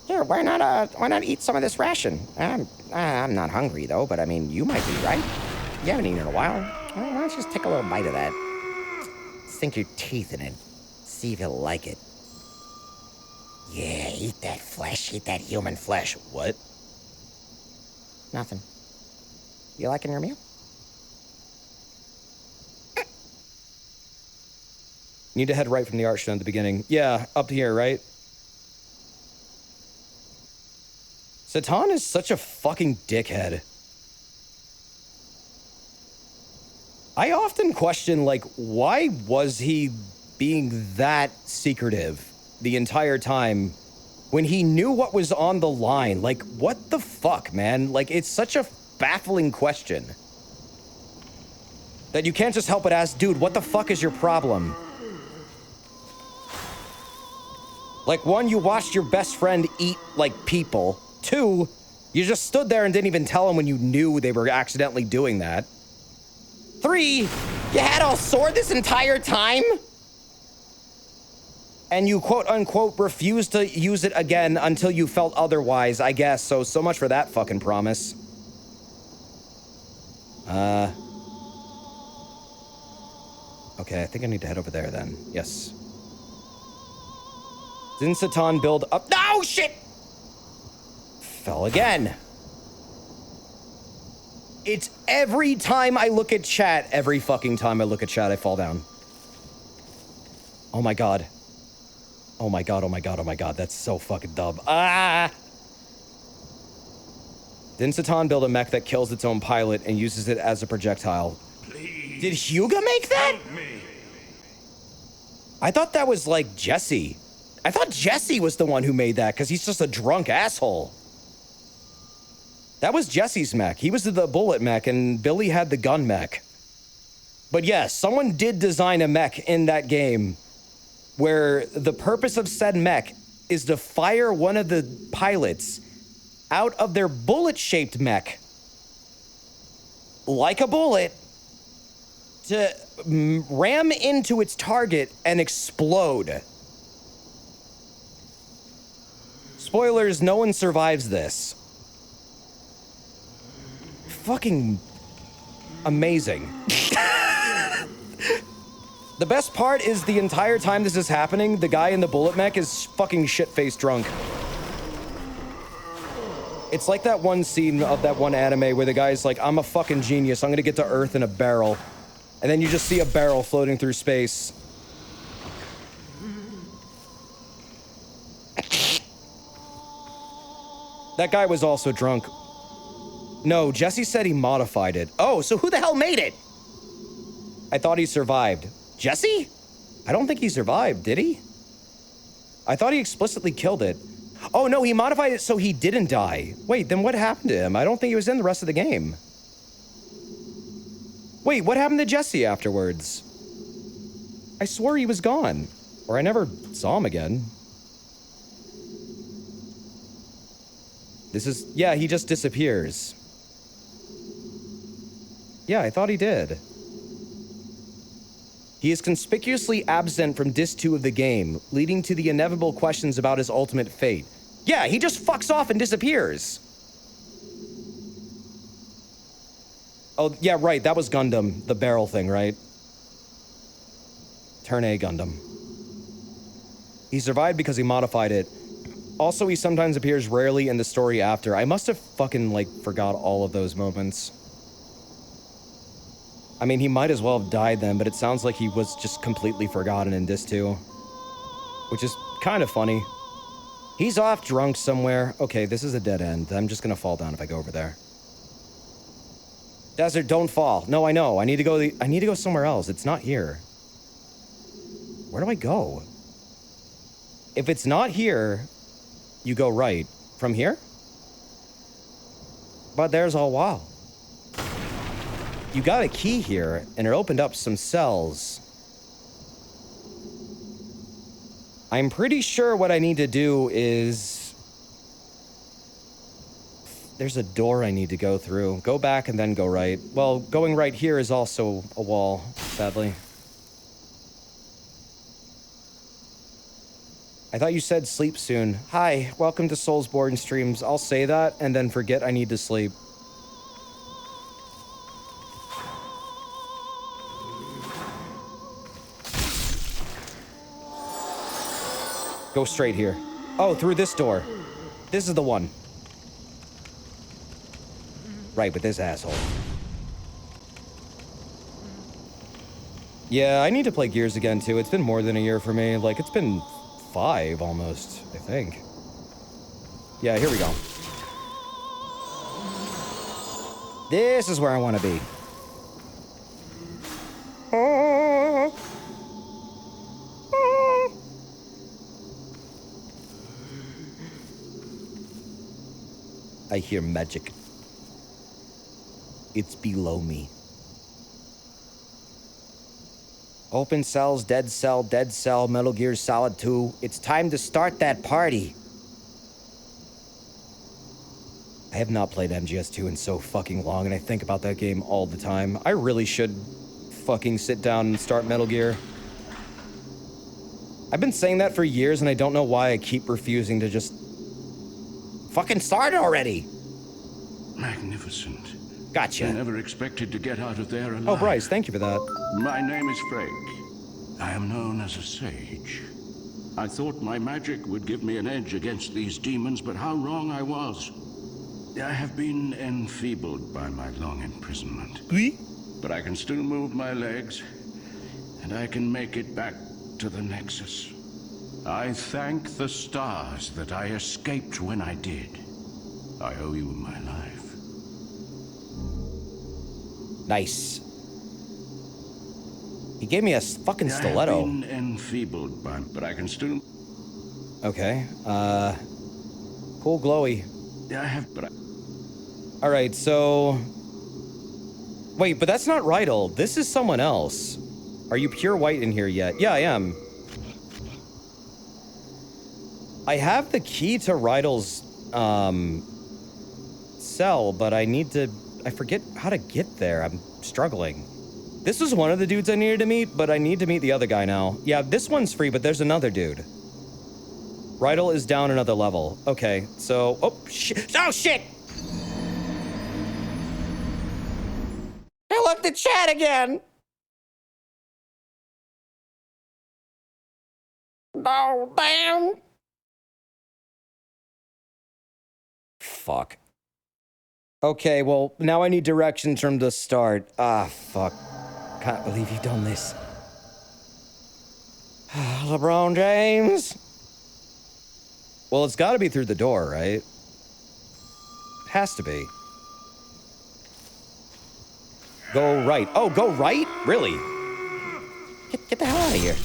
Here, why not eat some of this ration? I'm not hungry, though, but I mean, you might be, right? You haven't eaten in a while. Why don't you just take a little bite of that? Sink your teeth in it. See if you'll like it. Yeah, eat that flesh. Eat that human flesh. What? Nothing. You liking your meal? Need to head right from the Archstone at the beginning. Yeah, up here, right? Satan is such a fucking dickhead. I often question, like, why was he being that secretive the entire time when he knew what was on the line? Like, what the fuck, man? Like, it's such a baffling question that you can't just help but ask, dude, what the fuck is your problem? Like, 1, you watched your best friend eat, like, people. 2, you just stood there and didn't even tell him when you knew they were accidentally doing that. 3, you had a sword this entire time? And you quote-unquote refused to use it again until you felt otherwise, I guess. So much for that fucking promise. Okay, I think I need to head over there then. Yes. Didn't Satan build up? No, shit! Fell again. It's every time I look at chat, every fucking time I look at chat, I fall down. Oh my god. Oh my god, oh my god, oh my god, that's so fucking dumb. Ah! Didn't Satan build a mech that kills its own pilot and uses it as a projectile? Please. Did Hyuga make that? Help me. I thought that was like Jesse. I thought Jesse was the one who made that because he's just a drunk asshole. That was Jesse's mech. He was the bullet mech and Billy had the gun mech. But yes, someone did design a mech in that game where the purpose of said mech is to fire one of the pilots out of their bullet-shaped mech, like a bullet, to ram into its target and explode. Spoilers, no one survives this. Fucking amazing. The best part is the entire time this is happening, the guy in the bullet mech is fucking shit-faced drunk. It's like that one scene of that one anime where the guy's like, I'm a fucking genius, I'm gonna get to Earth in a barrel. And then you just see a barrel floating through space. That guy was also drunk. No, Jesse said he modified it. Oh, so who the hell made it? I thought he survived. Jesse? I don't think he survived, did he? I thought he explicitly killed it. Oh, no, he modified it so he didn't die. Wait, then what happened to him? I don't think he was in the rest of the game. Wait, what happened to Jesse afterwards? I swore he was gone. Or I never saw him again. This is... Yeah, he just disappears. Yeah, I thought he did. He is conspicuously absent from Disc 2 of the game, leading to the inevitable questions about his ultimate fate. Yeah, he just fucks off and disappears. Oh, yeah, right. That was Gundam, the barrel thing, right? Turn A Gundam. He survived because he modified it. Also, he sometimes appears rarely in the story after. I must have fucking, like, forgot all of those moments. I mean, he might as well have died then, but it sounds like he was just completely forgotten in this too. Which is kind of funny. He's off drunk somewhere. Okay, this is a dead end. I'm just gonna fall down if I go over there. Desert, don't fall. No, I know. I need to go somewhere else. It's not here. Where do I go? If it's not here, you go right. From here? But there's a wall. You got a key here, and it opened up some cells. I'm pretty sure what I need to do is... There's a door I need to go through. Go back and then go right. Well, going right here is also a wall, sadly. I thought you said sleep soon. Hi, welcome to Soulsborne streams. I'll say that and then forget I need to sleep. Go straight here. Oh, through this door. This is the one. Right, with this asshole. Yeah, I need to play Gears again, too. It's been more than a year for me. Like, it's been 5, almost, I think. Yeah, here we go. This is where I want to be. I hear magic. It's below me. Open cells, dead cell, Metal Gear Solid 2. It's time to start that party. I have not played MGS2 in so fucking long, and I think about that game all the time. I really should fucking sit down and start Metal Gear. I've been saying that for years, and I don't know why I keep refusing to just... fucking start already! Magnificent. Gotcha. I never expected to get out of there alive. Oh, Bryce, thank you for that. My name is Frank. I am known as a sage. I thought my magic would give me an edge against these demons, but how wrong I was. I have been enfeebled by my long imprisonment. Oui? But I can still move my legs, and I can make it back to the Nexus. I thank the stars that I escaped when I did. I owe you my life. Nice. He gave me a fucking stiletto. I have been enfeebled by, but I can still... Okay, cool glowy. I have, but I... Alright, so... Wait, but that's not Rydell. This is someone else. Are you pure white in here yet? Yeah, I am. I have the key to Rydell's, cell, but I need to... I forget how to get there. I'm struggling. This was one of the dudes I needed to meet, but I need to meet the other guy now. Yeah, this one's free, but there's another dude. Rydell is down another level. Okay, so... Oh, shit! Oh, shit! I looked at chat again! Oh, damn! Fuck. Okay, well, now I need directions from the start. Ah, fuck. Can't believe you've done this. LeBron James? Well, it's gotta be through the door, right? It has to be. Go right. Oh, go right? Really? Get the hell out of here.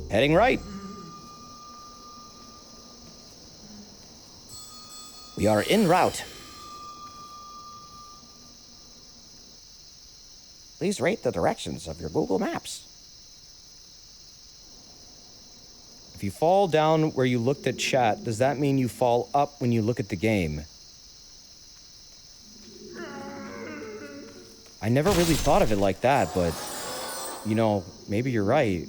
Heading right. We are en route. Please rate the directions of your Google Maps. If you fall down where you looked at chat, does that mean you fall up when you look at the game? I never really thought of it like that, but, you know, maybe you're right.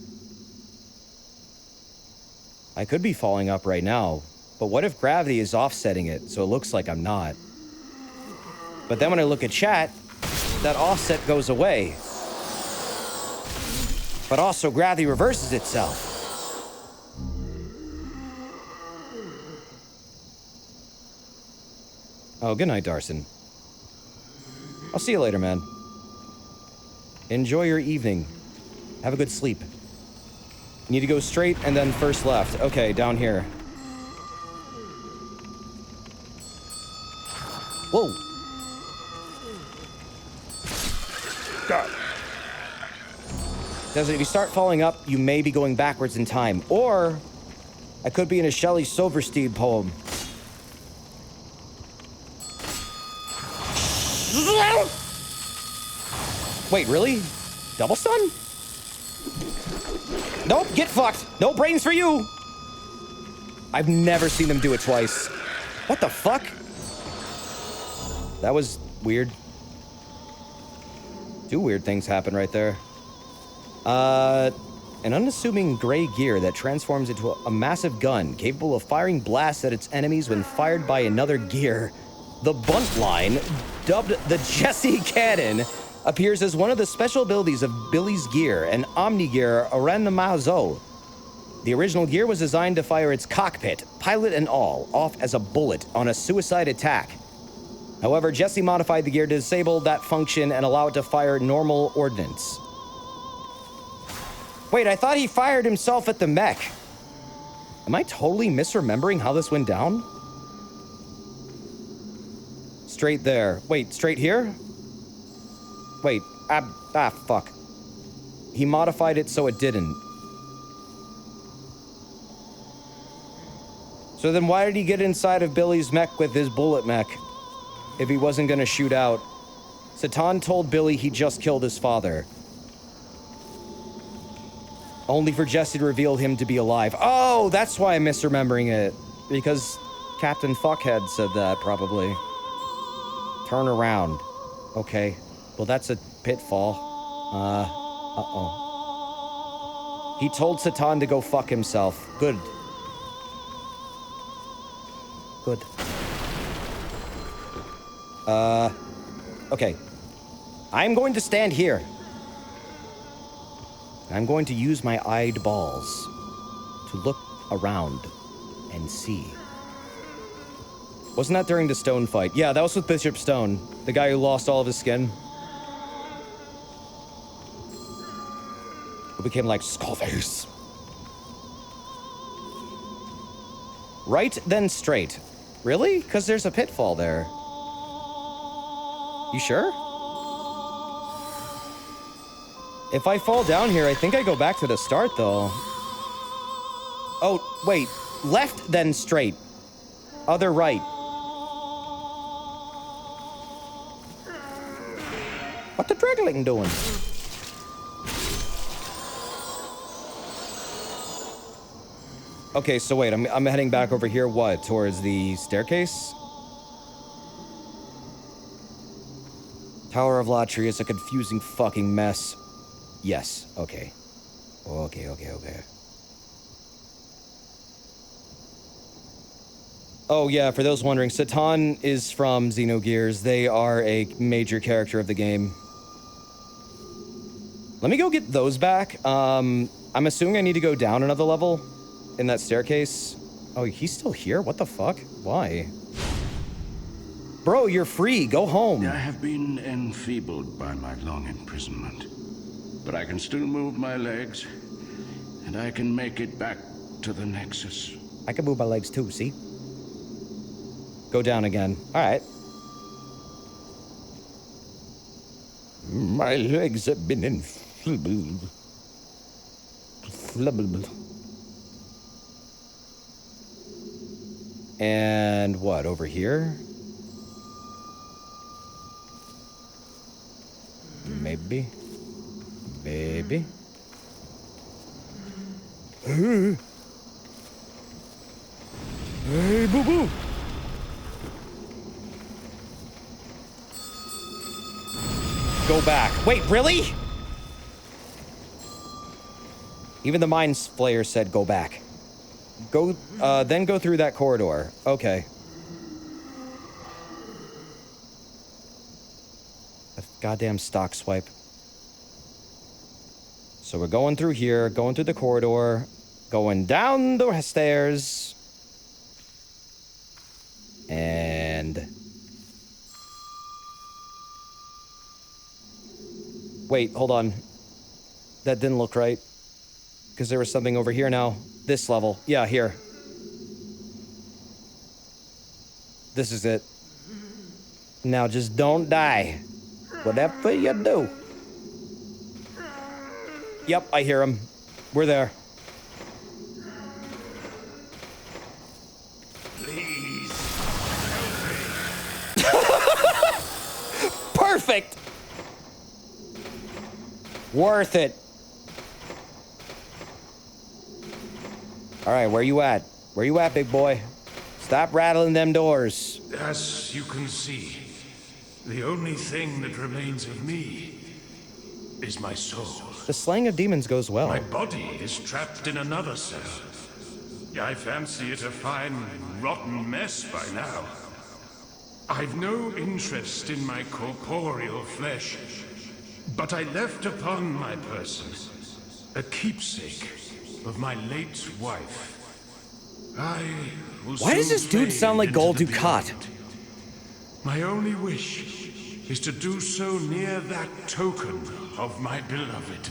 I could be falling up right now, But what if gravity is offsetting it, so it looks like I'm not? But then when I look at chat, that offset goes away. But also gravity reverses itself. Oh, good night, Darson. I'll see you later, man. Enjoy your evening. Have a good sleep. You need to go straight and then first left. Okay, down here. Whoa. God. Because if you start falling up, you may be going backwards in time. Or, I could be in a Shelley Silverstein poem. Wait, really? Double stun? Nope, get fucked. No brains for you. I've never seen them do it twice. What the fuck? That was weird. Two weird things happened right there. An unassuming gray gear that transforms into a massive gun capable of firing blasts at its enemies when fired by another gear. The bunt line, dubbed the Jesse Cannon, appears as one of the special abilities of Billy's gear, an Omni-gear Aranamazo. The original gear was designed to fire its cockpit, pilot and all, off as a bullet on a suicide attack. However, Jesse modified the gear to disable that function and allow it to fire normal ordnance. Wait, I thought he fired himself at the mech. Am I totally misremembering how this went down? Straight there. Wait, straight here? Wait, fuck. He modified it so it didn't. So then why did he get inside of Billy's mech with his bullet mech if he wasn't gonna shoot out? Satan told Billy he just killed his father. Only for Jesse to reveal him to be alive. Oh, that's why I'm misremembering it. Because Captain Fuckhead said that, probably. Turn around. Okay. Well, that's a pitfall. Uh-oh. He told Satan to go fuck himself. Good. Good. Okay. I'm going to stand here. I'm going to use my eyed balls to look around and see. Wasn't that during the Stone fight? Yeah, that was with Bishop Stone, the guy who lost all of his skin. Who became like Skullface. Right, then straight. Really? Because there's a pitfall there. You sure? If I fall down here, I think I go back to the start, though. Oh, wait. Left, then straight. Other right. What the Dragling doing? Okay, so wait, I'm heading back over here, what? Towards the staircase? Tower of Latry is a confusing fucking mess. Yes, okay. Okay. Oh yeah, for those wondering, Satan is from Xenogears. They are a major character of the game. Let me go get those back. I'm assuming I need to go down another level in that staircase. Oh, he's still here? What the fuck? Why? Bro, you're free. Go home. I have been enfeebled by my long imprisonment. But I can still move my legs, and I can make it back to the Nexus. I can move my legs too, see? Go down again. Alright. My legs have been enfeebled. And what, over here? Maybe. Maybe. Hey, boo-boo. Go back. Wait, really? Even the Mind Flayer said go back. Go, then go through that corridor. Okay. A goddamn stock swipe. So we're going through here, going through the corridor, going down the stairs. And... wait, hold on. That didn't look right. Because there was something over here now. This level. Yeah, here. This is it. Now just don't die. Whatever you do. Yep, I hear him. We're there. Please. Perfect! Worth it. All right, where you at? Where you at, big boy? Stop rattling them doors. As you can see, the only thing that remains of me is my soul. The slaying of demons goes well. My body is trapped in another cell. I fancy it a fine, rotten mess by now. I've no interest in my corporeal flesh, but I left upon my person a keepsake of my late wife. Why does this dude sound like Gul Dukat? My only wish is to do so near that token of my beloved.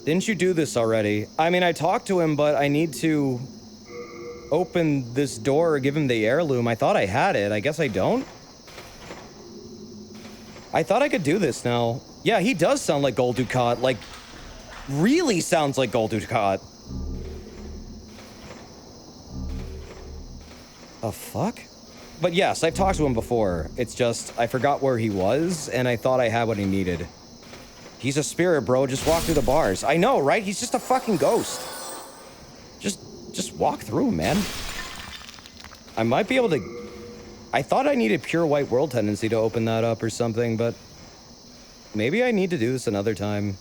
Didn't you do this already? I mean, I talked to him, but I need to open this door or give him the heirloom. I thought I had it. I guess I don't. I thought I could do this now. Yeah, he does sound like Gul Dukat. Like, really sounds like Gul Dukat. The fuck? But yes, I've talked to him before. It's just, I forgot where he was, and I thought I had what he needed. He's a spirit, bro. Just walk through the bars. I know, right? He's just a fucking ghost. Just walk through, man. I might be able to... I thought I needed pure white world tendency to open that up or something, but... maybe I need to do this another time.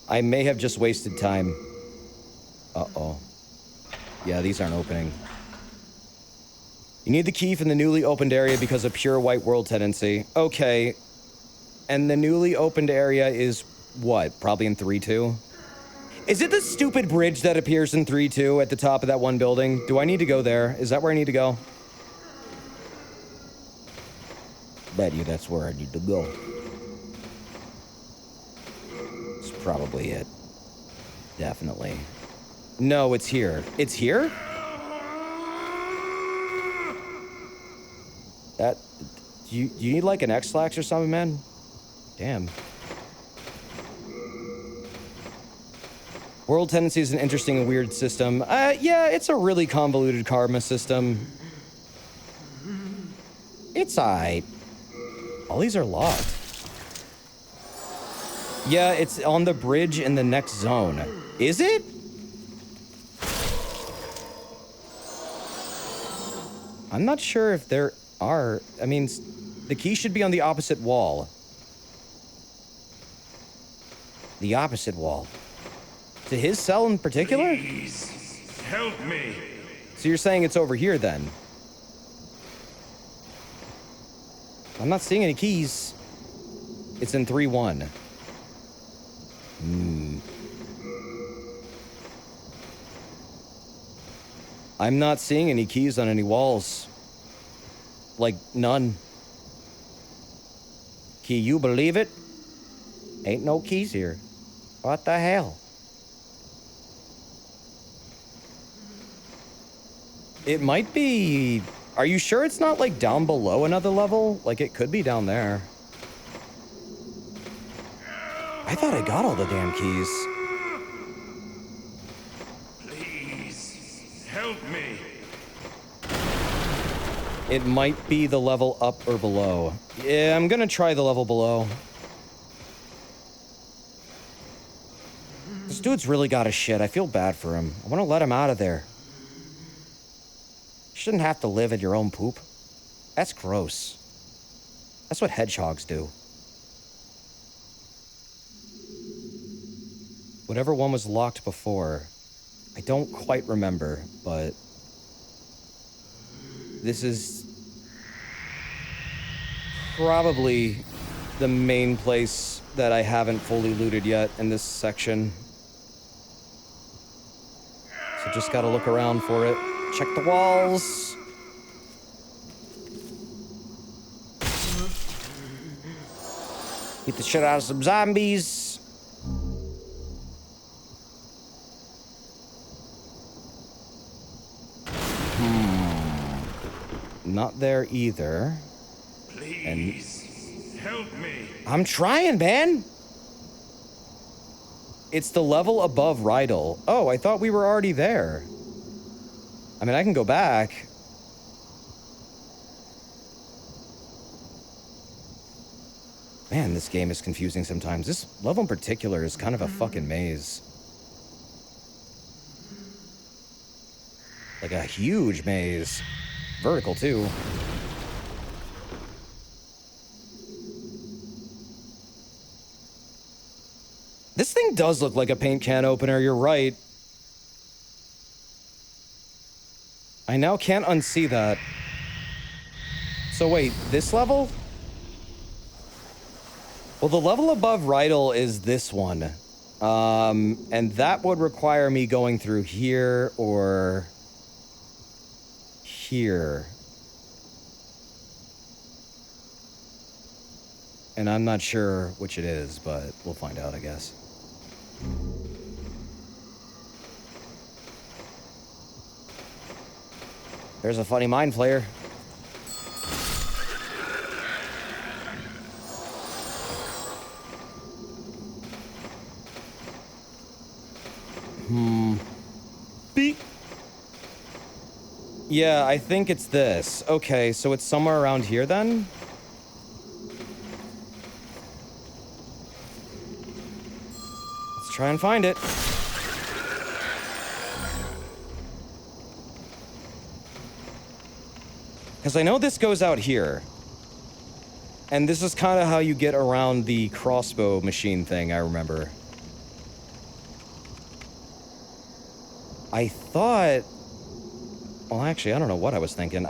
I may have just wasted time. Uh-oh. Yeah, these aren't opening. You need the key from the newly opened area because of pure white world tendency. Okay. And the newly opened area is what? Probably in 3-2? Is it the stupid bridge that appears in 3-2 at the top of that one building? Do I need to go there? Is that where I need to go? Bet you that's where I need to go. It's probably it. Definitely. No, it's here. It's here? That... you need like an X-Lax or something, man? Damn. World tendency is an interesting and weird system. Yeah, it's a really convoluted karma system. It's alright. All these are locked. Yeah, it's on the bridge in the next zone. Is it? I'm not sure if there are. I mean, the key should be on the opposite wall. The opposite wall. To his cell in particular? Please, help me. So you're saying it's over here then? I'm not seeing any keys. It's in 3-1. I'm not seeing any keys on any walls. Like, none. Can you believe it? Ain't no keys here. What the hell? It might be... Are you sure it's not, like, down below another level? Like, it could be down there. I thought I got all the damn keys. Please, help me. It might be the level up or below. Yeah, I'm gonna try the level below. This dude's really got a shit. I feel bad for him. I want to let him out of there. You shouldn't have to live in your own poop. That's gross. That's what hedgehogs do. Whatever one was locked before. I don't quite remember, but... This is... probably the main place that I haven't fully looted yet in this section. So just gotta look around for it. Check the walls. Beat the shit out of some zombies. Not there either. Please, help me. I'm trying, man. It's the level above Rydell. Oh, I thought we were already there. I mean, I can go back. Man, this game is confusing sometimes. This level in particular is kind of a fucking maze. Like a huge maze. Vertical, too. This thing does look like a paint can opener, you're right. I now can't unsee that. So wait, this level? Well, the level above Rydell is this one. And that would require me going through here or here. And I'm not sure which it is, but we'll find out, I guess. There's a funny mind flayer. Beep. Yeah, I think it's this. Okay, so it's somewhere around here then? Let's try and find it. Because I know this goes out here. And this is kind of how you get around the crossbow machine thing, I remember. I thought... Well, actually, I don't know what I was thinking.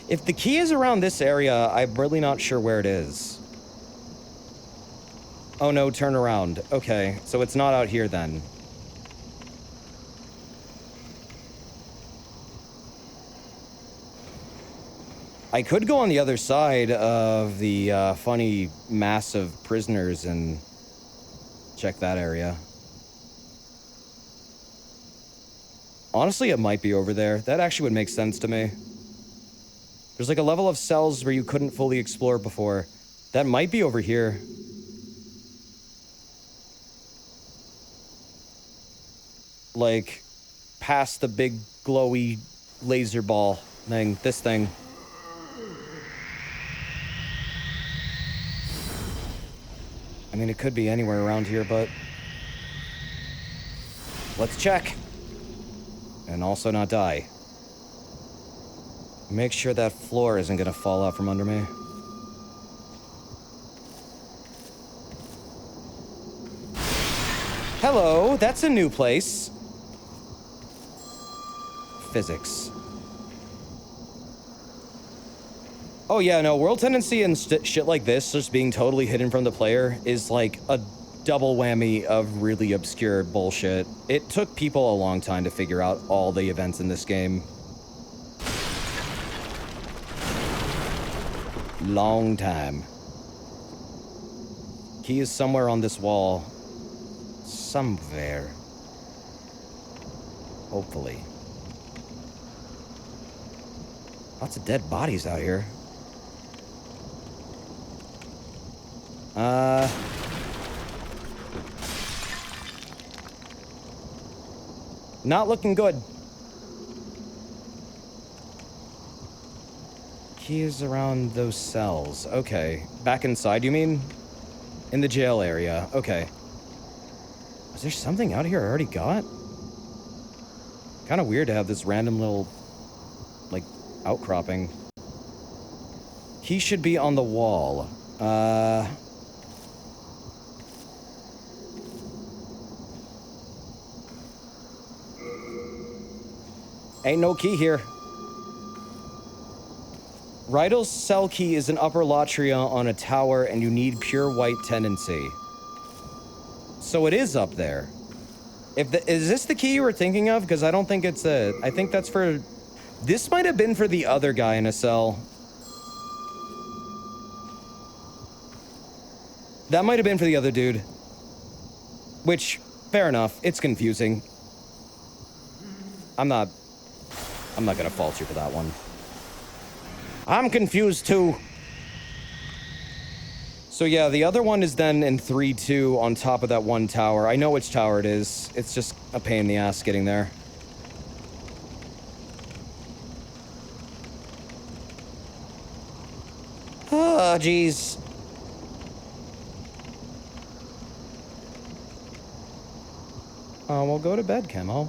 If the key is around this area, I'm really not sure where it is. Oh no, turn around. Okay, so it's not out here then. I could go on the other side of the funny mass of prisoners and check that area. Honestly, it might be over there. That actually would make sense to me. There's like a level of cells where you couldn't fully explore before. That might be over here. Like, past the big glowy laser ball thing. This thing. I mean, it could be anywhere around here, but... Let's check. And also not die. Make sure that floor isn't gonna fall out from under me. Hello, that's a new place. Physics. Oh yeah, no, world tendency and shit like this, just being totally hidden from the player, is like a double whammy of really obscure bullshit. It took people a long time to figure out all the events in this game. Long time. Key is somewhere on this wall. Somewhere. Hopefully. Lots of dead bodies out here. Not looking good. Key is around those cells. Okay. Back inside, you mean? In the jail area. Okay. Was there something out here I already got? Kind of weird to have this random little, like, outcropping. Key should be on the wall. Ain't no key here. Rydell's cell key is an upper latria on a tower, and you need pure white tendency. So it is up there. Is this the key you were thinking of? Because I don't think it's it. I think that's for... This might have been for the other guy in a cell. That might have been for the other dude. Which, fair enough. It's confusing. I'm not gonna fault you for that one. I'm confused too. So yeah, the other one is then in 3-2 on top of that one tower. I know which tower it is. It's just a pain in the ass getting there. Oh, jeez. Oh, well, go to bed, Chemo.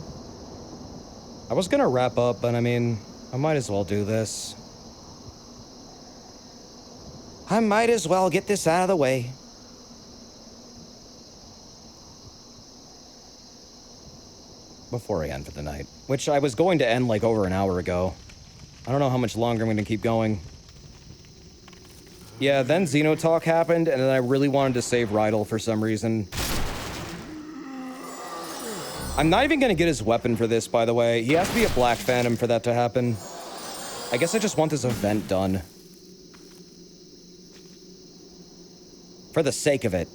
I was gonna wrap up, but I mean, I might as well do this. I might as well get this out of the way. Before I end for the night. Which I was going to end like over an hour ago. I don't know how much longer I'm gonna keep going. Yeah, then Xenotalk happened, and then I really wanted to save Rydell for some reason. I'm not even gonna get his weapon for this, by the way. He has to be a Black Phantom for that to happen. I guess I just want this event done. For the sake of it.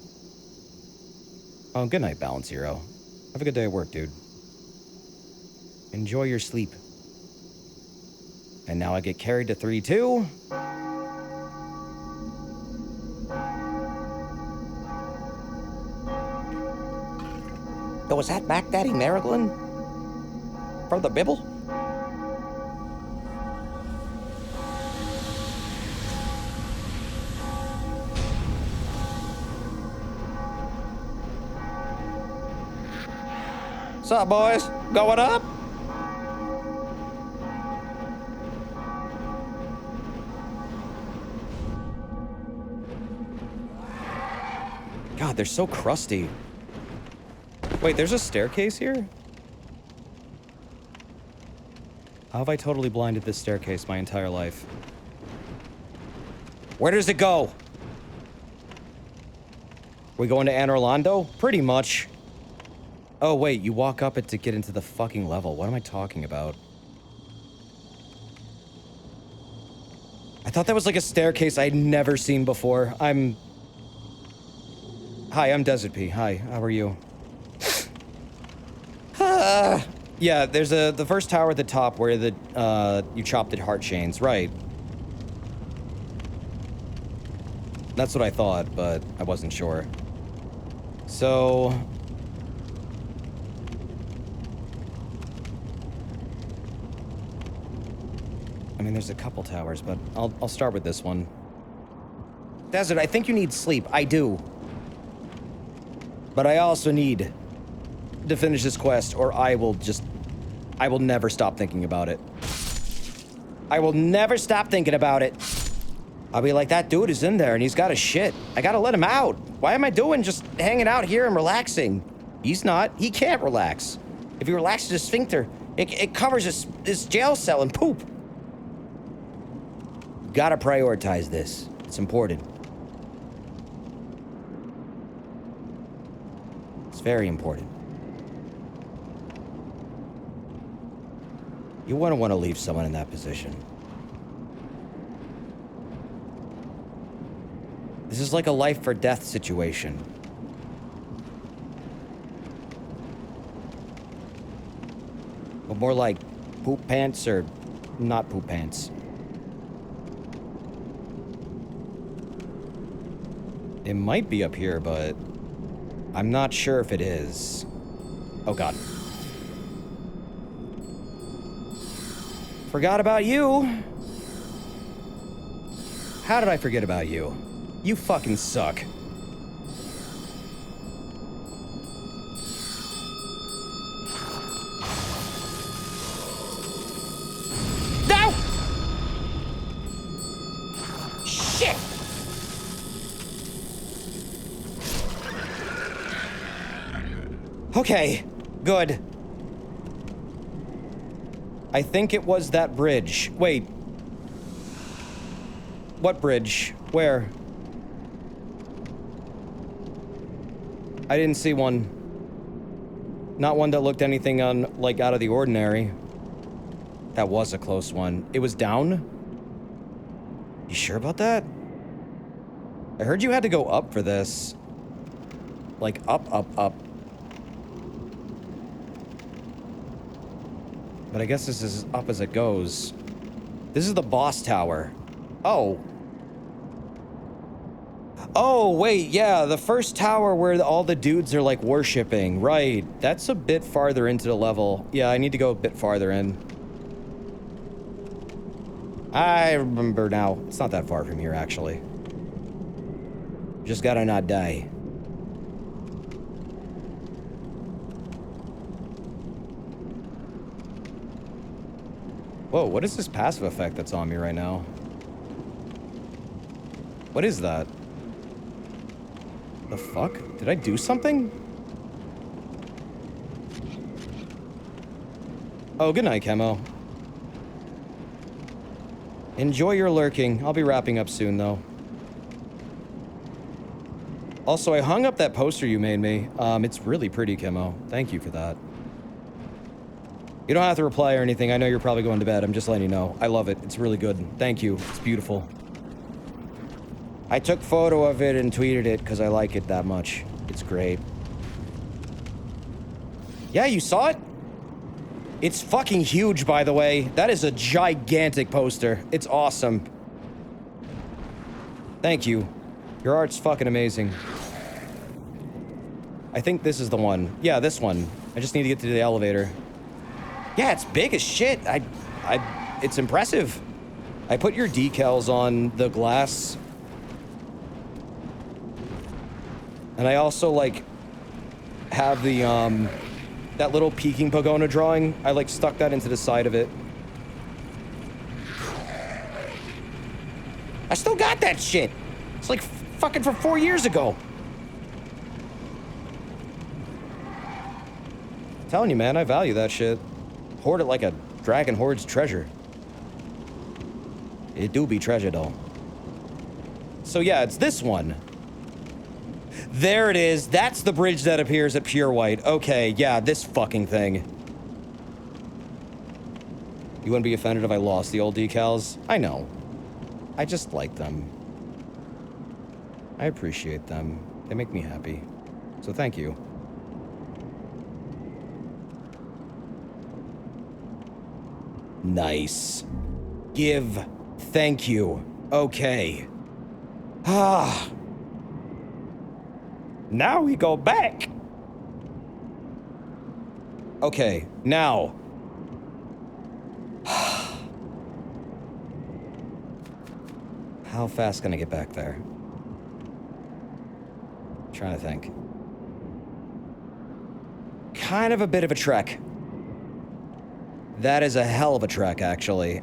Oh, good night, Balance Hero. Have a good day at work, dude. Enjoy your sleep. And now I get carried to 3-2. Oh, was that Mac Daddy Mariglin? From the Bibble? What's up, boys? Going up? God, they're so crusty. Wait, there's a staircase here? How have I totally blinded this staircase my entire life? Where does it go? We going to Anor Londo? Pretty much. Oh, wait, you walk up it to get into the fucking level. What am I talking about? I thought that was like a staircase I'd never seen before. Hi, I'm Desert P. Hi, how are you? Yeah, there's the first tower at the top where you chopped at heart chains, right? That's what I thought, but I wasn't sure. So... I mean, there's a couple towers, but I'll start with this one. Desert, I think you need sleep. I do. But I also need to finish this quest, or I will never stop thinking about it. I will never stop thinking about it. I'll be like, that dude is in there, and he's got his shit. I gotta let him out. Why am I doing just hanging out here and relaxing? He's not. He can't relax. If he relaxes his sphincter, it covers his jail cell in poop. Gotta prioritize this. It's important. It's very important. You wouldn't want to leave someone in that position. This is like a life or death situation. But more like poop pants or not poop pants. It might be up here, but I'm not sure if it is. Oh god. Forgot about you. How did I forget about you? You fucking suck. No! Shit! Okay, good. I think it was that bridge. Wait. What bridge? Where? I didn't see one. Not one that looked anything like out of the ordinary. That was a close one. It was down? You sure about that? I heard you had to go up for this. Like, up, up, up. But I guess this is as up as it goes. This is the boss tower. Oh. Oh, wait, yeah, the first tower where all the dudes are, like, worshipping. Right, that's a bit farther into the level. Yeah, I need to go a bit farther in. I remember now. It's not that far from here, actually. Just gotta not die. Whoa, what is this passive effect that's on me right now? What is that? The fuck? Did I do something? Oh, good night, Chemo. Enjoy your lurking. I'll be wrapping up soon, though. Also, I hung up that poster you made me. It's really pretty, Chemo. Thank you for that. You don't have to reply or anything. I know you're probably going to bed. I'm just letting you know. I love it. It's really good. Thank you. It's beautiful. I took photo of it and tweeted it because I like it that much. It's great. Yeah, you saw it? It's fucking huge, by the way. That is a gigantic poster. It's awesome. Thank you. Your art's fucking amazing. I think this is the one. Yeah, this one. I just need to get to the elevator. Yeah, it's big as shit. It's impressive. I put your decals on the glass. And I also, like, have the, that little peeking Pogona drawing. I, like, stuck that into the side of it. I still got that shit. It's like fucking from 4 years ago. I'm telling you, man, I value that shit. Hoard it like a dragon hoards treasure. It do be treasure, though. So yeah, it's this one. There it is. That's the bridge that appears at Pure White. Okay, yeah, this fucking thing. You wouldn't be offended if I lost the old decals? I know. I just like them. I appreciate them. They make me happy. So thank you. Nice. Give. Thank you. Okay. Ah. Now we go back. Okay, now. How fast can I get back there? I'm trying to think. Kind of a bit of a trek. That is a hell of a trek, actually.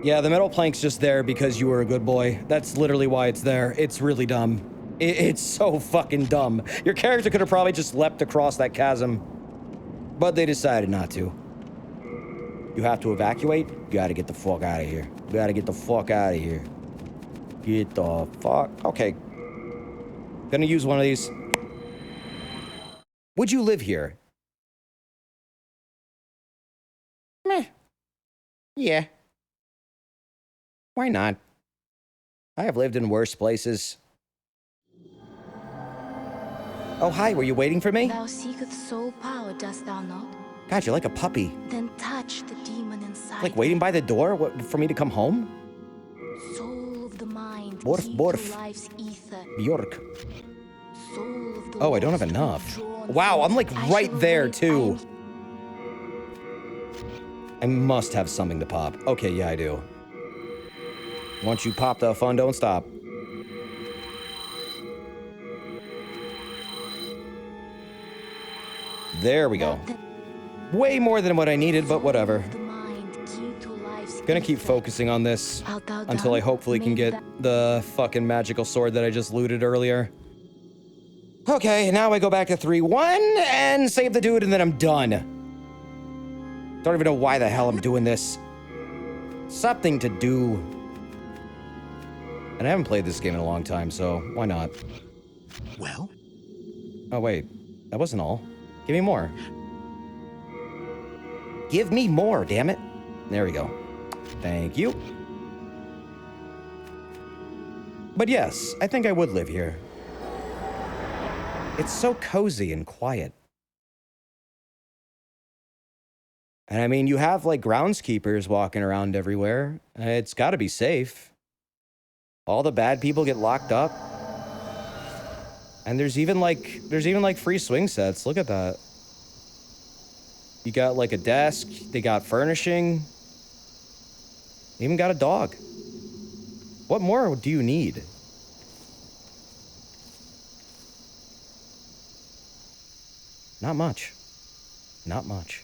Yeah, the metal plank's just there because you were a good boy. That's literally why it's there. It's really dumb. It's so fucking dumb. Your character could have probably just leapt across that chasm. But they decided not to. You have to evacuate? You gotta get the fuck out of here. You gotta get the fuck out of here. Get the fuck... Okay. Gonna use one of these. Would you live here? Meh. Yeah. Why not? I have lived in worse places. Oh, hi, were you waiting for me? Thou seekest soul power, dost thou not? God, you're like a puppy. Then touch the demon inside. Like waiting by the door for me to come home? Soul of the mind, Borf, key borf. to life's ether. Bjork. Soul of the Oh, I don't have lost, enough. drawn Wow, I'm forth. like I right shall there, await too. I must have something to pop. Okay, yeah, I do. Once you pop the fun, don't stop. There we go. Way more than what I needed, but whatever. Gonna keep focusing on this until I hopefully can get the fucking magical sword that I just looted earlier. Okay, now I go back to 3-1 and save the dude, and then I'm done. Don't even know why the hell I'm doing this. Something to do. And I haven't played this game in a long time, so why not? Well? Oh, wait. That wasn't all. Give me more. Give me more, damn it. There we go. Thank you. But yes, I think I would live here. It's so cozy and quiet. And I mean, you have like groundskeepers walking around everywhere. It's got to be safe. All the bad people get locked up. And there's even like free swing sets. Look at that. You got like a desk, they got furnishing. Even got a dog. What more do you need? Not much. Not much.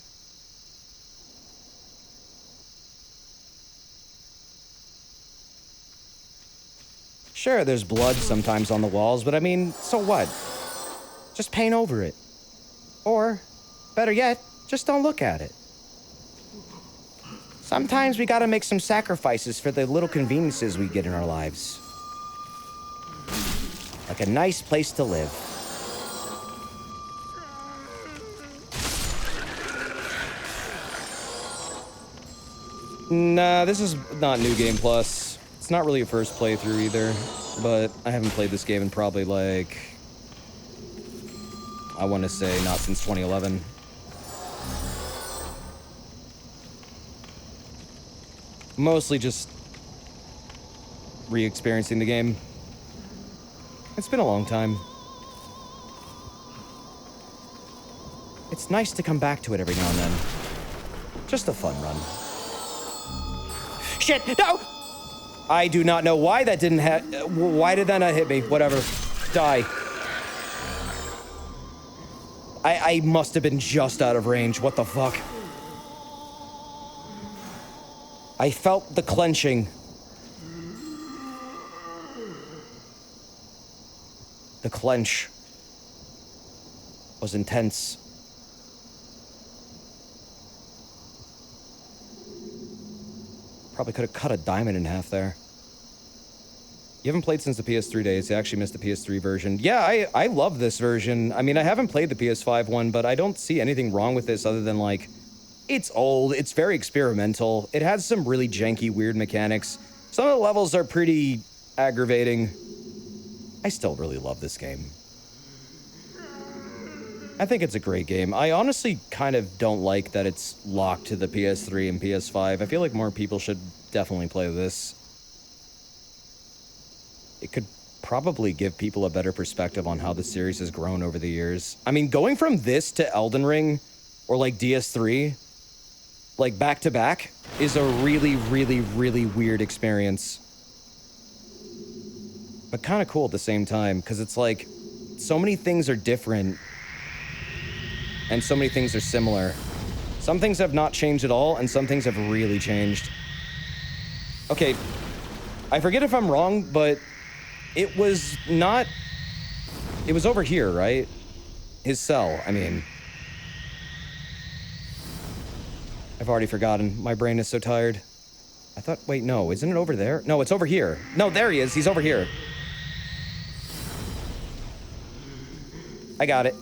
Sure, there's blood sometimes on the walls, but I mean, so what? Just paint over it. Or, better yet, just don't look at it. Sometimes we gotta make some sacrifices for the little conveniences we get in our lives. Like a nice place to live. Nah, this is not New Game Plus. It's not really a first playthrough either, but I haven't played this game in probably like... I want to say not since 2011. Mostly just re-experiencing the game. It's been a long time. It's nice to come back to it every now and then. Just a fun run. Shit, no! I do not know why that didn't why did that not hit me? Whatever. Die. I must have been just out of range. What the fuck? I felt the clenching. The clench was intense. Probably could have cut a diamond in half there. You haven't played since the PS3 days. You actually missed the PS3 version. Yeah, I love this version. I mean, I haven't played the PS5 one, but I don't see anything wrong with this other than, like, it's old, it's very experimental. It has some really janky, weird mechanics. Some of the levels are pretty aggravating. I still really love this game. I think it's a great game. I honestly kind of don't like that it's locked to the PS3 and PS5. I feel like more people should definitely play this. It could probably give people a better perspective on how the series has grown over the years. I mean, going from this to Elden Ring, or like DS3, like back to back, is a really, really, really weird experience. But kind of cool at the same time, because it's like, so many things are different, and so many things are similar. Some things have not changed at all, and some things have really changed. Okay, I forget if I'm wrong, but it was not... It was over here, right? His cell, I mean. I've already forgotten. My brain is so tired. I thought, wait, no, isn't it over there? No, it's over here. No, there he is. He's over here. I got it.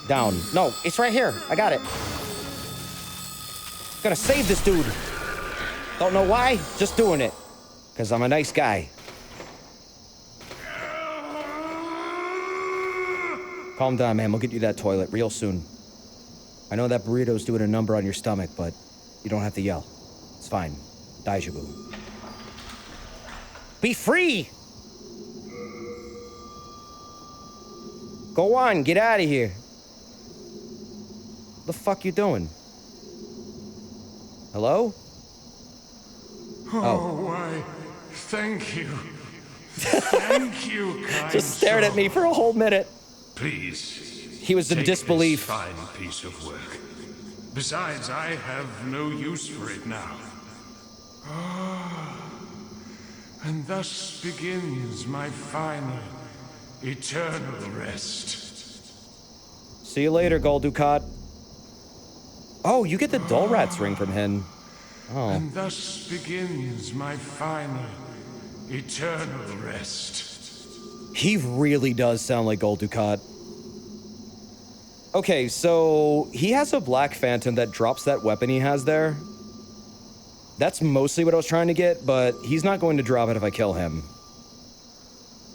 Down. No, it's right here. I got it. Gotta save this dude. Don't know why, just doing it. Because I'm a nice guy. Calm down, man. We'll get you that toilet real soon. I know that burrito's doing a number on your stomach, but you don't have to yell. It's fine. Daijibu. Be free! Go on, get out of here. What the fuck you doing? Hello? Oh, why, thank you. Thank you, kind Just stared at me for a whole minute. Please. He was in disbelief. This fine piece of work. Besides, I have no use for it now. Ah, and thus begins my final eternal rest. See you later, Gul Dukat. Oh, you get the Dull Rat's ring from him. Oh. And thus begins my final, eternal rest. He really does sound like Gul Dukat. Okay, so he has a Black Phantom that drops that weapon he has there. That's mostly what I was trying to get, but he's not going to drop it if I kill him.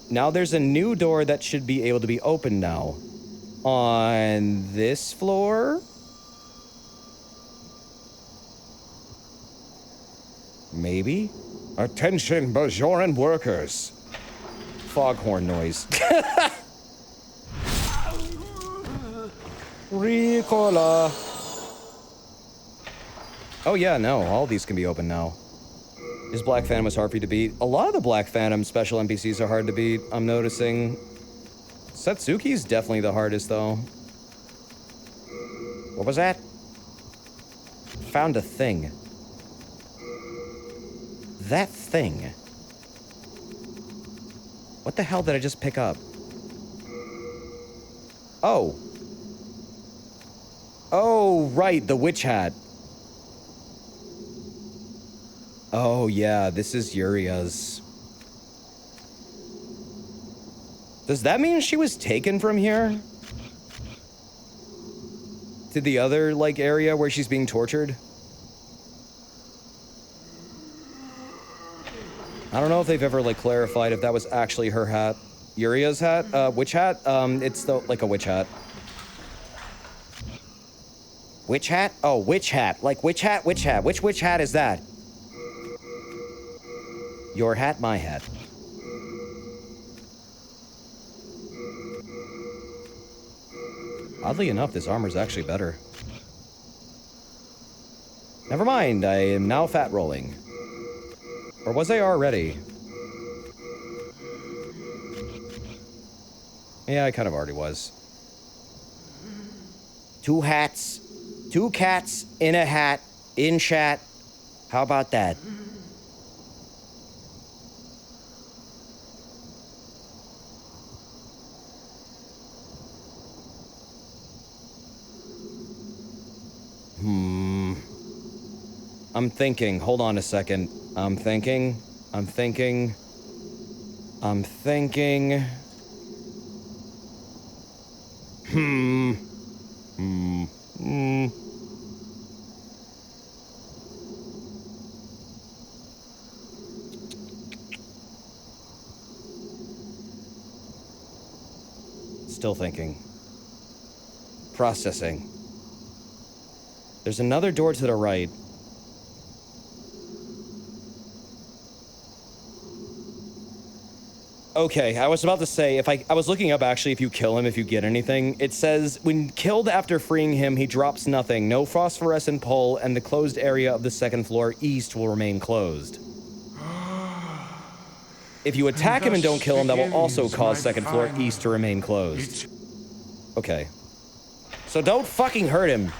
Now there's a new door that should be able to be opened now. On this floor? Maybe? Attention, Bajoran workers. Foghorn noise. Ricola. Oh yeah, no, all these can be open now. His Black Phantom was hard for you to beat. A lot of the Black Phantom special NPCs are hard to beat, I'm noticing. Satsuki's definitely the hardest, though. What was that? Found a thing. That thing. What the hell did I just pick up? Oh. Oh, right, the witch hat. Oh, yeah, this is Yuria's. Does that mean she was taken from here? To the other, like, area where she's being tortured? I don't know if they've ever, like, clarified if that was actually her hat. Yuria's hat? Witch hat? It's the, like a witch hat. Witch hat? Oh, witch hat. Like, witch hat, witch hat. Which witch hat is that? Your hat, my hat. Oddly enough, this armor's actually better. Never mind, I am now fat rolling. Or was I already? Yeah, I kind of already was. 2 hats, 2 cats in a hat, in chat. How about that? I'm thinking. Hold on a second. I'm thinking. Still thinking. Processing. There's another door to the right. Okay, I was about to say, if I was looking up actually if you kill him, if you get anything. It says, when killed after freeing him, he drops nothing. No phosphorescent pull, and the closed area of the second floor east will remain closed. If you attack him and don't kill him, that will also cause second floor east to remain closed. Okay. So don't fucking hurt him.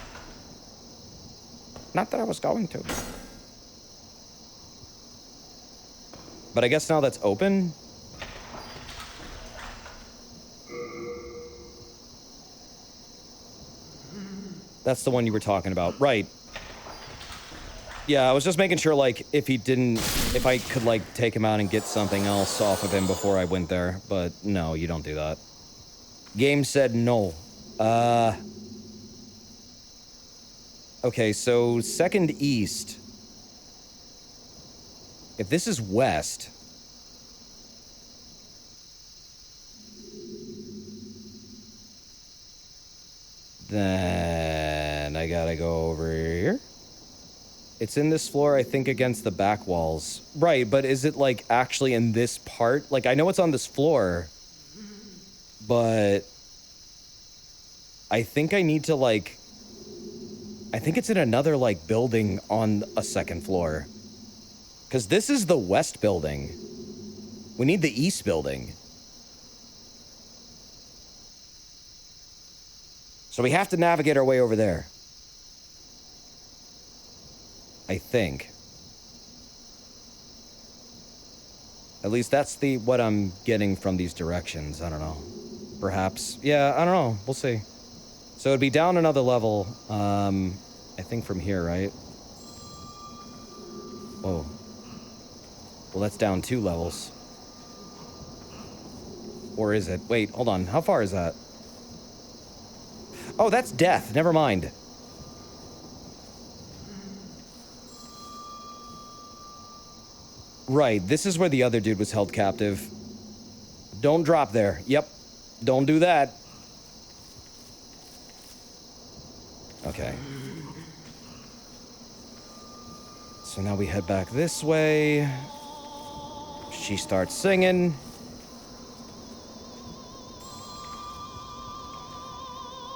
Not that I was going to. But I guess now that's open? That's the one you were talking about. Right. Yeah, I was just making sure, like, if I could, like, take him out and get something else off of him before I went there. But no, you don't do that. Game said no. Okay, so second east. If this is west. Then I gotta go over here. It's in this floor, I think, against the back walls. Right, but is it, like, actually in this part? Like, I know it's on this floor, but I think I need to, like, I think it's in another, like, building on a second floor. Because this is the west building. We need the east building. So we have to navigate our way over there. I think. At least that's what I'm getting from these directions. I don't know. Perhaps. Yeah, I don't know. We'll see. So it'd be down another level, I think from here, right? Whoa. Well, that's down 2 levels. Or is it? Wait, hold on. How far is that? Oh, that's death. Never mind. Right, this is where the other dude was held captive. Don't drop there. Yep. Don't do that. Okay. So now we head back this way. She starts singing.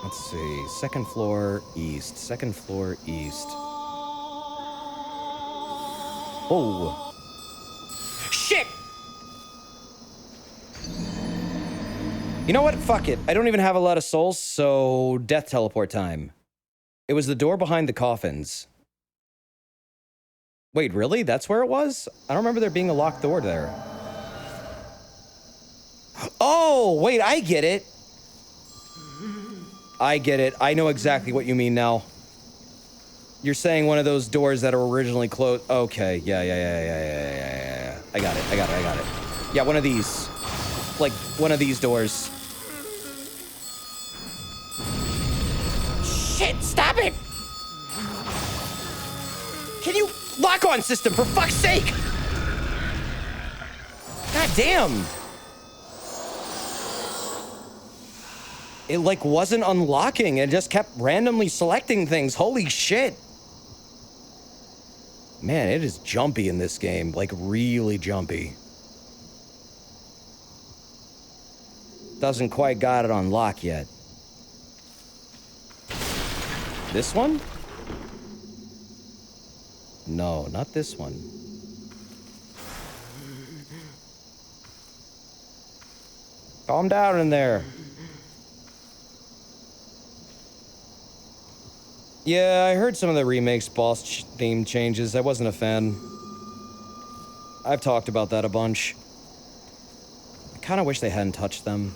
Let's see. Second floor east. Second floor east. Oh. Shit! You know what? Fuck it. I don't even have a lot of souls, so death teleport time. It was the door behind the coffins. Wait, really? That's where it was? I don't remember there being a locked door there. Oh, wait, I get it. I get it. I know exactly what you mean now. You're saying one of those doors that are originally closed. Okay, yeah. I got it. Yeah, one of these. Like, one of these doors. Shit, stop it! Can you lock on system, for fuck's sake? God damn. It, like, wasn't unlocking. It just kept randomly selecting things. Holy shit. Man, it is jumpy in this game. Like, really jumpy. Doesn't quite got it on lock yet. This one? No, not this one. Calm down in there. Yeah, I heard some of the remake's boss theme changes. I wasn't a fan. I've talked about that a bunch. I kind of wish they hadn't touched them.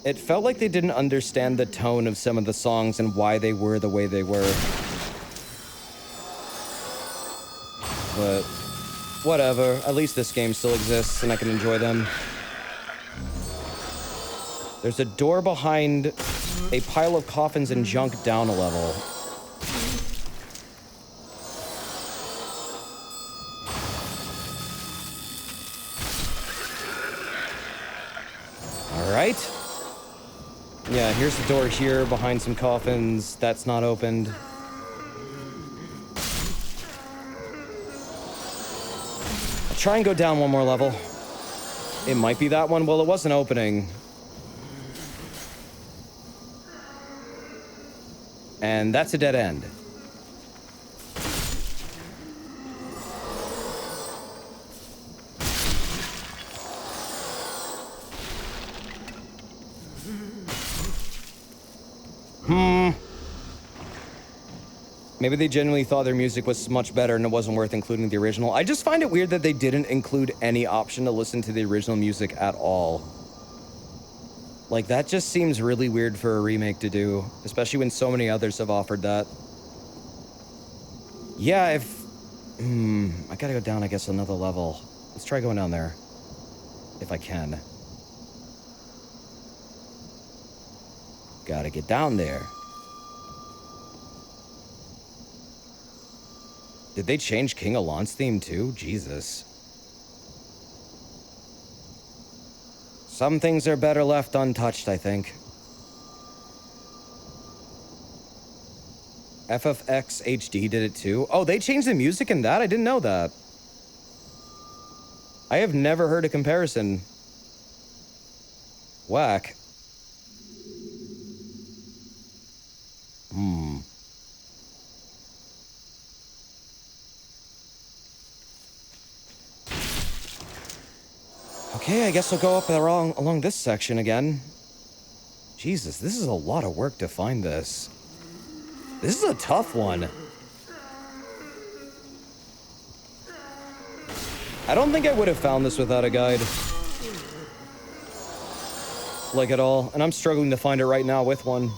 It felt like they didn't understand the tone of some of the songs and why they were the way they were. But whatever, at least this game still exists and I can enjoy them. There's a door behind a pile of coffins and junk down a level. All right. Yeah, here's the door here behind some coffins. That's not opened. I'll try and go down one more level. It might be that one. Well, it wasn't opening. And that's a dead end. Maybe they genuinely thought their music was much better and it wasn't worth including the original. I just find it weird that they didn't include any option to listen to the original music at all. Like, that just seems really weird for a remake to do, especially when so many others have offered that. Yeah, if... I gotta go down, I guess, another level. Let's try going down there. If I can. Gotta get down there. Did they change King Alon's theme too? Jesus. Some things are better left untouched, I think. FFX HD did it too. Oh, they changed the music in that? I didn't know that. I have never heard a comparison. Whack. Okay, I guess we'll go up along this section again. Jesus, this is a lot of work to find this. This is a tough one. I don't think I would have found this without a guide. Like at all. And I'm struggling to find it right now with one.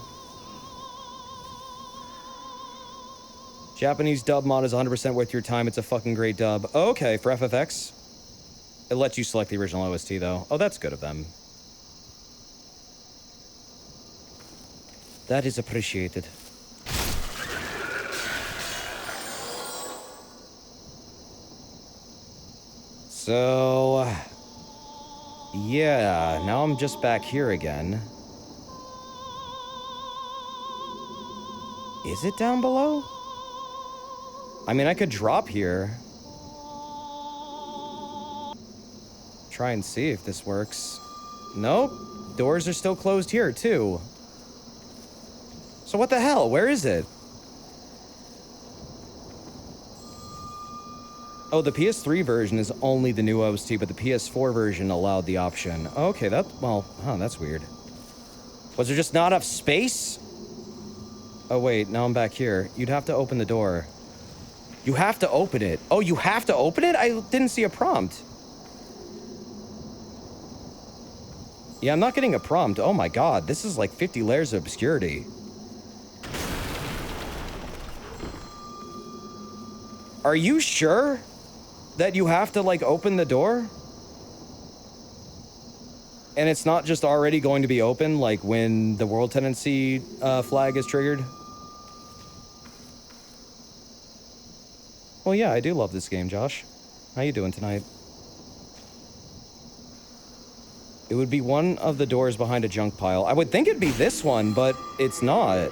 Japanese dub mod is 100% worth your time. It's a fucking great dub. Oh, okay, for FFX. It lets you select the original OST, though. Oh, that's good of them. That is appreciated. So... yeah, now I'm just back here again. Is it down below? I mean, I could drop here. Try and see if this works. Nope. Doors are still closed here, too. So what the hell? Where is it? Oh, the PS3 version is only the new OST, but the PS4 version allowed the option. Okay, that's weird. Was there just not enough space? Oh, wait, now I'm back here. You'd have to open the door. You have to open it. Oh, you have to open it? I didn't see a prompt. Yeah, I'm not getting a prompt. Oh my god, this is like 50 layers of obscurity. Are you sure that you have to, like, open the door? And it's not just already going to be open, like, when the World Tendency flag is triggered? Well, yeah, I do love this game, Josh. How you doing tonight? It would be one of the doors behind a junk pile. I would think it'd be this one, but it's not.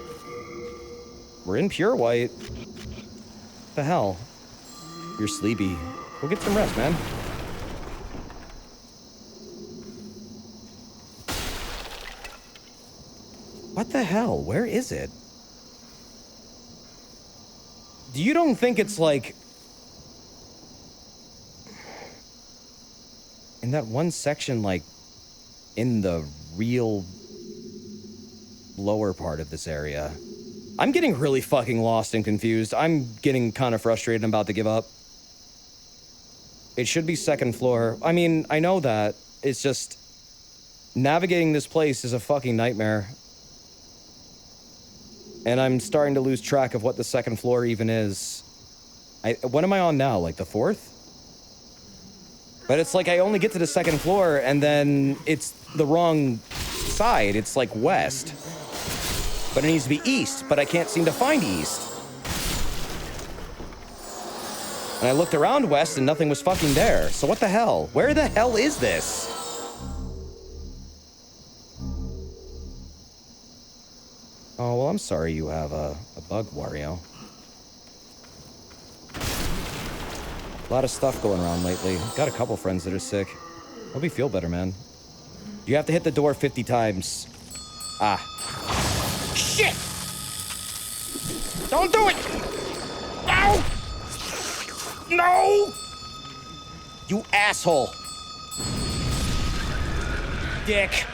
We're in pure white. What the hell? You're sleepy. Go get some rest, man. What the hell? Where is it? You don't think it's like... in that one section, like, in the real lower part of this area? I'm getting really fucking lost and confused. I'm getting kind of frustrated and about to give up. It should be second floor. I mean, I know that. It's just... navigating this place is a fucking nightmare. And I'm starting to lose track of what the second floor even is. What am I on now? Like the fourth? But it's like I only get to the second floor and then it's the wrong side. It's like west. But it needs to be east, but I can't seem to find east. And I looked around west and nothing was fucking there. So what the hell? Where the hell is this? Oh, well, I'm sorry you have a bug, Wario. A lot of stuff going around lately. Got a couple friends that are sick. Hope you feel better, man. You have to hit the door 50 times. Ah. Shit! Don't do it! No! No! You asshole! Dick.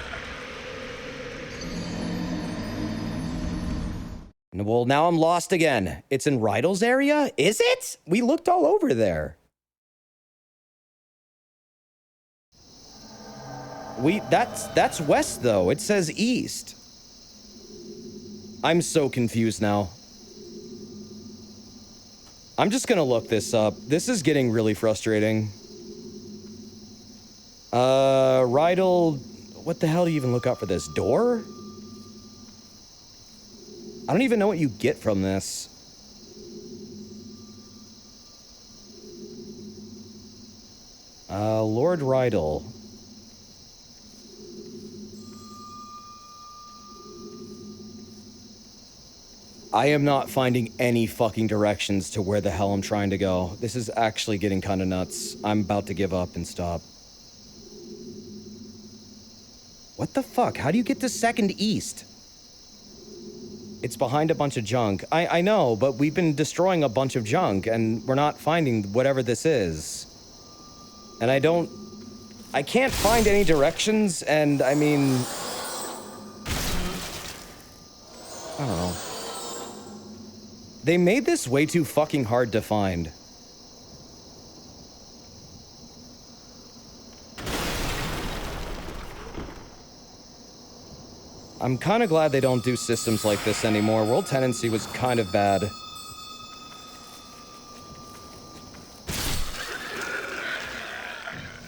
Well, now I'm lost again. It's in Rydell's area? Is it? We looked all over there. That's west, though. It says east. I'm so confused now. I'm just gonna look this up. This is getting really frustrating. Rydell... what the hell do you even look up for this? Door? I don't even know what you get from this. Lord Rydell. I am not finding any fucking directions to where the hell I'm trying to go. This is actually getting kind of nuts. I'm about to give up and stop. What the fuck? How do you get to second east? It's behind a bunch of junk. I know, but we've been destroying a bunch of junk, and we're not finding whatever this is. And I can't find any directions, and I mean... I don't know. They made this way too fucking hard to find. I'm kind of glad they don't do systems like this anymore. World Tenancy was kind of bad.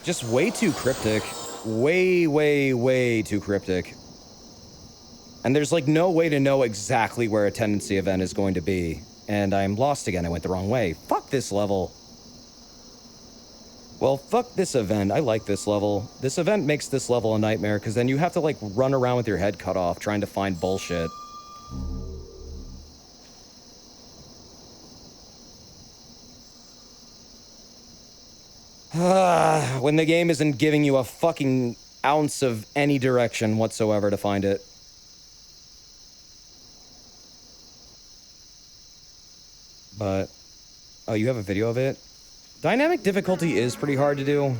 Just way too cryptic. Way, way, way too cryptic. And there's like no way to know exactly where a tendency event is going to be. And I'm lost again. I went the wrong way. Fuck this level. Well, fuck this event. I like this level. This event makes this level a nightmare because then you have to like run around with your head cut off trying to find bullshit. When the game isn't giving you a fucking ounce of any direction whatsoever to find it. But, oh, you have a video of it? Dynamic difficulty is pretty hard to do.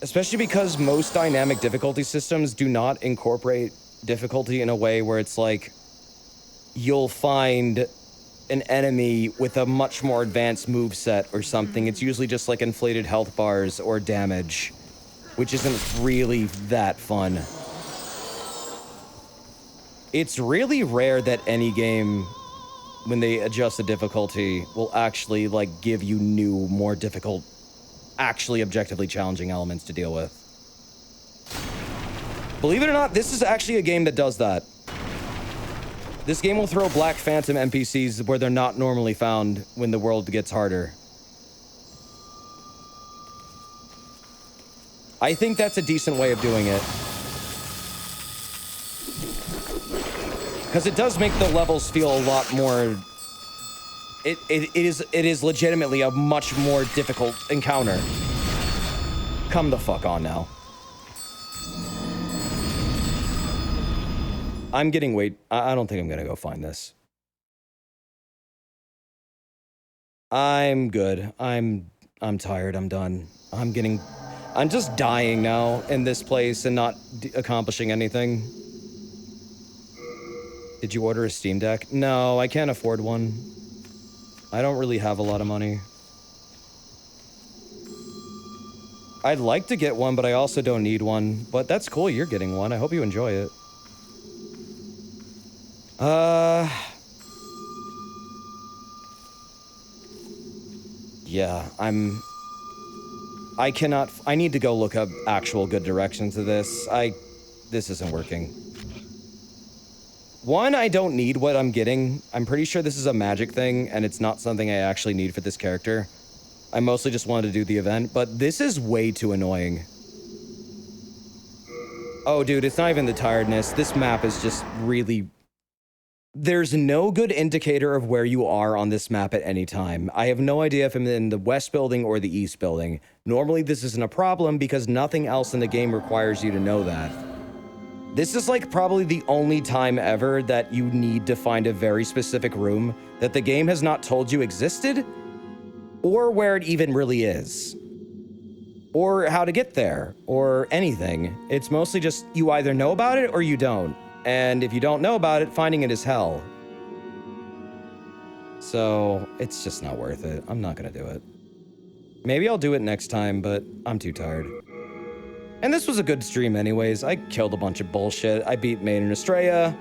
Especially because most dynamic difficulty systems do not incorporate difficulty in a way where it's like, you'll find an enemy with a much more advanced moveset or something. It's usually just like inflated health bars or damage, which isn't really that fun. It's really rare that any game, when they adjust the difficulty, will actually like give you new, more difficult, actually objectively challenging elements to deal with. Believe it or not, this is actually a game that does that. This game will throw Black Phantom NPCs where they're not normally found when the world gets harder. I think that's a decent way of doing it. Because it does make the levels feel a lot more... It is legitimately a much more difficult encounter. Come the fuck on now. I'm getting weight. I don't think I'm gonna go find this. I'm good. I'm tired. I'm done. I'm just dying now in this place and not accomplishing anything. Did you order a Steam Deck? No, I can't afford one. I don't really have a lot of money. I'd like to get one, but I also don't need one. But that's cool, you're getting one. I hope you enjoy it. Yeah, I need to go look up actual good directions to this. This isn't working. One, I don't need what I'm getting. I'm pretty sure this is a magic thing, and it's not something I actually need for this character. I mostly just wanted to do the event, but this is way too annoying. Oh, dude, it's not even the tiredness. This map is just really... There's no good indicator of where you are on this map at any time. I have no idea if I'm in the west building or the east building. Normally, this isn't a problem because nothing else in the game requires you to know that. This is like probably the only time ever that you need to find a very specific room that the game has not told you existed, or where it even really is, or how to get there, or anything. It's mostly just you either know about it or you don't. And if you don't know about it, finding it is hell. So, it's just not worth it. I'm not gonna do it. Maybe I'll do it next time, but I'm too tired. And this was a good stream anyways. I killed a bunch of bullshit. I beat Main and Estrella.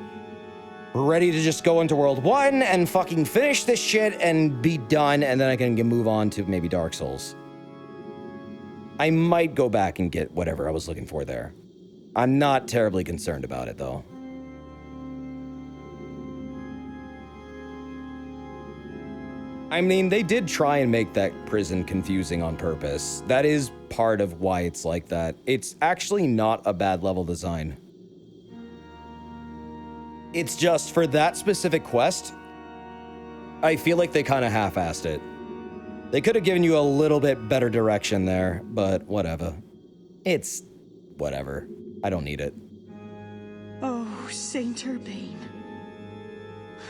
We're ready to just go into World 1 and fucking finish this shit and be done, and then I can move on to maybe Dark Souls. I might go back and get whatever I was looking for there. I'm not terribly concerned about it, though. I mean, they did try and make that prison confusing on purpose. That is part of why it's like that. It's actually not a bad level design. It's just, for that specific quest, I feel like they kind of half-assed it. They could have given you a little bit better direction there, but whatever. It's whatever. I don't need it. Oh, Saint Urbane.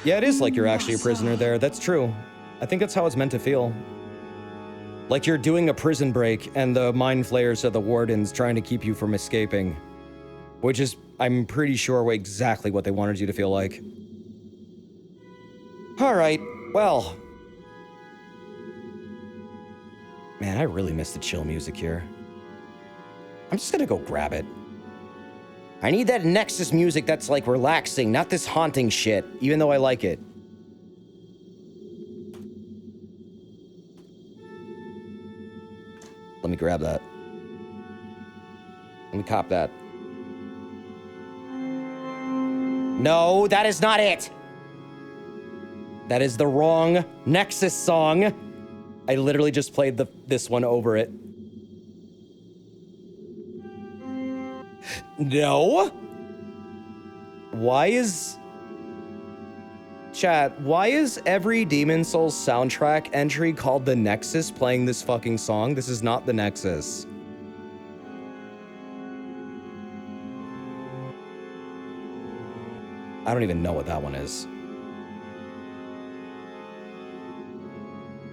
Yeah, it is like you're actually a prisoner there. That's true. I think that's how it's meant to feel. Like you're doing a prison break and the mind flayers are the wardens trying to keep you from escaping. Which is, I'm pretty sure, exactly what they wanted you to feel like. Alright, well. Man, I really miss the chill music here. I'm just gonna go grab it. I need that Nexus music that's like relaxing, not this haunting shit, even though I like it. Let me grab that. Let me cop that. No, that is not it. That is the wrong Nexus song. I literally just played this one over it. No. Why is... Chat, why is every Demon Souls soundtrack entry called The Nexus playing this fucking song? This is not The Nexus. I don't even know what that one is.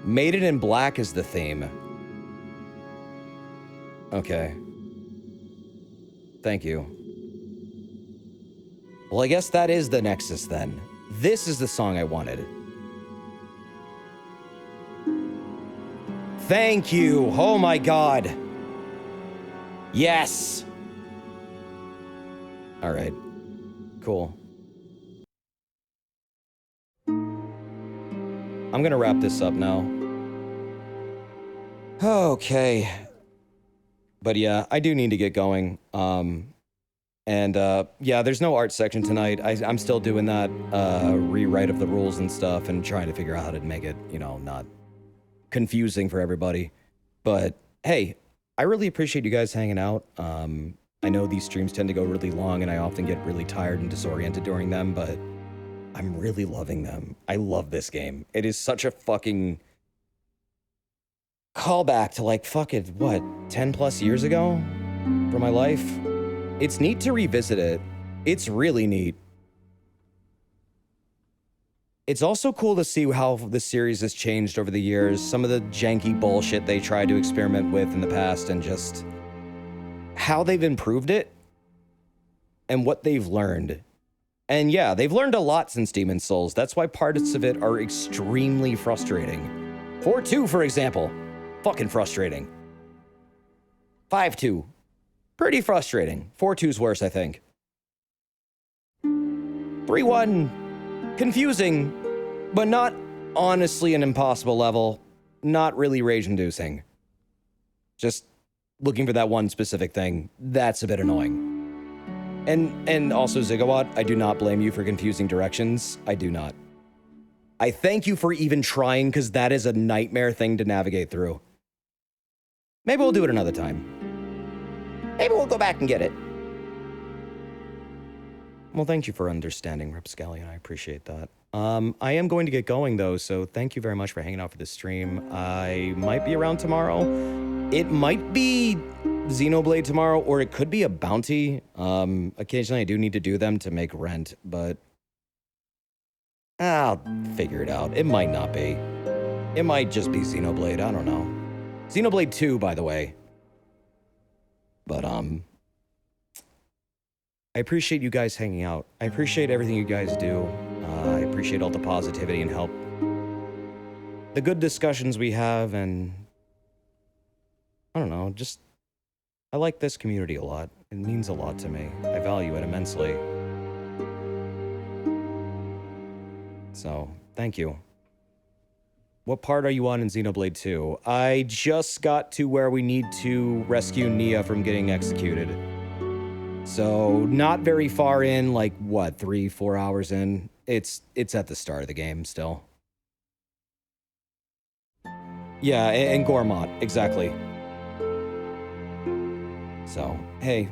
Maiden in Black is the theme. Okay. Thank you. Well, I guess that is the Nexus then. This is the song I wanted. Thank you. Oh my god. Yes. All right. Cool. I'm gonna wrap this up now. Okay. But yeah, I do need to get going. Yeah, there's no art section tonight. I'm still doing that rewrite of the rules and stuff and trying to figure out how to make it, you know, not confusing for everybody. But hey, I really appreciate you guys hanging out. I know these streams tend to go really long and I often get really tired and disoriented during them, but I'm really loving them. I love this game. It is such a fucking callback to like fucking, what, 10 plus years ago for my life? It's neat to revisit it. It's really neat. It's also cool to see how the series has changed over the years. Some of the janky bullshit they tried to experiment with in the past and just how they've improved it and what they've learned. And yeah, they've learned a lot since Demon's Souls. That's why parts of it are extremely frustrating. 4-2, for example. Fucking frustrating. 5-2. Pretty frustrating. 4-2's worse, I think. 3-1. Confusing, but not honestly an impossible level. Not really rage-inducing. Just looking for that one specific thing. That's a bit annoying. And also, Zigawatt, I do not blame you for confusing directions. I do not. I thank you for even trying, because that is a nightmare thing to navigate through. Maybe we'll do it another time. Maybe we'll go back and get it. Well, thank you for understanding, Rapscallion. I appreciate that. I am going to get going, though, so thank you very much for hanging out for this stream. I might be around tomorrow. It might be Xenoblade tomorrow, or it could be a bounty. Occasionally I do need to do them to make rent, but I'll figure it out. It might not be. It might just be Xenoblade. I don't know. Xenoblade 2, by the way. But, I appreciate you guys hanging out. I appreciate everything you guys do. I appreciate all the positivity and help. The good discussions we have, and I don't know, just I like this community a lot. It means a lot to me. I value it immensely. So, thank you. What part are you on in Xenoblade 2? I just got to where we need to rescue Nia from getting executed. So, not very far in, like, what, 3-4 hours in? It's at the start of the game still. Yeah, and Gormott, exactly. So, hey,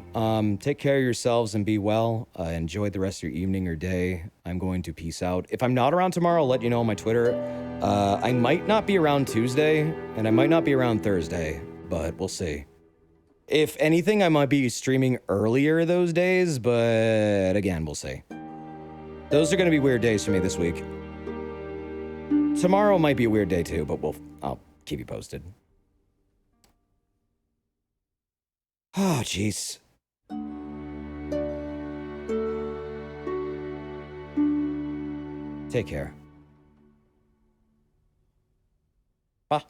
take care of yourselves and be well. Enjoy the rest of your evening or day. I'm going to peace out. If I'm not around tomorrow, I'll let you know on my Twitter. I might not be around Tuesday, and I might not be around Thursday, but we'll see. If anything, I might be streaming earlier those days, but again, we'll see. Those are going to be weird days for me this week. Tomorrow might be a weird day too, but I'll keep you posted. Oh, jeez. Take care. Bye.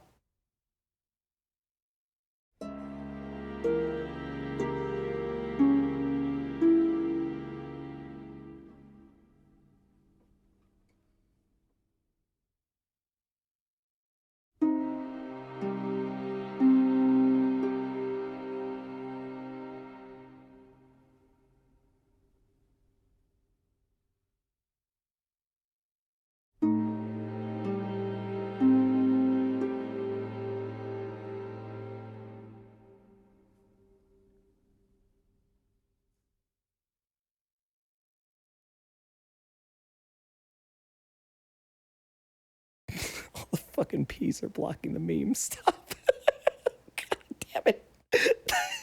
Fucking peas are blocking the meme. Stop. God damn it.